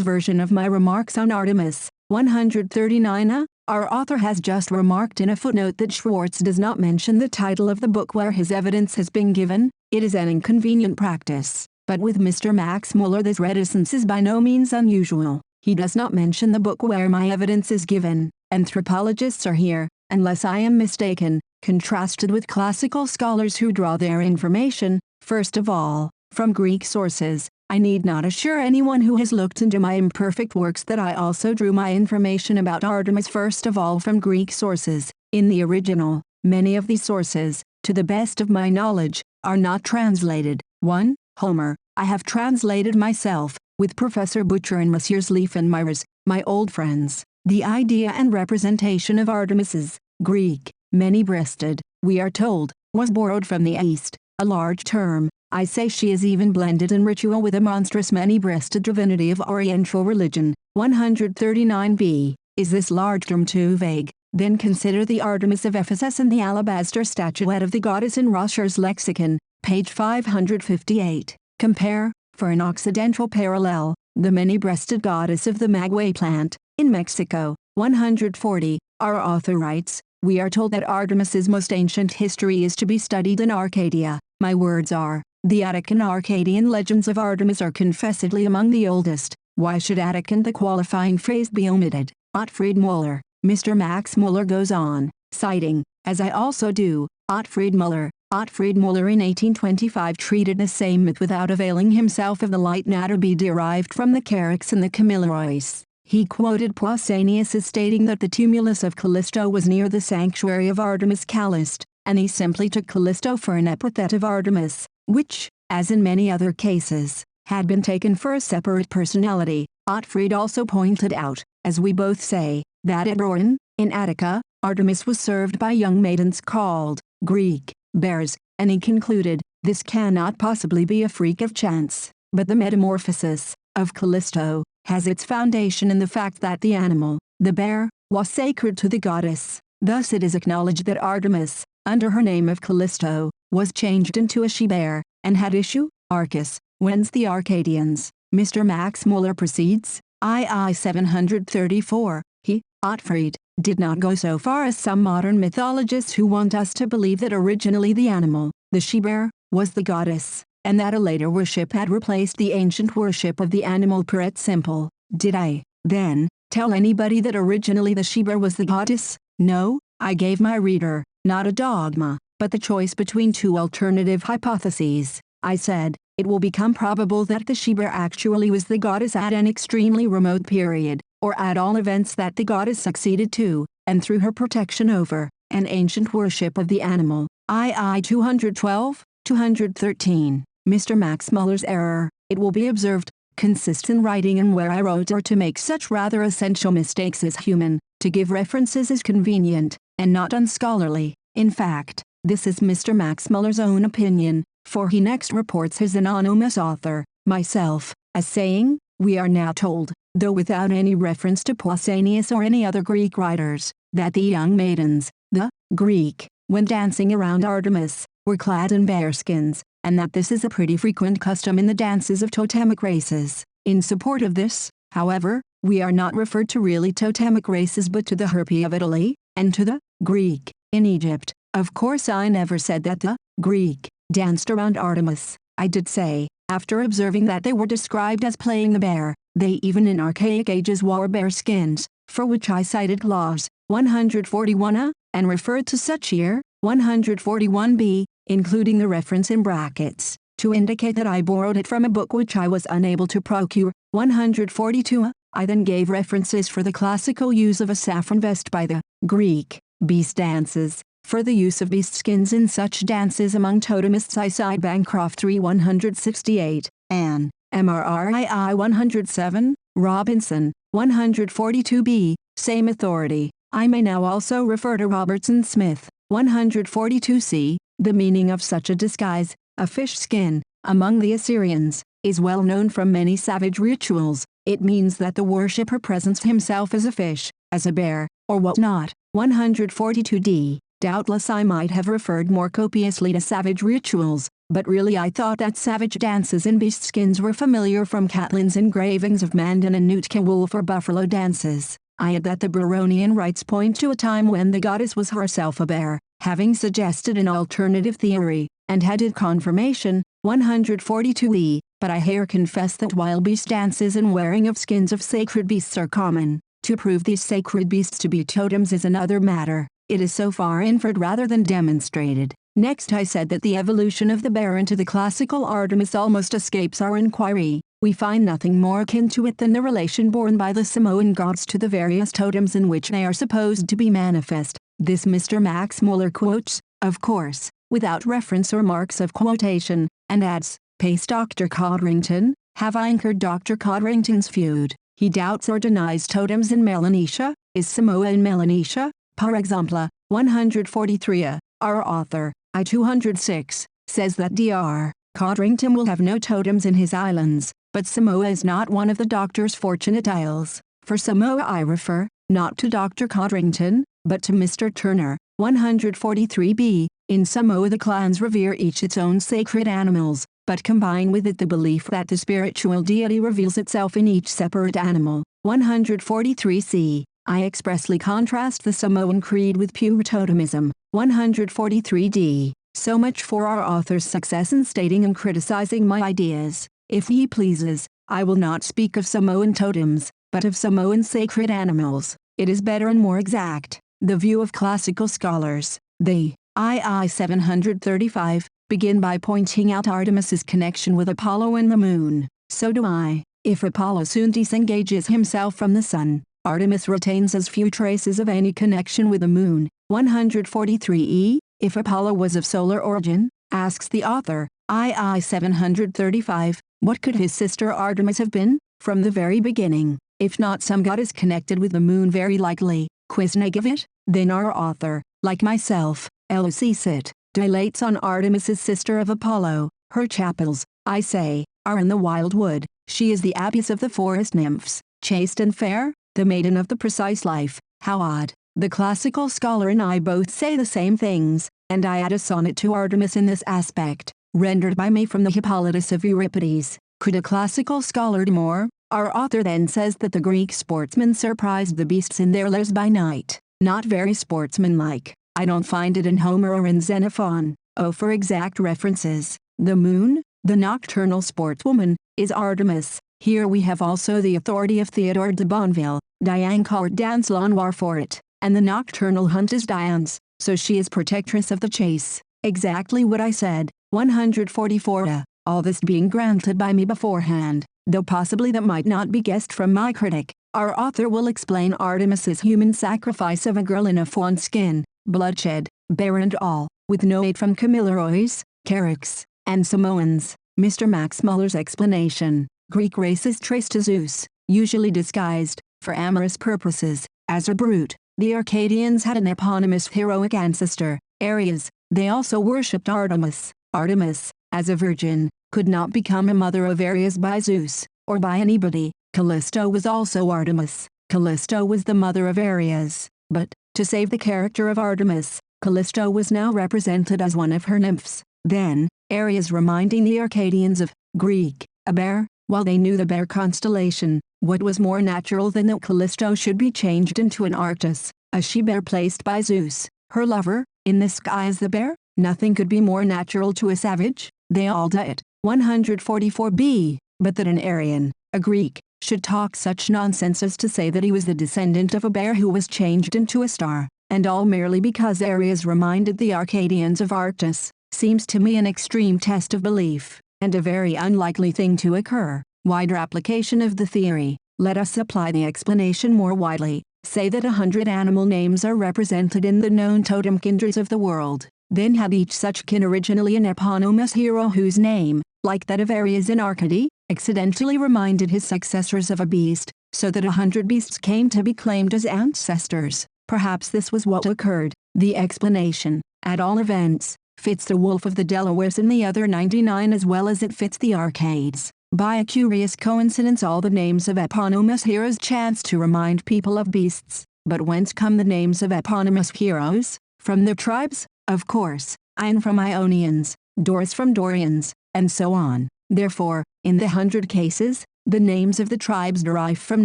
version of my remarks on Artemis, 139. Our author has just remarked in a footnote that Schwartz does not mention the title of the book where his evidence has been given. It is an inconvenient practice, but with Mr. Max Muller this reticence is by no means unusual. He does not mention the book where my evidence is given. Anthropologists are here, unless I am mistaken, contrasted with classical scholars who draw their information, first of all, from Greek sources. I need not assure anyone who has looked into my imperfect works that I also drew my information about Artemis first of all from Greek sources. In the original, many of these sources, to the best of my knowledge, are not translated. 1. Homer, I have translated myself, with Professor Butcher and Messrs. Leaf and Myers, my old friends. The idea and representation of Artemis's, Greek, many-breasted, we are told, was borrowed from the East, a large term. I say she is even blended in ritual with a monstrous many-breasted divinity of Oriental religion. 139b. Is this large term too vague? Then consider the Artemis of Ephesus and the alabaster statuette of the goddess in Roscher's lexicon, page 558. Compare, for an Occidental parallel, the many-breasted goddess of the maguey plant, in Mexico. 140. Our author writes, we are told that Artemis's most ancient history is to be studied in Arcadia. My words are, the Attic and Arcadian legends of Artemis are confessedly among the oldest. Why should Attic and the qualifying phrase be omitted? Ottfried Müller. Mr. Max Muller goes on, citing, as I also do, Ottfried Müller. Ottfried Müller in 1825 treated the same myth without availing himself of the light matter be derived from the Carrics and the Kamilaroi. He quoted Pausanias as stating that the tumulus of Callisto was near the sanctuary of Artemis Callist, and he simply took Callisto for an epithet of Artemis, which, as in many other cases, had been taken for a separate personality. Ottfried also pointed out, as we both say, that at Rouen, in Attica, Artemis was served by young maidens called, Greek, bears, and he concluded, this cannot possibly be a freak of chance, but the metamorphosis of Callisto has its foundation in the fact that the animal, the bear, was sacred to the goddess. Thus it is acknowledged that Artemis, under her name of Callisto, was changed into a she-bear, and had issue, Arcas, whence the Arcadians. Mr. Max Muller proceeds, II 734, he, Ottfried, did not go so far as some modern mythologists who want us to believe that originally the animal, the she-bear, was the goddess, and that a later worship had replaced the ancient worship of the animal per et simple. Did I, then, tell anybody that originally the she-bear was the goddess? No, I gave my reader, not a dogma, but the choice between two alternative hypotheses. I said, it will become probable that the she-bear actually was the goddess at an extremely remote period, or at all events that the goddess succeeded to, and through her protection over, an ancient worship of the animal. II 212, 213. Mr. Max Muller's error, it will be observed, consists in writing and where I wrote, or to make such rather essential mistakes as human. To give references is convenient, and not unscholarly. In fact, this is Mr. Max Muller's own opinion, for he next reports his anonymous author, myself, as saying, "We are now told, though without any reference to Pausanias or any other Greek writers, that the young maidens, the Greek, when dancing around Artemis, were clad in bearskins, and that this is a pretty frequent custom in the dances of totemic races. In support of this, however, we are not referred to really totemic races but to the Herpae of Italy, and to the Greek, in Egypt. Of course I never said that the Greek danced around Artemis. I did say, after observing that they were described as playing the bear, they even in archaic ages wore bear skins, for which I cited clause 141a, and referred to such year, 141b, including the reference in brackets, to indicate that I borrowed it from a book which I was unable to procure, 142a. I then gave references for the classical use of a saffron vest by the Greek beast dances. For the use of beast skins in such dances among totemists I cite Bancroft 3 168, Ann, MRRII 107, Robinson, 142b, same authority. I may now also refer to Robertson Smith, 142c. The meaning of such a disguise, a fish skin, among the Assyrians, is well known from many savage rituals. It means that the worshipper presents himself as a fish, as a bear, or what not. 142d. Doubtless I might have referred more copiously to savage rituals, but really I thought that savage dances in beast skins were familiar from Catlin's engravings of Mandan and Nootka wolf or buffalo dances. I add that the Bruronian rites point to a time when the goddess was herself a bear, having suggested an alternative theory, and had it confirmation, 142e, but I here confess that while beast dances and wearing of skins of sacred beasts are common, to prove these sacred beasts to be totems is another matter. It is so far inferred rather than demonstrated. Next I said that the evolution of the bear into the classical Artemis almost escapes our inquiry. We find nothing more akin to it than the relation borne by the Samoan gods to the various totems in which they are supposed to be manifest. This Mr. Max Muller quotes, of course, without reference or marks of quotation, and adds, "Pace Dr. Codrington, have anchored Dr. Codrington's feud. He doubts or denies totems in Melanesia. Is Samoa in Melanesia? Par exemple, 143a, our author, I-206, says that Dr. Codrington will have no totems in his islands, but Samoa is not one of the doctor's fortunate isles. For Samoa I refer, not to Dr. Codrington, but to Mr. Turner, 143b. In Samoa the clans revere each its own sacred animals, but combine with it the belief that the spiritual deity reveals itself in each separate animal, 143c. I expressly contrast the Samoan creed with pure totemism, 143d. So much for our author's success in stating and criticizing my ideas. If he pleases, I will not speak of Samoan totems, but of Samoan sacred animals. It is better and more exact. The view of classical scholars, they, II 735, begin by pointing out Artemis's connection with Apollo and the moon. So do I. If Apollo soon disengages himself from the sun, Artemis retains as few traces of any connection with the moon. 143e. If Apollo was of solar origin, asks the author, II 735, what could his sister Artemis have been, from the very beginning, if not some goddess connected with the moon? Very likely. Quis negavit? Then our author, like myself, elucidate, dilates on Artemis's sister of Apollo. Her chapels, I say, are in the wild wood. She is the abbess of the forest nymphs, chaste and fair, the maiden of the precise life. How odd. The classical scholar and I both say the same things, and I add a sonnet to Artemis in this aspect, rendered by me from the Hippolytus of Euripides. Could a classical scholar do more? Our author then says that the Greek sportsmen surprised the beasts in their lairs by night. Not very sportsmanlike. I don't find it in Homer or in Xenophon. Oh, for exact references. The moon, the nocturnal sportswoman, is Artemis. Here we have also the authority of Theodore de Bonville. Diane called Dan's la noir for it, and the nocturnal hunt is Diane's, so she is protectress of the chase. Exactly what I said. 144. All this being granted by me beforehand, though possibly that might not be guessed from my critic, our author will explain Artemis's human sacrifice of a girl in a fawn skin, bloodshed, bare and all, with no aid from Kamilaroi, Carracks, and Samoans. Mr. Max Muller's explanation, Greek race is traced to Zeus, usually disguised, for amorous purposes, as a brute. The Arcadians had an eponymous heroic ancestor, Ares. They also worshipped Artemis. Artemis, as a virgin, could not become a mother of Ares by Zeus, or by anybody. Callisto was also Artemis. Callisto was the mother of Ares, but, to save the character of Artemis, Callisto was now represented as one of her nymphs. Then, Ares reminding the Arcadians of, Greek, a bear. While they knew the bear constellation, what was more natural than that Callisto should be changed into an Arctis, a she-bear placed by Zeus, her lover, in the sky as the bear? Nothing could be more natural to a savage. They all it. 144b. But that an Aryan, a Greek, should talk such nonsense as to say that he was the descendant of a bear who was changed into a star, and all merely because Ares reminded the Arcadians of Arctis, seems to me an extreme test of belief, and a very unlikely thing to occur. Wider application of the theory. Let us apply the explanation more widely. Say that 100 animal names are represented in the known totem kindreds of the world. Then had each such kin originally an eponymous hero whose name, like that of Ares in Arcady, accidentally reminded his successors of a beast, so that 100 beasts came to be claimed as ancestors. Perhaps this was what occurred. The explanation, at all events, fits the wolf of the Delawares and the other 99 as well as it fits the Arcades. By a curious coincidence all the names of eponymous heroes chance to remind people of beasts. But whence come the names of eponymous heroes? From their tribes, of course, Ion from Ionians, Doris from Dorians, and so on. Therefore, in the 100 cases, the names of the tribes derive from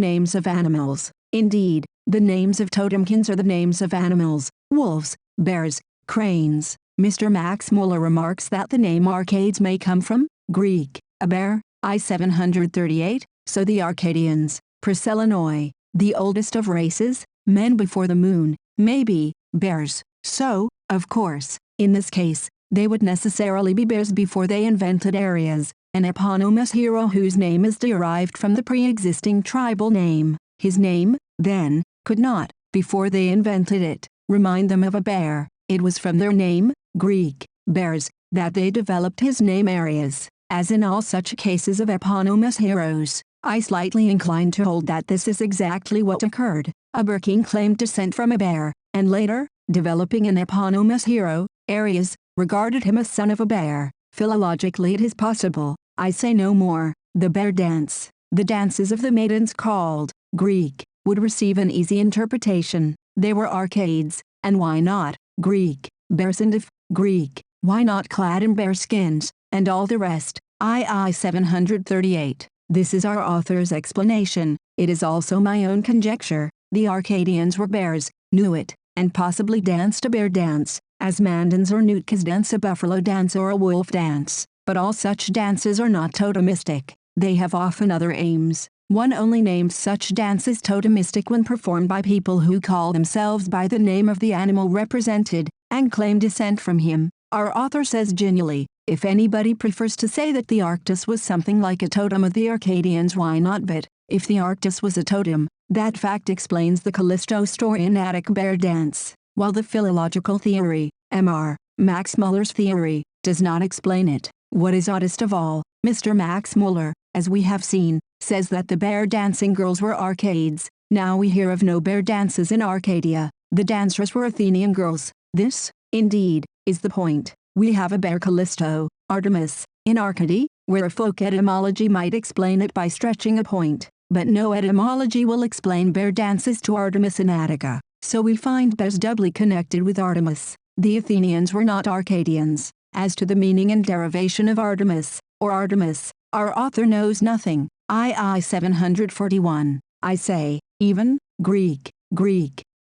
names of animals. Indeed, the names of totemkins are the names of animals, wolves, bears, cranes. Mr. Max Muller remarks that the name Arcades may come from Greek, a bear, I-738, so the Arcadians, Prosellenoi, the oldest of races, men before the moon, may be bears. So, of course, in this case, they would necessarily be bears before they invented Ares, an eponymous hero whose name is derived from the pre-existing tribal name. His name, then, could not, before they invented it, remind them of a bear. It was from their name, Greek, bears, that they developed his name Ares. As in all such cases of eponymous heroes, I slightly incline to hold that this is exactly what occurred. A bear king claimed descent from a bear, and later, developing an eponymous hero, Ares, regarded him as son of a bear. Philologically it is possible, I say no more. The bear dance, the dances of the maidens called Greek, would receive an easy interpretation. They were Arcades, and why not Greek, bears, and if Greek, why not clad in bear skins, and all the rest. II 738. This is our author's explanation. It is also my own conjecture. The Arcadians were bears, knew it, and possibly danced a bear dance, as Mandans or Nootkas dance a buffalo dance or a wolf dance. But all such dances are not totemistic. They have often other aims. One only names such dances totemistic when performed by people who call themselves by the name of the animal represented, and claim descent from him. Our author says genially, if anybody prefers to say that the Arctis was something like a totem of the Arcadians, why not? But, if the Arctis was a totem, that fact explains the Callisto story in Attic bear dance, while the philological theory, Mr. Max Muller's theory, does not explain it. What is oddest of all, Mr. Max Muller, as we have seen, says that the bear dancing girls were Arcades. Now we hear of no bear dances in Arcadia. The dancers were Athenian girls. This, indeed, is the point. We have a bear Callisto, Artemis, in Arcady, where a folk etymology might explain it by stretching a point, but no etymology will explain bear dances to Artemis in Attica. So we find bears doubly connected with Artemis. The Athenians were not Arcadians. As to the meaning and derivation of Artemis, or Artemis, our author knows nothing. II 741. I say, even, Greek,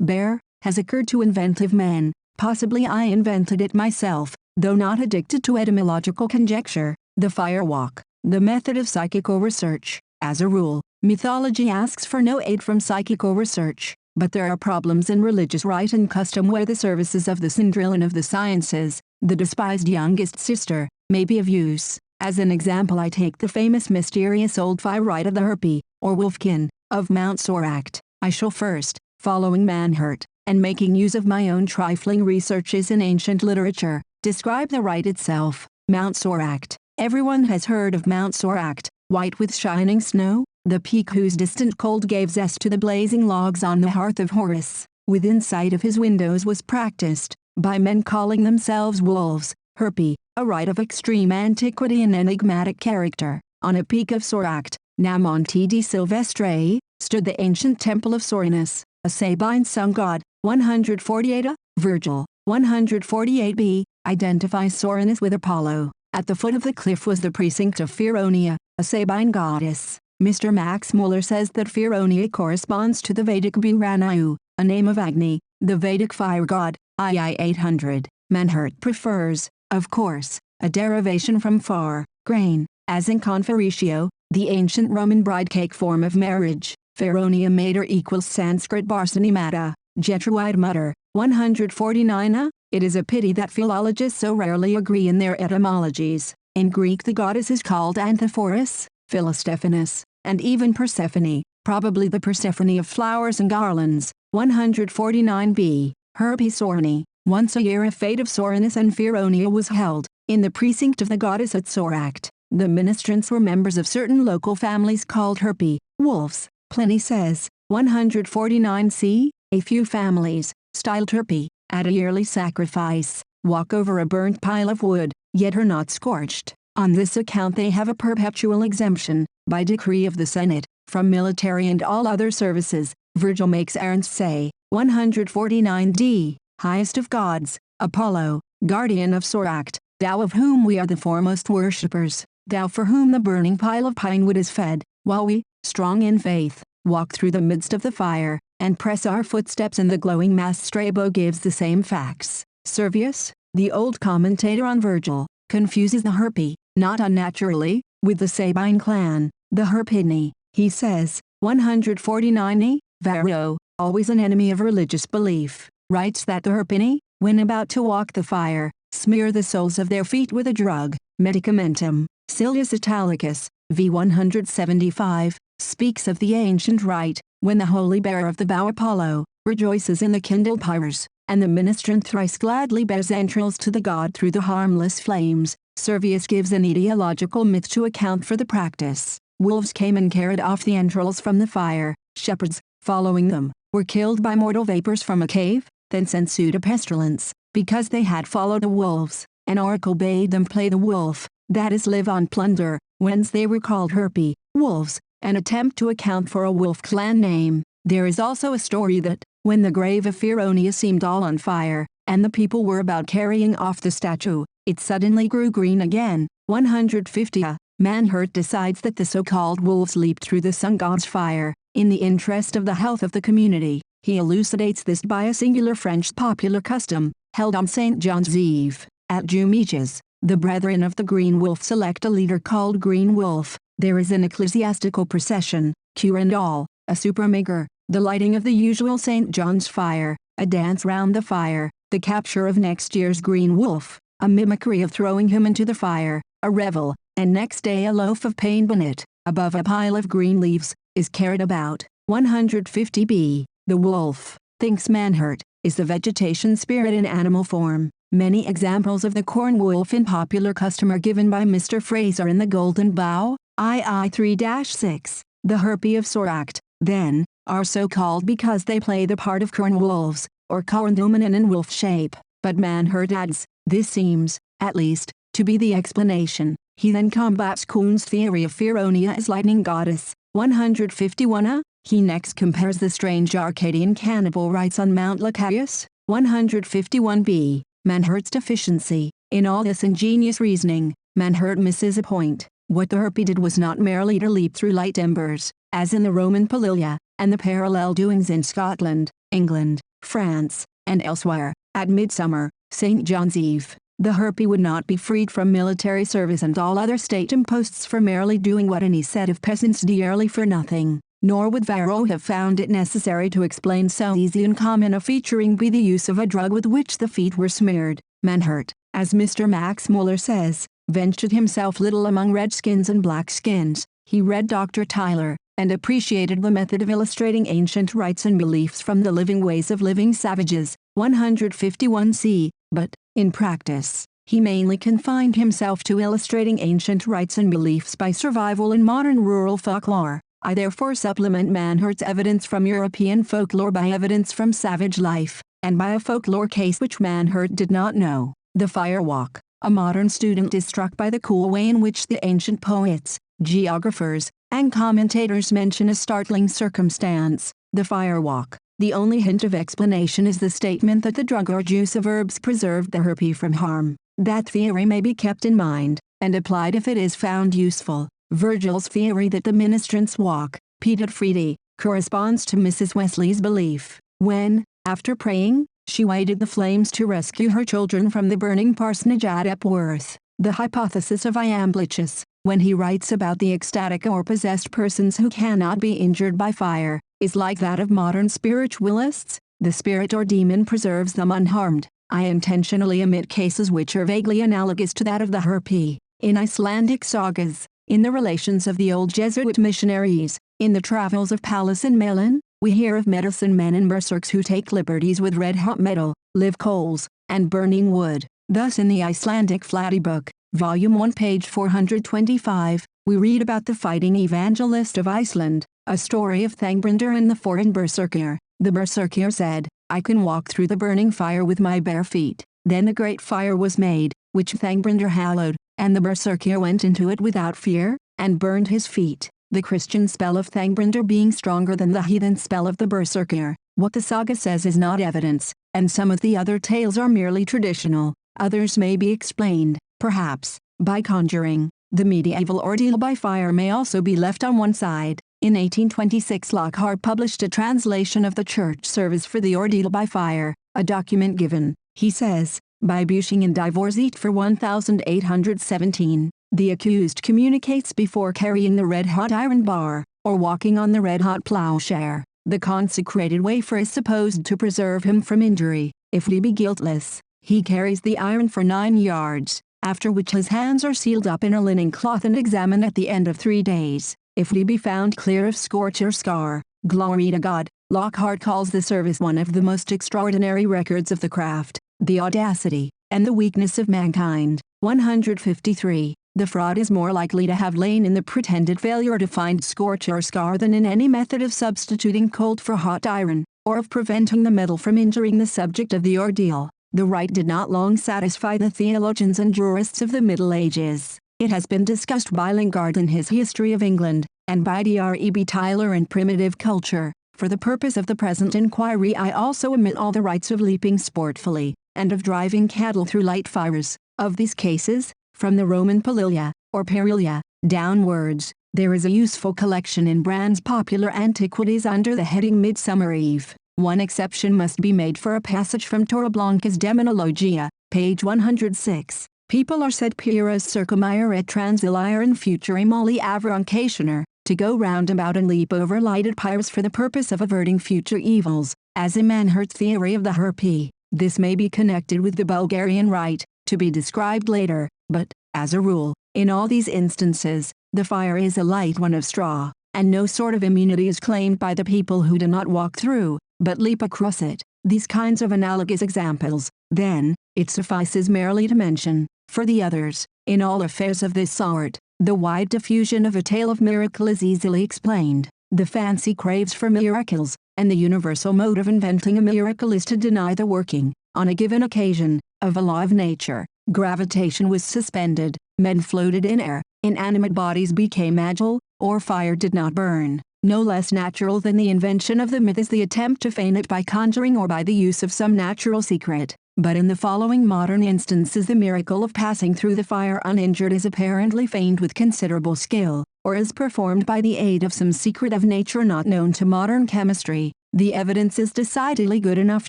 bear, has occurred to inventive men. Possibly I invented it myself, though not addicted to etymological conjecture. The firewalk, the method of psychical research. As a rule, mythology asks for no aid from psychical research, but there are problems in religious rite and custom where the services of the Cinderella of the sciences, the despised youngest sister, may be of use. As an example I take the famous mysterious old fire rite of the Harpy, or Wolfkin, of Mount Soracte. I shall first, following Manhurt, and making use of my own trifling researches in ancient literature, describe the rite itself. Mount Soracte. Everyone has heard of Mount Soracte, white with shining snow, the peak whose distant cold gave zest to the blazing logs on the hearth of Horus, within sight of his windows was practiced, by men calling themselves wolves, Herpy, a rite of extreme antiquity and enigmatic character. On a peak of Soracte, now Monte di Silvestre, stood the ancient temple of Soranus, a Sabine sun god. 148a, Virgil, 148b, identifies Soranus with Apollo. At the foot of the cliff was the precinct of Feronia, a Sabine goddess. Mr. Max Muller says that Feronia corresponds to the Vedic Buranayu, a name of Agni, the Vedic fire god. II 800. Manhurt prefers, of course, a derivation from far, grain, as in conferitio, the ancient Roman bride cake form of marriage. Feronia mater equals Sanskrit Barsani Mata, Jetruide mutter. 149a. It is a pity that philologists so rarely agree in their etymologies. In Greek the goddess is called Anthophorus, Philostephanus, and even Persephone, probably the Persephone of flowers and garlands. 149b. Herpes Sorani. Once a year a fete of Soranus and Feronia was held, in the precinct of the goddess at Soracte. The ministrants were members of certain local families called Herpi, wolves. Pliny says, 149c, a few families, styled Herpi, at a yearly sacrifice, walk over a burnt pile of wood, yet are not scorched. On this account they have a perpetual exemption, by decree of the Senate, from military and all other services. Virgil makes errands say, 149d, highest of gods, Apollo, guardian of Soracte, thou of whom we are the foremost worshippers, thou for whom the burning pile of pine wood is fed, while we, strong in faith, walk through the midst of the fire, and press our footsteps in the glowing mass. Strabo gives the same facts. Servius, the old commentator on Virgil, confuses the Herpi, not unnaturally, with the Sabine clan, the Herpini. He says, 149e, Varro, always an enemy of religious belief, writes that the Herpini, when about to walk the fire, smear the soles of their feet with a drug, medicamentum. Silius Italicus, v. 175, speaks of the ancient rite, when the holy bearer of the bow Apollo, rejoices in the kindled pyres, and the ministrant thrice gladly bears entrails to the god through the harmless flames. Servius gives an etiological myth to account for the practice. Wolves came and carried off the entrails from the fire. Shepherds, following them, were killed by mortal vapors from a cave. Thence ensued a pestilence, because they had followed the wolves. An oracle bade them play the wolf, that is live on plunder, whence they were called Herpi, wolves, an attempt to account for a wolf clan name. There is also a story that, when the grave of Feronia seemed all on fire, and the people were about carrying off the statue, it suddenly grew green again. 150a. Manhurt decides that the so-called wolves leaped through the sun god's fire, in the interest of the health of the community. He elucidates this by a singular French popular custom, held on St. John's Eve. At Jumiches, the brethren of the Green Wolf select a leader called Green Wolf. There is an ecclesiastical procession, cure and all, a supermager, the lighting of the usual St. John's fire, a dance round the fire, the capture of next year's Green Wolf, a mimicry of throwing him into the fire, a revel, and next day a loaf of pain bonnet, above a pile of green leaves, is carried about. 150b. The wolf, thinks Manhurt, is the vegetation spirit in animal form. Many examples of the corn wolf in popular custom are given by Mr. Fraser in The Golden Bough, II 3-6. The Herpi of Soracte, then, are so called because they play the part of corn wolves, or cornduminen in wolf shape. But Manhurt adds, this seems, at least, to be the explanation. He then combats Kuhn's theory of Feronia as lightning goddess. 151a. He next compares the strange Arcadian cannibal rites on Mount Lycaeus. 151b. Manhurt's deficiency. In all this ingenious reasoning, Manhurt misses a point. What the Herpi did was not merely to leap through light embers, as in the Roman Palilia, and the parallel doings in Scotland, England, France, and elsewhere. At midsummer, St. John's Eve, the Herpi would not be freed from military service and all other state imposts for merely doing what any set of peasants do yearly for nothing. Nor would Varro have found it necessary to explain so easy and common a featuring be the use of a drug with which the feet were smeared. Manhurt, as Mr. Max Muller says, ventured himself little among redskins and blackskins. He read Dr. Tyler, and appreciated the method of illustrating ancient rites and beliefs from the living ways of living savages. 151c. But, in practice, He mainly confined himself to illustrating ancient rites and beliefs by survival in modern rural folklore. I therefore supplement Manhurt's evidence from European folklore by evidence from savage life, and by a folklore case which Manhurt did not know. The Fire Walk. A modern student is struck by the cool way in which the ancient poets, geographers, and commentators mention a startling circumstance, the fire walk. The only hint of explanation is the statement that the drug or juice of herbs preserved the harpy from harm. That theory may be kept in mind, and applied if it is found useful. Virgil's theory that the ministrant's walk, Pedet Fredi, corresponds to Mrs. Wesley's belief, when, after praying, she waded the flames to rescue her children from the burning parsonage at Epworth. The hypothesis of Iamblichus, when he writes about the ecstatic or possessed persons who cannot be injured by fire, is like that of modern spiritualists. The spirit or demon preserves them unharmed. I intentionally omit cases which are vaguely analogous to that of the harpy. In Icelandic sagas, in the relations of the old Jesuit missionaries, in the travels of Pallas and Malin, we hear of medicine men and berserks who take liberties with red-hot metal, live coals, and burning wood. Thus in the Icelandic Flatty Book, Volume 1 page 425, we read about the fighting evangelist of Iceland, a story of Thangbrandr and the foreign berserker. The berserker said, "I can walk through the burning fire with my bare feet." Then the great fire was made, which Thangbrandr hallowed, and the berserker went into it without fear, and burned his feet. The Christian spell of Thangbrandr being stronger than the heathen spell of the berserker. What the saga says is not evidence, and some of the other tales are merely traditional. Others may be explained, perhaps, by conjuring. The medieval ordeal by fire may also be left on one side. In 1826 Lockhart published a translation of the church service for the ordeal by fire, a document given, he says, by Bushing and Divorcet for 1817. The accused communicates before carrying the red-hot iron bar, or walking on the red-hot plowshare. The consecrated wafer is supposed to preserve him from injury. If he be guiltless, he carries the iron for 9 yards, after which his hands are sealed up in a linen cloth and examined at the end of 3 days. If he be found clear of scorch or scar, glory to God. Lockhart calls the service one of the most extraordinary records of the craft, the audacity, and the weakness of mankind. 153. The fraud is more likely to have lain in the pretended failure to find scorch or scar than in any method of substituting cold for hot iron, or of preventing the metal from injuring the subject of the ordeal. The rite did not long satisfy the theologians and jurists of the Middle Ages. It has been discussed by Lingard in his History of England, and by D.R.E.B. Tyler in Primitive Culture. For the purpose of the present inquiry I also omit all the rites of leaping sportfully, and of driving cattle through light fires. Of these cases, from the Roman Palilia, or Perilia, downwards, there is a useful collection in Brand's Popular Antiquities under the heading Midsummer Eve. One exception must be made for a passage from Torreblanca's Demonologia, page 106. People are said Pyrrhus circumire et transilire in future molli avroncationer, to go round about and leap over lighted pyres for the purpose of averting future evils, as in Manhurt's theory of the harpy. This may be connected with the Bulgarian rite, to be described later, but, as a rule, in all these instances, the fire is a light one of straw, and no sort of immunity is claimed by the people who do not walk through, but leap across it. These kinds of analogous examples, then, it suffices merely to mention. For the others, in all affairs of this sort, the wide diffusion of a tale of miracle is easily explained. The fancy craves for miracles, and the universal mode of inventing a miracle is to deny the working, on a given occasion, of a law of nature. Gravitation was suspended, men floated in air, inanimate bodies became agile, or fire did not burn. No less natural than the invention of the myth is the attempt to feign it by conjuring or by the use of some natural secret. But in the following modern instances the miracle of passing through the fire uninjured is apparently feigned with considerable skill, or is performed by the aid of some secret of nature not known to modern chemistry. The evidence is decidedly good enough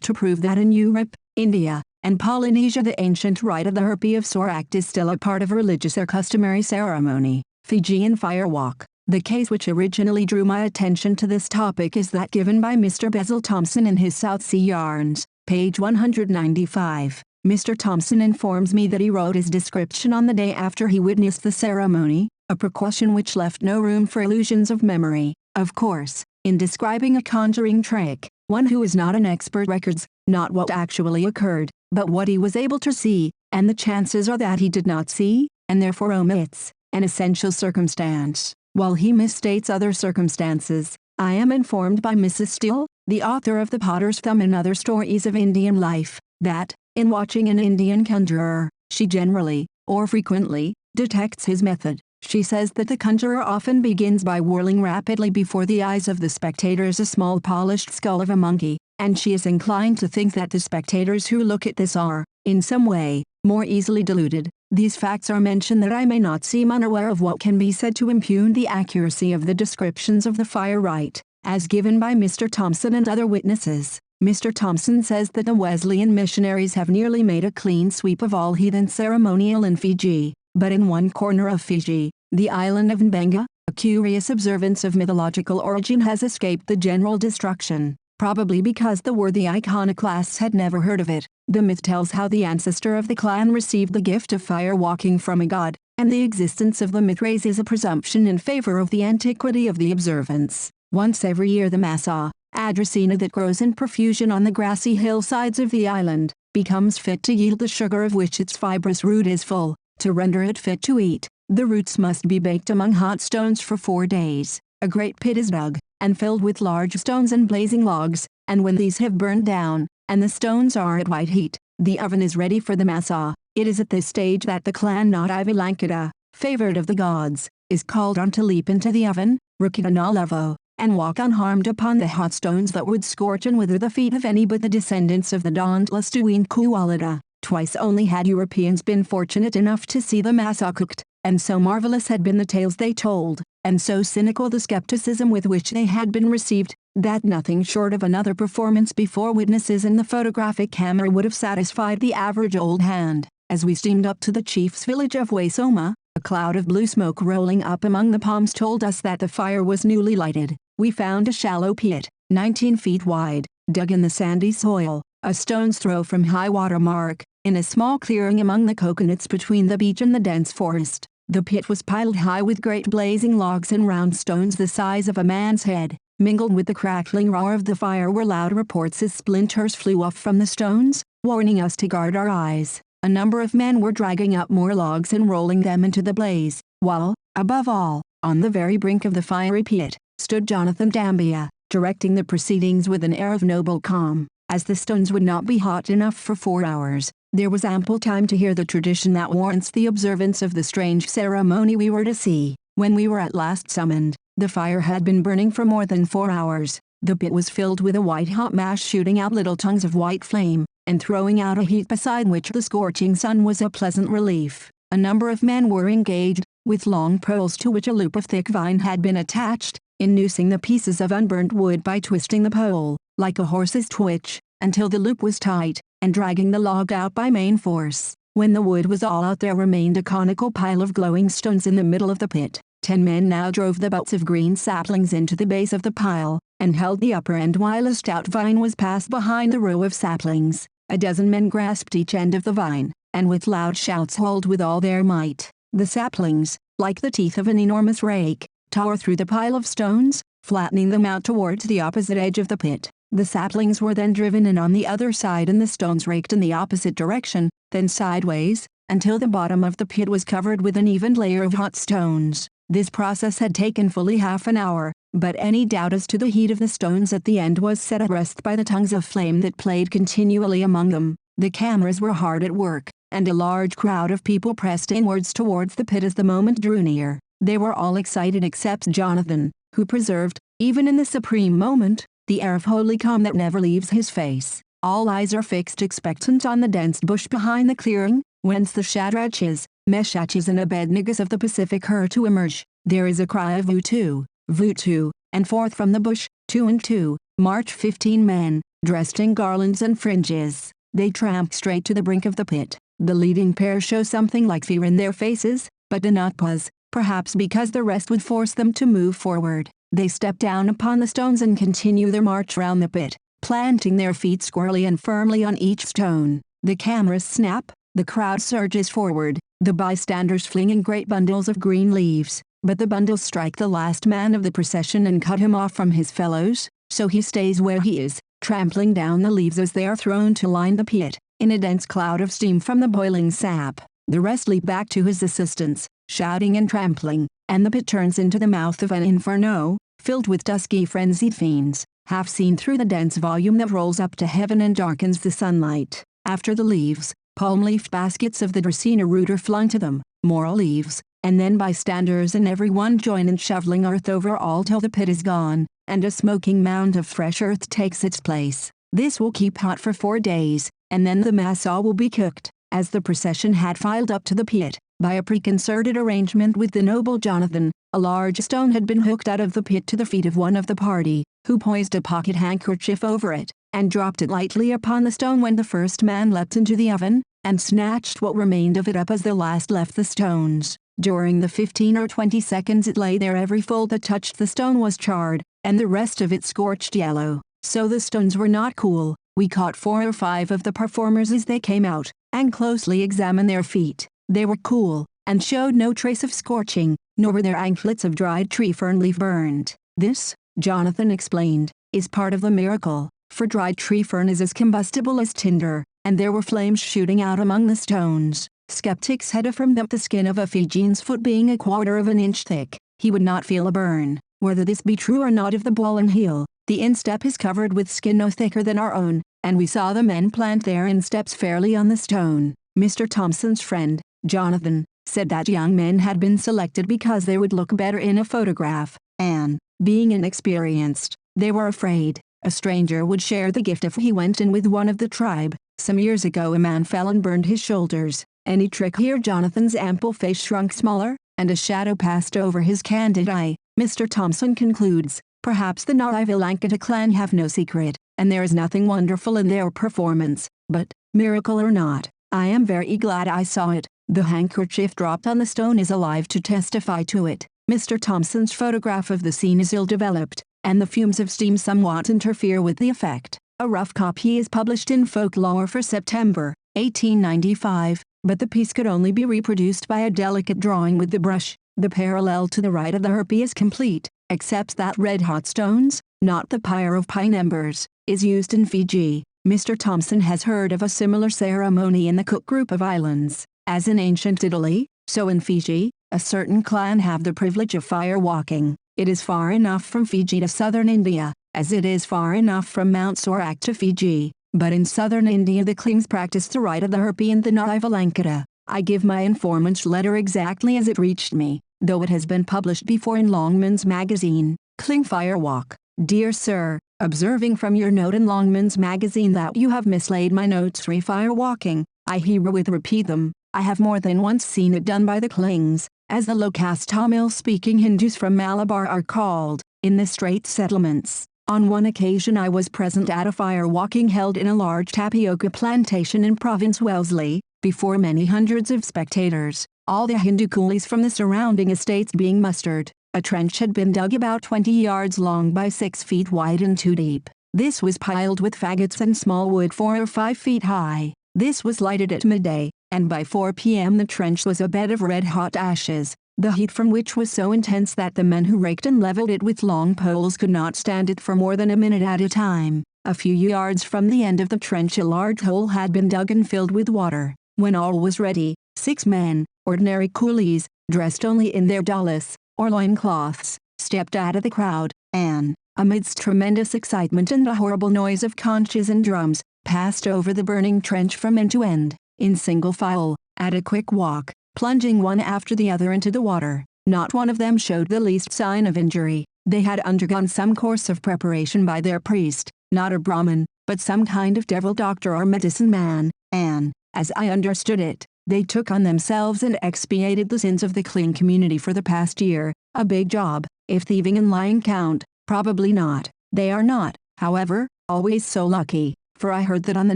to prove that in Europe, India, and Polynesia the ancient rite of the harpy of Sorak is still a part of religious or customary ceremony. Fijian Fire Walk. The case which originally drew my attention to this topic is that given by Mr. Basil Thomson in his South Sea Yarns, page 195. Mr. Thomson informs me that he wrote his description on the day after he witnessed the ceremony, a precaution which left no room for illusions of memory. Of course, in describing a conjuring trick, one who is not an expert records, not what actually occurred, but what he was able to see, and the chances are that he did not see, and therefore omits, an essential circumstance, while he misstates other circumstances. I am informed by Mrs. Steele, the author of The Potter's Thumb and Other Stories of Indian Life, that, in watching an Indian conjurer, she generally, or frequently, detects his method. She says that the conjurer often begins by whirling rapidly before the eyes of the spectators a small polished skull of a monkey, and she is inclined to think that the spectators who look at this are, in some way, more easily deluded. These facts are mentioned that I may not seem unaware of what can be said to impugn the accuracy of the descriptions of the fire rite, as given by Mr. Thompson and other witnesses. Mr. Thompson says that the Wesleyan missionaries have nearly made a clean sweep of all heathen ceremonial in Fiji, but in one corner of Fiji, the island of Mbenga, a curious observance of mythological origin has escaped the general destruction, probably because the worthy iconoclasts had never heard of it. The myth tells how the ancestor of the clan received the gift of fire walking from a god, and the existence of the myth raises a presumption in favor of the antiquity of the observance. Once every year the massa, Adrasena that grows in profusion on the grassy hillsides of the island, becomes fit to yield the sugar of which its fibrous root is full. To render it fit to eat, the roots must be baked among hot stones for 4 days. A great pit is dug, and filled with large stones and blazing logs, and when these have burned down, and the stones are at white heat, the oven is ready for the massa. It is at this stage that the clan Nadivi Lankada, favored of the gods, is called on to leap into the oven, Rukita Nalevo, and walk unharmed upon the hot stones that would scorch and wither the feet of any but the descendants of the dauntless Tuin Kualida. Twice only had Europeans been fortunate enough to see the massa cooked, and so marvelous had been the tales they told, and so cynical the skepticism with which they had been received, that nothing short of another performance before witnesses in the photographic camera would have satisfied the average old hand. As we steamed up to the chief's village of Waisoma, a cloud of blue smoke rolling up among the palms told us that the fire was newly lighted. We found a shallow pit, 19 feet wide, dug in the sandy soil, a stone's throw from high water mark, in a small clearing among the coconuts between the beach and the dense forest. The pit was piled high with great blazing logs and round stones the size of a man's head. Mingled with the crackling roar of the fire were loud reports as splinters flew off from the stones, warning us to guard our eyes. A number of men were dragging up more logs and rolling them into the blaze, while, above all, on the very brink of the fiery pit, stood Jonathan Dambia, directing the proceedings with an air of noble calm. As the stones would not be hot enough for 4 hours, there was ample time to hear the tradition that warrants the observance of the strange ceremony we were to see. When we were at last summoned, the fire had been burning for more than 4 hours. The pit was filled with a white-hot mass shooting out little tongues of white flame, and throwing out a heat beside which the scorching sun was a pleasant relief. A number of men were engaged, with long poles to which a loop of thick vine had been attached, in noosing the pieces of unburnt wood by twisting the pole, like a horse's twitch, until the loop was tight, and dragging the log out by main force. When the wood was all out there remained a conical pile of glowing stones in the middle of the pit. 10 men now drove the butts of green saplings into the base of the pile, and held the upper end while a stout vine was passed behind the row of saplings. A dozen men grasped each end of the vine, and with loud shouts hauled with all their might. The saplings, like the teeth of an enormous rake, tore through the pile of stones, flattening them out towards the opposite edge of the pit. The saplings were then driven in on the other side and the stones raked in the opposite direction, then sideways, until the bottom of the pit was covered with an even layer of hot stones. This process had taken fully half an hour, but any doubt as to the heat of the stones at the end was set at rest by the tongues of flame that played continually among them. The cameras were hard at work, and a large crowd of people pressed inwards towards the pit as the moment drew near. They were all excited except Jonathan, who preserved, even in the supreme moment, the air of holy calm that never leaves his face. All eyes are fixed expectant on the dense bush behind the clearing, whence the Shadrachs, Meshachs and Abednegas of the Pacific are to emerge. There is a cry of Vutu, Vutu, and forth from the bush, 2 and 2, march 15 men, dressed in garlands and fringes. They tramp straight to the brink of the pit. The leading pair show something like fear in their faces, but do not pause, perhaps because the rest would force them to move forward. They step down upon the stones and continue their march round the pit, planting their feet squarely and firmly on each stone. The cameras snap, the crowd surges forward, the bystanders flinging great bundles of green leaves, but the bundles strike the last man of the procession and cut him off from his fellows, so he stays where he is, trampling down the leaves as they are thrown to line the pit. in a dense cloud of steam from the boiling sap. The rest leap back to his assistance, shouting and trampling, and the pit turns into the mouth of an inferno, filled with dusky frenzied fiends, half seen through the dense volume that rolls up to heaven and darkens the sunlight. After the leaves, palm-leaf baskets of the Dracaena root are flung to them, more leaves, and then bystanders and everyone join in shoveling earth over all till the pit is gone, and a smoking mound of fresh earth takes its place. This will keep hot for 4 days, and then the mass all will be cooked. As the procession had filed up to the pit, by a preconcerted arrangement with the noble Jonathan, a large stone had been hooked out of the pit to the feet of one of the party, who poised a pocket handkerchief over it, and dropped it lightly upon the stone when the first man leapt into the oven, and snatched what remained of it up as the last left the stones. During the 15 or 20 seconds it lay there, every fold that touched the stone was charred, and the rest of it scorched yellow. So the stones were not cool. We caught 4 or 5 of the performers as they came out, and closely examined their feet. They were cool, and showed no trace of scorching, nor were their anklets of dried tree fern leaf burned. This, Jonathan explained, is part of the miracle, for dried tree fern is as combustible as tinder, and there were flames shooting out among the stones. Skeptics had affirmed that the skin of a Fijian's foot being 1/4 of an inch thick, he would not feel a burn. Whether this be true or not of the ball and heel, the instep is covered with skin no thicker than our own, and we saw the men plant their insteps fairly on the stone. Mr. Thompson's friend, Jonathan, said that young men had been selected because they would look better in a photograph, and, being inexperienced, they were afraid a stranger would share the gift if he went in with one of the tribe. Some years ago a man fell and burned his shoulders. Any trick here? Jonathan's ample face shrunk smaller, and a shadow passed over his candid eye. Mr. Thompson concludes, perhaps the Narivilankata clan have no secret, and there is nothing wonderful in their performance, but, miracle or not, I am very glad I saw it. The handkerchief dropped on the stone is alive to testify to it. Mr. Thompson's photograph of the scene is ill-developed, and the fumes of steam somewhat interfere with the effect. A rough copy is published in Folklore for September, 1895, but the piece could only be reproduced by a delicate drawing with the brush. The parallel to the right of the harpy is complete, except that red-hot stones, not the pyre of pine embers, is used in Fiji. Mr. Thompson has heard of a similar ceremony in the Cook group of islands. As in ancient Italy, so in Fiji, a certain clan have the privilege of fire walking. It is far enough from Fiji to southern India, as it is far enough from Mount Sorak to Fiji, but in southern India the Klings practice the rite of the harpy and the Narivilankata. I give my informant's letter exactly as it reached me, though it has been published before in Longman's magazine. Kling Fire Walk. Dear Sir, observing from your note in Longman's magazine that you have mislaid my notes re fire walking, I herewith repeat them. I have more than once seen it done by the Klings, as the low-caste Tamil-speaking Hindus from Malabar are called, in the Strait settlements. On one occasion I was present at a fire walking held in a large tapioca plantation in Province Wellesley, before many hundreds of spectators, all the Hindu coolies from the surrounding estates being mustered. A trench had been dug about 20 yards long by 6 feet wide and 2 deep. This was piled with faggots and small wood 4 or 5 feet high. This was lighted at midday, and by 4 p.m. the trench was a bed of red-hot ashes, the heat from which was so intense that the men who raked and leveled it with long poles could not stand it for more than a minute at a time. A few yards from the end of the trench a large hole had been dug and filled with water. When all was ready, 6 men, ordinary coolies, dressed only in their dhalas, or loincloths, stepped out of the crowd, and, amidst tremendous excitement and the horrible noise of conches and drums, passed over the burning trench from end to end, in single file, at a quick walk, plunging one after the other into the water. Not one of them showed the least sign of injury. They had undergone some course of preparation by their priest, not a Brahmin, but some kind of devil doctor or medicine man, and, as I understood it, they took on themselves and expiated the sins of the Kling community for the past year. A big job, if thieving and lying count. Probably not. They are not, however, always so lucky, for I heard that on the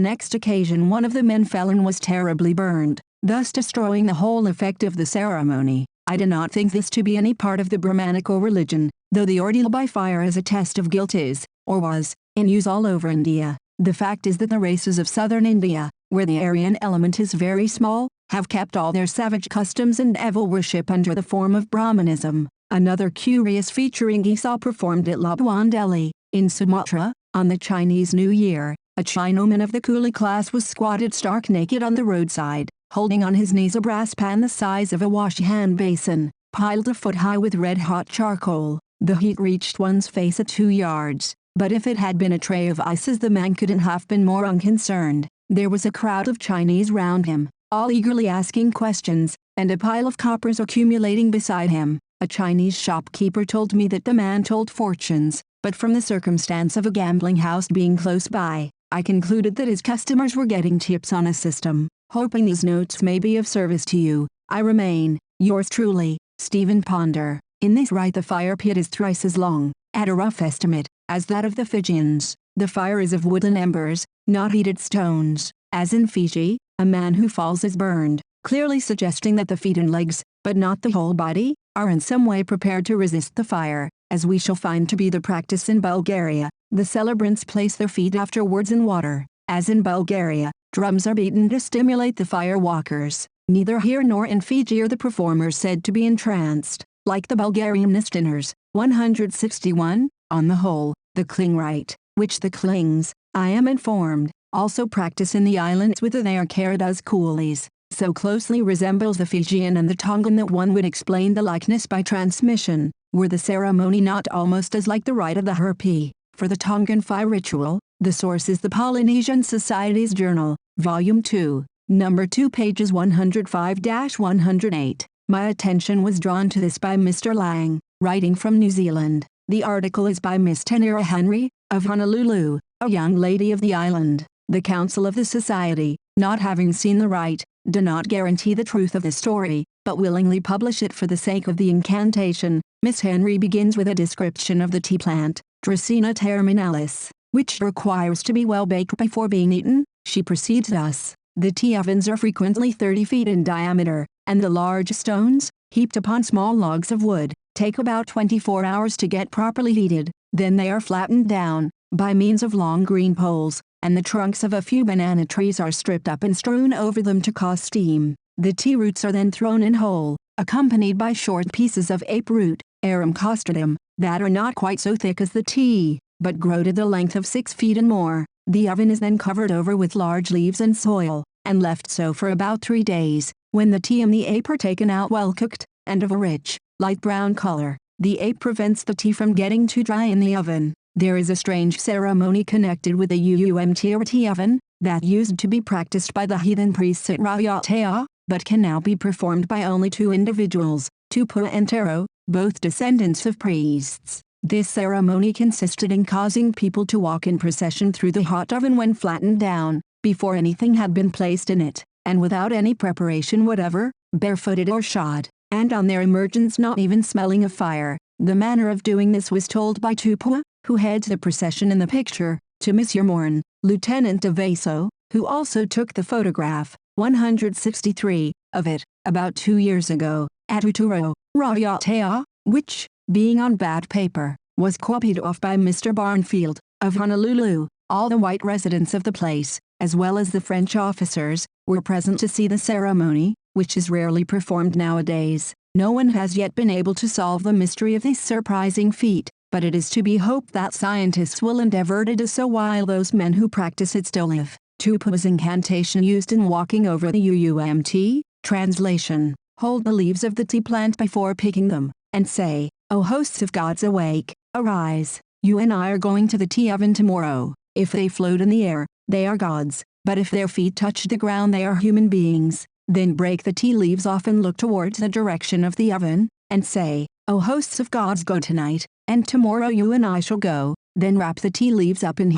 next occasion one of the men fell and was terribly burned, thus destroying the whole effect of the ceremony. I do not think this to be any part of the Brahmanical religion, though the ordeal by fire as a test of guilt is, or was, in use all over India. The fact is that the races of southern India, where the Aryan element is very small, have kept all their savage customs and evil worship under the form of Brahmanism. Another curious feature Ingisa performed at Labuan Delhi, in Sumatra, on the Chinese New Year, A Chinaman of the coolie class was squatted stark naked on the roadside, holding on his knees a brass pan the size of a wash-hand basin, piled a foot high with red-hot charcoal. The heat reached one's face at 2 yards, but if it had been a tray of ices the man couldn't have been more unconcerned. There was a crowd of Chinese round him, all eagerly asking questions, and a pile of coppers accumulating beside him. A Chinese shopkeeper told me that the man told fortunes, but from the circumstance of a gambling house being close by, I concluded that his customers were getting tips on a system. Hoping these notes may be of service to you, I remain, yours truly, Stephen Ponder. In this rite the fire pit is thrice as long, at a rough estimate, as that of the Fijians. The fire is of wooden embers, not heated stones. As in Fiji, a man who falls is burned, clearly suggesting that the feet and legs, but not the whole body, are in some way prepared to resist the fire, as we shall find to be the practice in Bulgaria. The celebrants place their feet afterwards in water. As in Bulgaria, drums are beaten to stimulate the fire walkers. Neither here nor in Fiji are the performers said to be entranced, like the Bulgarian Nistiners. 161. On the whole, the Kling rite, which the Klings, I am informed, also practice in the islands whither they are carried as coolies, so closely resembles the Fijian and the Tongan that one would explain the likeness by transmission, were the ceremony not almost as like the rite of the Herpy. For the Tongan fire ritual, the source is the Polynesian Society's Journal, Volume 2, Number 2, pages 105-108. My attention was drawn to this by Mr. Lang, writing from New Zealand. The article is by Miss Tenera Henry, of Honolulu, a young lady of the island. The Council of the Society, not having seen the rite, do not guarantee the truth of the story, but willingly publish it for the sake of the incantation. Miss Henry begins with a description of the tea plant, Dracaena terminalis, which requires to be well baked before being eaten. She proceeds thus: the tea ovens are frequently 30 feet in diameter, and the large stones, heaped upon small logs of wood, take about 24 hours to get properly heated. Then they are flattened down, by means of long green poles, and the trunks of a few banana trees are stripped up and strewn over them to cause steam. The tea roots are then thrown in whole, accompanied by short pieces of ape root, Arum costatum, that are not quite so thick as the tea, but grow to the length of 6 feet and more. The oven is then covered over with large leaves and soil, and left so for about 3 days. When the tea and the ape are taken out well cooked, and of a rich, light brown color, the ape prevents the tea from getting too dry in the oven. There is a strange ceremony connected with the UUMT or tea oven, that used to be practiced by the heathen priests at Raiatea, but can now be performed by only 2 individuals, Tupua and Tero, both descendants of priests. This ceremony consisted in causing people to walk in procession through the hot oven when flattened down, before anything had been placed in it, and without any preparation whatever, barefooted or shod, and on their emergence not even smelling of fire. The manner of doing this was told by Tupua, who heads the procession in the picture, to Monsieur Morn, Lieutenant de Vaso, who also took the photograph, 163, of it, about 2 years ago, at Uturo, Raiatea, which, being on bad paper, was copied off by Mr. Barnfield, of Honolulu. All the white residents of the place, as well as the French officers, were present to see the ceremony, which is rarely performed nowadays. No one has yet been able to solve the mystery of this surprising feat, but it is to be hoped that scientists will endeavor to do so while those men who practice it still live. Tupua's incantation used in walking over the UUMT. Translation: hold the leaves of the tea plant before picking them, and say, "O hosts of gods, awake, arise, you and I are going to the tea oven tomorrow." If they float in the air, they are gods, but if their feet touch the ground they are human beings. Then break the tea leaves off and look towards the direction of the oven, and say, "O hosts of gods, go tonight, and tomorrow you and I shall go." Then wrap the tea leaves up in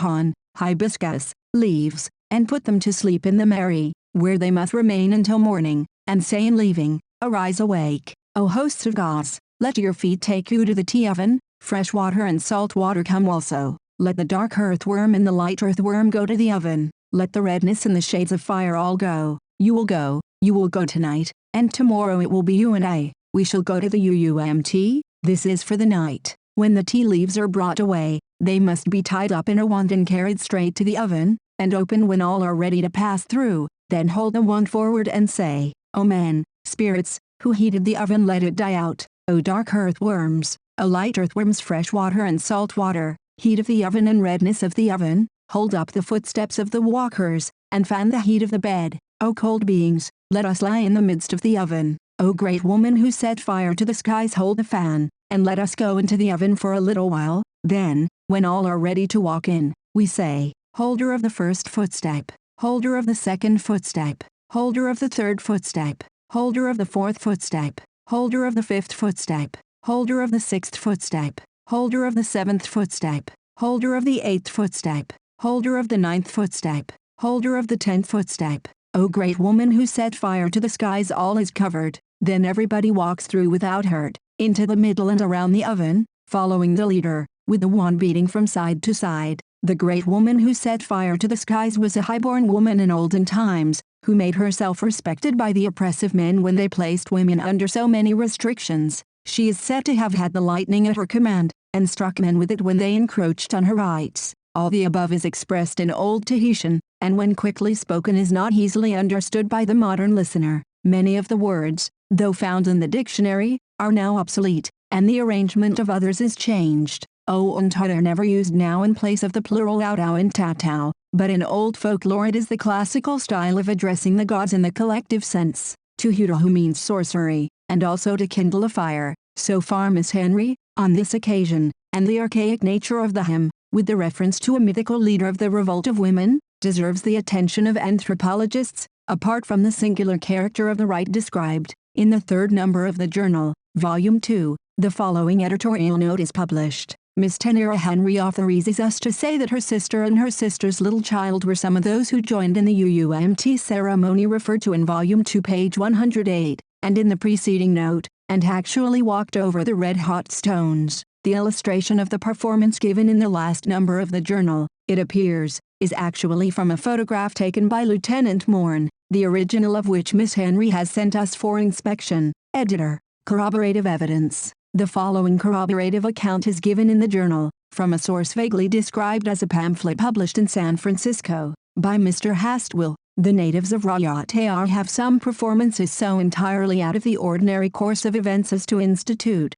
hibiscus leaves, and put them to sleep in the meri, where they must remain until morning, and say in leaving, "Arise, awake, O hosts of gods, let your feet take you to the tea oven, fresh water and salt water come also. Let the dark earthworm and the light earthworm go to the oven, let the redness and the shades of fire all go. You will go tonight, and tomorrow it will be you and I, we shall go to the UUMT, this is for the night." When the tea leaves are brought away, they must be tied up in a wand and carried straight to the oven, and open when all are ready to pass through. Then hold the wand forward and say, "O men, spirits, who heated the oven, let it die out. O dark earthworms, O light earthworms, fresh water and salt water, heat of the oven and redness of the oven, hold up the footsteps of the walkers, and fan the heat of the bed. O cold beings, let us lie in the midst of the oven. O great woman who set fire to the skies, hold the fan, and let us go into the oven for a little while. Then, when all are ready to walk in, we say, holder of the first footstep, holder of the second footstep, holder of the third footstep, holder of the fourth footstep, holder of the fifth footstep, holder of the sixth footstep, holder of the seventh footstep, holder of the eighth footstep, holder of the ninth footstep, holder of the 10th footstep. O great woman who set fire to the skies, all is covered. Then everybody walks through without hurt, into the middle and around the oven, following the leader, with the wand beating from side to side. The great woman who set fire to the skies was a highborn woman in olden times, who made herself respected by the oppressive men when they placed women under so many restrictions. She is said to have had the lightning at her command, and struck men with it when they encroached on her rights. All the above is expressed in Old Tahitian, and when quickly spoken is not easily understood by the modern listener. Many of the words, though found in the dictionary, are now obsolete, and the arrangement of others is changed. O and tot are never used now in place of the plural outau and tatau, but in old folklore it is the classical style of addressing the gods in the collective sense. To huta, who means sorcery, and also to kindle a fire. So far Miss Henry, on this occasion, and the archaic nature of the hymn, with the reference to a mythical leader of the revolt of women, deserves the attention of anthropologists, apart from the singular character of the rite described. In the third number of the journal, Volume 2, the following editorial note is published. Miss Tenera Henry authorizes us to say that her sister and her sister's little child were some of those who joined in the UUMT ceremony referred to in Volume 2 page 108, and in the preceding note, and actually walked over the red-hot stones. The illustration of the performance given in the last number of the journal, it appears, is actually from a photograph taken by Lieutenant Morn, the original of which Miss Henry has sent us for inspection. Editor. Corroborative evidence. The following corroborative account is given in the journal, from a source vaguely described as a pamphlet published in San Francisco, by Mr. Hastwell. The natives of Rayataar have some performances so entirely out of the ordinary course of events as to institute,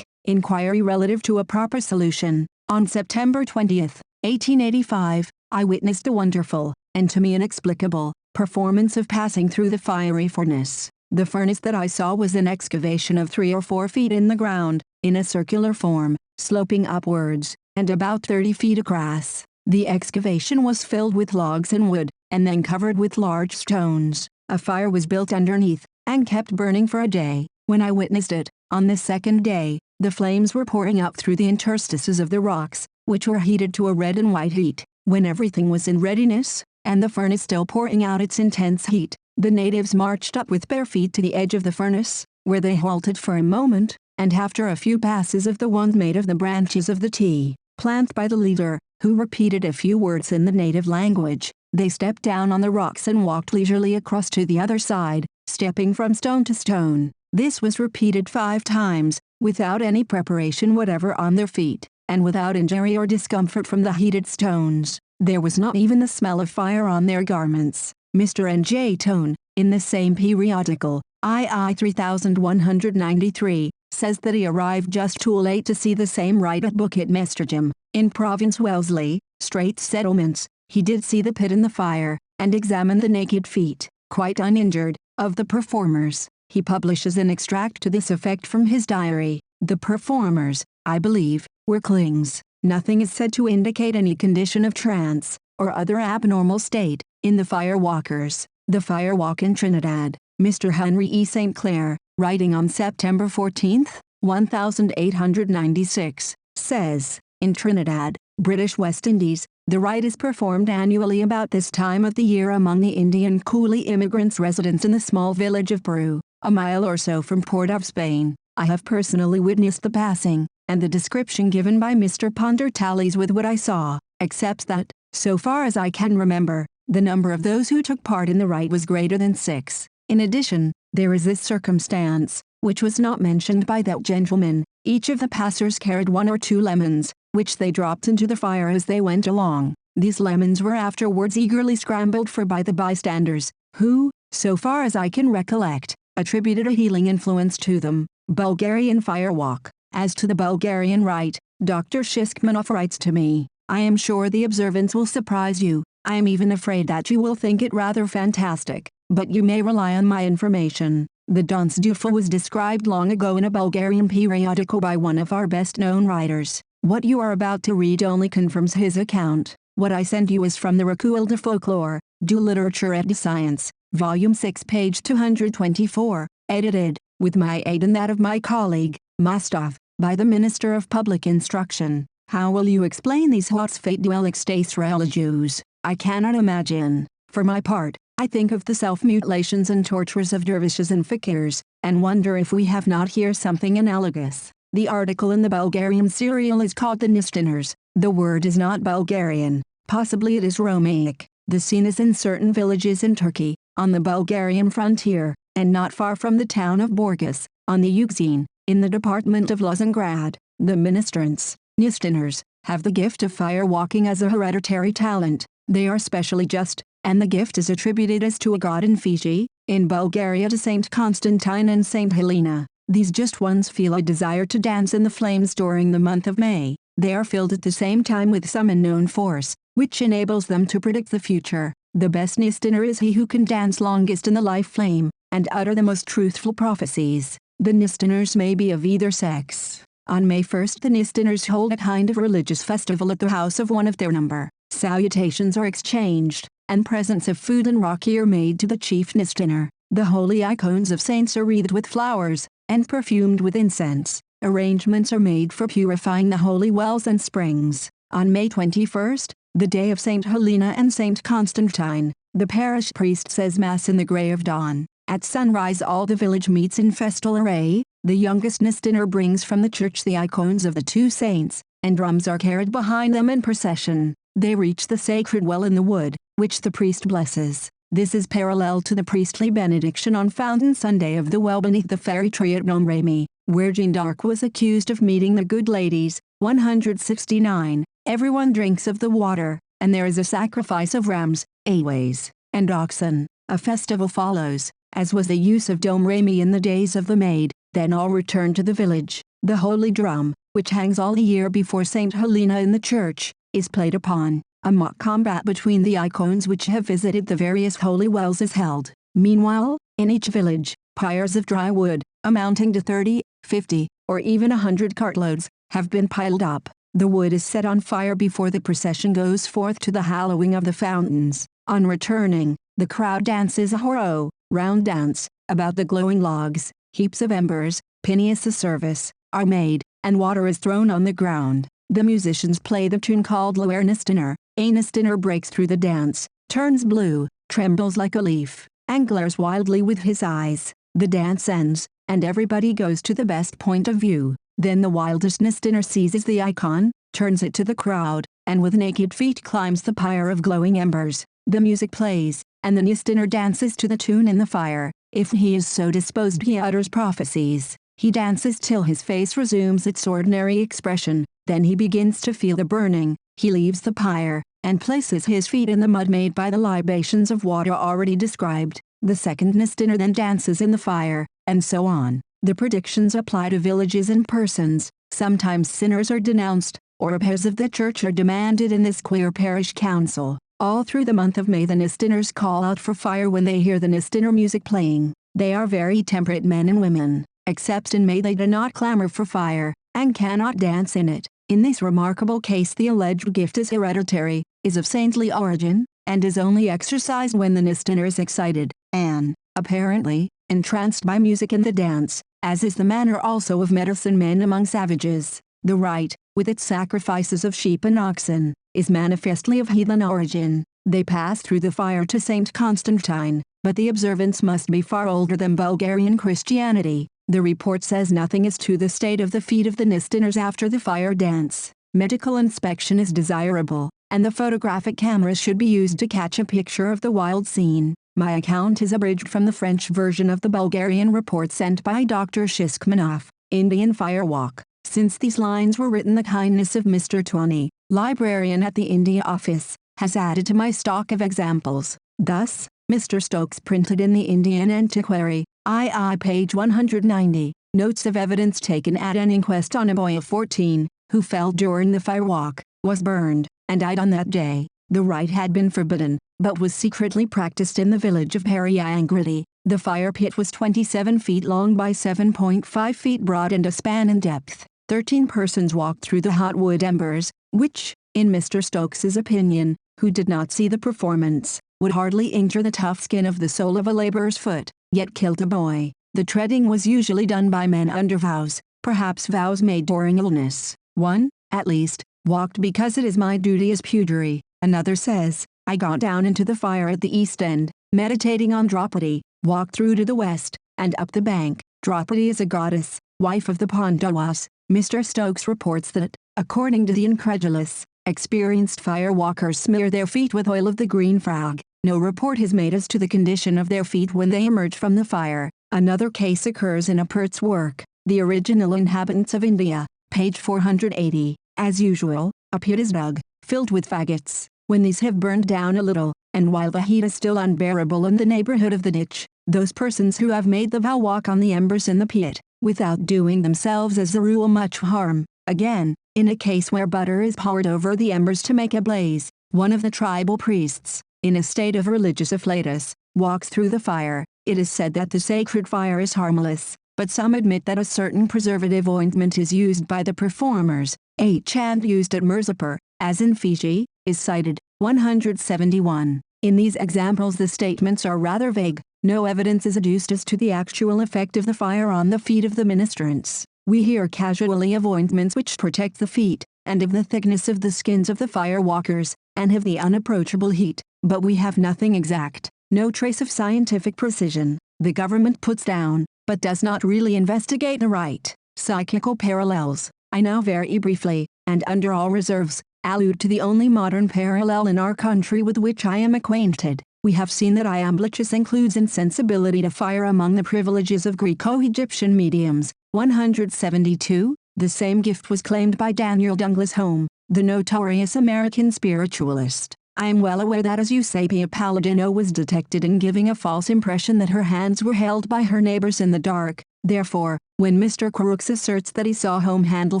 inquiry relative to a proper solution. On September 20, 1885, I witnessed a wonderful, and to me inexplicable, performance of passing through the fiery furnace. The furnace that I saw was an excavation of 3 or 4 feet in the ground, in a circular form, sloping upwards, and about 30 feet across. The excavation was filled with logs and wood, and then covered with large stones. A fire was built underneath, and kept burning for a day. When I witnessed it, on the second day, the flames were pouring up through the interstices of the rocks, which were heated to a red and white heat. When everything was in readiness, and the furnace still pouring out its intense heat, the natives marched up with bare feet to the edge of the furnace, where they halted for a moment, and after a few passes of the wand made of the branches of the tea plant by the leader, who repeated a few words in the native language, they stepped down on the rocks and walked leisurely across to the other side, stepping from stone to stone. This was repeated 5 times, without any preparation whatever on their feet, and without injury or discomfort from the heated stones. There was not even the smell of fire on their garments. Mr. N.J. Tone, in the same periodical, II 3193, says that he arrived just too late to see the same rite at Bukit Mesterjam, in Province Wellesley, Straits Settlements. He did see the pit and the fire, and examined the naked feet, quite uninjured, of the performers. He publishes an extract to this effect from his diary. The performers, I believe, were Klings. Nothing is said to indicate any condition of trance, or other abnormal state, in the firewalkers. The firewalk in Trinidad. Mr. Henry E. St. Clair, writing on September 14, 1896, says, in Trinidad, British West Indies, the rite is performed annually about this time of the year among the Indian coolie immigrants residents in the small village of Peru, a mile or so from Port of Spain. I have personally witnessed the passing, and the description given by Mr. Ponder tallies with what I saw, except that, so far as I can remember, the number of those who took part in the rite was greater than 6. In addition, there is this circumstance, which was not mentioned by that gentleman. Each of the passers carried 1 or 2 lemons, which they dropped into the fire as they went along. These lemons were afterwards eagerly scrambled for by the bystanders, who, so far as I can recollect, attributed a healing influence to them. Bulgarian firewalk. As to the Bulgarian rite, Dr. Shishkmanov writes to me, I am sure the observance will surprise you. I am even afraid that you will think it rather fantastic, but you may rely on my information. The Danse du Fou was described long ago in a Bulgarian periodical by one of our best-known writers. What you are about to read only confirms his account. What I send you is from the Recueil de Folklore, du Literature et de Science, Volume 6 page 224, edited, with my aid and that of my colleague, Mostov, by the Minister of Public Instruction. How will you explain these hautes faits du l'extase religieux? I cannot imagine. For my part, I think of the self-mutilations and tortures of dervishes and fakirs, and wonder if we have not here something analogous. The article in the Bulgarian serial is called the Nistiners. The word is not Bulgarian, possibly it is Romaic. The scene is in certain villages in Turkey, on the Bulgarian frontier, and not far from the town of Borgas, on the Euxine, in the department of Lozengrad. The ministrants, Nistiners, have the gift of fire-walking as a hereditary talent. They are specially just, and the gift is attributed as to a god in Fiji, in Bulgaria to Saint Constantine and Saint Helena. These just ones feel a desire to dance in the flames during the month of May. They are filled at the same time with some unknown force, which enables them to predict the future. The best Nistiner is he who can dance longest in the life flame, and utter the most truthful prophecies. The Nistiners may be of either sex. On May 1st the Nistiners hold a kind of religious festival at the house of one of their number. Salutations are exchanged, and presents of food and raki are made to the chief Nistiner. The holy icons of saints are wreathed with flowers, and perfumed with incense. Arrangements are made for purifying the holy wells and springs. On May 21st, the day of Saint Helena and Saint Constantine, the parish priest says Mass in the grey of dawn. At sunrise all the village meets in festal array. The youngest Nistiner brings from the church the icons of the two saints, and drums are carried behind them in procession. They reach the sacred well in the wood, which the priest blesses. This is parallel to the priestly benediction on Fountain Sunday of the well beneath the fairy tree at Domremy, where Jeanne d'Arc was accused of meeting the good ladies. 169. Everyone drinks of the water, and there is a sacrifice of rams, aways, and oxen. A festival follows, as was the use of Domremy in the days of the Maid. Then all return to the village. The holy drum, which hangs all the year before Saint Helena in the church, is played upon. A mock combat between the icons which have visited the various holy wells is held. Meanwhile, in each village, pyres of dry wood, amounting to 30, 50, or even 100 cartloads, have been piled up. The wood is set on fire before the procession goes forth to the hallowing of the fountains. On returning, the crowd dances a horo, round dance, about the glowing logs. Heaps of embers, pineous service, are made, and water is thrown on the ground. The musicians play the tune called Loer Nistiner. A Nistiner breaks through the dance, turns blue, trembles like a leaf, and glares wildly with his eyes. The dance ends, and everybody goes to the best point of view. Then the wildest Nistiner seizes the icon, turns it to the crowd, and with naked feet climbs the pyre of glowing embers. The music plays, and the Nistiner dances to the tune in the fire. If he is so disposed he utters prophecies. He dances till his face resumes its ordinary expression. Then he begins to feel the burning. He leaves the pyre, and places his feet in the mud made by the libations of water already described. The second Nistiner then dances in the fire, and so on. The predictions apply to villages and persons. Sometimes sinners are denounced, or repairs of the church are demanded in this queer parish council. All through the month of May the Nistiners call out for fire when they hear the Nistiner music playing. They are very temperate men and women. Except in May they do not clamor for fire, and cannot dance in it. In this remarkable case the alleged gift is hereditary, is of saintly origin, and is only exercised when the Nistiner is excited, and, apparently, entranced by music and the dance, as is the manner also of medicine men among savages. The rite, with its sacrifices of sheep and oxen, is manifestly of heathen origin. They pass through the fire to Saint Constantine, but the observance must be far older than Bulgarian Christianity. The report says nothing as to the state of the feet of the Nistiners after the fire dance. Medical inspection is desirable, and the photographic cameras should be used to catch a picture of the wild scene. My account is abridged from the French version of the Bulgarian report sent by Dr. Shishkmanov, Indian Firewalk. Since these lines were written, the kindness of Mr. Twany, librarian at the India office, has added to my stock of examples. Thus, Mr. Stokes printed in the Indian Antiquary, II page 190, notes of evidence taken at an inquest on a boy of 14, who fell during the firewalk, was burned, and died on that day. The rite had been forbidden, but was secretly practiced in the village of Periangrity. The fire pit was 27 feet long by 7.5 feet broad and a span in depth. 13 persons walked through the hot wood embers, which, in Mr. Stokes's opinion, who did not see the performance, would hardly injure the tough skin of the sole of a laborer's foot, yet killed a boy. The treading was usually done by men under vows, perhaps vows made during illness. One, at least, walked because it is my duty as pugary. Another says, I got down into the fire at the east end, meditating on Draupadi, walked through to the west, and up the bank. Draupadi is a goddess, wife of the Pandavas. Mr. Stokes reports that, according to the incredulous, experienced fire walkers smear their feet with oil of the green frog. No report is made as to the condition of their feet when they emerge from the fire. Another case occurs in a Pert's work, The Original Inhabitants of India, page 480. As usual, a pit is dug, filled with faggots. When these have burned down a little, and while the heat is still unbearable in the neighborhood of the ditch, those persons who have made the vow walk on the embers in the pit, without doing themselves as a rule much harm. Again, in a case where butter is poured over the embers to make a blaze, one of the tribal priests, in a state of religious afflatus, walks through the fire. It is said that the sacred fire is harmless, but some admit that a certain preservative ointment is used by the performers. A chant used at Mirzapur, as in Fiji, is cited. 171. In these examples the statements are rather vague. No evidence is adduced as to the actual effect of the fire on the feet of the ministrants. We hear casually of ointments which protect the feet, and of the thickness of the skins of the fire walkers, and of the unapproachable heat, but we have nothing exact, no trace of scientific precision. The government puts down, but does not really investigate the right, psychical parallels. I now very briefly, and under all reserves, allude to the only modern parallel in our country with which I am acquainted. We have seen that iamblichus includes insensibility to fire among the privileges of Greco-Egyptian mediums. 172. The same gift was claimed by Daniel Douglas Home, the notorious American spiritualist. I am well aware that as Eusapia Palladino was detected in giving a false impression that her hands were held by her neighbors in the dark. Therefore, when Mr. Crooks asserts that he saw Home handle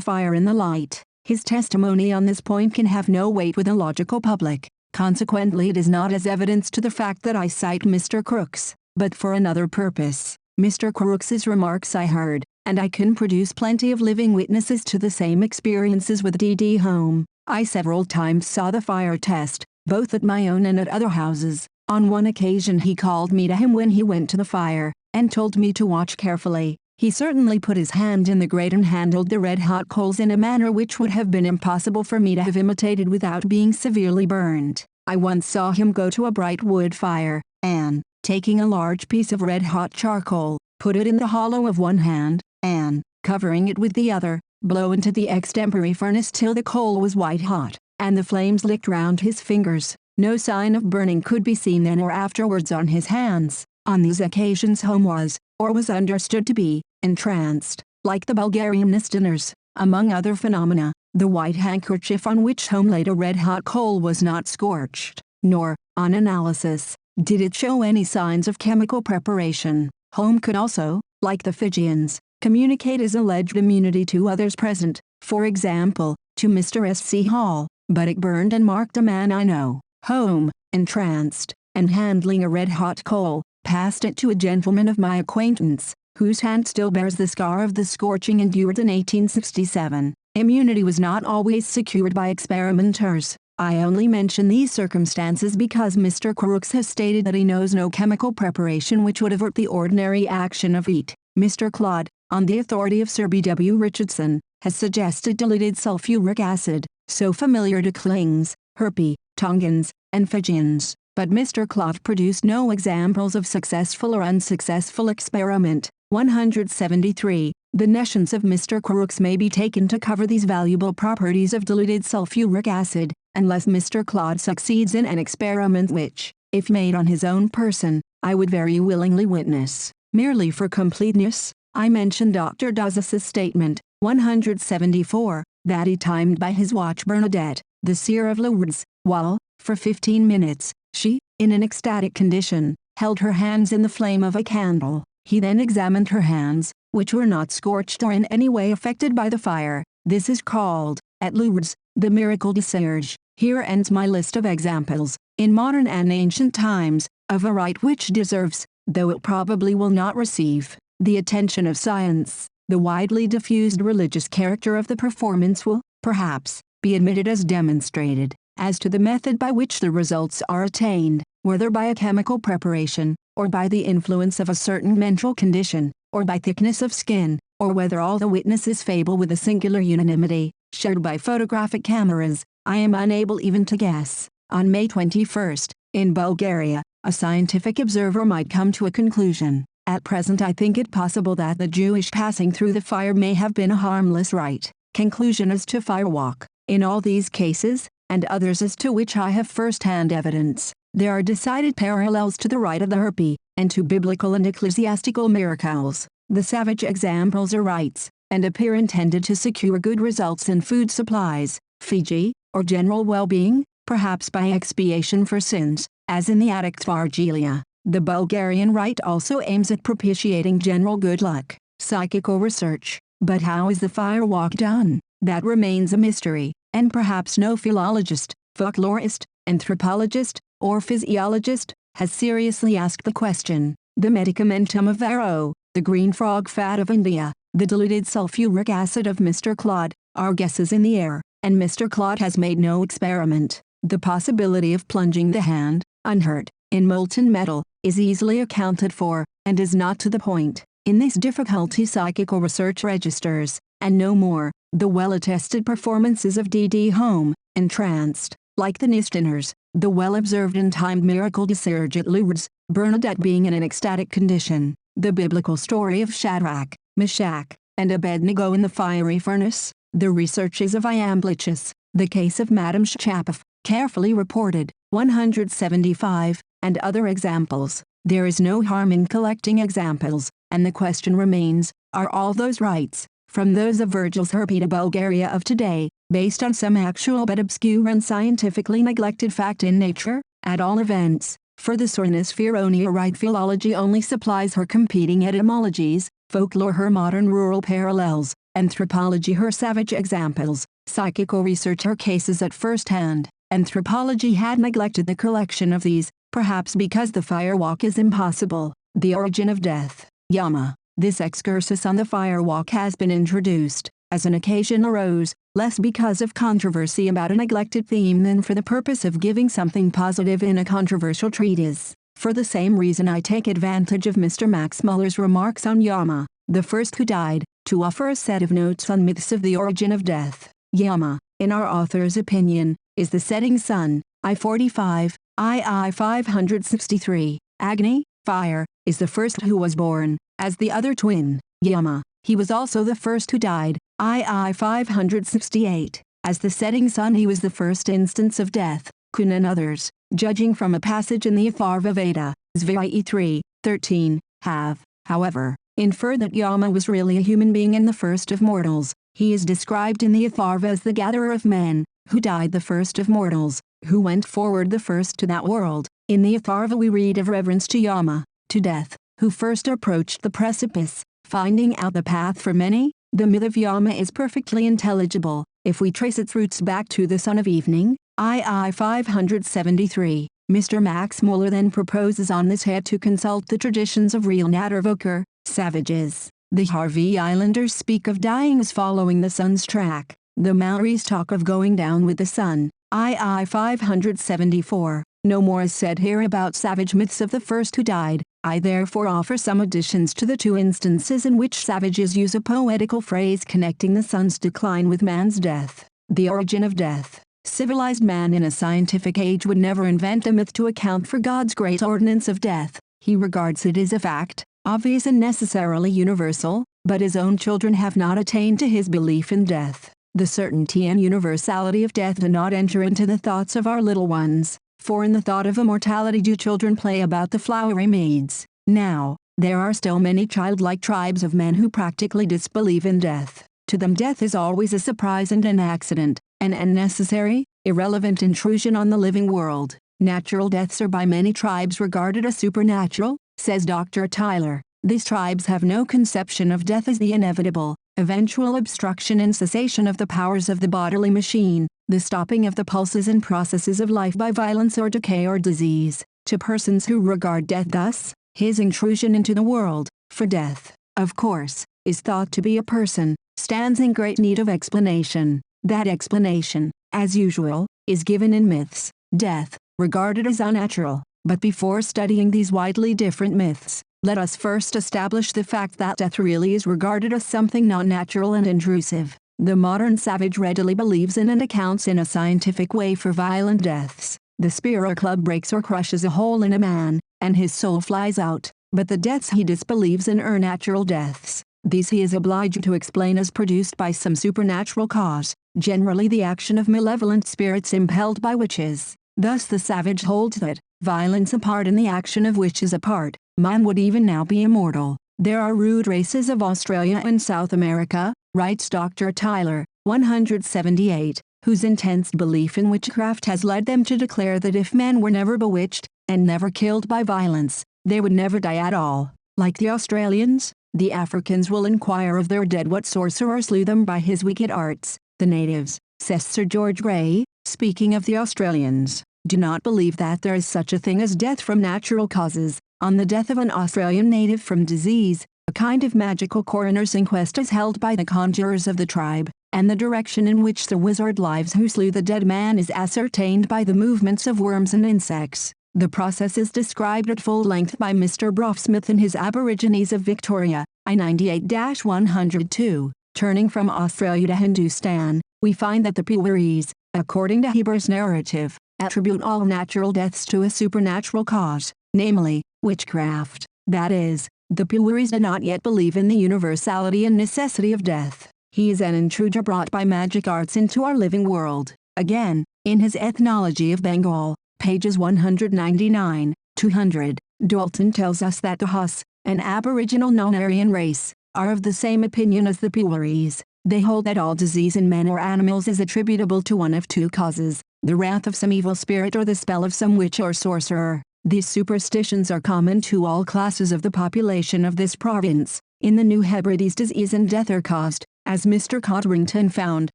fire in the light, his testimony on this point can have no weight with the logical public. Consequently, it is not as evidence to the fact that I cite Mr. Crooks, but for another purpose. Mr. Crooks's remarks I heard, and I can produce plenty of living witnesses to the same experiences with D.D. Home. I several times saw the fire test, both at my own and at other houses. On one occasion he called me to him when he went to the fire, and told me to watch carefully. He certainly put his hand in the grate and handled the red-hot coals in a manner which would have been impossible for me to have imitated without being severely burned. I once saw him go to a bright wood fire, and, taking a large piece of red-hot charcoal, put it in the hollow of one hand, and, covering it with the other, blow into the extempore furnace till the coal was white-hot, and the flames licked round his fingers. No sign of burning could be seen then or afterwards on his hands. On these occasions Home was, or was understood to be, entranced, like the Bulgarian Nistiners. Among other phenomena, the white handkerchief on which Home laid a red-hot coal was not scorched, nor, on analysis, did it show any signs of chemical preparation. Home could also, like the Fijians, communicate his alleged immunity to others present, for example, to Mr. S.C. Hall, but it burned and marked a man I know. Home, entranced, and handling a red-hot coal, passed it to a gentleman of my acquaintance, whose hand still bears the scar of the scorching endured in 1867. Immunity was not always secured by experimenters. I only mention these circumstances because Mr. Crooks has stated that he knows no chemical preparation which would avert the ordinary action of heat. Mr. Clodd, on the authority of Sir B.W. Richardson, has suggested diluted sulfuric acid, so familiar to Klings, Herpes, Tongans, and Fijians, but Mr. Clodd produced no examples of successful or unsuccessful experiment. 173. The nescience of Mr. Crooks may be taken to cover these valuable properties of diluted sulfuric acid, unless Mr. Clodd succeeds in an experiment which, if made on his own person, I would very willingly witness. Merely for completeness, I mention Dr. Dozas's statement, 174, that he timed by his watch Bernadette, the seer of Lourdes, while, for 15 minutes, she, in an ecstatic condition, held her hands in the flame of a candle. He then examined her hands, which were not scorched or in any way affected by the fire. This is called, at Lourdes, the miracle de Serge. Here ends my list of examples, in modern and ancient times, of a right which deserves, though it probably will not receive, the attention of science. The widely diffused religious character of the performance will, perhaps, be admitted as demonstrated. As to the method by which the results are attained, whether by a chemical preparation, or by the influence of a certain mental condition, or by thickness of skin, or whether all the witnesses fable with a singular unanimity, shared by photographic cameras, I am unable even to guess. On May 21, in Bulgaria, a scientific observer might come to a conclusion. At present I think it possible that the Jewish passing through the fire may have been a harmless rite. Conclusion as to firewalk. In all these cases, and others as to which I have first-hand evidence, there are decided parallels to the rite of the harpy, and to biblical and ecclesiastical miracles. The savage examples are rites, and appear intended to secure good results in food supplies, Fiji, or general well-being, perhaps by expiation for sins, as in the Attic Thargelia. The Bulgarian rite also aims at propitiating general good luck. Psychical research. But how is the firewalk done? That remains a mystery, and perhaps no philologist, folklorist, anthropologist, or physiologist has seriously asked the question. The medicamentum of Varro, the green frog fat of India, the diluted sulfuric acid of Mr. Claude, are guesses in the air, and Mr. Claude has made no experiment. The possibility of plunging the hand, unhurt, in molten metal, is easily accounted for, and is not to the point. In this difficulty psychical research registers, and no more, the well-attested performances of D.D. Home, entranced, like the Nistiners, the well-observed and timed miracle de Serge at Lourdes, Bernadette being in an ecstatic condition, the biblical story of Shadrach, Meshach, and Abednego in the fiery furnace, the researches of Iamblichus, the case of Madame Chapoff, carefully reported, 175, and other examples. There is no harm in collecting examples, and the question remains, are all those rites, from those of Virgil's harpy to Bulgaria of today, based on some actual but obscure and scientifically neglected fact in nature? At all events, for the Sornispheronia rite philology only supplies her competing etymologies, folklore her modern rural parallels, anthropology her savage examples, psychical research her cases at first hand. Anthropology had neglected the collection of these, perhaps because the firewalk is impossible. The origin of death. Yama. This excursus on the firewalk has been introduced, as an occasion arose, less because of controversy about a neglected theme than for the purpose of giving something positive in a controversial treatise. For the same reason I take advantage of Mr. Max Muller's remarks on Yama, the first who died, to offer a set of notes on myths of the origin of death. Yama, in our author's opinion, is the setting sun, I-45, II 563. Agni, fire, is the first who was born, as the other twin, Yama. He was also the first who died, II 568. As the setting sun he was the first instance of death, Kun and others, judging from a passage in the Atharva Veda, Svai 3, 13, have, however, inferred that Yama was really a human being and the first of mortals. He is described in the Atharva as the gatherer of men, who died the first of mortals, who went forward the first to that world. In the Atharva we read of reverence to Yama, to death, who first approached the precipice, finding out the path for many. The myth of Yama is perfectly intelligible, if we trace its roots back to the son of evening, II 573. Mr. Max Muller then proposes on this head to consult the traditions of real Nattervoker, savages. The Harvey Islanders speak of dying as following the sun's track. The Maoris talk of going down with the sun, II 574. No more is said here about savage myths of the first who died. I therefore offer some additions to the two instances in which savages use a poetical phrase connecting the sun's decline with man's death. The origin of death. Civilized man in a scientific age would never invent a myth to account for God's great ordinance of death. He regards it as a fact, obvious and necessarily universal, but his own children have not attained to his belief in death. The certainty and universality of death do not enter into the thoughts of our little ones, for in the thought of immortality do children play about the flowery meads. Now, there are still many childlike tribes of men who practically disbelieve in death. To them death is always a surprise and an accident, an unnecessary, irrelevant intrusion on the living world. Natural deaths are by many tribes regarded as supernatural, says Dr. Tyler. These tribes have no conception of death as the inevitable, eventual obstruction and cessation of the powers of the bodily machine, the stopping of the pulses and processes of life by violence or decay or disease. To persons who regard death thus, his intrusion into the world, for death, of course, is thought to be a person, stands in great need of explanation. That explanation, as usual, is given in myths. Death, regarded as unnatural. But before studying these widely different myths, let us first establish the fact that death really is regarded as something not natural and intrusive. The modern savage readily believes in and accounts in a scientific way for violent deaths. The spear or club breaks or crushes a hole in a man, and his soul flies out. But the deaths he disbelieves in are natural deaths. These he is obliged to explain as produced by some supernatural cause, generally the action of malevolent spirits impelled by witches. Thus the savage holds that, violence apart and the action of witches apart, man would even now be immortal. There are rude races of Australia and South America, writes Dr. Tyler, 178, whose intense belief in witchcraft has led them to declare that if men were never bewitched, and never killed by violence, they would never die at all. Like the Australians, the Africans will inquire of their dead what sorcerer slew them by his wicked arts. The natives, says Sir George Grey, speaking of the Australians, do not believe that there is such a thing as death from natural causes. On the death of an Australian native from disease, a kind of magical coroner's inquest is held by the conjurers of the tribe, and the direction in which the wizard lives who slew the dead man is ascertained by the movements of worms and insects. The process is described at full length by Mr. Brofsmith in his Aborigines of Victoria, I-98-102. Turning from Australia to Hindustan, we find that the Puwaris, according to Heber's narrative, attribute all natural deaths to a supernatural cause, namely, witchcraft. That is, the Puwaris do not yet believe in the universality and necessity of death. He is an intruder brought by magic arts into our living world. Again, in his Ethnology of Bengal, pages 199-200, Dalton tells us that the Hus, an aboriginal non-Aryan race, are of the same opinion as the Puwaris. They hold that all disease in men or animals is attributable to one of two causes, the wrath of some evil spirit or the spell of some witch or sorcerer. These superstitions are common to all classes of the population of this province. In the New Hebrides, disease and death are caused, as Mr. Codrington found,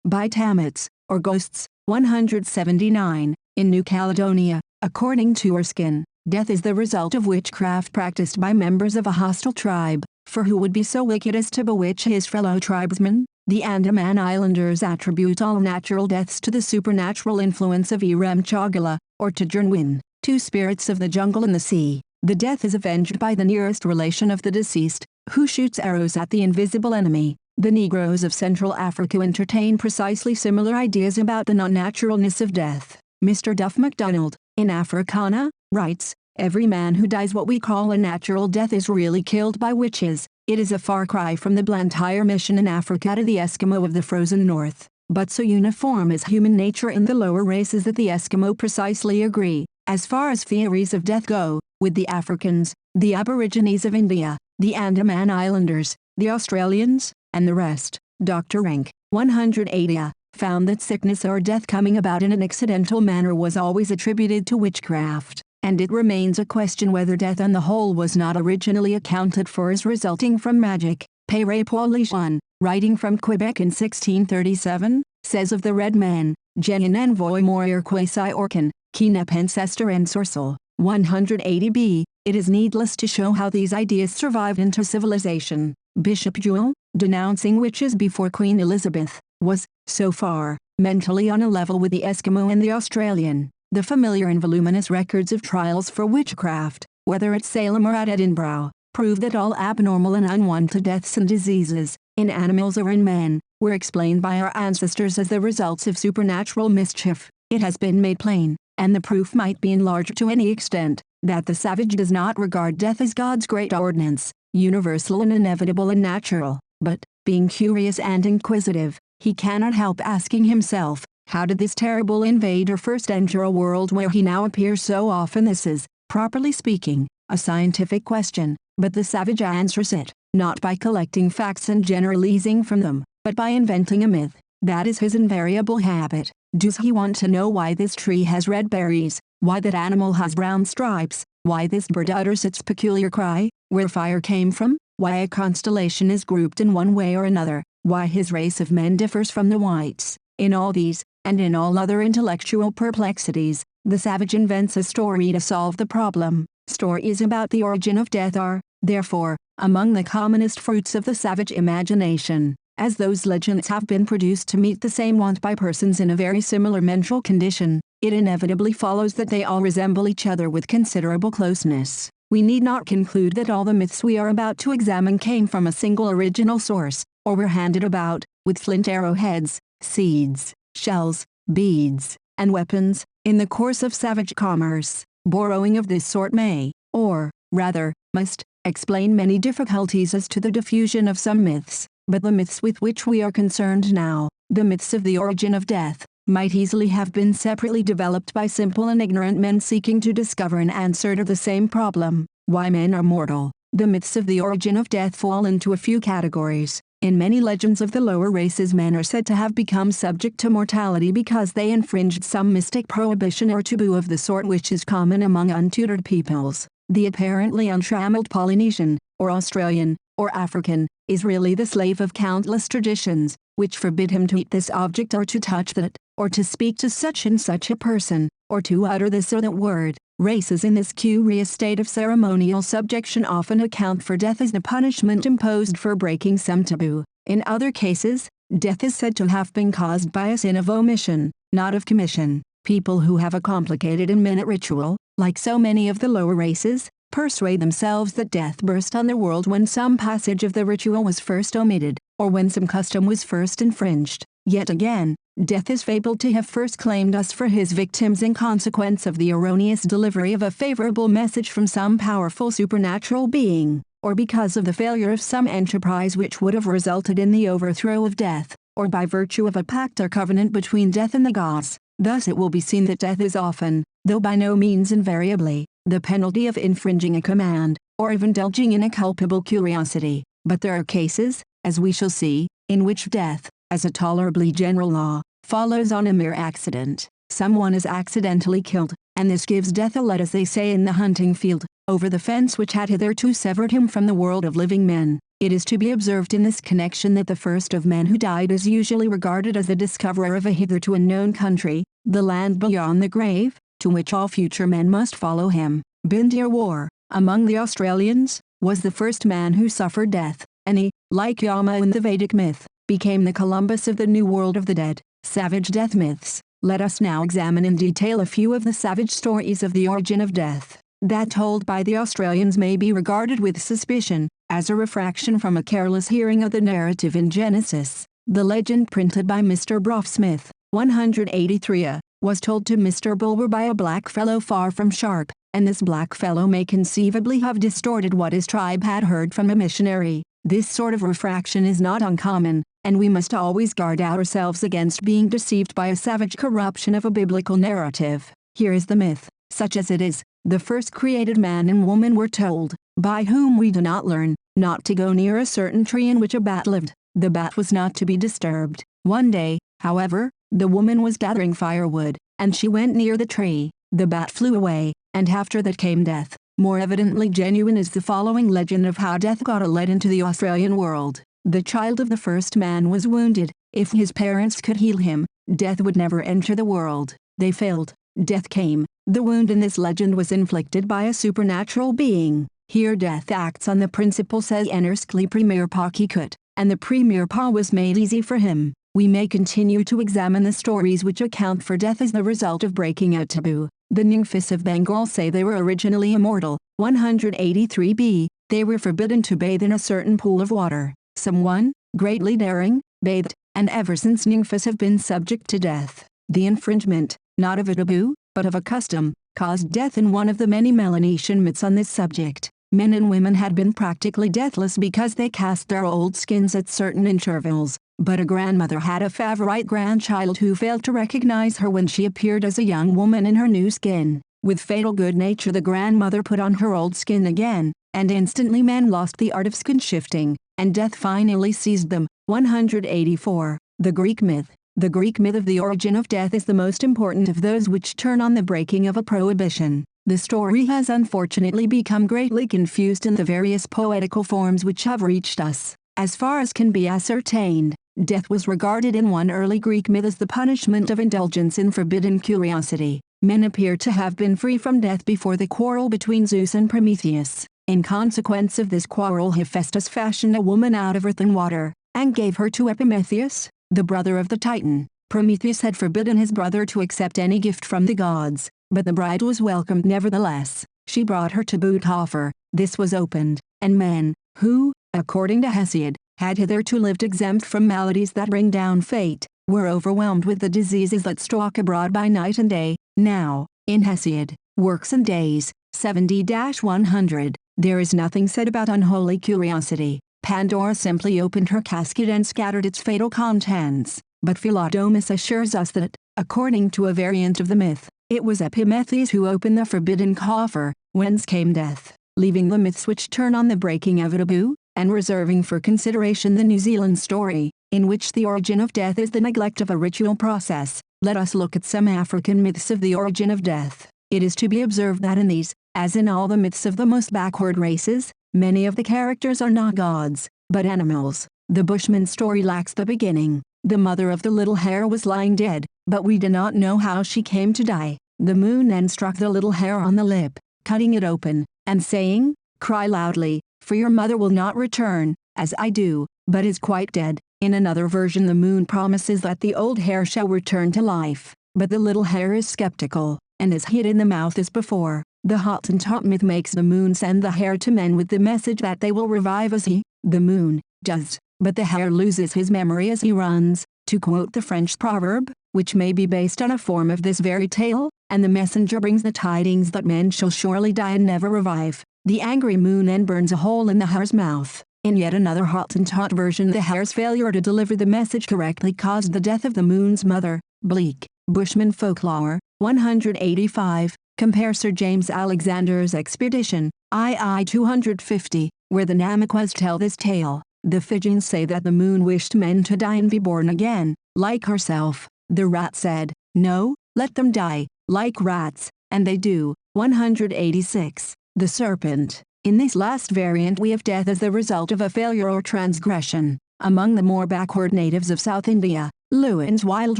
by Tamets, or ghosts. 179. In New Caledonia, according to Erskine, death is the result of witchcraft practiced by members of a hostile tribe, for who would be so wicked as to bewitch his fellow tribesmen? The Andaman Islanders attribute all natural deaths to the supernatural influence of Irem Chagala, or Tajernwin, two spirits of the jungle and the sea. The death is avenged by the nearest relation of the deceased, who shoots arrows at the invisible enemy. The Negroes of Central Africa entertain precisely similar ideas about the non-naturalness of death. Mr. Duff MacDonald, in Africana, writes, "Every man who dies what we call a natural death is really killed by witches. It is a far cry from the Blantyre mission in Africa to the Eskimo of the frozen north, but so uniform is human nature in the lower races that the Eskimo precisely agree, as far as theories of death go, with the Africans, the Aborigines of India, the Andaman Islanders, the Australians, and the rest." Dr. Rank, 180, found that sickness or death coming about in an accidental manner was always attributed to witchcraft, and it remains a question whether death on the whole was not originally accounted for as resulting from magic. Pere Paulichon, writing from Quebec in 1637, says of the red man, "Gen envoy mourir quasi orcan, qui ne pensester en sorcel." 180b, it is needless to show how these ideas survived into civilization. Bishop Jewell, denouncing witches before Queen Elizabeth, was, so far, mentally on a level with the Eskimo and the Australian. The familiar and voluminous records of trials for witchcraft, whether at Salem or at Edinburgh, prove that all abnormal and unwanted deaths and diseases, in animals or in men, were explained by our ancestors as the results of supernatural mischief. It has been made plain, and the proof might be enlarged to any extent, that the savage does not regard death as God's great ordinance, universal and inevitable and natural, but, being curious and inquisitive, he cannot help asking himself, how did this terrible invader first enter a world where he now appears so often? This is, properly speaking, a scientific question, but the savage answers it, not by collecting facts and generalizing from them, but by inventing a myth. That is his invariable habit. Does he want to know why this tree has red berries, why that animal has brown stripes, why this bird utters its peculiar cry, where fire came from, why a constellation is grouped in one way or another, why his race of men differs from the whites? In all these, and in all other intellectual perplexities, the savage invents a story to solve the problem. Stories about the origin of death are, therefore, among the commonest fruits of the savage imagination. As those legends have been produced to meet the same want by persons in a very similar mental condition, it inevitably follows that they all resemble each other with considerable closeness. We need not conclude that all the myths we are about to examine came from a single original source, or were handed about, with flint arrowheads, seeds, shells, beads, and weapons, in the course of savage commerce. Borrowing of this sort may, or, rather, must, explain many difficulties as to the diffusion of some myths, but the myths with which we are concerned now, the myths of the origin of death, might easily have been separately developed by simple and ignorant men seeking to discover an answer to the same problem, why men are mortal. The myths of the origin of death fall into a few categories. In many legends of the lower races, men are said to have become subject to mortality because they infringed some mystic prohibition or taboo of the sort which is common among untutored peoples. The apparently untrammeled Polynesian, or Australian, or African, is really the slave of countless traditions, which forbid him to eat this object or to touch that, or to speak to such and such a person, or to utter this or that word. Races in this curious state of ceremonial subjection often account for death as the punishment imposed for breaking some taboo. In other cases, death is said to have been caused by a sin of omission, not of commission. People who have a complicated and minute ritual, like so many of the lower races, persuade themselves that death burst on the world when some passage of the ritual was first omitted, or when some custom was first infringed. Yet again, death is fabled to have first claimed us for his victims in consequence of the erroneous delivery of a favorable message from some powerful supernatural being, or because of the failure of some enterprise which would have resulted in the overthrow of death, or by virtue of a pact or covenant between death and the gods. Thus it will be seen that death is often, though by no means invariably, the penalty of infringing a command, or of indulging in a culpable curiosity. But there are cases, as we shall see, in which death, as a tolerably general law, follows on a mere accident. Someone is accidentally killed, and this gives death a let, as they say in the hunting field, over the fence which had hitherto severed him from the world of living men. It is to be observed in this connection that the first of men who died is usually regarded as the discoverer of a hitherto unknown country, the land beyond the grave, to which all future men must follow him. Bindir War, among the Australians, was the first man who suffered death, and he, like Yama in the Vedic myth, became the Columbus of the New World of the Dead. Savage death myths. Let us now examine in detail a few of the savage stories of the origin of death. That told by the Australians may be regarded with suspicion, as a refraction from a careless hearing of the narrative in Genesis. The legend printed by Mr. Brough Smith, 183 was told to Mr. Bulwer by a blackfellow far from Sharp, and this blackfellow may conceivably have distorted what his tribe had heard from a missionary. This sort of refraction is not uncommon, and we must always guard ourselves against being deceived by a savage corruption of a biblical narrative. Here is the myth, such as it is. The first created man and woman were told, by whom we do not learn, not to go near a certain tree in which a bat lived. The bat was not to be disturbed. One day, however, the woman was gathering firewood, and she went near the tree. The bat flew away, and after that came death. More evidently genuine is the following legend of how death got a let into the Australian world. The child of the first man was wounded. If his parents could heal him, death would never enter the world. They failed. Death came. The wound in this legend was inflicted by a supernatural being. Here death acts on the principle says enerskli premier pakikut, and the premier pa was made easy for him. We may continue to examine the stories which account for death as the result of breaking a taboo. The Ningfis of Bengal say they were originally immortal. 183b, they were forbidden to bathe in a certain pool of water. Someone, greatly daring, bathed, and ever since Ningfis have been subject to death. The infringement, not of a taboo, but of a custom, caused death in one of the many Melanesian myths on this subject. Men and women had been practically deathless because they cast their old skins at certain intervals, but a grandmother had a favorite grandchild who failed to recognize her when she appeared as a young woman in her new skin. With fatal good nature the grandmother put on her old skin again, and instantly men lost the art of skin shifting, and death finally seized them. 184. The Greek myth. The Greek myth of the origin of death is the most important of those which turn on the breaking of a prohibition. The story has unfortunately become greatly confused in the various poetical forms which have reached us. As far as can be ascertained, Death was regarded in one early Greek myth as the punishment of indulgence in forbidden curiosity. Men appear to have been free from death before the quarrel between Zeus and Prometheus. In consequence of this quarrel, Hephaestus fashioned a woman out of earth and water, and gave her to Epimetheus, the brother of the Titan. Prometheus had forbidden his brother to accept any gift from the gods, but the bride was welcomed nevertheless. She brought her to Boot-Hoffer. This was opened, and men, who, according to Hesiod, had hitherto lived exempt from maladies that bring down fate, were overwhelmed with the diseases that stalk abroad by night and day. Now, in Hesiod, Works and Days, 70-100, there is nothing said about unholy curiosity. Pandora simply opened her casket and scattered its fatal contents, but Philodomus assures us that, according to a variant of the myth, it was Epimetheus who opened the forbidden coffer, whence came death. Leaving the myths which turn on the breaking of a taboo, and reserving for consideration the New Zealand story, in which the origin of death is the neglect of a ritual process, let us look at some African myths of the origin of death. It is to be observed that in these, as in all the myths of the most backward races, many of the characters are not gods, but animals. The Bushman story lacks the beginning. The mother of the little hare was lying dead, but we do not know how she came to die. The moon then struck the little hare on the lip, cutting it open, and saying, "Cry loudly, for your mother will not return, as I do, but is quite dead." In another version the moon promises that the old hare shall return to life, but the little hare is skeptical, and is hit in the mouth as before. The Hottentot myth makes the moon send the hare to men with the message that they will revive as he, the moon, does, but the hare loses his memory as he runs, to quote the French proverb, which may be based on a form of this very tale, and the messenger brings the tidings that men shall surely die and never revive. The angry moon then burns a hole in the hare's mouth. In yet another Hottentot version the hare's failure to deliver the message correctly caused the death of the moon's mother. Bleak, Bushman Folklore, 185, compare Sir James Alexander's Expedition, II 250, where the Namaquas tell this tale. The Fijians say that the moon wished men to die and be born again, like herself. The rat said, "No, let them die, like rats," and they do. 186. The serpent. In this last variant we have death as the result of a failure or transgression. Among the more backward natives of South India, Lewin's wild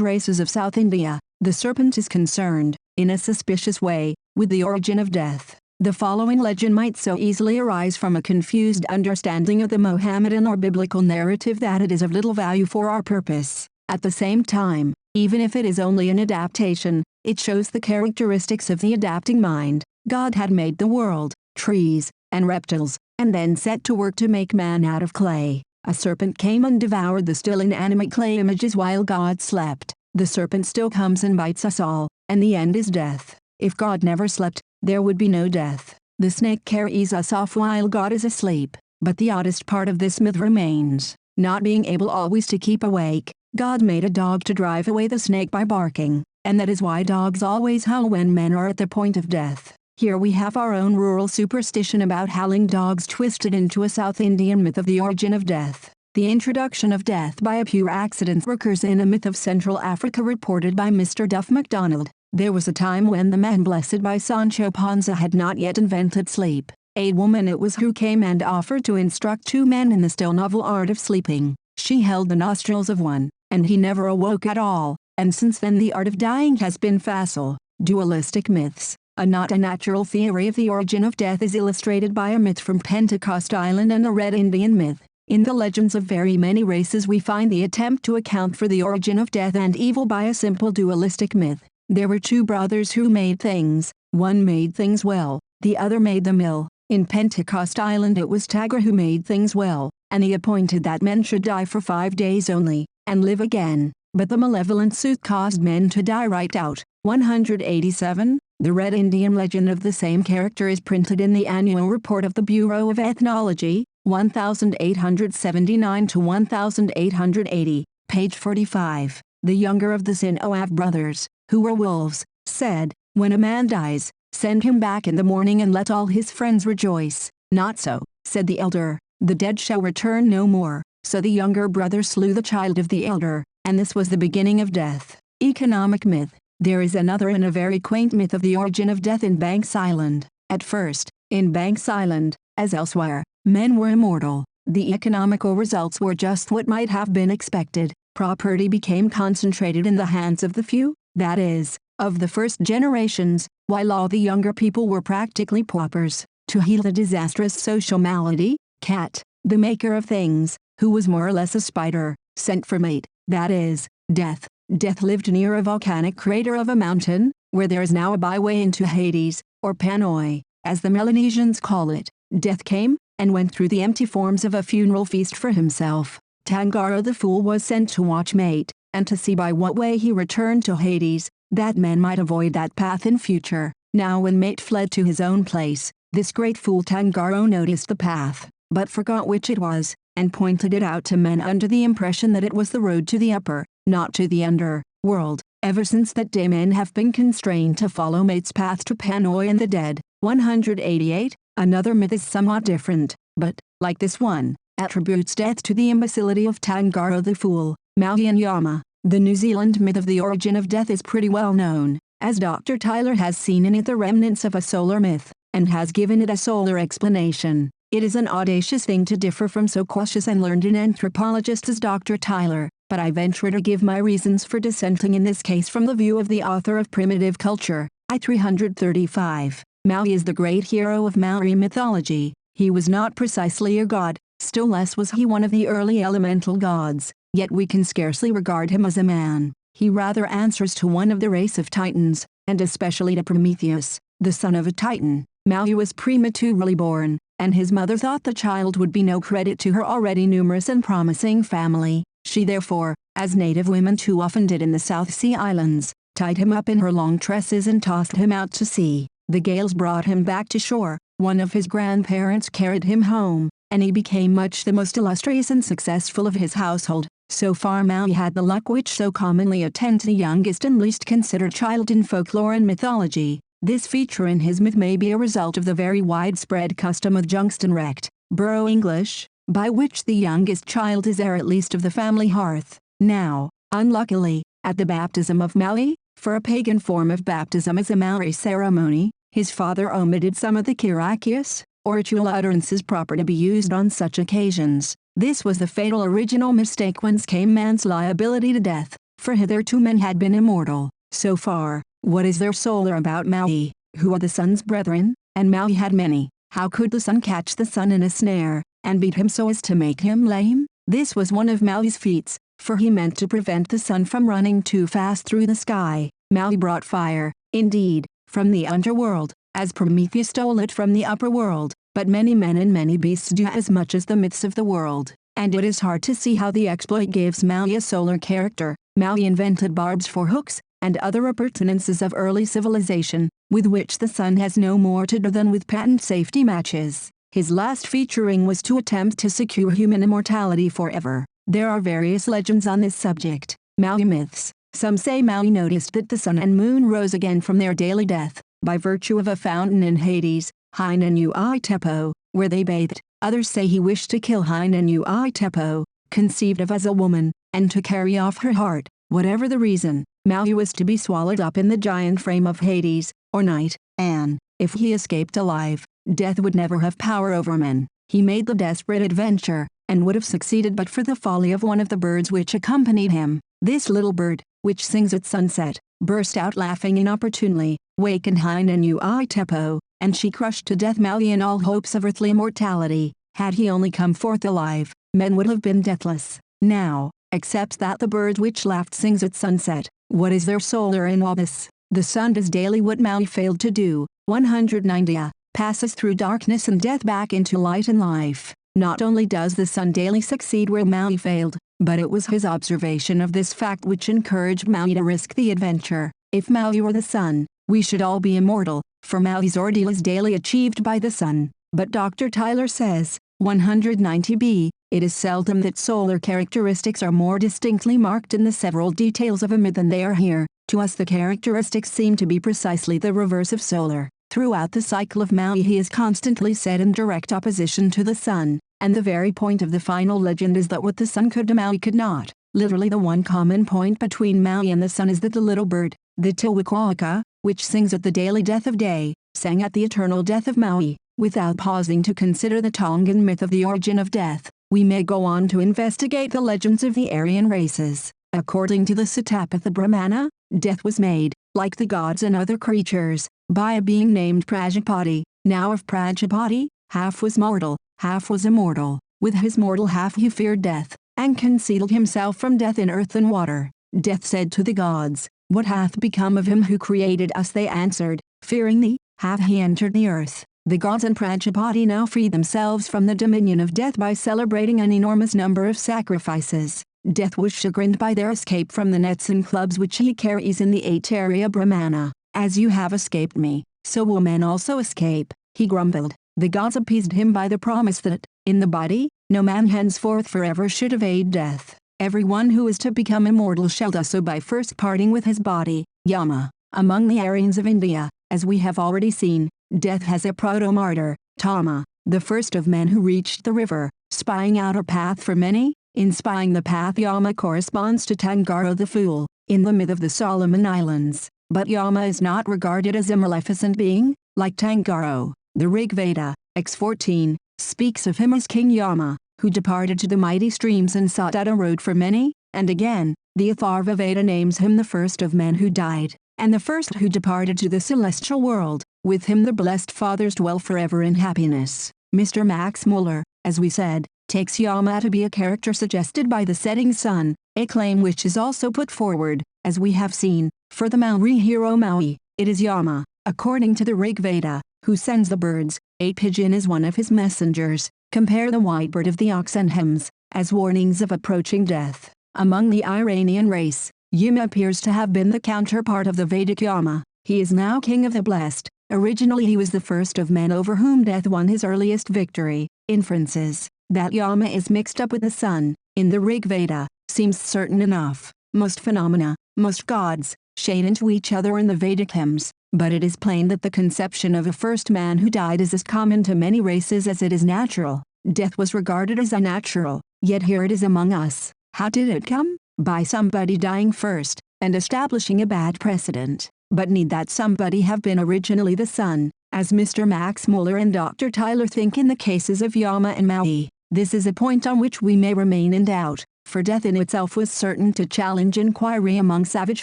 races of South India, the serpent is concerned, in a suspicious way, with the origin of death. The following legend might so easily arise from a confused understanding of the Mohammedan or biblical narrative that it is of little value for our purpose. At the same time, even if it is only an adaptation, it shows the characteristics of the adapting mind. God had made the world, trees, and reptiles, and then set to work to make man out of clay. A serpent came and devoured the still inanimate clay images while God slept. The serpent still comes and bites us all, and the end is death. If God never slept, there would be no death. The snake carries us off while God is asleep. But the oddest part of this myth remains, not being able always to keep awake. God made a dog to drive away the snake by barking, and that is why dogs always howl when men are at the point of death. Here we have our own rural superstition about howling dogs twisted into a South Indian myth of the origin of death. The introduction of death by a pure accident occurs in a myth of Central Africa reported by Mr. Duff MacDonald. There was a time when the man blessed by Sancho Panza had not yet invented sleep. A woman it was who came and offered to instruct two men in the still novel art of sleeping. She held the nostrils of one, and he never awoke at all, and since then the art of dying has been facile. Dualistic myths. A not a natural theory of the origin of death is illustrated by a myth from Pentecost Island and a Red Indian myth. In the legends of very many races we find the attempt to account for the origin of death and evil by a simple dualistic myth. There were two brothers who made things, one made things well, the other made them ill. In Pentecost Island it was Tagra who made things well, and he appointed that men should die for 5 days only, and live again, but the malevolent sooth caused men to die right out. 187. The Red Indian legend of the same character is printed in the annual report of the Bureau of Ethnology, 1879 to 1880, page 45. The younger of the Sinoav brothers, who were wolves, said, "When a man dies, send him back in the morning and let all his friends rejoice." "Not so," said the elder, "the dead shall return no more." So the younger brother slew the child of the elder, and this was the beginning of death. Economic myth. There is another and a very quaint myth of the origin of death in Banks Island. At first, in Banks Island, as elsewhere, men were immortal. The economical results were just what might have been expected. Property became concentrated in the hands of the few, that is, of the first generations, while all the younger people were practically paupers. To heal the disastrous social malady, Cat, the maker of things, who was more or less a spider, sent for mate, that is, Death. Death lived near a volcanic crater of a mountain, where there is now a byway into Hades, or Panoi, as the Melanesians call it. Death came, and went through the empty forms of a funeral feast for himself. Tangaro the fool was sent to watch mate, and to see by what way he returned to Hades, that men might avoid that path in future. Now when mate fled to his own place, this great fool Tangaro noticed the path, but forgot which it was, and pointed it out to men under the impression that it was the road to the upper, not to the under, world. Ever since that day men have been constrained to follow mate's path to Panoi and the dead. 188. Another myth is somewhat different, but, like this one, attributes death to the imbecility of Tangaro the fool. Maui and Yama. The New Zealand myth of the origin of death is pretty well known, as Dr. Tyler has seen in it the remnants of a solar myth, and has given it a solar explanation. It is an audacious thing to differ from so cautious and learned an anthropologist as Dr. Tyler, but I venture to give my reasons for dissenting in this case from the view of the author of Primitive Culture. I-335. Maui is the great hero of Maori mythology. He was not precisely a god, still less was he one of the early elemental gods, yet we can scarcely regard him as a man. He rather answers to one of the race of Titans, and especially to Prometheus, the son of a Titan. Maui was prematurely born, and his mother thought the child would be no credit to her already numerous and promising family. She therefore, as native women too often did in the South Sea Islands, tied him up in her long tresses and tossed him out to sea. The gales brought him back to shore, one of his grandparents carried him home, and he became much the most illustrious and successful of his household. So far Maui had the luck which so commonly attends the youngest and least considered child in folklore and mythology. This feature in his myth may be a result of the very widespread custom of Junkston rect, Borough English, by which the youngest child is heir at least of the family hearth. Now, unluckily, at the baptism of Maui, for a pagan form of baptism is a Maori ceremony, his father omitted some of the kirakias, or ritual utterances proper to be used on such occasions. This was the fatal original mistake whence came man's liability to death, for hitherto men had been immortal. So far, what is there solar about Maui, who are the sun's brethren? And Maui had many. How could the sun catch the sun in a snare, and beat him so as to make him lame? This was one of Maui's feats, for he meant to prevent the sun from running too fast through the sky. Maui brought fire, indeed, from the underworld, as Prometheus stole it from the upper world, but many men and many beasts do as much as the myths of the world, and it is hard to see how the exploit gives Maui a solar character. Maui invented barbs for hooks, and other appurtenances of early civilization, with which the sun has no more to do than with patent safety matches. His last featuring was to attempt to secure human immortality forever. There are various legends on this subject. Maui myths. Some say Maui noticed that the sun and moon rose again from their daily death, by virtue of a fountain in Hades, Hainanui Tepo, where they bathed. Others say he wished to kill Hainanui Tepo, conceived of as a woman, and to carry off her heart. Whatever the reason, Maui was to be swallowed up in the giant frame of Hades, or night, and, if he escaped alive, death would never have power over men. He made the desperate adventure, and would have succeeded but for the folly of one of the birds which accompanied him. This little bird, which sings at sunset, burst out laughing inopportunely, wakened Hainanui Tepo, and she crushed to death Maui and all hopes of earthly immortality. Had he only come forth alive, men would have been deathless. Now, except that the bird which laughed sings at sunset, what is there solar in all this? The sun does daily what Maui failed to do. 190. Passes through darkness and death back into light and life. Not only does the sun daily succeed where Maui failed, but it was his observation of this fact which encouraged Maui to risk the adventure. If Maui were the sun, we should all be immortal, for Maui's ordeal is daily achieved by the sun. But Dr. Tyler says, 190b, it is seldom that solar characteristics are more distinctly marked in the several details of a myth than they are here. To us the characteristics seem to be precisely the reverse of solar. Throughout the cycle of Maui he is constantly set in direct opposition to the sun, and the very point of the final legend is that what the sun could do Maui could not. Literally the one common point between Maui and the sun is that the little bird, the Tiwikuaka, which sings at the daily death of day, sang at the eternal death of Maui, without pausing to consider the Tongan myth of the origin of death. we may go on to investigate the legends of the Aryan races. According to the Satapatha Brahmana, death was made, like the gods and other creatures, by a being named Prajapati. Now of Prajapati, half was mortal, half was immortal. With his mortal half he feared death, and concealed himself from death in earth and water. Death said to the gods, "What hath become of him who created us?" They answered, "Fearing thee, hath he entered the earth." The gods and Prajapati now freed themselves from the dominion of death by celebrating an enormous number of sacrifices. Death was chagrined by their escape from the nets and clubs which he carries in the Aitareya Brahmana. "As you have escaped me, so will men also escape," he grumbled. The gods appeased him by the promise that, in the body, no man henceforth forever should evade death. Everyone who is to become immortal shall do so by first parting with his body. Yama. Among the Aryans of India, as we have already seen, death has a proto-martyr, Tama, the first of men who reached the river, spying out a path for many. In spying the path, Yama corresponds to Tangaro the fool, in the myth of the Solomon Islands. But Yama is not regarded as a maleficent being, like Tangaro. The Rigveda, X14, speaks of him as King Yama, who departed to the mighty streams and sought out a road for many, and again, the Atharva Veda names him the first of men who died, and the first who departed to the celestial world. With him the blessed fathers dwell forever in happiness. Mr. Max Muller, as we said, takes Yama to be a character suggested by the setting sun, a claim which is also put forward, as we have seen, for the Maori hero Maui. It is Yama, according to the Rigveda, who sends the birds. A pigeon is one of his messengers. Compare the white bird of the ox and hymns, as warnings of approaching death. Among the Iranian race, Yama appears to have been the counterpart of the Vedic Yama. He is now king of the blessed. Originally he was the first of men over whom death won his earliest victory. Inferences that Yama is mixed up with the sun, in the Rigveda, seems certain enough. Most phenomena, most gods, shade into each other in the Vedic hymns, but it is plain that the conception of a first man who died is as common to many races as it is natural. Death was regarded as unnatural, yet here it is among us. How did it come? By somebody dying first, and establishing a bad precedent. But need that somebody have been originally the sun, as Mr. Max Muller and Dr. Tyler think in the cases of Yama and Maui? This is a point on which we may remain in doubt, for death in itself was certain to challenge inquiry among savage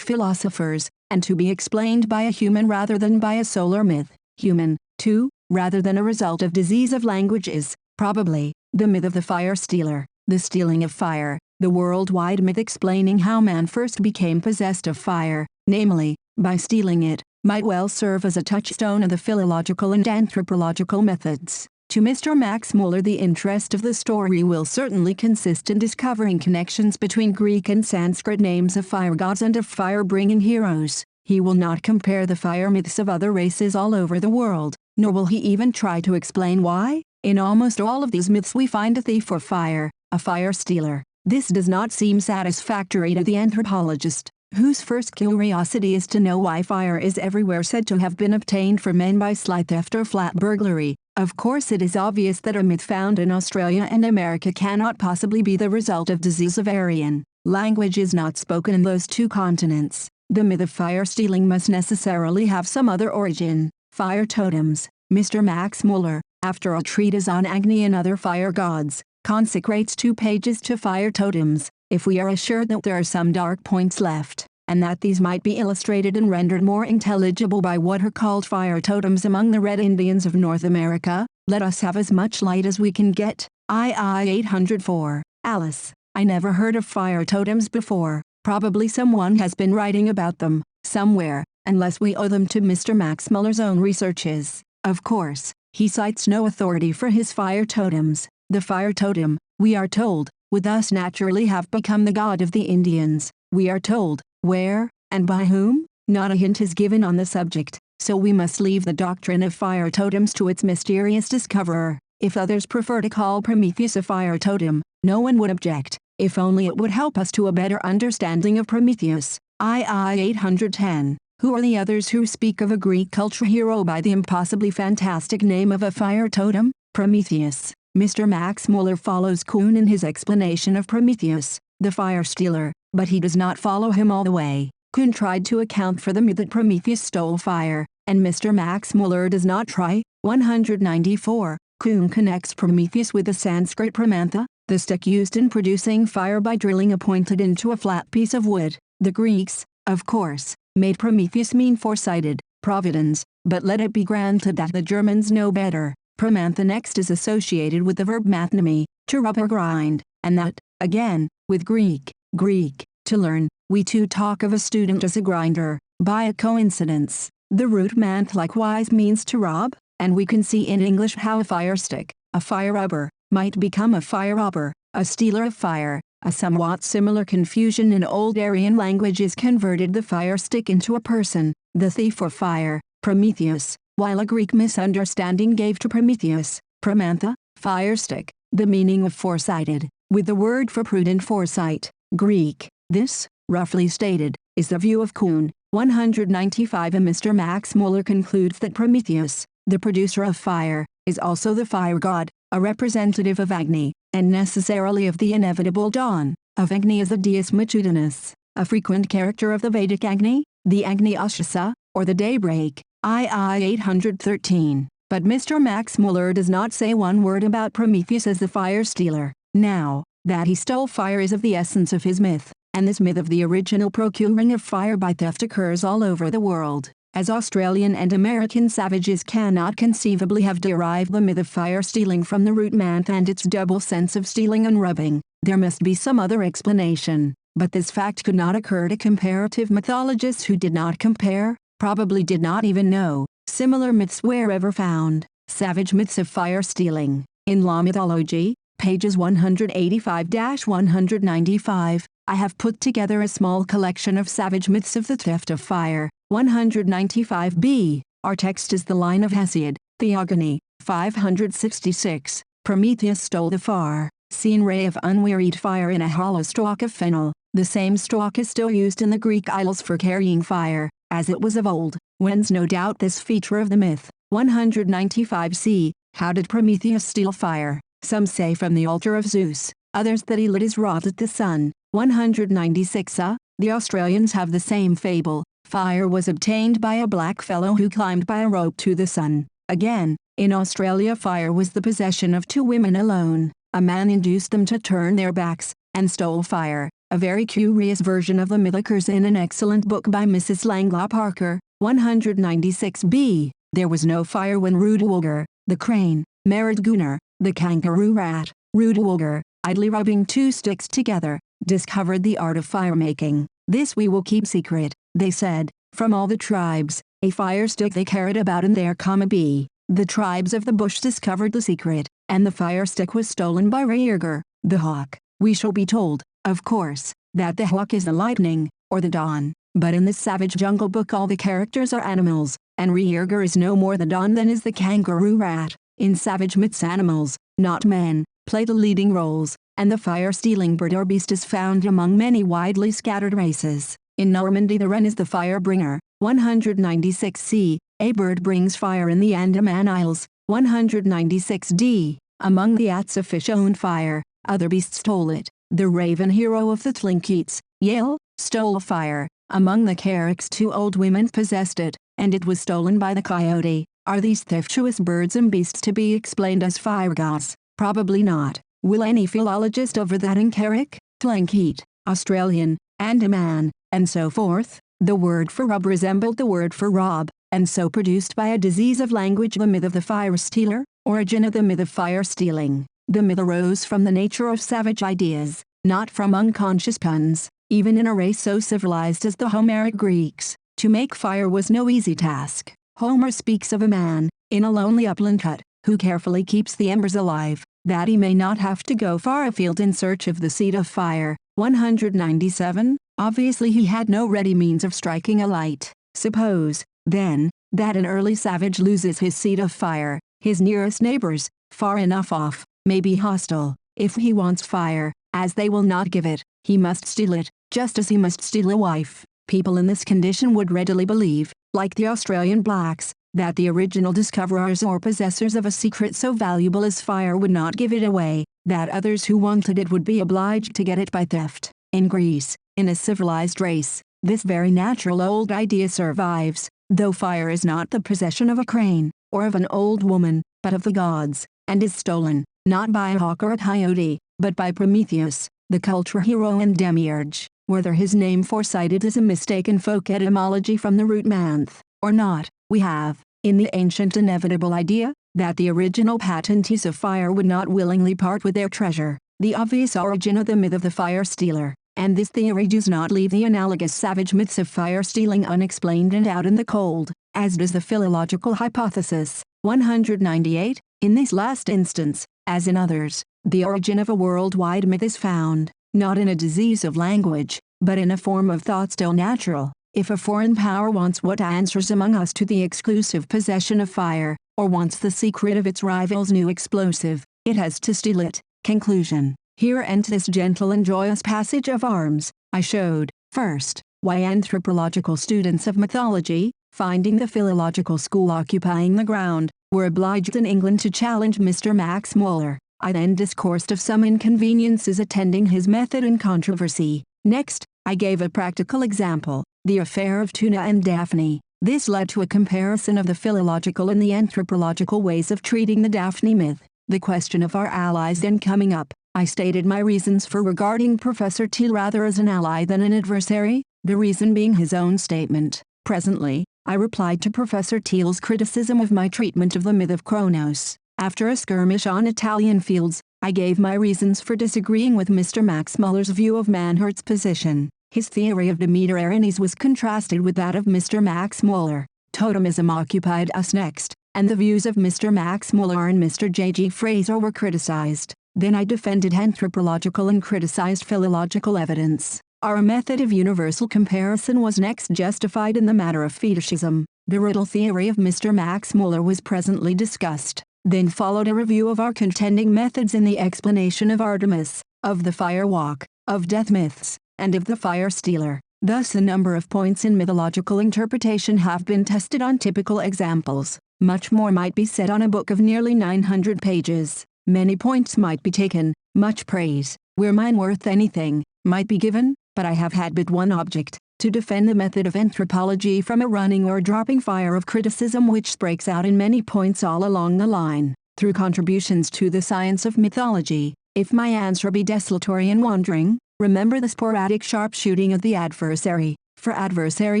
philosophers, and to be explained by a human rather than by a solar myth. Human, too, rather than a result of disease of language is, probably, the myth of the fire stealer, the stealing of fire, the worldwide myth explaining how man first became possessed of fire, namely, by stealing it, might well serve as a touchstone of the philological and anthropological methods. To Mr. Max Muller, the interest of the story will certainly consist in discovering connections between Greek and Sanskrit names of fire gods and of fire-bringing heroes. He will not compare the fire myths of other races all over the world, nor will he even try to explain why, in almost all of these myths we find a thief or fire, a fire stealer. This does not seem satisfactory to the anthropologist, whose first curiosity is to know why fire is everywhere said to have been obtained for men by sly theft or flat burglary. Of course it is obvious that a myth found in Australia and America cannot possibly be the result of disease of Aryan language is not spoken in those two continents. The myth of fire stealing must necessarily have some other origin. Fire totems. Mr. Max Muller, after a treatise on Agni and other fire gods, consecrates 2 pages to fire totems. If we are assured that there are some dark points left, and that these might be illustrated and rendered more intelligible by what are called fire totems among the Red Indians of North America, let us have as much light as we can get. II 804. Alice, I never heard of fire totems before. Probably someone has been writing about them, somewhere, unless we owe them to Mr. Max Muller's own researches. Of course, he cites no authority for his fire totems. The fire totem, we are told, would thus naturally have become the god of the Indians. We are told, where, and by whom, not a hint is given on the subject, so we must leave the doctrine of fire totems to its mysterious discoverer. If others prefer to call Prometheus a fire totem, no one would object, if only it would help us to a better understanding of Prometheus. II 810. Who are the others who speak of a Greek culture hero by the impossibly fantastic name of a fire totem? Prometheus. Mr. Max Muller follows Kuhn in his explanation of Prometheus, the fire stealer, but he does not follow him all the way. Kuhn tried to account for the myth that Prometheus stole fire, and Mr. Max Muller does not try. 194. Kuhn connects Prometheus with the Sanskrit Pramantha, the stick used in producing fire by drilling a pointed into a flat piece of wood. The Greeks, of course, made Prometheus mean foresighted, providence, but let it be granted that the Germans know better. Pramantha next is associated with the verb mathnemi, to rub or grind, and that, again, with Greek, to learn. We too talk of a student as a grinder. By a coincidence, the root manth likewise means to rub, and we can see in English how a fire stick, a fire rubber, might become a fire robber, a stealer of fire. A somewhat similar confusion in old Aryan languages converted the fire stick into a person, the thief of fire, Prometheus, while a Greek misunderstanding gave to Prometheus, Pramantha, fire stick, the meaning of foresighted, with the word for prudent foresight, Greek. This, roughly stated, is the view of Kuhn, 195. And Mr. Max Muller concludes that Prometheus, the producer of fire, is also the fire god, a representative of Agni, and necessarily of the inevitable dawn, of Agni as the deus matutinus, a frequent character of the Vedic Agni, the Agni Ushasa, or the daybreak, II 813. But Mr. Max Muller does not say one word about Prometheus as the fire stealer. Now, that he stole fire is of the essence of his myth, and this myth of the original procuring of fire by theft occurs all over the world, as Australian and American savages cannot conceivably have derived the myth of fire stealing from the root manth and its double sense of stealing and rubbing. There must be some other explanation, but this fact could not occur to comparative mythologists who did not compare, probably did not even know, similar myths wherever found. Savage myths of fire stealing. In La Mythology, pages 185-195, I have put together a small collection of savage myths of the theft of fire. 195b. Our text is the line of Hesiod, Theogony, 566. Prometheus stole the far-seen ray of unwearied fire in a hollow stalk of fennel. The same stalk is still used in the Greek idols for carrying fire, as it was of old. Whence no doubt this feature of the myth. 195c. How did Prometheus steal fire? Some say from the altar of Zeus, others that he lit his rod at the sun. 196a. The Australians have the same fable. Fire was obtained by a black fellow who climbed by a rope to the sun. Again, in Australia fire was the possession of two women alone. A man induced them to turn their backs, and stole fire. A very curious version of the myth occurs in an excellent book by Mrs. Langlaw Parker. 196b. There was no fire when Rudewalger, the crane, married Gunnar, the kangaroo rat. Rudewalger, idly rubbing two sticks together, discovered the art of fire-making. This we will keep secret, they said, from all the tribes. A fire stick they carried about in their b. The tribes of the bush discovered the secret, and the fire stick was stolen by Reirger, the hawk. We shall be told, of course, that the hawk is the lightning, or the dawn, but in this savage jungle book all the characters are animals, and Reirger is no more the dawn than is the kangaroo rat. In savage myths animals, not men, play the leading roles, and the fire-stealing bird or beast is found among many widely scattered races. In Normandy the wren is the fire-bringer. 196c. A bird brings fire in the Andaman Isles. 196d. Among the Atsa-fish own fire, other beasts stole it. The raven hero of the Tlinkeets, Yale, stole fire. Among the Carricks 2 old women possessed it, and it was stolen by the coyote. Are these theftuous birds and beasts to be explained as fire gods? Probably not. Will any philologist over that in Carrick, Tlinkeet, Australian, Andaman, and so forth? The word for rub resembled the word for rob, and so produced by a disease of language the myth of the fire stealer. Origin of the myth of fire stealing. The myth arose from the nature of savage ideas, not from unconscious puns. Even in a race so civilized as the Homeric Greeks, to make fire was no easy task. Homer speaks of a man, in a lonely upland hut, who carefully keeps the embers alive, that he may not have to go far afield in search of the seed of fire. 197. Obviously he had no ready means of striking a light. Suppose, then, that an early savage loses his seed of fire. His nearest neighbors, far enough off, may be hostile. If he wants fire, as they will not give it, he must steal it, just as he must steal a wife. People in this condition would readily believe, like the Australian blacks, that the original discoverers or possessors of a secret so valuable as fire would not give it away, that others who wanted it would be obliged to get it by theft. In Greece, in a civilized race, this very natural old idea survives, though fire is not the possession of a crane, or of an old woman, but of the gods, and is stolen, not by a hawk or a coyote, but by Prometheus, the culture hero and demiurge. Whether his name foresighted is a mistaken folk etymology from the root manth, or not, we have, in the ancient inevitable idea, that the original patentees of fire would not willingly part with their treasure, the obvious origin of the myth of the fire stealer, and this theory does not leave the analogous savage myths of fire stealing unexplained and out in the cold, as does the philological hypothesis. 198. In this last instance, as in others, the origin of a worldwide myth is found, not in a disease of language, but in a form of thought still natural. If a foreign power wants what answers among us to the exclusive possession of fire, or wants the secret of its rival's new explosive, it has to steal it. Conclusion. Here ends this gentle and joyous passage of arms. I showed, first, why anthropological students of mythology, finding the philological school occupying the ground, were obliged in England to challenge Mr. Max Muller. I then discoursed of some inconveniences attending his method in controversy. Next, I gave a practical example, the affair of Tuna and Daphne. This led to a comparison of the philological and the anthropological ways of treating the Daphne myth. The question of our allies then coming up, I stated my reasons for regarding Professor Teal rather as an ally than an adversary, the reason being his own statement. Presently, I replied to Professor Teal's criticism of my treatment of the myth of Kronos. After a skirmish on Italian fields, I gave my reasons for disagreeing with Mr. Max Muller's view of Manhurt's position. His theory of Demeter Erinyes was contrasted with that of Mr. Max Muller. Totemism occupied us next, and the views of Mr. Max Muller and Mr. J. G. Fraser were criticized. Then I defended anthropological and criticized philological evidence. Our method of universal comparison was next justified in the matter of fetishism. The riddle theory of Mr. Max Muller was presently discussed. Then followed a review of our contending methods in the explanation of Artemis, of the fire walk, of death myths, and of the fire stealer. Thus a number of points in mythological interpretation have been tested on typical examples. Much more might be said on a book of nearly 900 pages. Many points might be taken, much praise, where mine worth anything, might be given, but I have had but one object, to defend the method of anthropology from a running or dropping fire of criticism which breaks out in many points all along the line, through contributions to the science of mythology. If my answer be desultory and wandering, remember the sporadic sharpshooting of the adversary. For adversary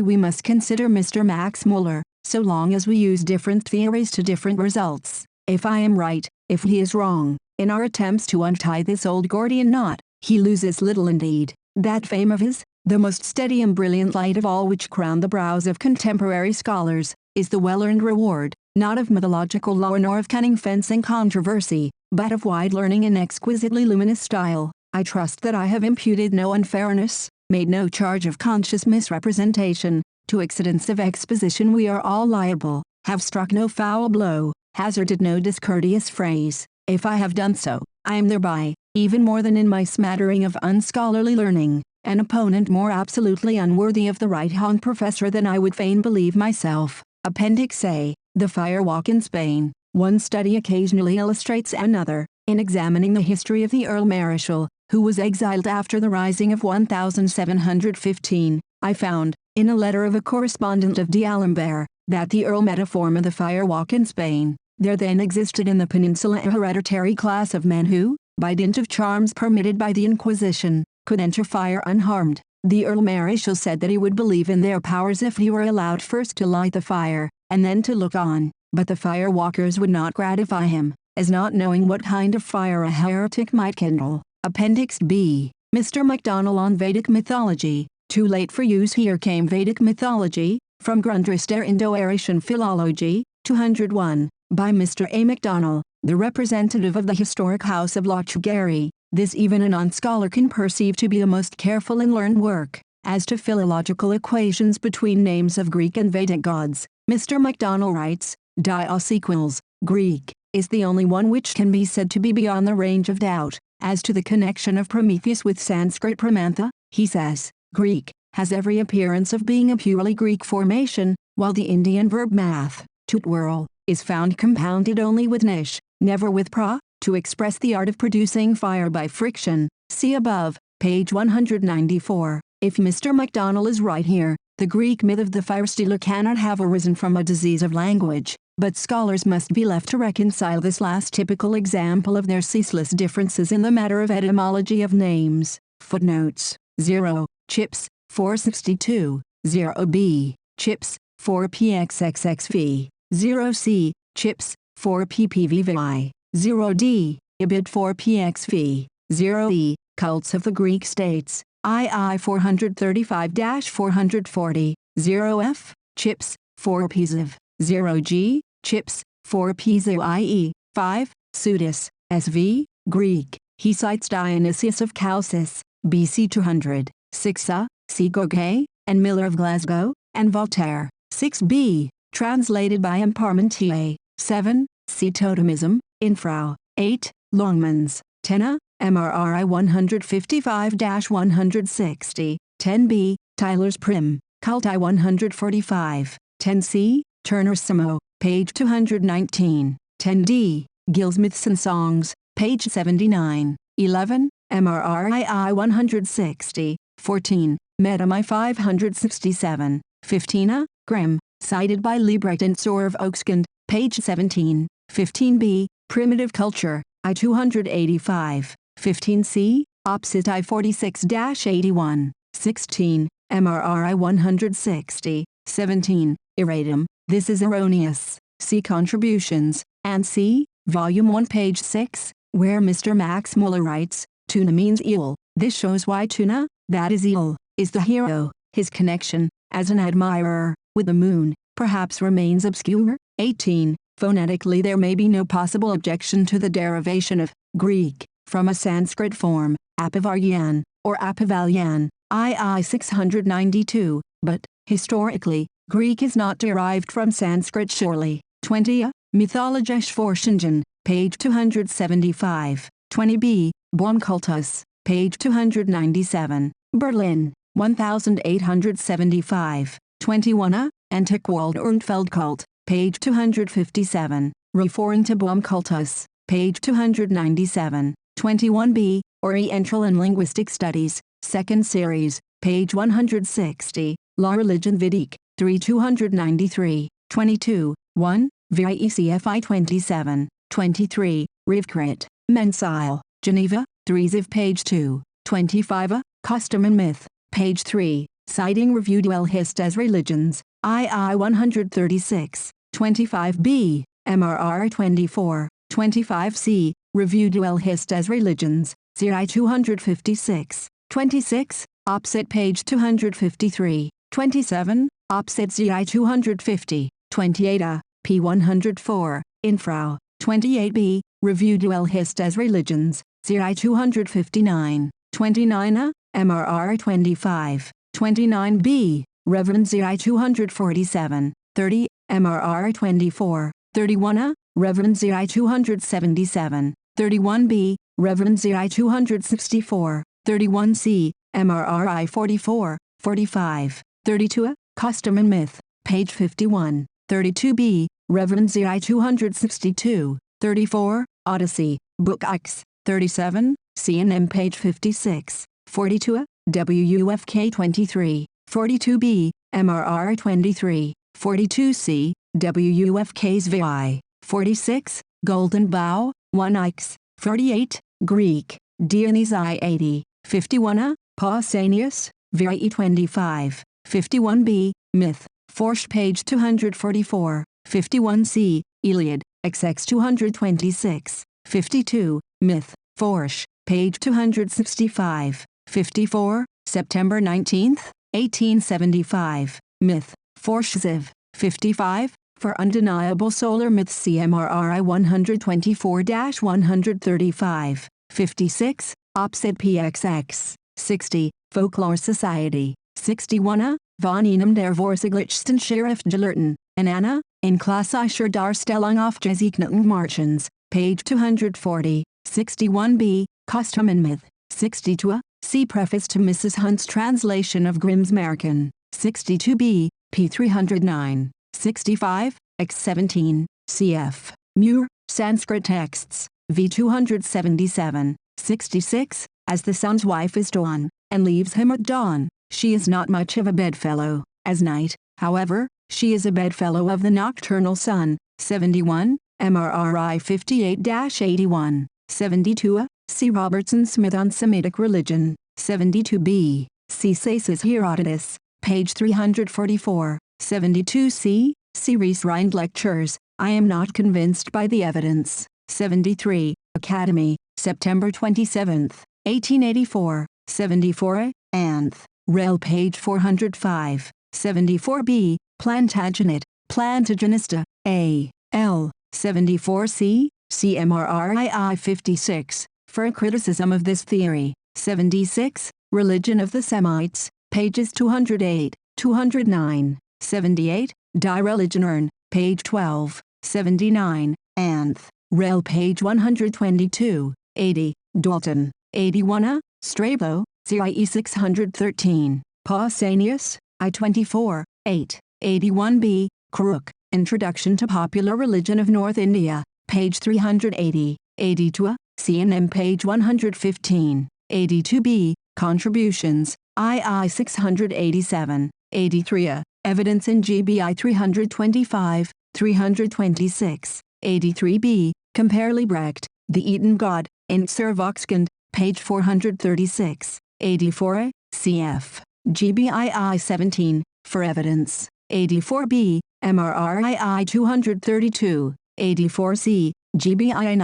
we must consider Mr. Max Muller, so long as we use different theories to different results. If I am right, if he is wrong, in our attempts to untie this old Gordian knot, he loses little indeed. That fame of his, the most steady and brilliant light of all which crown the brows of contemporary scholars, is the well-earned reward, not of mythological lore nor of cunning fencing controversy, but of wide learning and exquisitely luminous style. I trust that I have imputed no unfairness, made no charge of conscious misrepresentation. To accidents of exposition we are all liable, have struck no foul blow, hazarded no discourteous phrase. If I have done so, I am thereby, even more than in my smattering of unscholarly learning, an opponent more absolutely unworthy of the right hon professor than I would fain believe myself. Appendix A. The Fire Walk in Spain. One study occasionally illustrates another. In examining the history of the Earl Marischal, who was exiled after the rising of 1715, I found, in a letter of a correspondent of D'Alembert, that the Earl met a form of the fire walk in Spain. There then existed in the peninsula a hereditary class of men who, by dint of charms permitted by the Inquisition, could enter fire unharmed. The Earl Marischal said that he would believe in their powers if he were allowed first to light the fire, and then to look on, but the fire walkers would not gratify him, as not knowing what kind of fire a heretic might kindle. Appendix B. Mr. MacDonald on Vedic Mythology. Too late for use. Here came Vedic Mythology, from Grundrisse der Indo-Arischen Philologie, 201, by Mr. A. MacDonald, the representative of the historic house of Lochgarry. This even a non-scholar can perceive to be a most careful and learned work. As to philological equations between names of Greek and Vedic gods, Mr. MacDonald writes, Dios equals, Greek, is the only one which can be said to be beyond the range of doubt. As to the connection of Prometheus with Sanskrit Pramantha, he says, Greek, has every appearance of being a purely Greek formation, while the Indian verb math, to twirl, is found compounded only with nish, never with pra, to express the art of producing fire by friction. See above, page 194. If Mr. MacDonald is right here, the Greek myth of the fire stealer cannot have arisen from a disease of language, but scholars must be left to reconcile this last typical example of their ceaseless differences in the matter of etymology of names. Footnotes: 0. Chips, 462, 0b, Chips, 4pxxxv, 0c, Chips, 4ppvvi, 0d, Ibid 4pxv, 0e, Cults of the Greek States, II 435-440, 0f, Chips, 4pziv, 0g, Chips, 4pzoie, 5, Pseudus, sv, Greek. He cites Dionysius of Chalcis, BC 200, 6a, C. Goguet, and Miller of Glasgow, and Voltaire, 6b, translated by M. Parmentier, 7, C. Totemism, Infrau, 8, Longmans, 10a, MRRI 155-160, 10b, Tyler's Prim, Cult I 145, 10c, Turner Samo, page 219, 10d, Gill's Myths and Songs, page 79, 11, MRRI 160, 14, Metami 567, 15a, Grimm, cited by Liebrecht and Sohr of Oakskund, page 17, 15b, Primitive Culture, I 285, 15c, Opsit I 46-81, 16, MRRI 160, 17, Erratum, This is Erroneous, see Contributions, and c, Volume 1 page 6, where Mr. Max Muller writes, Tuna means eel. This shows why Tuna, that is eel, is the hero. His connection, as an admirer, with the moon, perhaps remains obscure. 18. Phonetically there may be no possible objection to the derivation of Greek from a Sanskrit form, Apavaryan, or Apavalyan, II 692, but, historically, Greek is not derived from Sanskrit surely. 20. Mythologische Forschungen, page 275, 20b, Baumkultus, page 297, Berlin, 1875, 21a, Antiquwald und Feldkult, page 257, Referring to Baumkultus, page 297, 21b, Oriental and Linguistic Studies, 2nd series, page 160, La Religion Védique, 3 293, 22, 1, VIECFI 27, 23, Rivkrit, Mensile, Geneva, 3 Ziv page 2, 25a, Custom and Myth, page 3, citing Revue des Hist as Religions, II 136, 25b, MRR 24, 25c, Revue des Hist as Religions, CI 256, 26, Opsit page 253, 27, Opsit CI 250, 28a, p 104, Infrau, 28b, Revue des Hist as Religions, CI 259, 29a, MRR 25, 29b, Reverend CI 247, 30, MRR 24, 31a, Reverend CI 277, 31b, Reverend CI 264, 31c, MRRI 44, 45, 32a, Custom and Myth, page 51, 32b, Reverend CI 262, 34, Odyssey, Book X, 37, C&M page 56, 42a, WUFK 23, 42b, MRR 23, 42c, WUFK's VI, 46, Golden Bough, 1x, 48, Greek, Dionys I 80, 51a, Pausanias, VIE 25, 51b, Myth, Forsch page 244, 51c, Iliad, XX 226, 52, Myth, Forsch, page 265, 54, September 19, 1875, Myth, Forsch Ziv, 55, for Undeniable Solar Myths CMRRI 124-135, 56, Opsit PXX, 60, Folklore Society, 61a, von einem der Vorsiglichsten Schriftgelehrten, and Anna, in klassischer Darstellung auf Gesigneten Marchens, page 240, 61b, Custom and Myth, 62a, see Preface to Mrs. Hunt's translation of Grimm's Märchen, 62b, p 309, 65, x 17, cf. Muir, Sanskrit Texts, v 277, 66, as the sun's wife is dawn, and leaves him at dawn, she is not much of a bedfellow, as night, however, she is a bedfellow of the nocturnal sun, 71, MRRI 58-81, 72a, C. Robertson Smith on Semitic Religion, 72b, C. Sasis Herodotus, page 344, 72c, C. Rees Rind Lectures, I am not convinced by the evidence, 73, Academy, September 27, 1884, 74a, Anth. Rel. page 405, 74b, Plantagenet, Plantagenista, A. L. 74c, CMRRII 56, for a criticism of this theory, 76, Religion of the Semites, pages 208, 209, 78, Die Religionern, page 12, 79, Anth. Rel. page 122, 80, Dalton, 81a, Strabo, CIE 613, Pausanias, I-24, 8, 81b, Crook, Introduction to Popular Religion of North India, page 380, 82a, CNN page 115, 82b, Contributions, II 687, 83a, Evidence in GBI 325, 326, 83b, Compare Liebrecht, The Eaten God, in Servoxkund, page 436, 84a, cf. GBII 17, for evidence, 84b, MRRII 232, 84c, GBI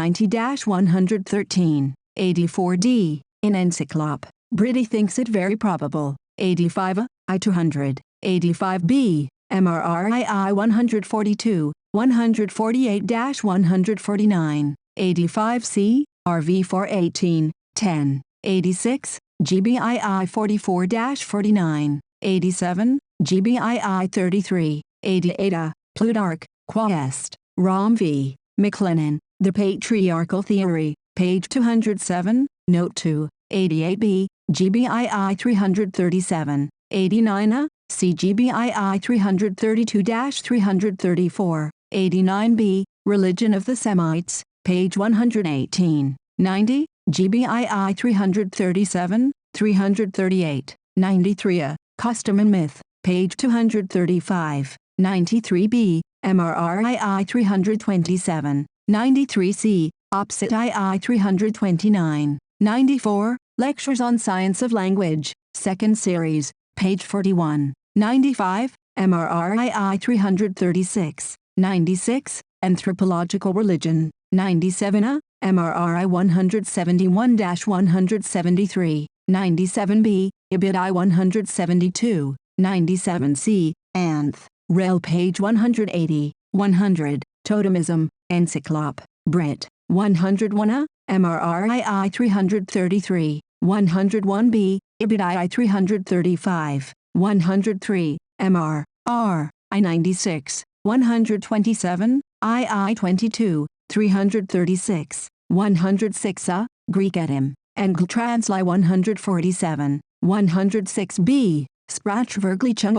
90-113, 84d, in Encyclop, Briddy thinks it very probable, 85a, I 200, 85b, MRRII 142, 148-149, 85c, RV 418, 10, 86, GBII 44-49, 87, GBII 33, 88a, Plutarch, Quaest, Rom v. McLennan, The Patriarchal Theory, page 207, note 2, 88b, GBII 337, 89a, see GBII 332-334, 89b, Religion of the Semites, page 118, 90, GBII 337, 338, 93a, Custom and Myth, page 235, 93b, MRRII 327, 93c, Opposite II 329, 94, Lectures on Science of Language, 2nd Series, page 41, 95, MRRII 336, 96, Anthropological Religion, 97a, MRRI 171-173, 97b, IBID 172, 97c, Anth. Rel. page 180, 100, Totemism, Encyclop, Brit, 101a, MRRII 333, 101b, IBID 335, 103, MR, R, I 96, 127, II 22, 336, 106a, Greek Edim, Engl Transli 147, 106b, Sprachvergleichung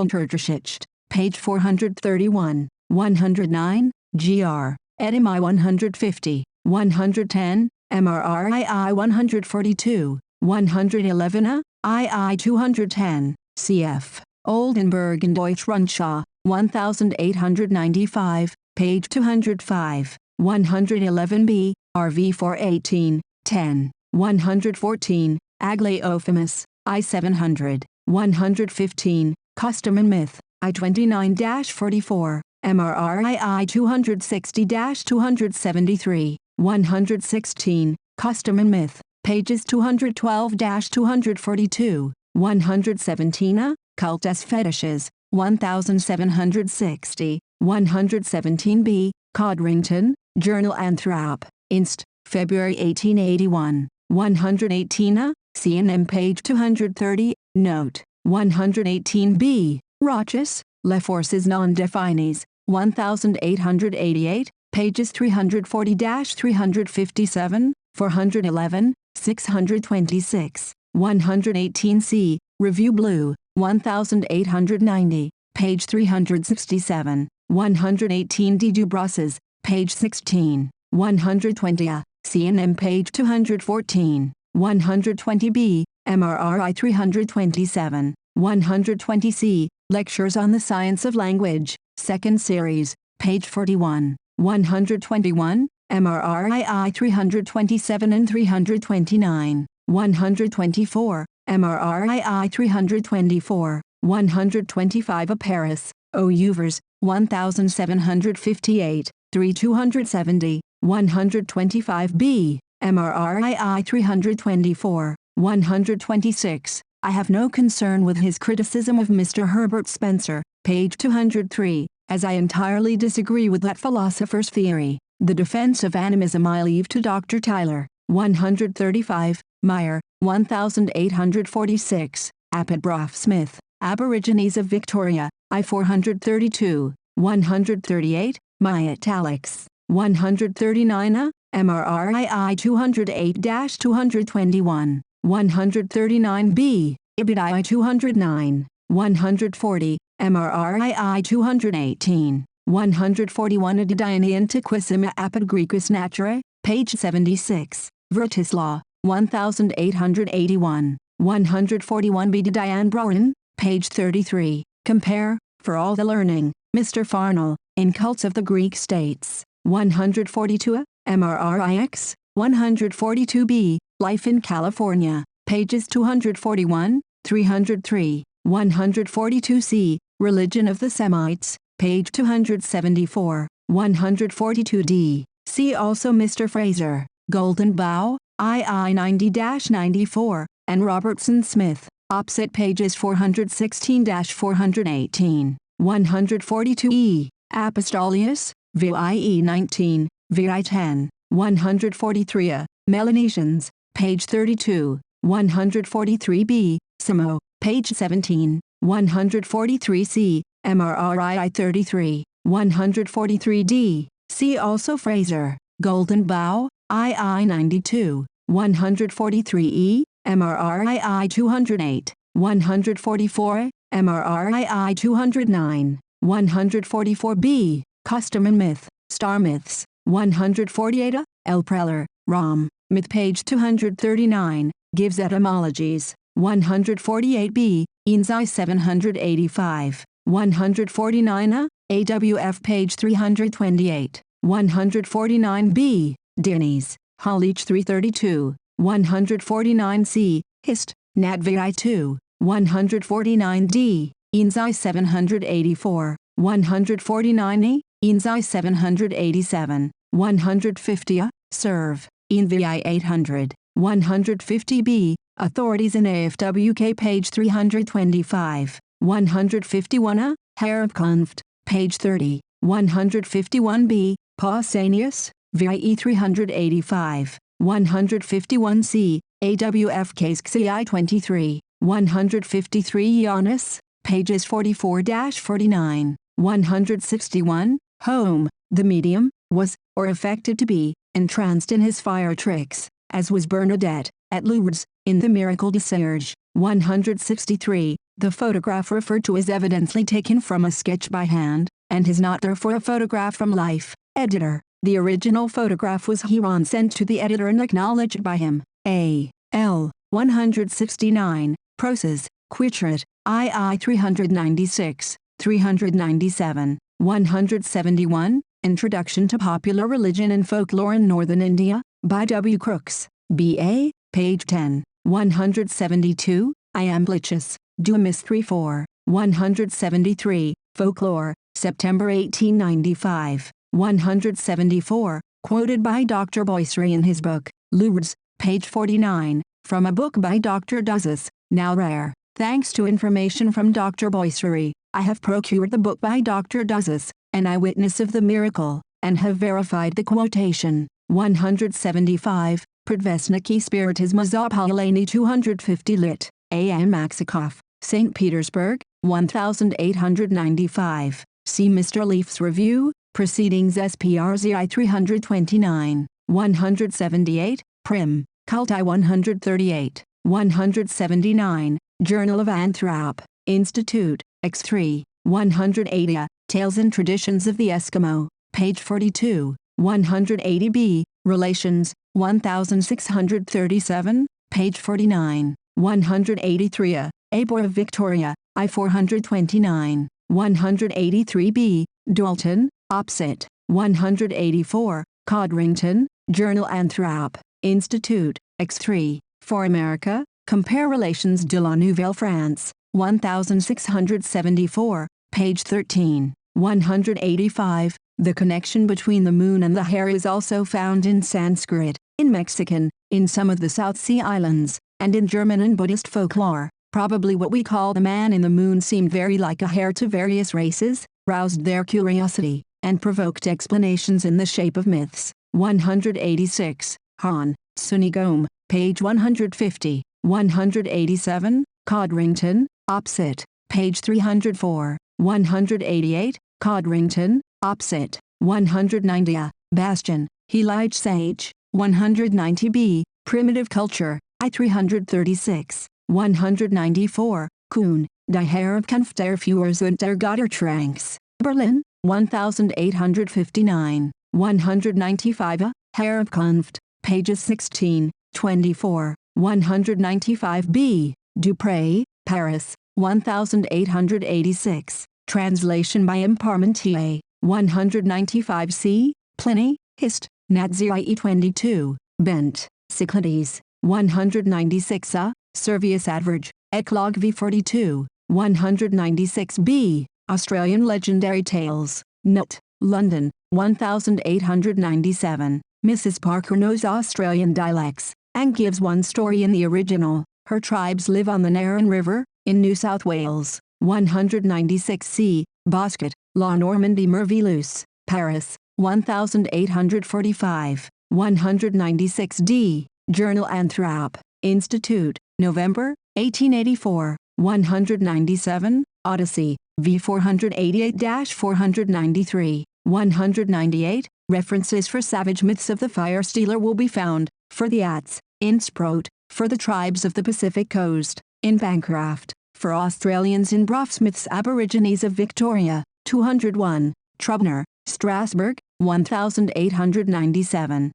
page 431, 109, GR, Edim I 150, 110, MRRII 142, 111a, II 210, cf. Oldenburg and Deutschrundschau, 1895, page 205, 111b, RV 418, 10, 114, Aglaophimus, I 700, 115, Custom and Myth, I 29-44, MRRII 260-273, 116, Custom and Myth, pages 212-242, 117a, Cult as Fetishes, 1760, 117b, Codrington, Journal Anthrop, Inst., February 1881, 118a, CNN page 230, note, 118b, Rochus, Les Forces non définies, 1888, pages 340-357, 411, 626, 118c, Review Blue, 1890, page 367, 118d Dubrosses, page 16, 120a, CNN page 214, 120b, MRRI 327, 120c, Lectures on the Science of Language, 2nd Series, page 41. 121, MRRII 327 and 329, 124, MRRII 324, 125 A Paris, Ouvers, 1758, 3270, 125 B, MRRII 324, 126. I have no concern with his criticism of Mr. Herbert Spencer, page 203, as I entirely disagree with that philosopher's theory. The defense of animism I leave to Dr. Tyler, 135, Meyer, 1846, Appenbrough Smith, Aborigines of Victoria, I 432, 138, my italics, 139 MRRII 208-221, 139b, IBIDI 209, 140, MRRII 218, 141 Edidiani Antiquissima Apud Graecus Naturae, page 76, Vertislaw, 1881, 141 B. Diane Browen, page 33, compare, for all the learning, Mr. Farnell, in Cults of the Greek States, 142 MRRIX, 142b, Life in California, pages 241, 303, 142c, Religion of the Semites, page 274, 142d. See also Mr. Fraser, Golden Bough, II 90-94, and Robertson Smith, opposite pages 416-418, 142e, Apostolius, VIE 19, VI 10, 143a, Melanesians, page 32, 143b, Samo, page 17, 143c, MRRII 33, 143d. See also Fraser, Golden Bough, II 92, 143e, MRRII 208, 144, MRRII 209, 144b, Custom and Myth, Star Myths, 148a, L. Preller, Rom, Myth page 239, gives etymologies, 148b, Inzai 785, 149a, AWF page 328, 149b, Dinnies, Hollich 332, 149c, Hist, Nat VI 2, 149d, Inzai 784, 149e, Inzai 787, 150a, Serve, InVI 800, 150b, Authorities in AFWK page 325, 151a, Herabkunft, page 30, 151b, Pausanias, VIE 385, 151c, AWF case XI 23, 153 Giannis, pages 44-49, 161, Home, the medium, was, or affected to be, entranced in his fire tricks, as was Bernadette, at Lourdes, in the Miracle de Serge, 163, the photograph referred to is evidently taken from a sketch by hand, and is not therefore a photograph from life. Editor, the original photograph was hereon sent to the editor and acknowledged by him. A. L. 169, Proses, Quitrit, II 396, 397, 171, Introduction to Popular Religion and Folklore in Northern India, by W. Crooks, B.A., page 10, 172, Iamblichus, Dumas 34, 173, Folklore, September 1895, 174, quoted by Dr. Boisserie in his book, Lourdes, page 49, from a book by Dr. Duzes, now rare. Thanks to information from Dr. Boisserie, I have procured the book by Dr. Duzes, an eyewitness of the miracle, and have verified the quotation. 175, Predvesniki Spiritisma Zapolani 250 lit. A.M. Maxikoff, St. Petersburg, 1895. See Mr. Leaf's Review, Proceedings SPRZI 329, 178, Prim, Culti 138, 179, Journal of Anthrop, Institute, X3, 180, Tales and Traditions of the Eskimo, page 42, 180b, Relations, 1637, page 49, 183a, Abor of Victoria, I 429, 183b, Dalton, opposite, 184, Codrington, Journal Anthrop, Institute, X3, for America, Compare Relations de la Nouvelle France, 1674, page 13. 185, the connection between the moon and the hair is also found in Sanskrit, in Mexican, in some of the South Sea Islands, and in German and Buddhist folklore. Probably what we call the man in the moon seemed very like a hare to various races, roused their curiosity, and provoked explanations in the shape of myths. 186, Han, Sunigome, page 150. 187, Codrington, Opposite, page 304. 188, Codrington, Opposite. 190, Bastian, Helige Sage, 190b, Primitive Culture, I 336. 194, Kuhn, Die Herkunft der Führer und der Göttertranks, Berlin, 1859. 195, Herkunft, pages 16, 24. 195b, Dupré, Paris, 1886. Translation by M. Parmentier. 195c, Pliny, Hist. Nat. Zie 22. Bent, Cyclades. 196a, Servius Adverge, Eclog v 42. 196b, Australian Legendary Tales. Nut, London, 1897. Mrs. Parker knows Australian dialects, and gives one story in the original. Her tribes live on the Narran River, in New South Wales. 196c, Bosquet, La Normandie Merveilleuse, Paris, 1845. 196d, Journal Anthrop, Institute, November, 1884. 197, Odyssey, v 488-493. 198, references for savage myths of the fire stealer will be found, for the Ats, in Sprout, for the tribes of the Pacific Coast, in Bancroft, for Australians in Brough Smith's Aborigines of Victoria, 201, Trubner, Strasbourg, 1897.